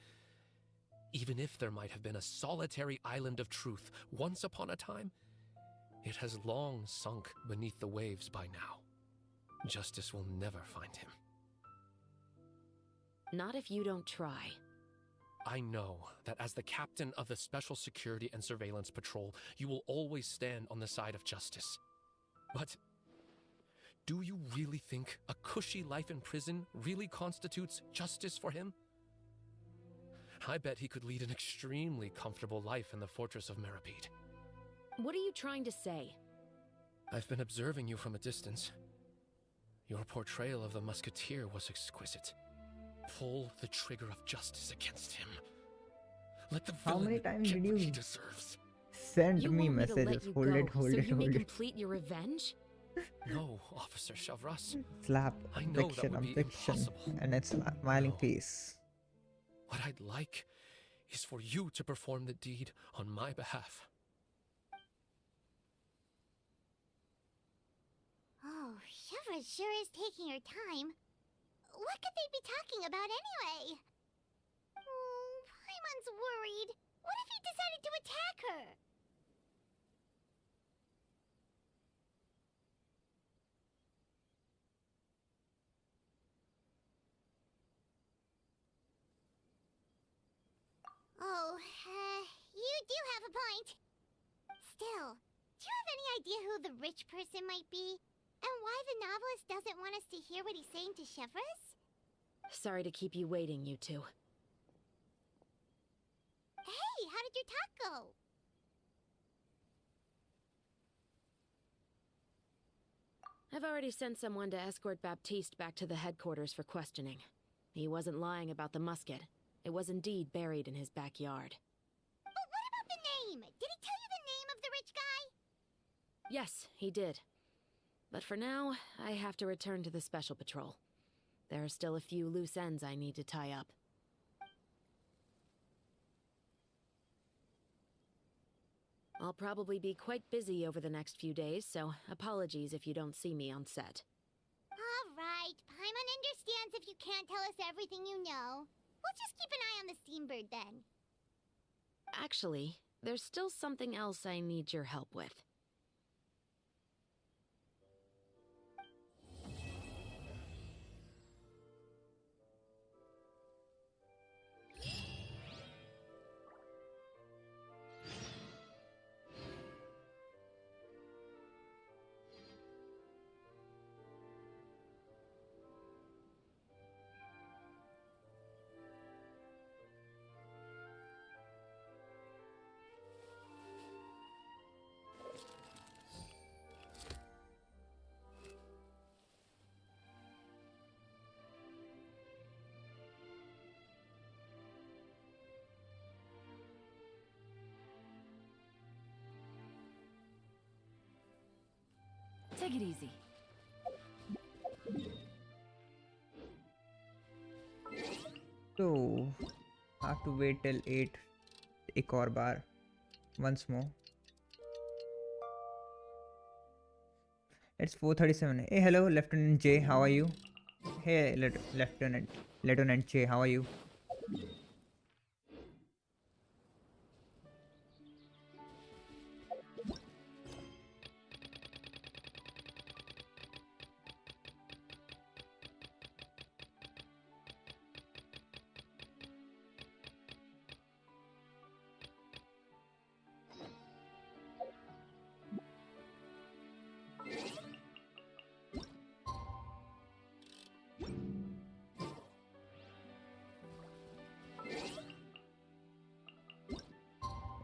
Even if there might have been a solitary island of truth once upon a time, it has long sunk beneath the waves by now. Justice will never find him. Not if you don't try. I know that as the captain of the Special Security and Surveillance Patrol, you will always stand on the side of justice. But do you really think a cushy life in prison really constitutes justice for him? I bet he could lead an extremely comfortable life in the fortress of Meripede. What are you trying to say? I've been observing you from a distance. Your portrayal of the musketeer was exquisite. Pull the trigger of justice against him. Let the How many villain times get did what you he deserves. send You me want me to let messages? you Hold go it, hold so it, you may hold it. complete your revenge? No, Officer Shavras. Slap, I know that objection, would be objection. impossible. And it's smiling face. What I'd like is for you to perform the deed on my behalf. Oh, Chevra sure is taking her time. What could they be talking about anyway? Oh, Paimon's worried. What if he decided to attack her? Oh, you do have a point. Still, do you have any idea who the rich person might be? And why the novelist doesn't want us to hear what he's saying to Chevreuse? Sorry to keep you waiting, you two. Hey, how did your talk go? I've already sent someone to escort Baptiste back to the headquarters for questioning. He wasn't lying about the musket. It was indeed buried in his backyard. But what about the name? Did he tell you the name of the rich guy? Yes, he did. But for now, I have to return to the Special Patrol. There are still a few loose ends I need to tie up. I'll probably be quite busy over the next few days, so apologies if you don't see me on set. Alright, Paimon understands if you can't tell us everything you know. We'll just keep an eye on the steambird then. Actually, there's still something else I need your help with. Take it easy. So, have to wait till 8. एक और बार. Once more. It's 4:37. Hey, hello, Lieutenant J. How are you? Hey, Lieutenant J. How are you?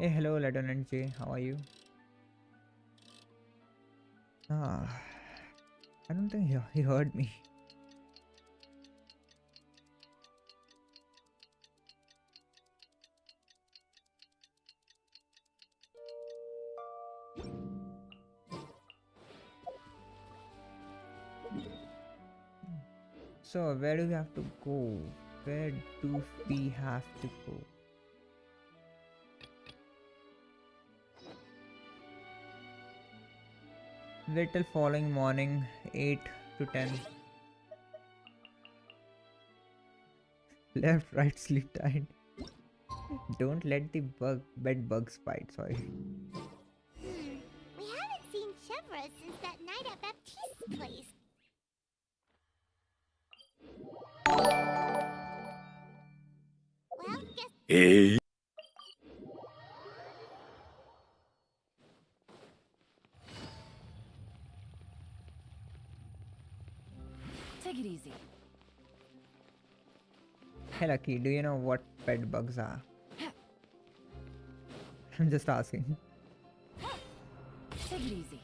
Hey, hello, Lieutenant J. How are you? I don't think he heard me. So, where do we have to go? Where do we have to go? Wait till following morning, 8 to 10. Left, right, sleep tight. Don't let the bed bugs bite, sorry. We haven't seen Chevreuse since that night at Baptiste's place. Well, guess... Take it easy. Hey Lucky, do you know what bed bugs are? I'm just asking. Take it easy.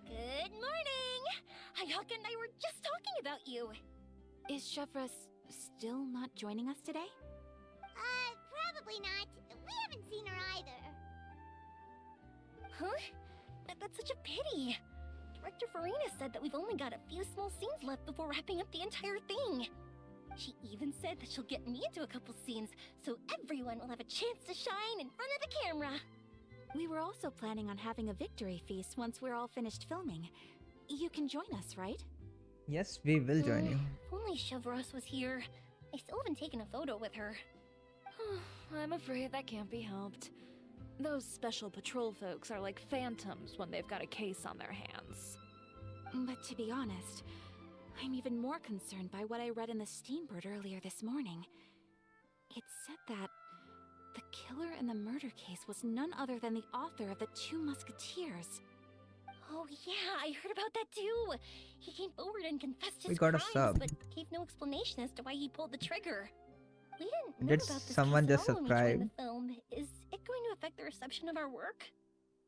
Good morning! Hayaka and I were just talking about you. Is Chevreuse still not joining us today? Probably not. We haven't seen her either. Huh? That's such a pity. Director Farina said that we've only got a few small scenes left before wrapping up the entire thing. She even said that she'll get me into a couple scenes, so everyone will have a chance to shine in front of the camera. We were also planning on having a victory feast once we're all finished filming. You can join us, right? Yes, we will join you. If only Chevreuse was here. I still haven't taken a photo with her. I'm afraid that can't be helped. Those special patrol folks are like phantoms when they've got a case on their hands. But to be honest, I'm even more concerned by what I read in the Steambird earlier this morning. It said that the killer in the murder case was none other than the author of the Two Musketeers. Oh yeah, I heard about that too. He came forward and confessed his We got a crimes, sub. but gave no explanation as to why he pulled the trigger. We didn't know Did about this someone case just at all when we joined subscribe? the film. Is it going to affect the reception of our work?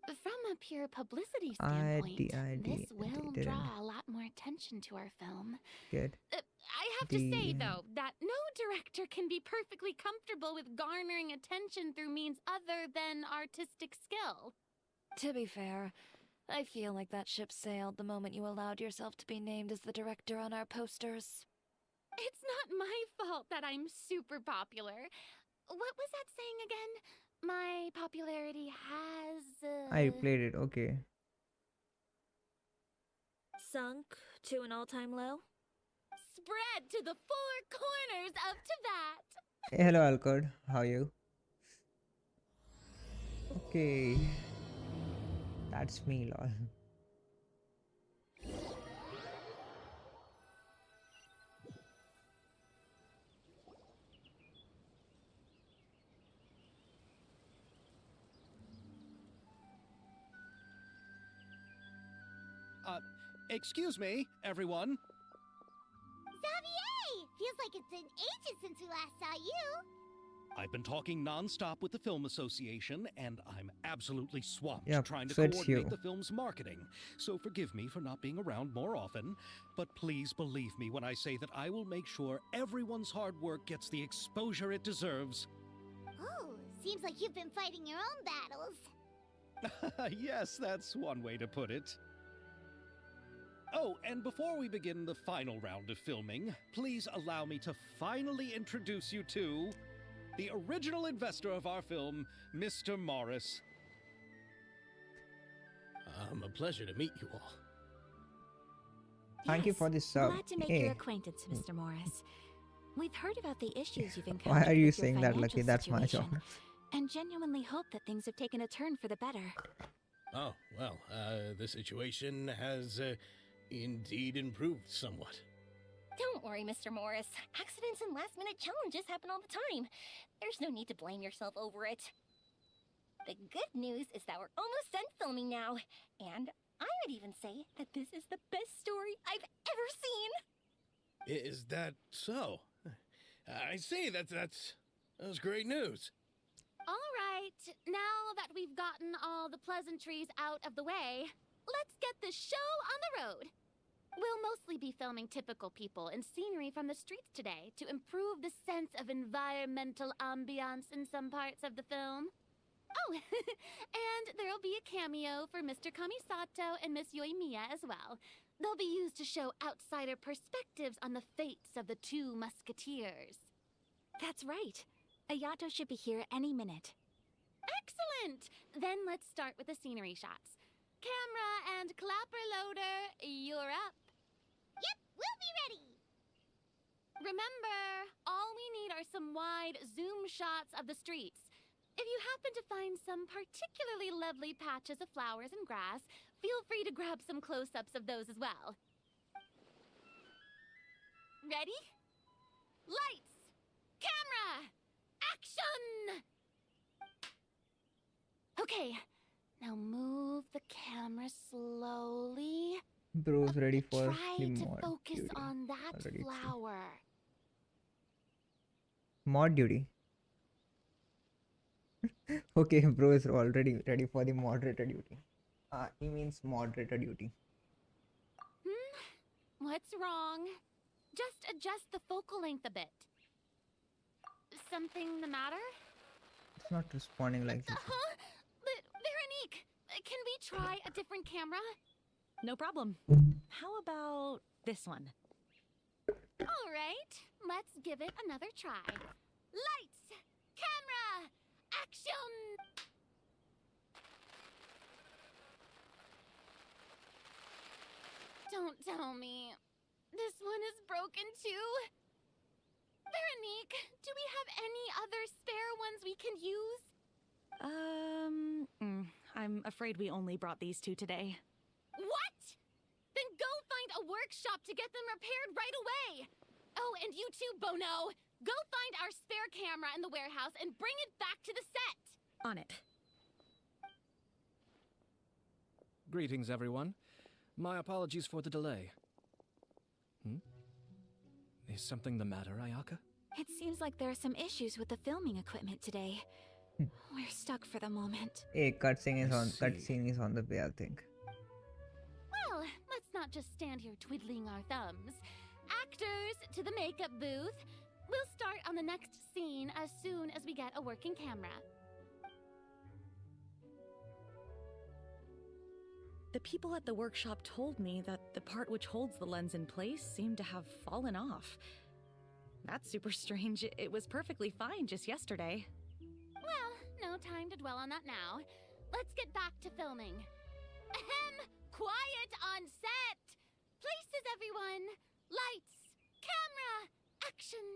From a pure publicity I standpoint, this will didn't. draw a lot more attention to our film. Good. I have to say, though, that no director can be perfectly comfortable with garnering attention through means other than artistic skill. To be fair, I feel like that ship sailed the moment you allowed yourself to be named as the director on our posters. It's not my fault that I'm super popular. What was that saying again? My popularity has... I replayed it, okay. Sunk to an all-time low? spread to the four corners of Tibet. Hey, hello Alcott, how are you? Okay. That's me, lol. Excuse me, everyone. Xavier! Feels like it's been ages since we last saw you. I've been talking non-stop with the Film Association, and I'm absolutely swamped Yep, trying to so it's coordinate you. the film's marketing. So forgive me for not being around more often, but please believe me when I say that I will make sure everyone's hard work gets the exposure it deserves. Oh, seems like you've been fighting your own battles. Yes, that's one way to put it. Oh, and before we begin the final round of filming, please allow me to finally introduce you to the original investor of our film, Mr. Morris. A pleasure to meet you all. Thank you for this sub. Glad to make Hey. your acquaintance, Mr. Morris. We've heard about the issues you've encountered. Why are you with your saying that, Lucky? financial That's my situation, job. And genuinely hope that things have taken a turn for the better. Oh, well, the situation has indeed improved somewhat. Don't worry, Mr. Morris. Accidents and last-minute challenges happen all the time. There's no need to blame yourself over it. The good news is that we're almost done filming now. And I would even say that this is the best story I've ever seen. Is that so? I see, that's great news. All right, now that we've gotten all the pleasantries out of the way, let's get this show on the road. We'll mostly be filming typical people and scenery from the streets today to improve the sense of environmental ambiance in some parts of the film. Oh, and there'll be a cameo for Mr. Kamisato and Miss Yoimiya as well. They'll be used to show outsider perspectives on the fates of the two musketeers. That's right. Ayato should be here any minute. Excellent! Then let's start with the scenery shots. Camera and clapper loader, you're up. Yep, we'll be ready. Remember, all we need are some wide zoom shots of the streets. If you happen to find some particularly lovely patches of flowers and grass, feel free to grab some close-ups of those as well. Ready? Lights! Camera! Action! Okay, now move the camera slowly. Bro's ready for Try the to mod focus duty. on that Already it's flower. Mod duty. Okay, bro is already ready for the moderator duty. He means moderator duty. What's wrong? Just adjust the focal length a bit. Something the matter? It's not responding like this. Huh? Veronique, can we try a different camera? No problem. How about this one? All right, let's give it another try. Lights, camera, action! Don't tell me. This one is broken too? Veronique, do we have any other spare ones we can use? I'm afraid we only brought these two today. What? Then go find a workshop to get them repaired right away. Oh, and you too, Bono. Go find our spare camera in the warehouse and bring it back to the set. On it. Greetings, everyone. My apologies for the delay. Is something the matter, Ayaka? It seems like there are some issues with the filming equipment today. We're stuck for the moment. A cutscene is on the way, I think. Well, let's not just stand here twiddling our thumbs. Actors, to the makeup booth. We'll start on the next scene as soon as we get a working camera. The people at the workshop told me that the part which holds the lens in place seemed to have fallen off. That's super strange. It was perfectly fine just yesterday. Well, no time to dwell on that now. Let's get back to filming. Ahem! Quiet on set! Places, everyone! Lights! Camera! Action!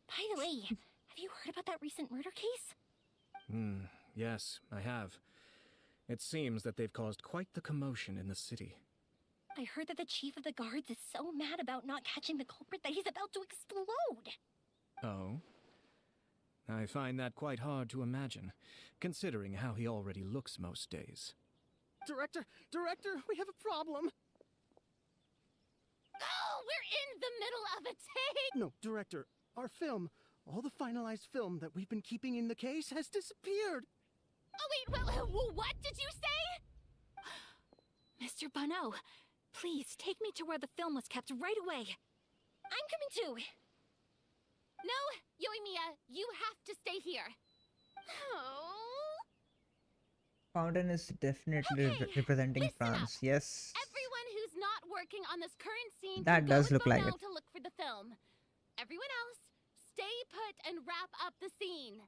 By the way, have you heard about that recent murder case? Yes, I have. It seems that they've caused quite the commotion in the city. I heard that the chief of the guards is so mad about not catching the culprit that he's about to explode. Oh? I find that quite hard to imagine, considering how he already looks most days. Director, we have a problem. Oh, we're in the middle of a take! No, Director, our film, all the finalized film that we've been keeping in the case has disappeared. Oh, wait, what did you say? Mr. Bono, please take me to where the film was kept right away. I'm coming too. No, Yoimiya, you have to stay here. Oh. Fountain is definitely representing France. Yes. Everyone who's not working on this current scene That does look like it. to look for the film. Everyone else, stay put and wrap up the scene.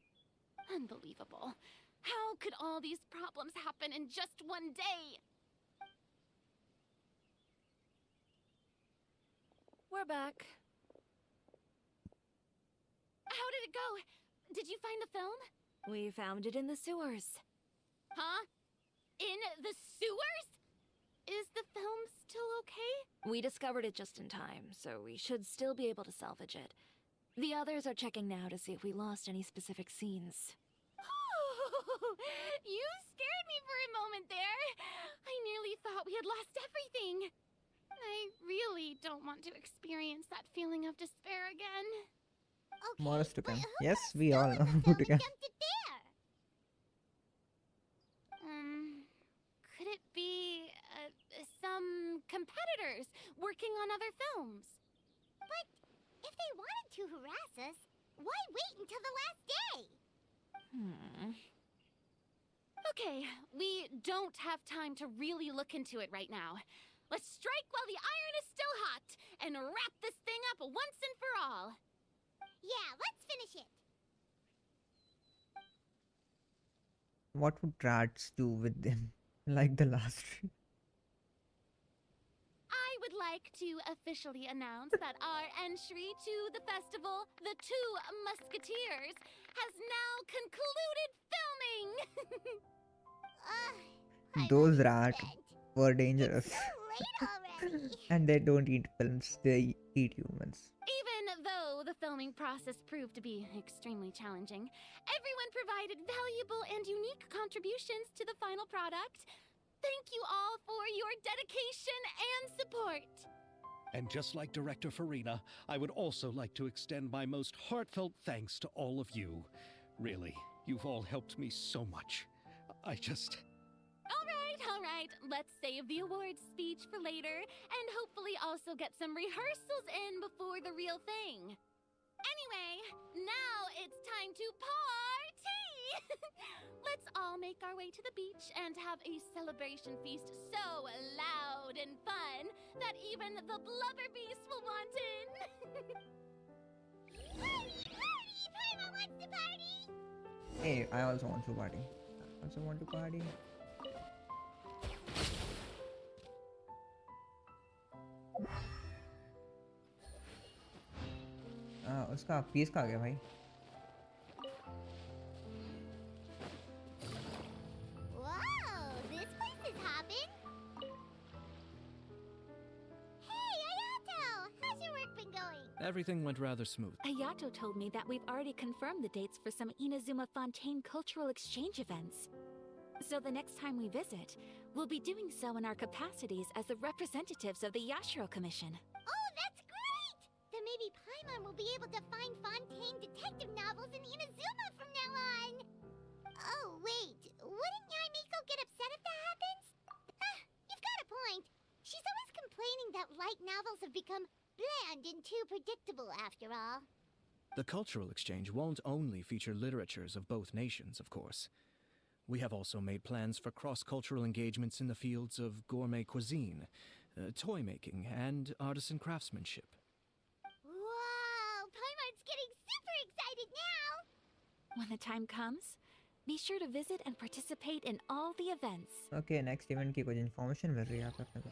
Unbelievable. How could all these problems happen in just one day? We're back. How did it go? Did you find the film? We found it in the sewers. Huh? In the sewers? Is the film still okay? We discovered it just in time, so we should still be able to salvage it. The others are checking now to see if we lost any specific scenes. You scared me for a moment there. I nearly thought we had lost everything. I really don't want to experience that feeling of despair again. Okay, more to come. Yes, we all know who to come. Could it be some competitors working on other films? But if they wanted to harass us, why wait until the last day? Okay, we don't have time to really look into it right now. Let's strike while the iron is still hot and wrap this thing up once and for all. Yeah, let's finish it. What would rats do with them? Like the last tree. I would like to officially announce that our entry to the festival, The Two Musketeers, has now concluded filming! Those rats were dangerous. And they don't eat films, they eat humans. Even though the filming process proved to be extremely challenging, everyone provided valuable and unique contributions to the final product. Thank you all for your dedication and support. And just like Director Farina, I would also like to extend my most heartfelt thanks to all of you. Really, you've all helped me so much. All right, let's save the awards speech for later, and hopefully also get some rehearsals in before the real thing. Anyway, now it's time to party! Let's all make our way to the beach and have a celebration feast so loud and fun that even the blubber beast will want in. Party! Paimon wants to party! Hey, I also want to party. उसका piece कहाँ गया भाई? everything went rather smooth. Ayato told me that we've already confirmed the dates for some Inazuma Fontaine cultural exchange events. So the next time we visit, we'll be doing so in our capacities as the representatives of the Yashiro Commission. Oh, that's great! Then maybe Paimon will be able to find Fontaine detective novels in Inazuma from now on. Oh, wait. Wouldn't Yaimiko get upset if that happens? You've got a point. She's always complaining that light novels have become bland and too predictable after all. The cultural exchange won't only feature literatures of both nations, of course. We have also made plans for cross-cultural engagements in the fields of gourmet cuisine, toy making, and artisan craftsmanship. Wow! Paimon's getting super excited now! When the time comes, be sure to visit and participate in all the events. Okay, next event की कुछ information मिल रही है आप अपने को.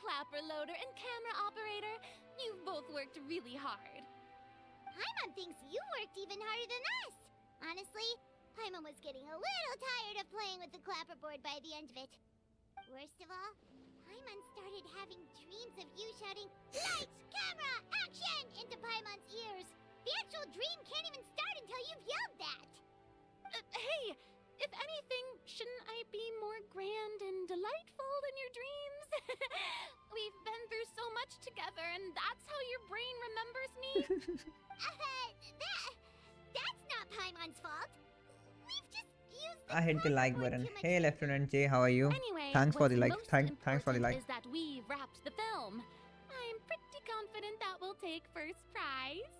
Clapper loader and camera operator, you've both worked really hard. Paimon thinks you worked even harder than us. Honestly, Paimon was getting a little tired of playing with the clapperboard by the end of it. Worst of all, Paimon started having dreams of you shouting, "Lights, camera, action!" into Paimon's ears. The actual dream can't even start until you've yelled that. Hey, if anything, shouldn't I be more grand and delightful than your dreams? We've been through so much together, and that's how your brain remembers me? That's not Paimon's fault. We've just used the I hit the like button. Hey Lieutenant J, how are you? Anyway, Thanks for the like. what's Thanks for the like. is that we wrapped the film. I'm pretty confident that we'll take first prize.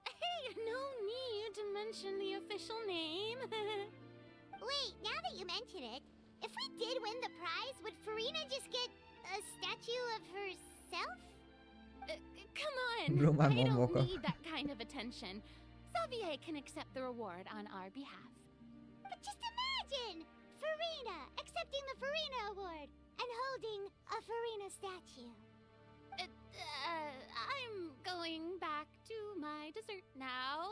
Hey, no need to mention the official name. Wait, now that you mention it, if we did win the prize, would Farina just get a statue of herself? Come on, Bro, my I mom woke don't up. need that kind of attention. Xavier can accept the reward on our behalf. But just imagine! Farina accepting the Farina Award and holding a Farina statue. I'm going back to my dessert now.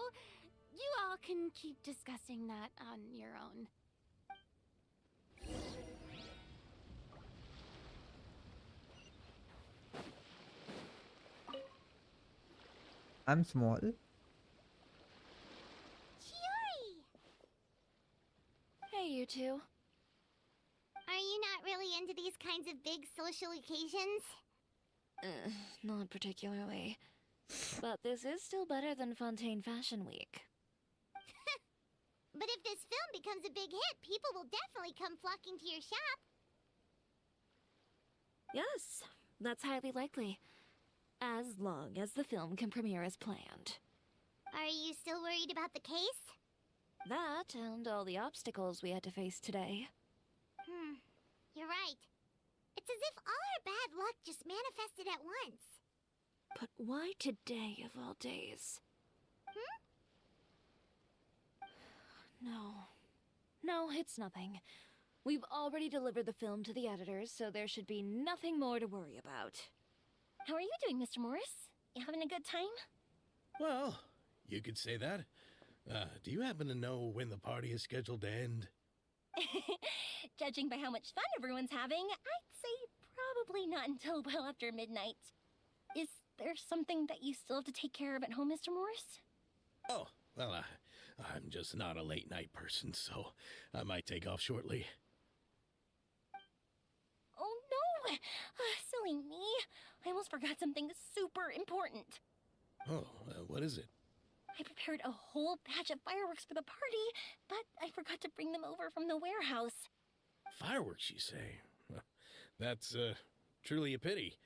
You all can keep discussing that on your own. I'm small. Chiori! Hey, you two. Are you not really into these kinds of big social occasions? Not particularly. But this is still better than Fontaine Fashion Week. But if this film becomes a big hit, people will definitely come flocking to your shop. Yes, that's highly likely. As long as the film can premiere as planned. Are you still worried about the case? That and all the obstacles we had to face today. You're right. It's as if all our bad luck just manifested at once. But why today of all days? No, it's nothing. We've already delivered the film to the editors, so there should be nothing more to worry about. How are you doing, Mr. Morris? You having a good time? Well, you could say that. Do you happen to know when the party is scheduled to end? Judging by how much fun everyone's having, I'd say probably not until well after midnight. Is there something that you still have to take care of at home, Mr. Morris? Oh, well, I'm just not a late night person, so I might take off shortly. Oh no! Silly me. I almost forgot something super important. Oh, what is it? I prepared a whole batch of fireworks for the party, but I forgot to bring them over from the warehouse. Fireworks, you say? Well, that's truly a pity.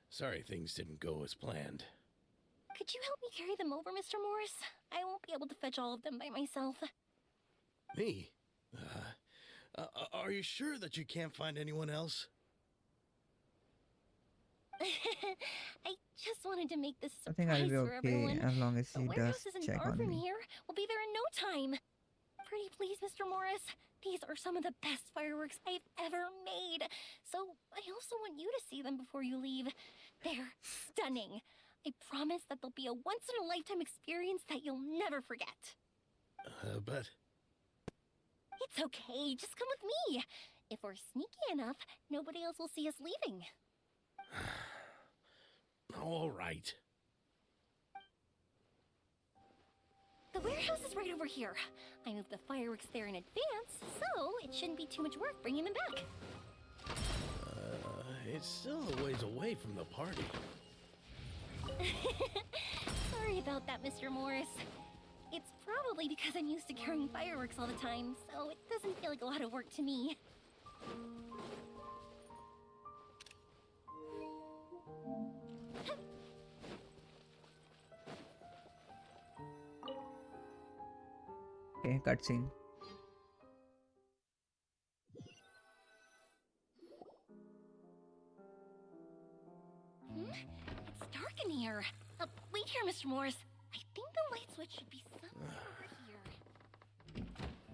Sorry things didn't go as planned. Could you help me carry them over, Mr. Morris? I won't be able to fetch all of them by myself. Me? Are you sure that you can't find anyone else? I just wanted to make this I think surprise I'll be for okay everyone. as long as The he warehouse does isn't check far on from me. here. We'll be there in no time. Pretty please, Mr. Morris. These are some of the best fireworks I've ever made. So I also want you to see them before you leave. They're stunning. I promise that they'll be a once-in-a-lifetime experience that you'll never forget. But... It's okay, just come with me. If we're sneaky enough, nobody else will see us leaving. All right. The warehouse is right over here. I moved the fireworks there in advance, so it shouldn't be too much work bringing them back. It's still a ways away from the party. Sorry about that, Mr. Morris. It's probably because I'm used to carrying fireworks all the time, so it doesn't feel like a lot of work to me. Okay, cutscene. It's dark in here. Wait here, Mr. Morris. I think the light switch should be somewhere over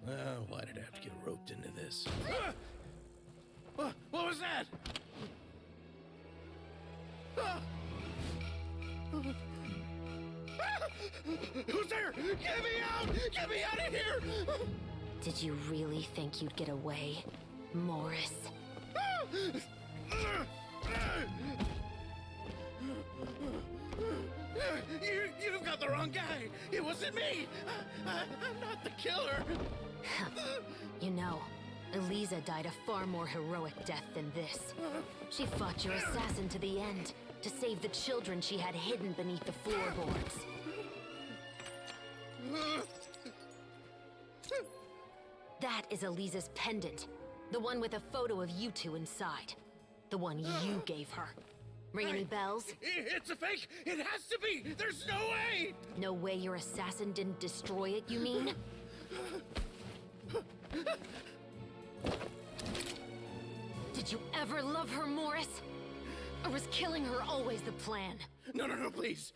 here. Why did I have to get roped into this? What was that? Who's there? Get me out! Get me out of here! Did you really think you'd get away, Morris? You've got the wrong guy. It wasn't me. I'm not the killer. You know, Eliza died a far more heroic death than this. She fought your assassin to the end to save the children she had hidden beneath the floorboards. That is Eliza's pendant. The one with a photo of you two inside. The one you gave her. Ring any bells? It's a fake! It has to be! There's no way! No way your assassin didn't destroy it, you mean? Did you ever love her, Morris? Or was killing her always the plan? No, please.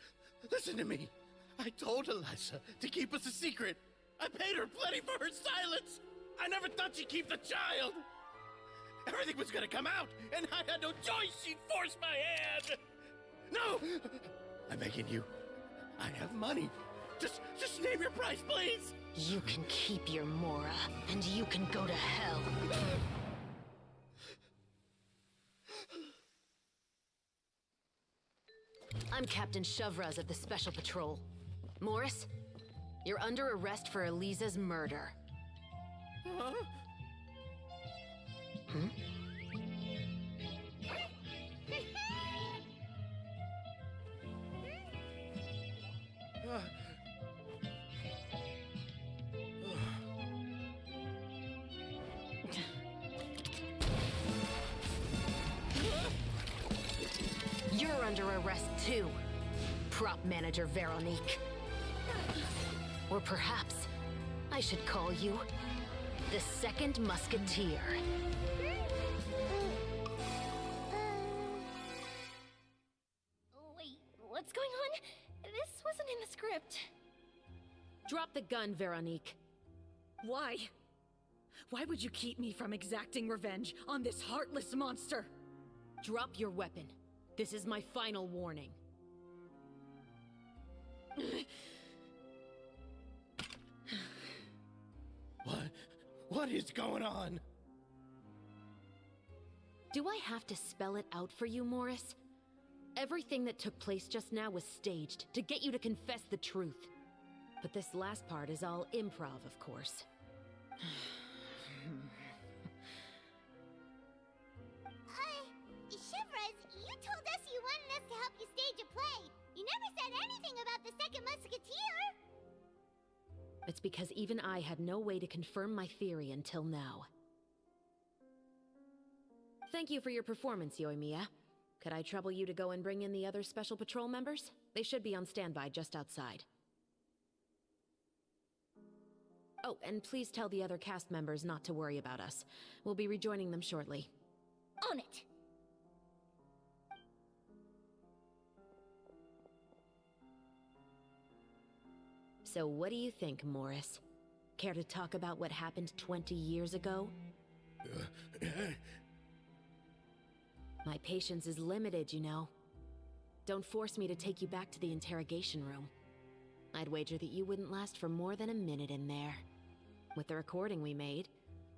Listen to me. I told Eliza to keep us a secret. I paid her plenty for her silence. I never thought she'd keep the child. Everything was gonna come out, and I had no choice. She'd force my hand. No! I'm begging you. I have money. Just name your price, please. You can keep your Mora, and you can go to hell. I'm Captain Shovraz of the Special Patrol. Morris, you're under arrest for Eliza's murder. Huh? Hmm? You're under arrest too, prop manager Veronique. Or perhaps I should call you the Second Musketeer. Wait, what's going on? This wasn't in the script. Drop the gun, Veronique. Why? Why would you keep me from exacting revenge on this heartless monster? Drop your weapon. This is my final warning. What is going on? Do I have to spell it out for you, Morris? Everything that took place just now was staged to get you to confess the truth. But this last part is all improv, of course. Shivers, you told us you wanted us to help you stage a play. You never said anything about the Second Musketeer. It's because even I had no way to confirm my theory until now. Thank you for your performance, Yoimiya. Could I trouble you to go and bring in the other Special Patrol members? They should be on standby just outside. Oh, and please tell the other cast members not to worry about us. We'll be rejoining them shortly. On it! So what do you think, Morris? Care to talk about what happened 20 years ago? My patience is limited, you know. Don't force me to take you back to the interrogation room. I'd wager that you wouldn't last for more than a minute in there. With the recording we made,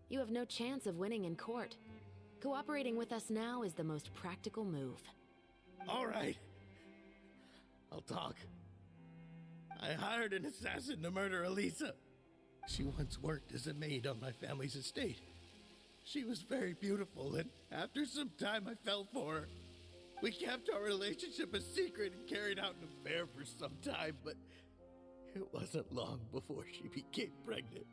you have no chance of winning in court. Cooperating with us now is the most practical move. All right. I'll talk. I hired an assassin to murder Elisa. She once worked as a maid on my family's estate. She was very beautiful, and after some time I fell for her. We kept our relationship a secret and carried out an affair for some time, but it wasn't long before she became pregnant.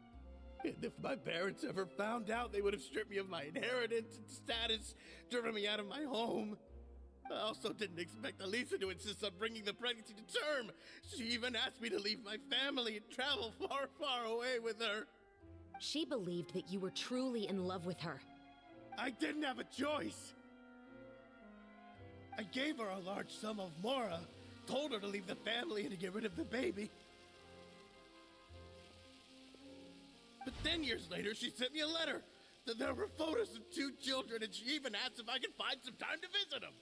And if my parents ever found out, they would have stripped me of my inheritance and status, driven me out of my home. I also didn't expect Elisa to insist on bringing the pregnancy to term. She even asked me to leave my family and travel far, far away with her. She believed that you were truly in love with her. I didn't have a choice. I gave her a large sum of mora, told her to leave the family and to get rid of the baby. But then years later, she sent me a letter. There were photos of 2 children, and she even asked if I could find some time to visit them.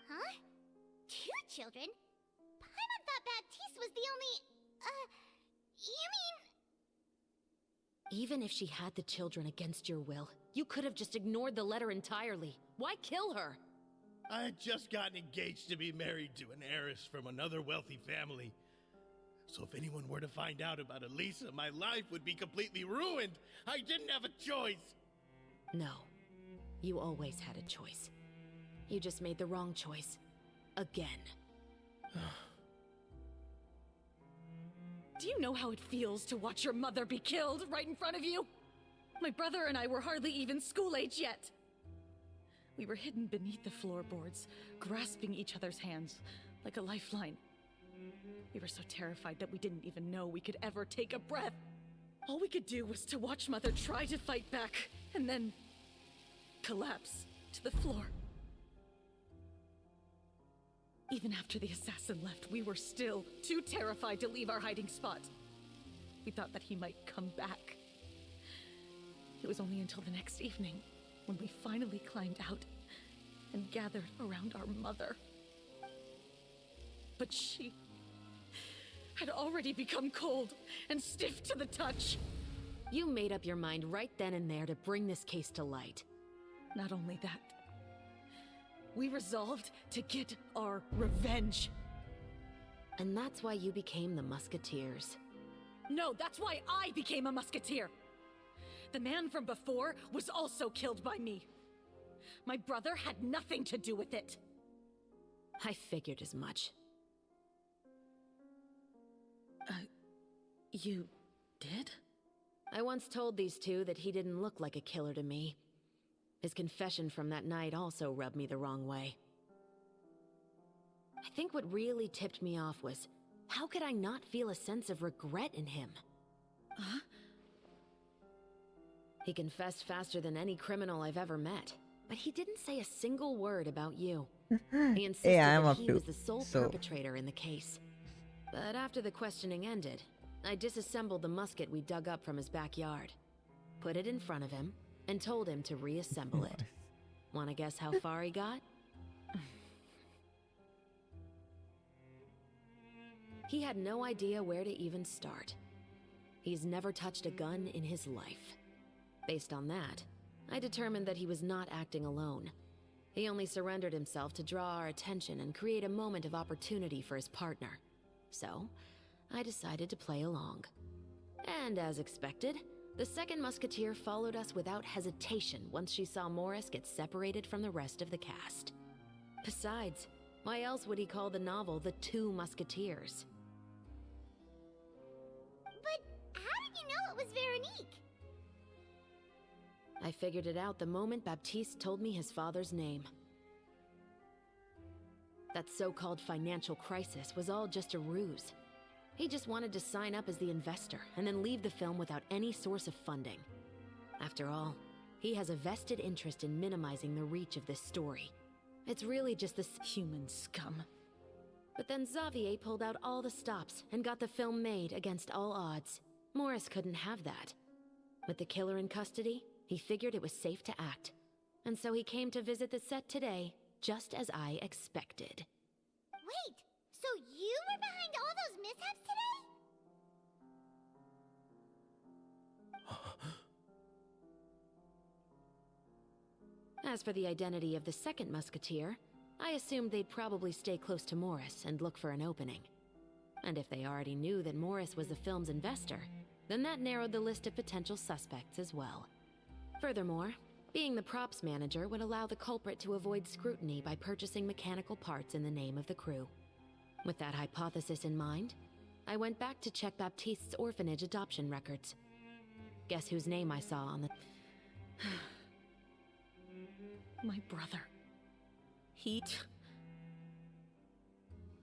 Huh? 2 children? Paimon thought Baptiste was the only... you mean... Even if she had the children against your will, you could have just ignored the letter entirely. Why kill her? I had just gotten engaged to be married to an heiress from another wealthy family. So if anyone were to find out about Elisa, my life would be completely ruined. I didn't have a choice. No. You always had a choice. You just made the wrong choice. Again. Do you know how it feels to watch your mother be killed right in front of you? My brother and I were hardly even school age yet. We were hidden beneath the floorboards, grasping each other's hands like a lifeline. We were so terrified that we didn't even know we could ever take a breath. All we could do was to watch Mother try to fight back, and then collapse to the floor. Even after the assassin left, we were still too terrified to leave our hiding spot. We thought that he might come back. It was only until the next evening when we finally climbed out and gathered around our mother. But she had already become cold and stiff to the touch. You made up your mind right then and there to bring this case to light. Not only that, we resolved to get our revenge. And that's why you became the Musketeers. No, that's why I became a musketeer. The man from before was also killed by me. My brother had nothing to do with it. I figured as much. You did? I once told these two that he didn't look like a killer to me. His confession from that night also rubbed me the wrong way. I think what really tipped me off was, how could I not feel a sense of regret in him? Huh? He confessed faster than any criminal I've ever met, but he didn't say a single word about you. He insisted that he was the sole perpetrator in the case. But after the questioning ended, I disassembled the musket we dug up from his backyard, put it in front of him, and told him to reassemble it. Wanna guess how far he got? He had no idea where to even start. He's never touched a gun in his life. Based on that, I determined that he was not acting alone. He only surrendered himself to draw our attention and create a moment of opportunity for his partner. So, I decided to play along. And as expected, the second musketeer followed us without hesitation once she saw Morris get separated from the rest of the cast. Besides, why else would he call the novel The Two Musketeers? But how did you know it was Veronique? I figured it out the moment Baptiste told me his father's name. That so-called financial crisis was all just a ruse. He just wanted to sign up as the investor and then leave the film without any source of funding. After all, he has a vested interest in minimizing the reach of this story. It's really just this human scum. But then Xavier pulled out all the stops and got the film made against all odds. Morris couldn't have that. With the killer in custody, he figured it was safe to act. And so he came to visit the set today, just as I expected. Wait, so you were behind all those mishaps today? As for the identity of the second musketeer, I assumed they'd probably stay close to Morris and look for an opening. And if they already knew that Morris was the film's investor, then that narrowed the list of potential suspects as well. Furthermore, being the props manager would allow the culprit to avoid scrutiny by purchasing mechanical parts in the name of the crew. With that hypothesis in mind, I went back to check Baptiste's orphanage adoption records. Guess whose name I saw on the... My brother.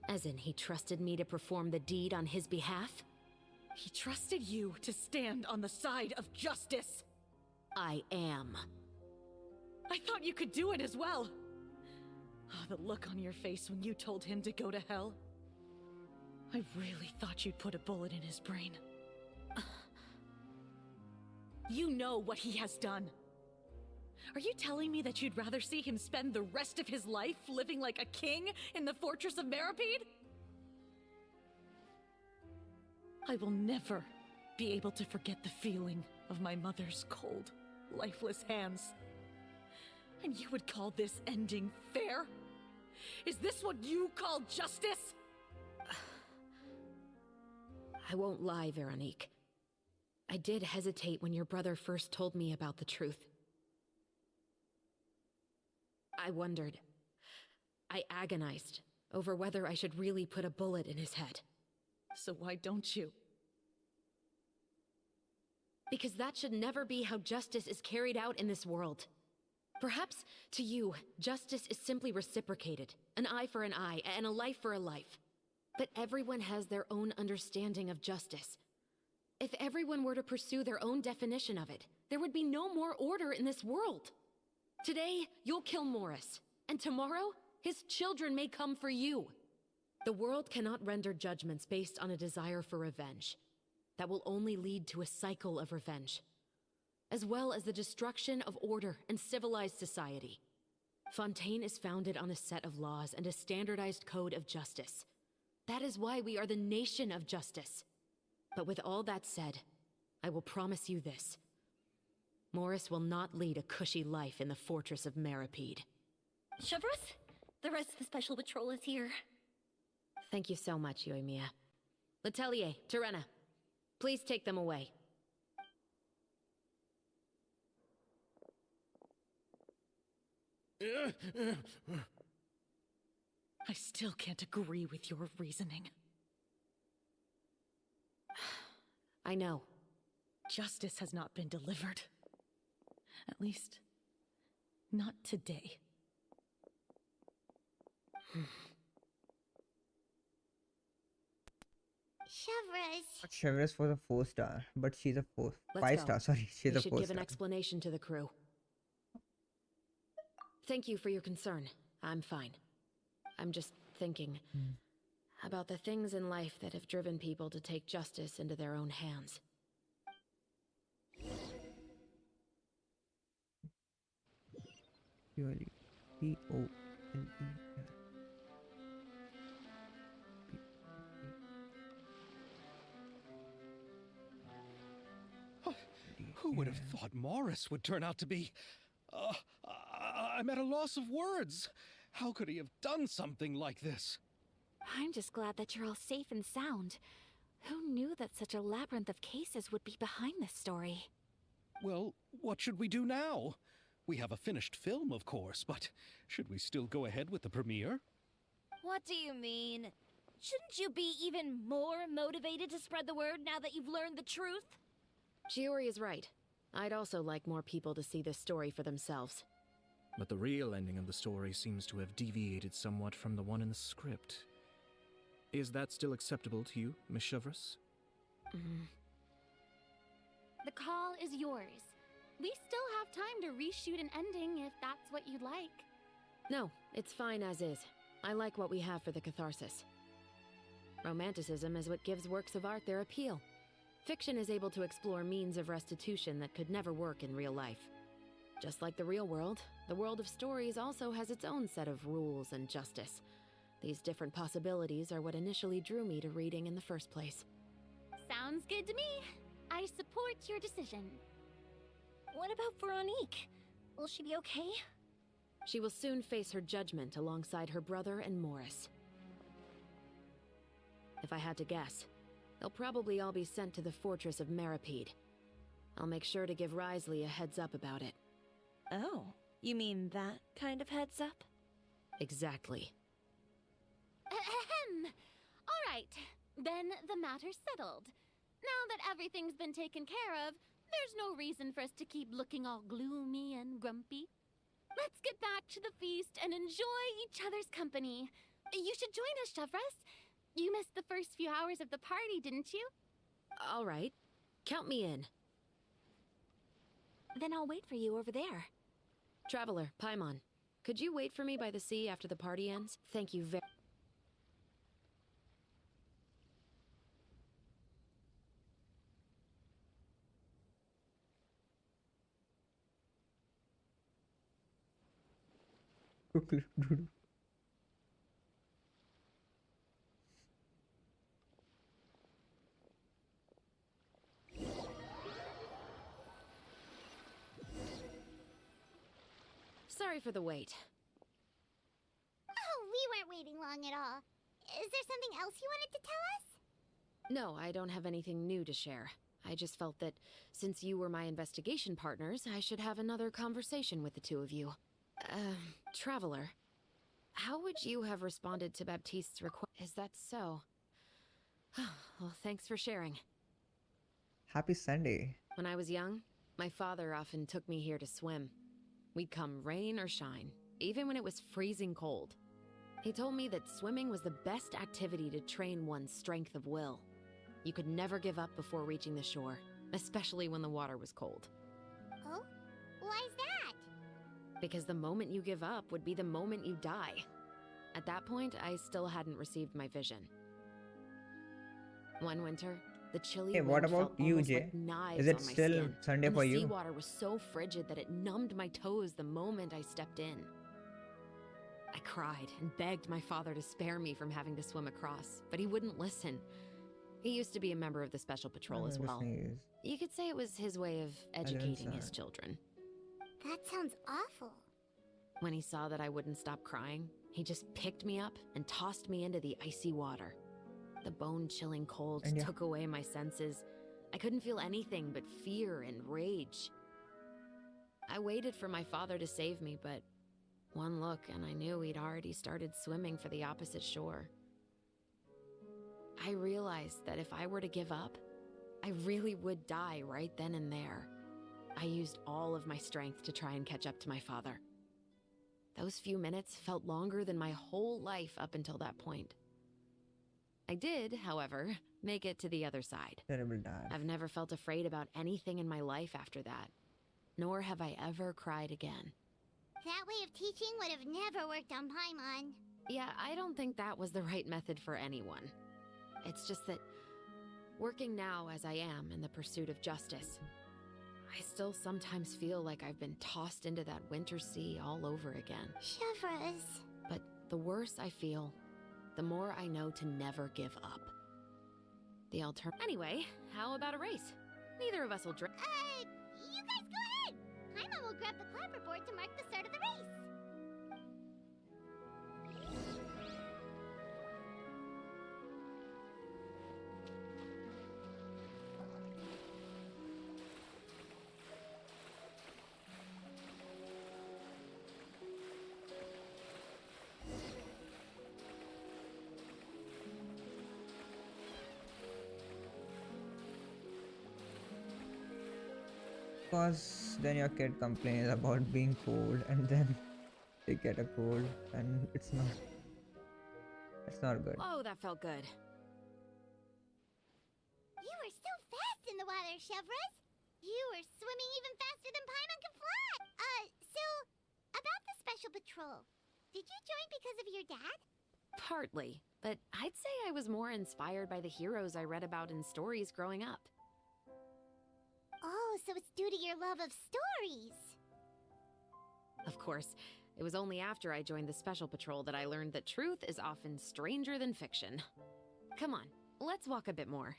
As in, he trusted me to perform the deed on his behalf? He trusted you to stand on the side of justice. I am. I thought you could do it as well. Oh, the look on your face when you told him to go to hell. I really thought you'd put a bullet in his brain. You know what he has done. Are you telling me that you'd rather see him spend the rest of his life living like a king in the fortress of Meripede? I will never be able to forget the feeling of my mother's cold, lifeless hands. And you would call this ending fair? Is this what you call justice? I won't lie, Veronique. I did hesitate when your brother first told me about the truth. I wondered. I agonized over whether I should really put a bullet in his head. So why don't you? Because that should never be how justice is carried out in this world. Perhaps, to you, justice is simply reciprocated. An eye for an eye, and a life for a life. But everyone has their own understanding of justice. If everyone were to pursue their own definition of it, there would be no more order in this world. Today, you'll kill Morris, and tomorrow, his children may come for you. The world cannot render judgments based on a desire for revenge. That will only lead to a cycle of revenge, as well as the destruction of order and civilized society. Fontaine is founded on a set of laws and a standardized code of justice. That is why we are the nation of justice. But with all that said, I will promise you this. Morris will not lead a cushy life in the fortress of Meripede. Chevreuse, the rest of the special patrol is here. Thank you so much, Yoimiya. Letelier, Terena, please take them away. I still can't agree with your reasoning. I know. Justice has not been delivered. At least, not today. Chevreuse. Chevreuse was a 4-star, but she's a Let's 5-star. go. Sorry, she's We a should 4-star. give an explanation to the crew. Thank you for your concern. I'm fine. I'm just thinking about the things in life that have driven people to take justice into their own hands. Purely. P-O-L-E. Who would have thought Morris would turn out to be... I'm at a loss of words. How could he have done something like this? I'm just glad that you're all safe and sound. Who knew that such a labyrinth of cases would be behind this story? Well, what should we do now? We have a finished film, of course, but should we still go ahead with the premiere? What do you mean? Shouldn't you be even more motivated to spread the word now that you've learned the truth? Chiori is right. I'd also like more people to see this story for themselves. But the real ending of the story seems to have deviated somewhat from the one in the script. Is that still acceptable to you, Miss Chevreuse? The call is yours. We still have time to reshoot an ending if that's what you'd like. No, it's fine as is. I like what we have for the catharsis. Romanticism is what gives works of art their appeal. Fiction is able to explore means of restitution that could never work in real life. Just like the real world, the world of stories also has its own set of rules and justice. These different possibilities are what initially drew me to reading in the first place. Sounds good to me. I support your decision. What about Veronique? Will she be okay? She will soon face her judgment alongside her brother and Morris. If I had to guess, they'll probably all be sent to the fortress of Meripede. I'll make sure to give Risley a heads up about it. Oh, you mean that kind of heads up? Exactly. Ahem. All right, then the matter's settled. Now that everything's been taken care of, there's no reason for us to keep looking all gloomy and grumpy. Let's get back to the feast and enjoy each other's company. You should join us, Chevres. You missed the first few hours of the party, didn't you? All right. Count me in. Then I'll wait for you over there. Traveler, Paimon, could you wait for me by the sea after the party ends? Thank you very... Sorry for the wait. Oh, we weren't waiting long at all. Is there something else you wanted to tell us? No, I don't have anything new to share. I just felt that since you were my investigation partners, I should have another conversation with the two of you. Traveler, how would you have responded to Baptiste's request? Is that so? Well, thanks for sharing. Happy Sunday. When I was young, my father often took me here to swim. We'd come rain or shine, even when it was freezing cold. He told me that swimming was the best activity to train one's strength of will. You could never give up before reaching the shore, especially when the water was cold. Oh? Why's that? Because the moment you give up would be the moment you die. At that point, I still hadn't received my vision. One winter, the chilly Hey, what wind about felt you, almost Jay? like knives Is it on my still skin, Sunday and for the you? seawater was so frigid that it numbed my toes the moment I stepped in. I cried and begged my father to spare me from having to swim across, but he wouldn't listen. He used to be a member of the Special Patrol as well. You could say it was his way of educating his children. That sounds awful. When he saw that I wouldn't stop crying, he just picked me up and tossed me into the icy water. The bone-chilling cold took away my senses. I couldn't feel anything but fear and rage. I waited for my father to save me, but one look and I knew he'd already started swimming for the opposite shore. I realized that if I were to give up, I really would die right then and there. I used all of my strength to try and catch up to my father. Those few minutes felt longer than my whole life up until that point. I did, however, make it to the other side. Terrible dad. I've never felt afraid about anything in my life after that, nor have I ever cried again. That way of teaching would have never worked on Paimon. Yeah, I don't think that was the right method for anyone. It's just that, working now as I am in the pursuit of justice, I still sometimes feel like I've been tossed into that winter sea all over again. Chevres. But the worse I feel, the more I know to never give up. Anyway, how about a race? Neither of us will drink. You guys go ahead! Paimon will grab the clapperboard to mark the start of the race. Because then your kid complains about being cold and then they get a cold and it's not good. Oh, that felt good. You were so fast in the water, Chevres. You were swimming even faster than Paimon can fly. So, about the Special Patrol. Did you join because of your dad? Partly, but I'd say I was more inspired by the heroes I read about in stories growing up. Oh, so it's due to your love of stories. Of course, it was only after I joined the Special Patrol that I learned that truth is often stranger than fiction. Come on, let's walk a bit more.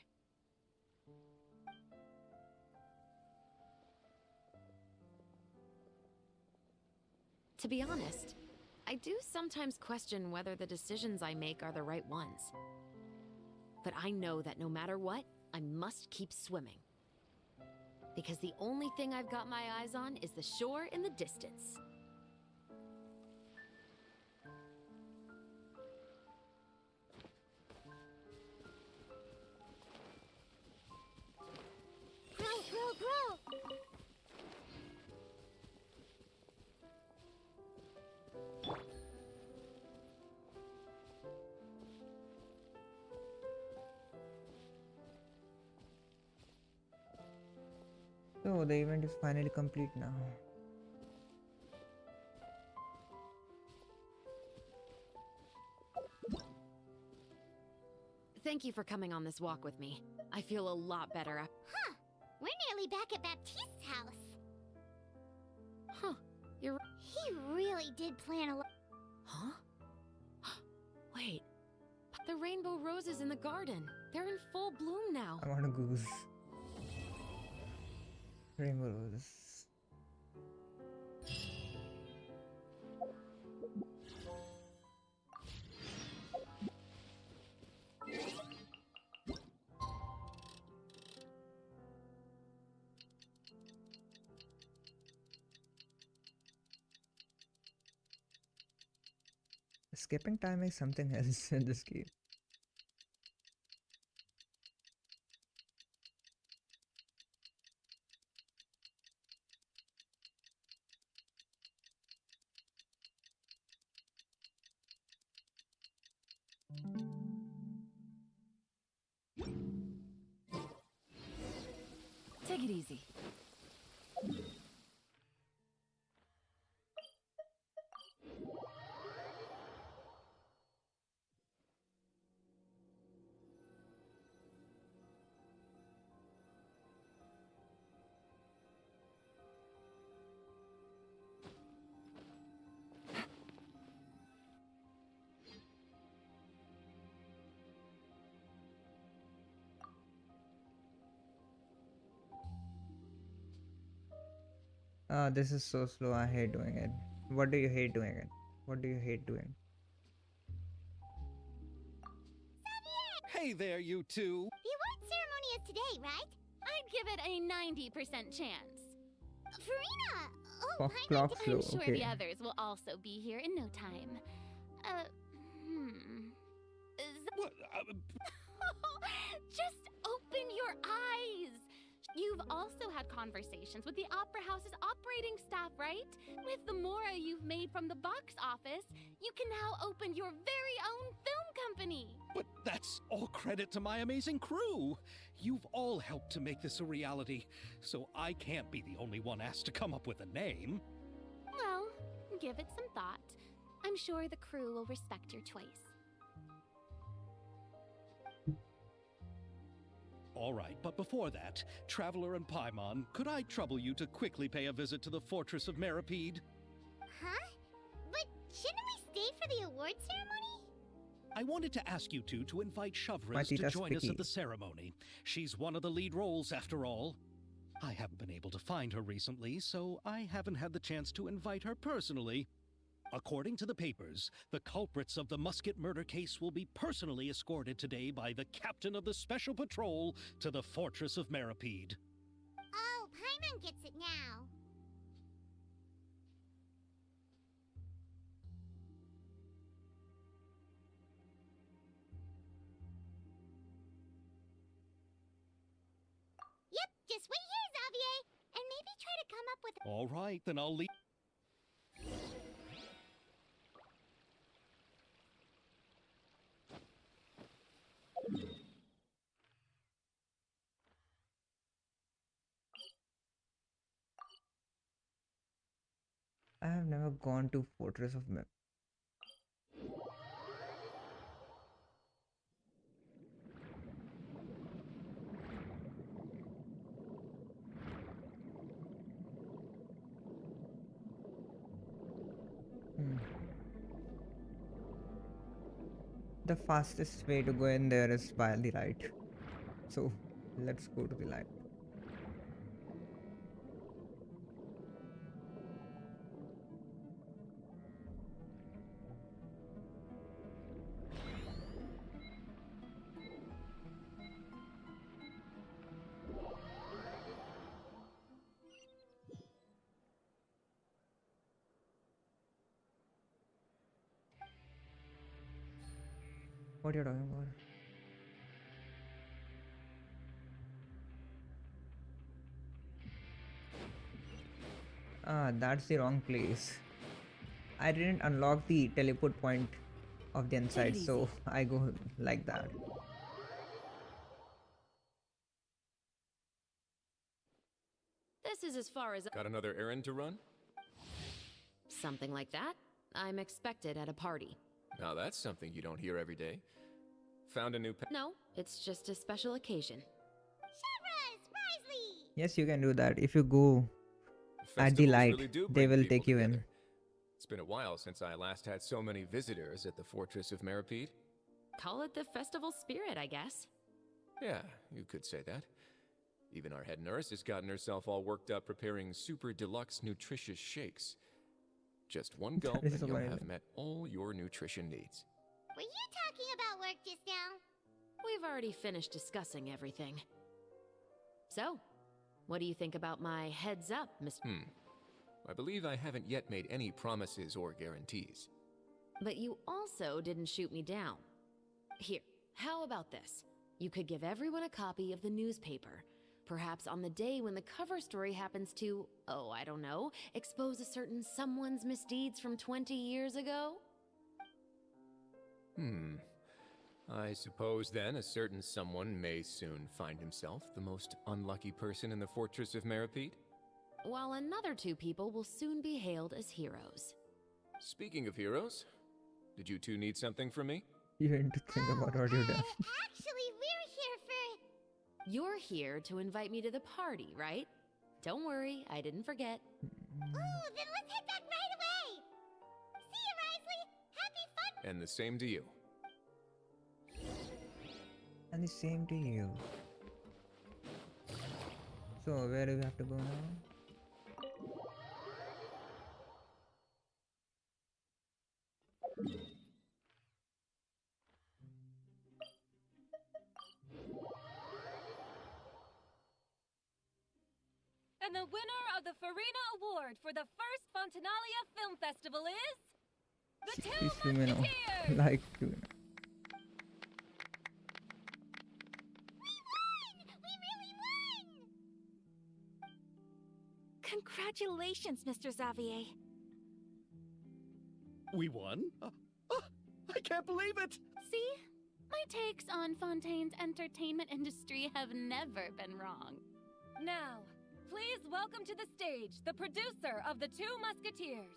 To be honest, I do sometimes question whether the decisions I make are the right ones. But I know that no matter what, I must keep swimming. Because the only thing I've got my eyes on is the shore in the distance. Grow! So the event is finally complete now. Thank you for coming on this walk with me. I feel a lot better. Huh. We're nearly back at Baptiste's house. Huh. You're... He really did plan a lot. Huh? Wait. The rainbow roses in the garden. They're in full bloom now. I want a goose. Rainbow roses. Skipping time is something else in this game. Take it easy. This is so slow. I hate doing it. What do you hate doing it? What do you hate doing? Hey there, you two. The award ceremony is today, right? I'd give it a 90% chance. Farina! Oh, clock slow. I'm sure Okay. the others will also be here in no time. What? Just open your eyes! You've also had conversations with the Opera House's operating staff, right? With the mora you've made from the box office, you can now open your very own film company. But that's all credit to my amazing crew. You've all helped to make this a reality, so I can't be the only one asked to come up with a name. Well, give it some thought. I'm sure the crew will respect your choice. All right, but before that, Traveler and Paimon, could I trouble you to quickly pay a visit to the Fortress of Meripede? Huh? But shouldn't we stay for the award ceremony? I wanted to ask you two to invite My Shavras to tita's join us picky. at the ceremony. She's one of the lead roles, after all. I haven't been able to find her recently, so I haven't had the chance to invite her personally. According to the papers, the culprits of the musket murder case will be personally escorted today by the captain of the Special Patrol to the Fortress of Meripede. Oh, Paimon gets it now. Yep, just wait here, Xavier, and maybe try to come up with... All right, then I'll leave. I have never gone to Fortress of Mem. The fastest way to go in there is by the right. So let's go to the light. What are you talking about? Ah, that's the wrong place. I didn't unlock the teleport point of the inside, so I go like that. This is as far as... Got another errand to run? Something like that. I'm expected at a party. Now that's something you don't hear every day. Found a new pet? No, it's just a special occasion. Yes, you can do that. If you go at the light, Really they will people take you in. together. It's been a while since I last had so many visitors at the Fortress of Meripede. Call it the festival spirit, I guess. Yeah, you could say that. Even our head nurse has gotten herself all worked up preparing super deluxe nutritious shakes. Just one gulp is and so you'll funny. have met all your nutrition needs. Were you talking about work just now? We've already finished discussing everything. So, what do you think about my heads up, Mr. I believe I haven't yet made any promises or guarantees. But you also didn't shoot me down. Here, how about this? You could give everyone a copy of the newspaper. Perhaps on the day when the cover story happens to, oh, I don't know, expose a certain someone's misdeeds from 20 years ago? I suppose then a certain someone may soon find himself the most unlucky person in the Fortress of Meripede? While another two people will soon be hailed as heroes. Speaking of heroes, did you two need something from me? You need to think about what you've done. Actually, we're here for... You're here to invite me to the party, right? Don't worry, I didn't forget. Ooh, then let's head back right away! See you, Risley! Happy fun! And the same to you. And the same to you. So, where do we have to go now? And the winner of the Farina Award for the first Fontanalia Film Festival is... The Two Please do me know. Musketeers! Like to. Congratulations, Mr. Xavier. We won? I can't believe it! See? My takes on Fontaine's entertainment industry have never been wrong. Now, please welcome to the stage the producer of The Two Musketeers,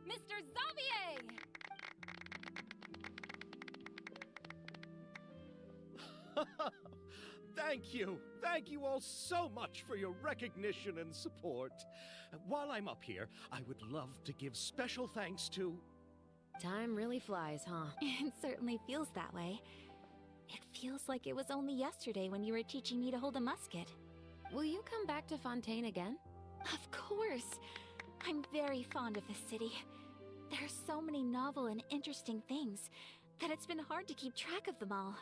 Mr. Xavier! Thank you. Thank you all so much for your recognition and support. While I'm up here, I would love to give special thanks to... Time really flies, huh? It certainly feels that way. It feels like it was only yesterday when you were teaching me to hold a musket. Will you come back to Fontaine again? Of course. I'm very fond of this city. There are so many novel and interesting things that it's been hard to keep track of them all.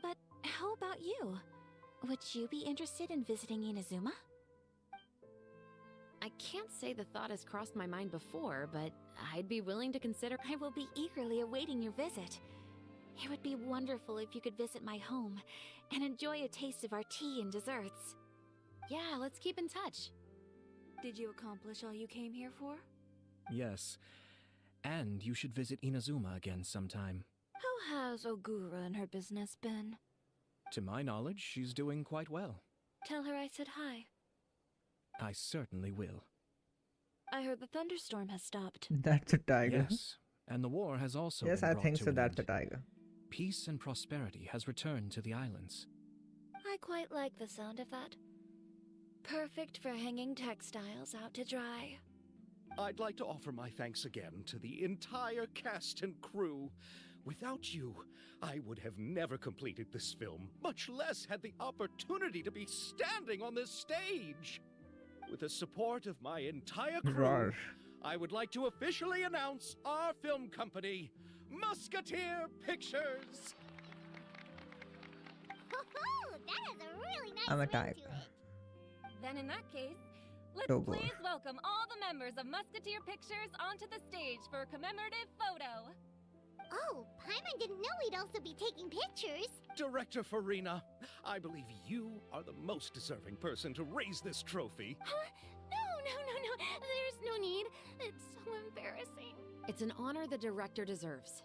But how about you? Would you be interested in visiting Inazuma? I can't say the thought has crossed my mind before, but I'd be willing to consider... I will be eagerly awaiting your visit. It would be wonderful if you could visit my home and enjoy a taste of our tea and desserts. Yeah, let's keep in touch. Did you accomplish all you came here for? Yes. And you should visit Inazuma again sometime. How has Ogura and her business been? To my knowledge, she's doing quite well. Tell her I said hi. I certainly will. I heard the thunderstorm has stopped. That's a tiger. Yes, and the war has also Yes, been I brought think to so. an That's a end. tiger. Peace and prosperity has returned to the islands. I quite like the sound of that. Perfect for hanging textiles out to dry. I'd like to offer my thanks again to the entire cast and crew. Without you, I would have never completed this film, much less had the opportunity to be standing on this stage. With the support of my entire crew, Roar. I would like to officially announce our film company, Musketeer Pictures. That has a really nice I'm a ring type. to it. Then in that case, let's Togo. please welcome all the members of Musketeer Pictures onto the stage for a commemorative photo. Oh, Paimon didn't know we'd also be taking pictures. Director Farina, I believe you are the most deserving person to raise this trophy. No. There's no need. It's so embarrassing. It's an honor the director deserves.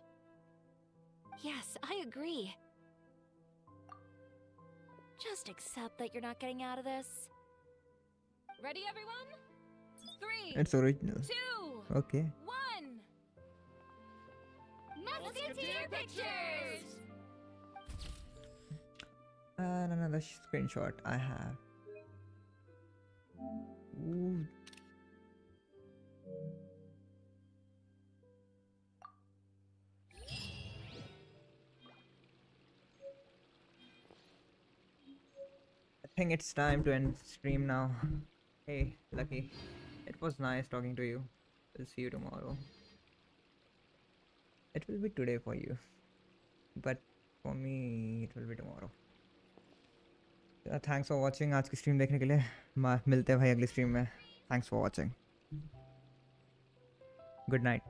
Yes, I agree. Just accept that you're not getting out of this. Ready, everyone? 3, It's original. 2, Okay. 1. Musketeer Pictures! And another screenshot I have. Ooh. I think it's time to end stream now. Hey, Lucky. It was nice talking to you. We'll see you tomorrow. It will be today for you, but for me it will be tomorrow. Thanks for watching. आज की stream देखने के लिए मिलते हैं भाई अगली stream में. Thanks for watching. Good night.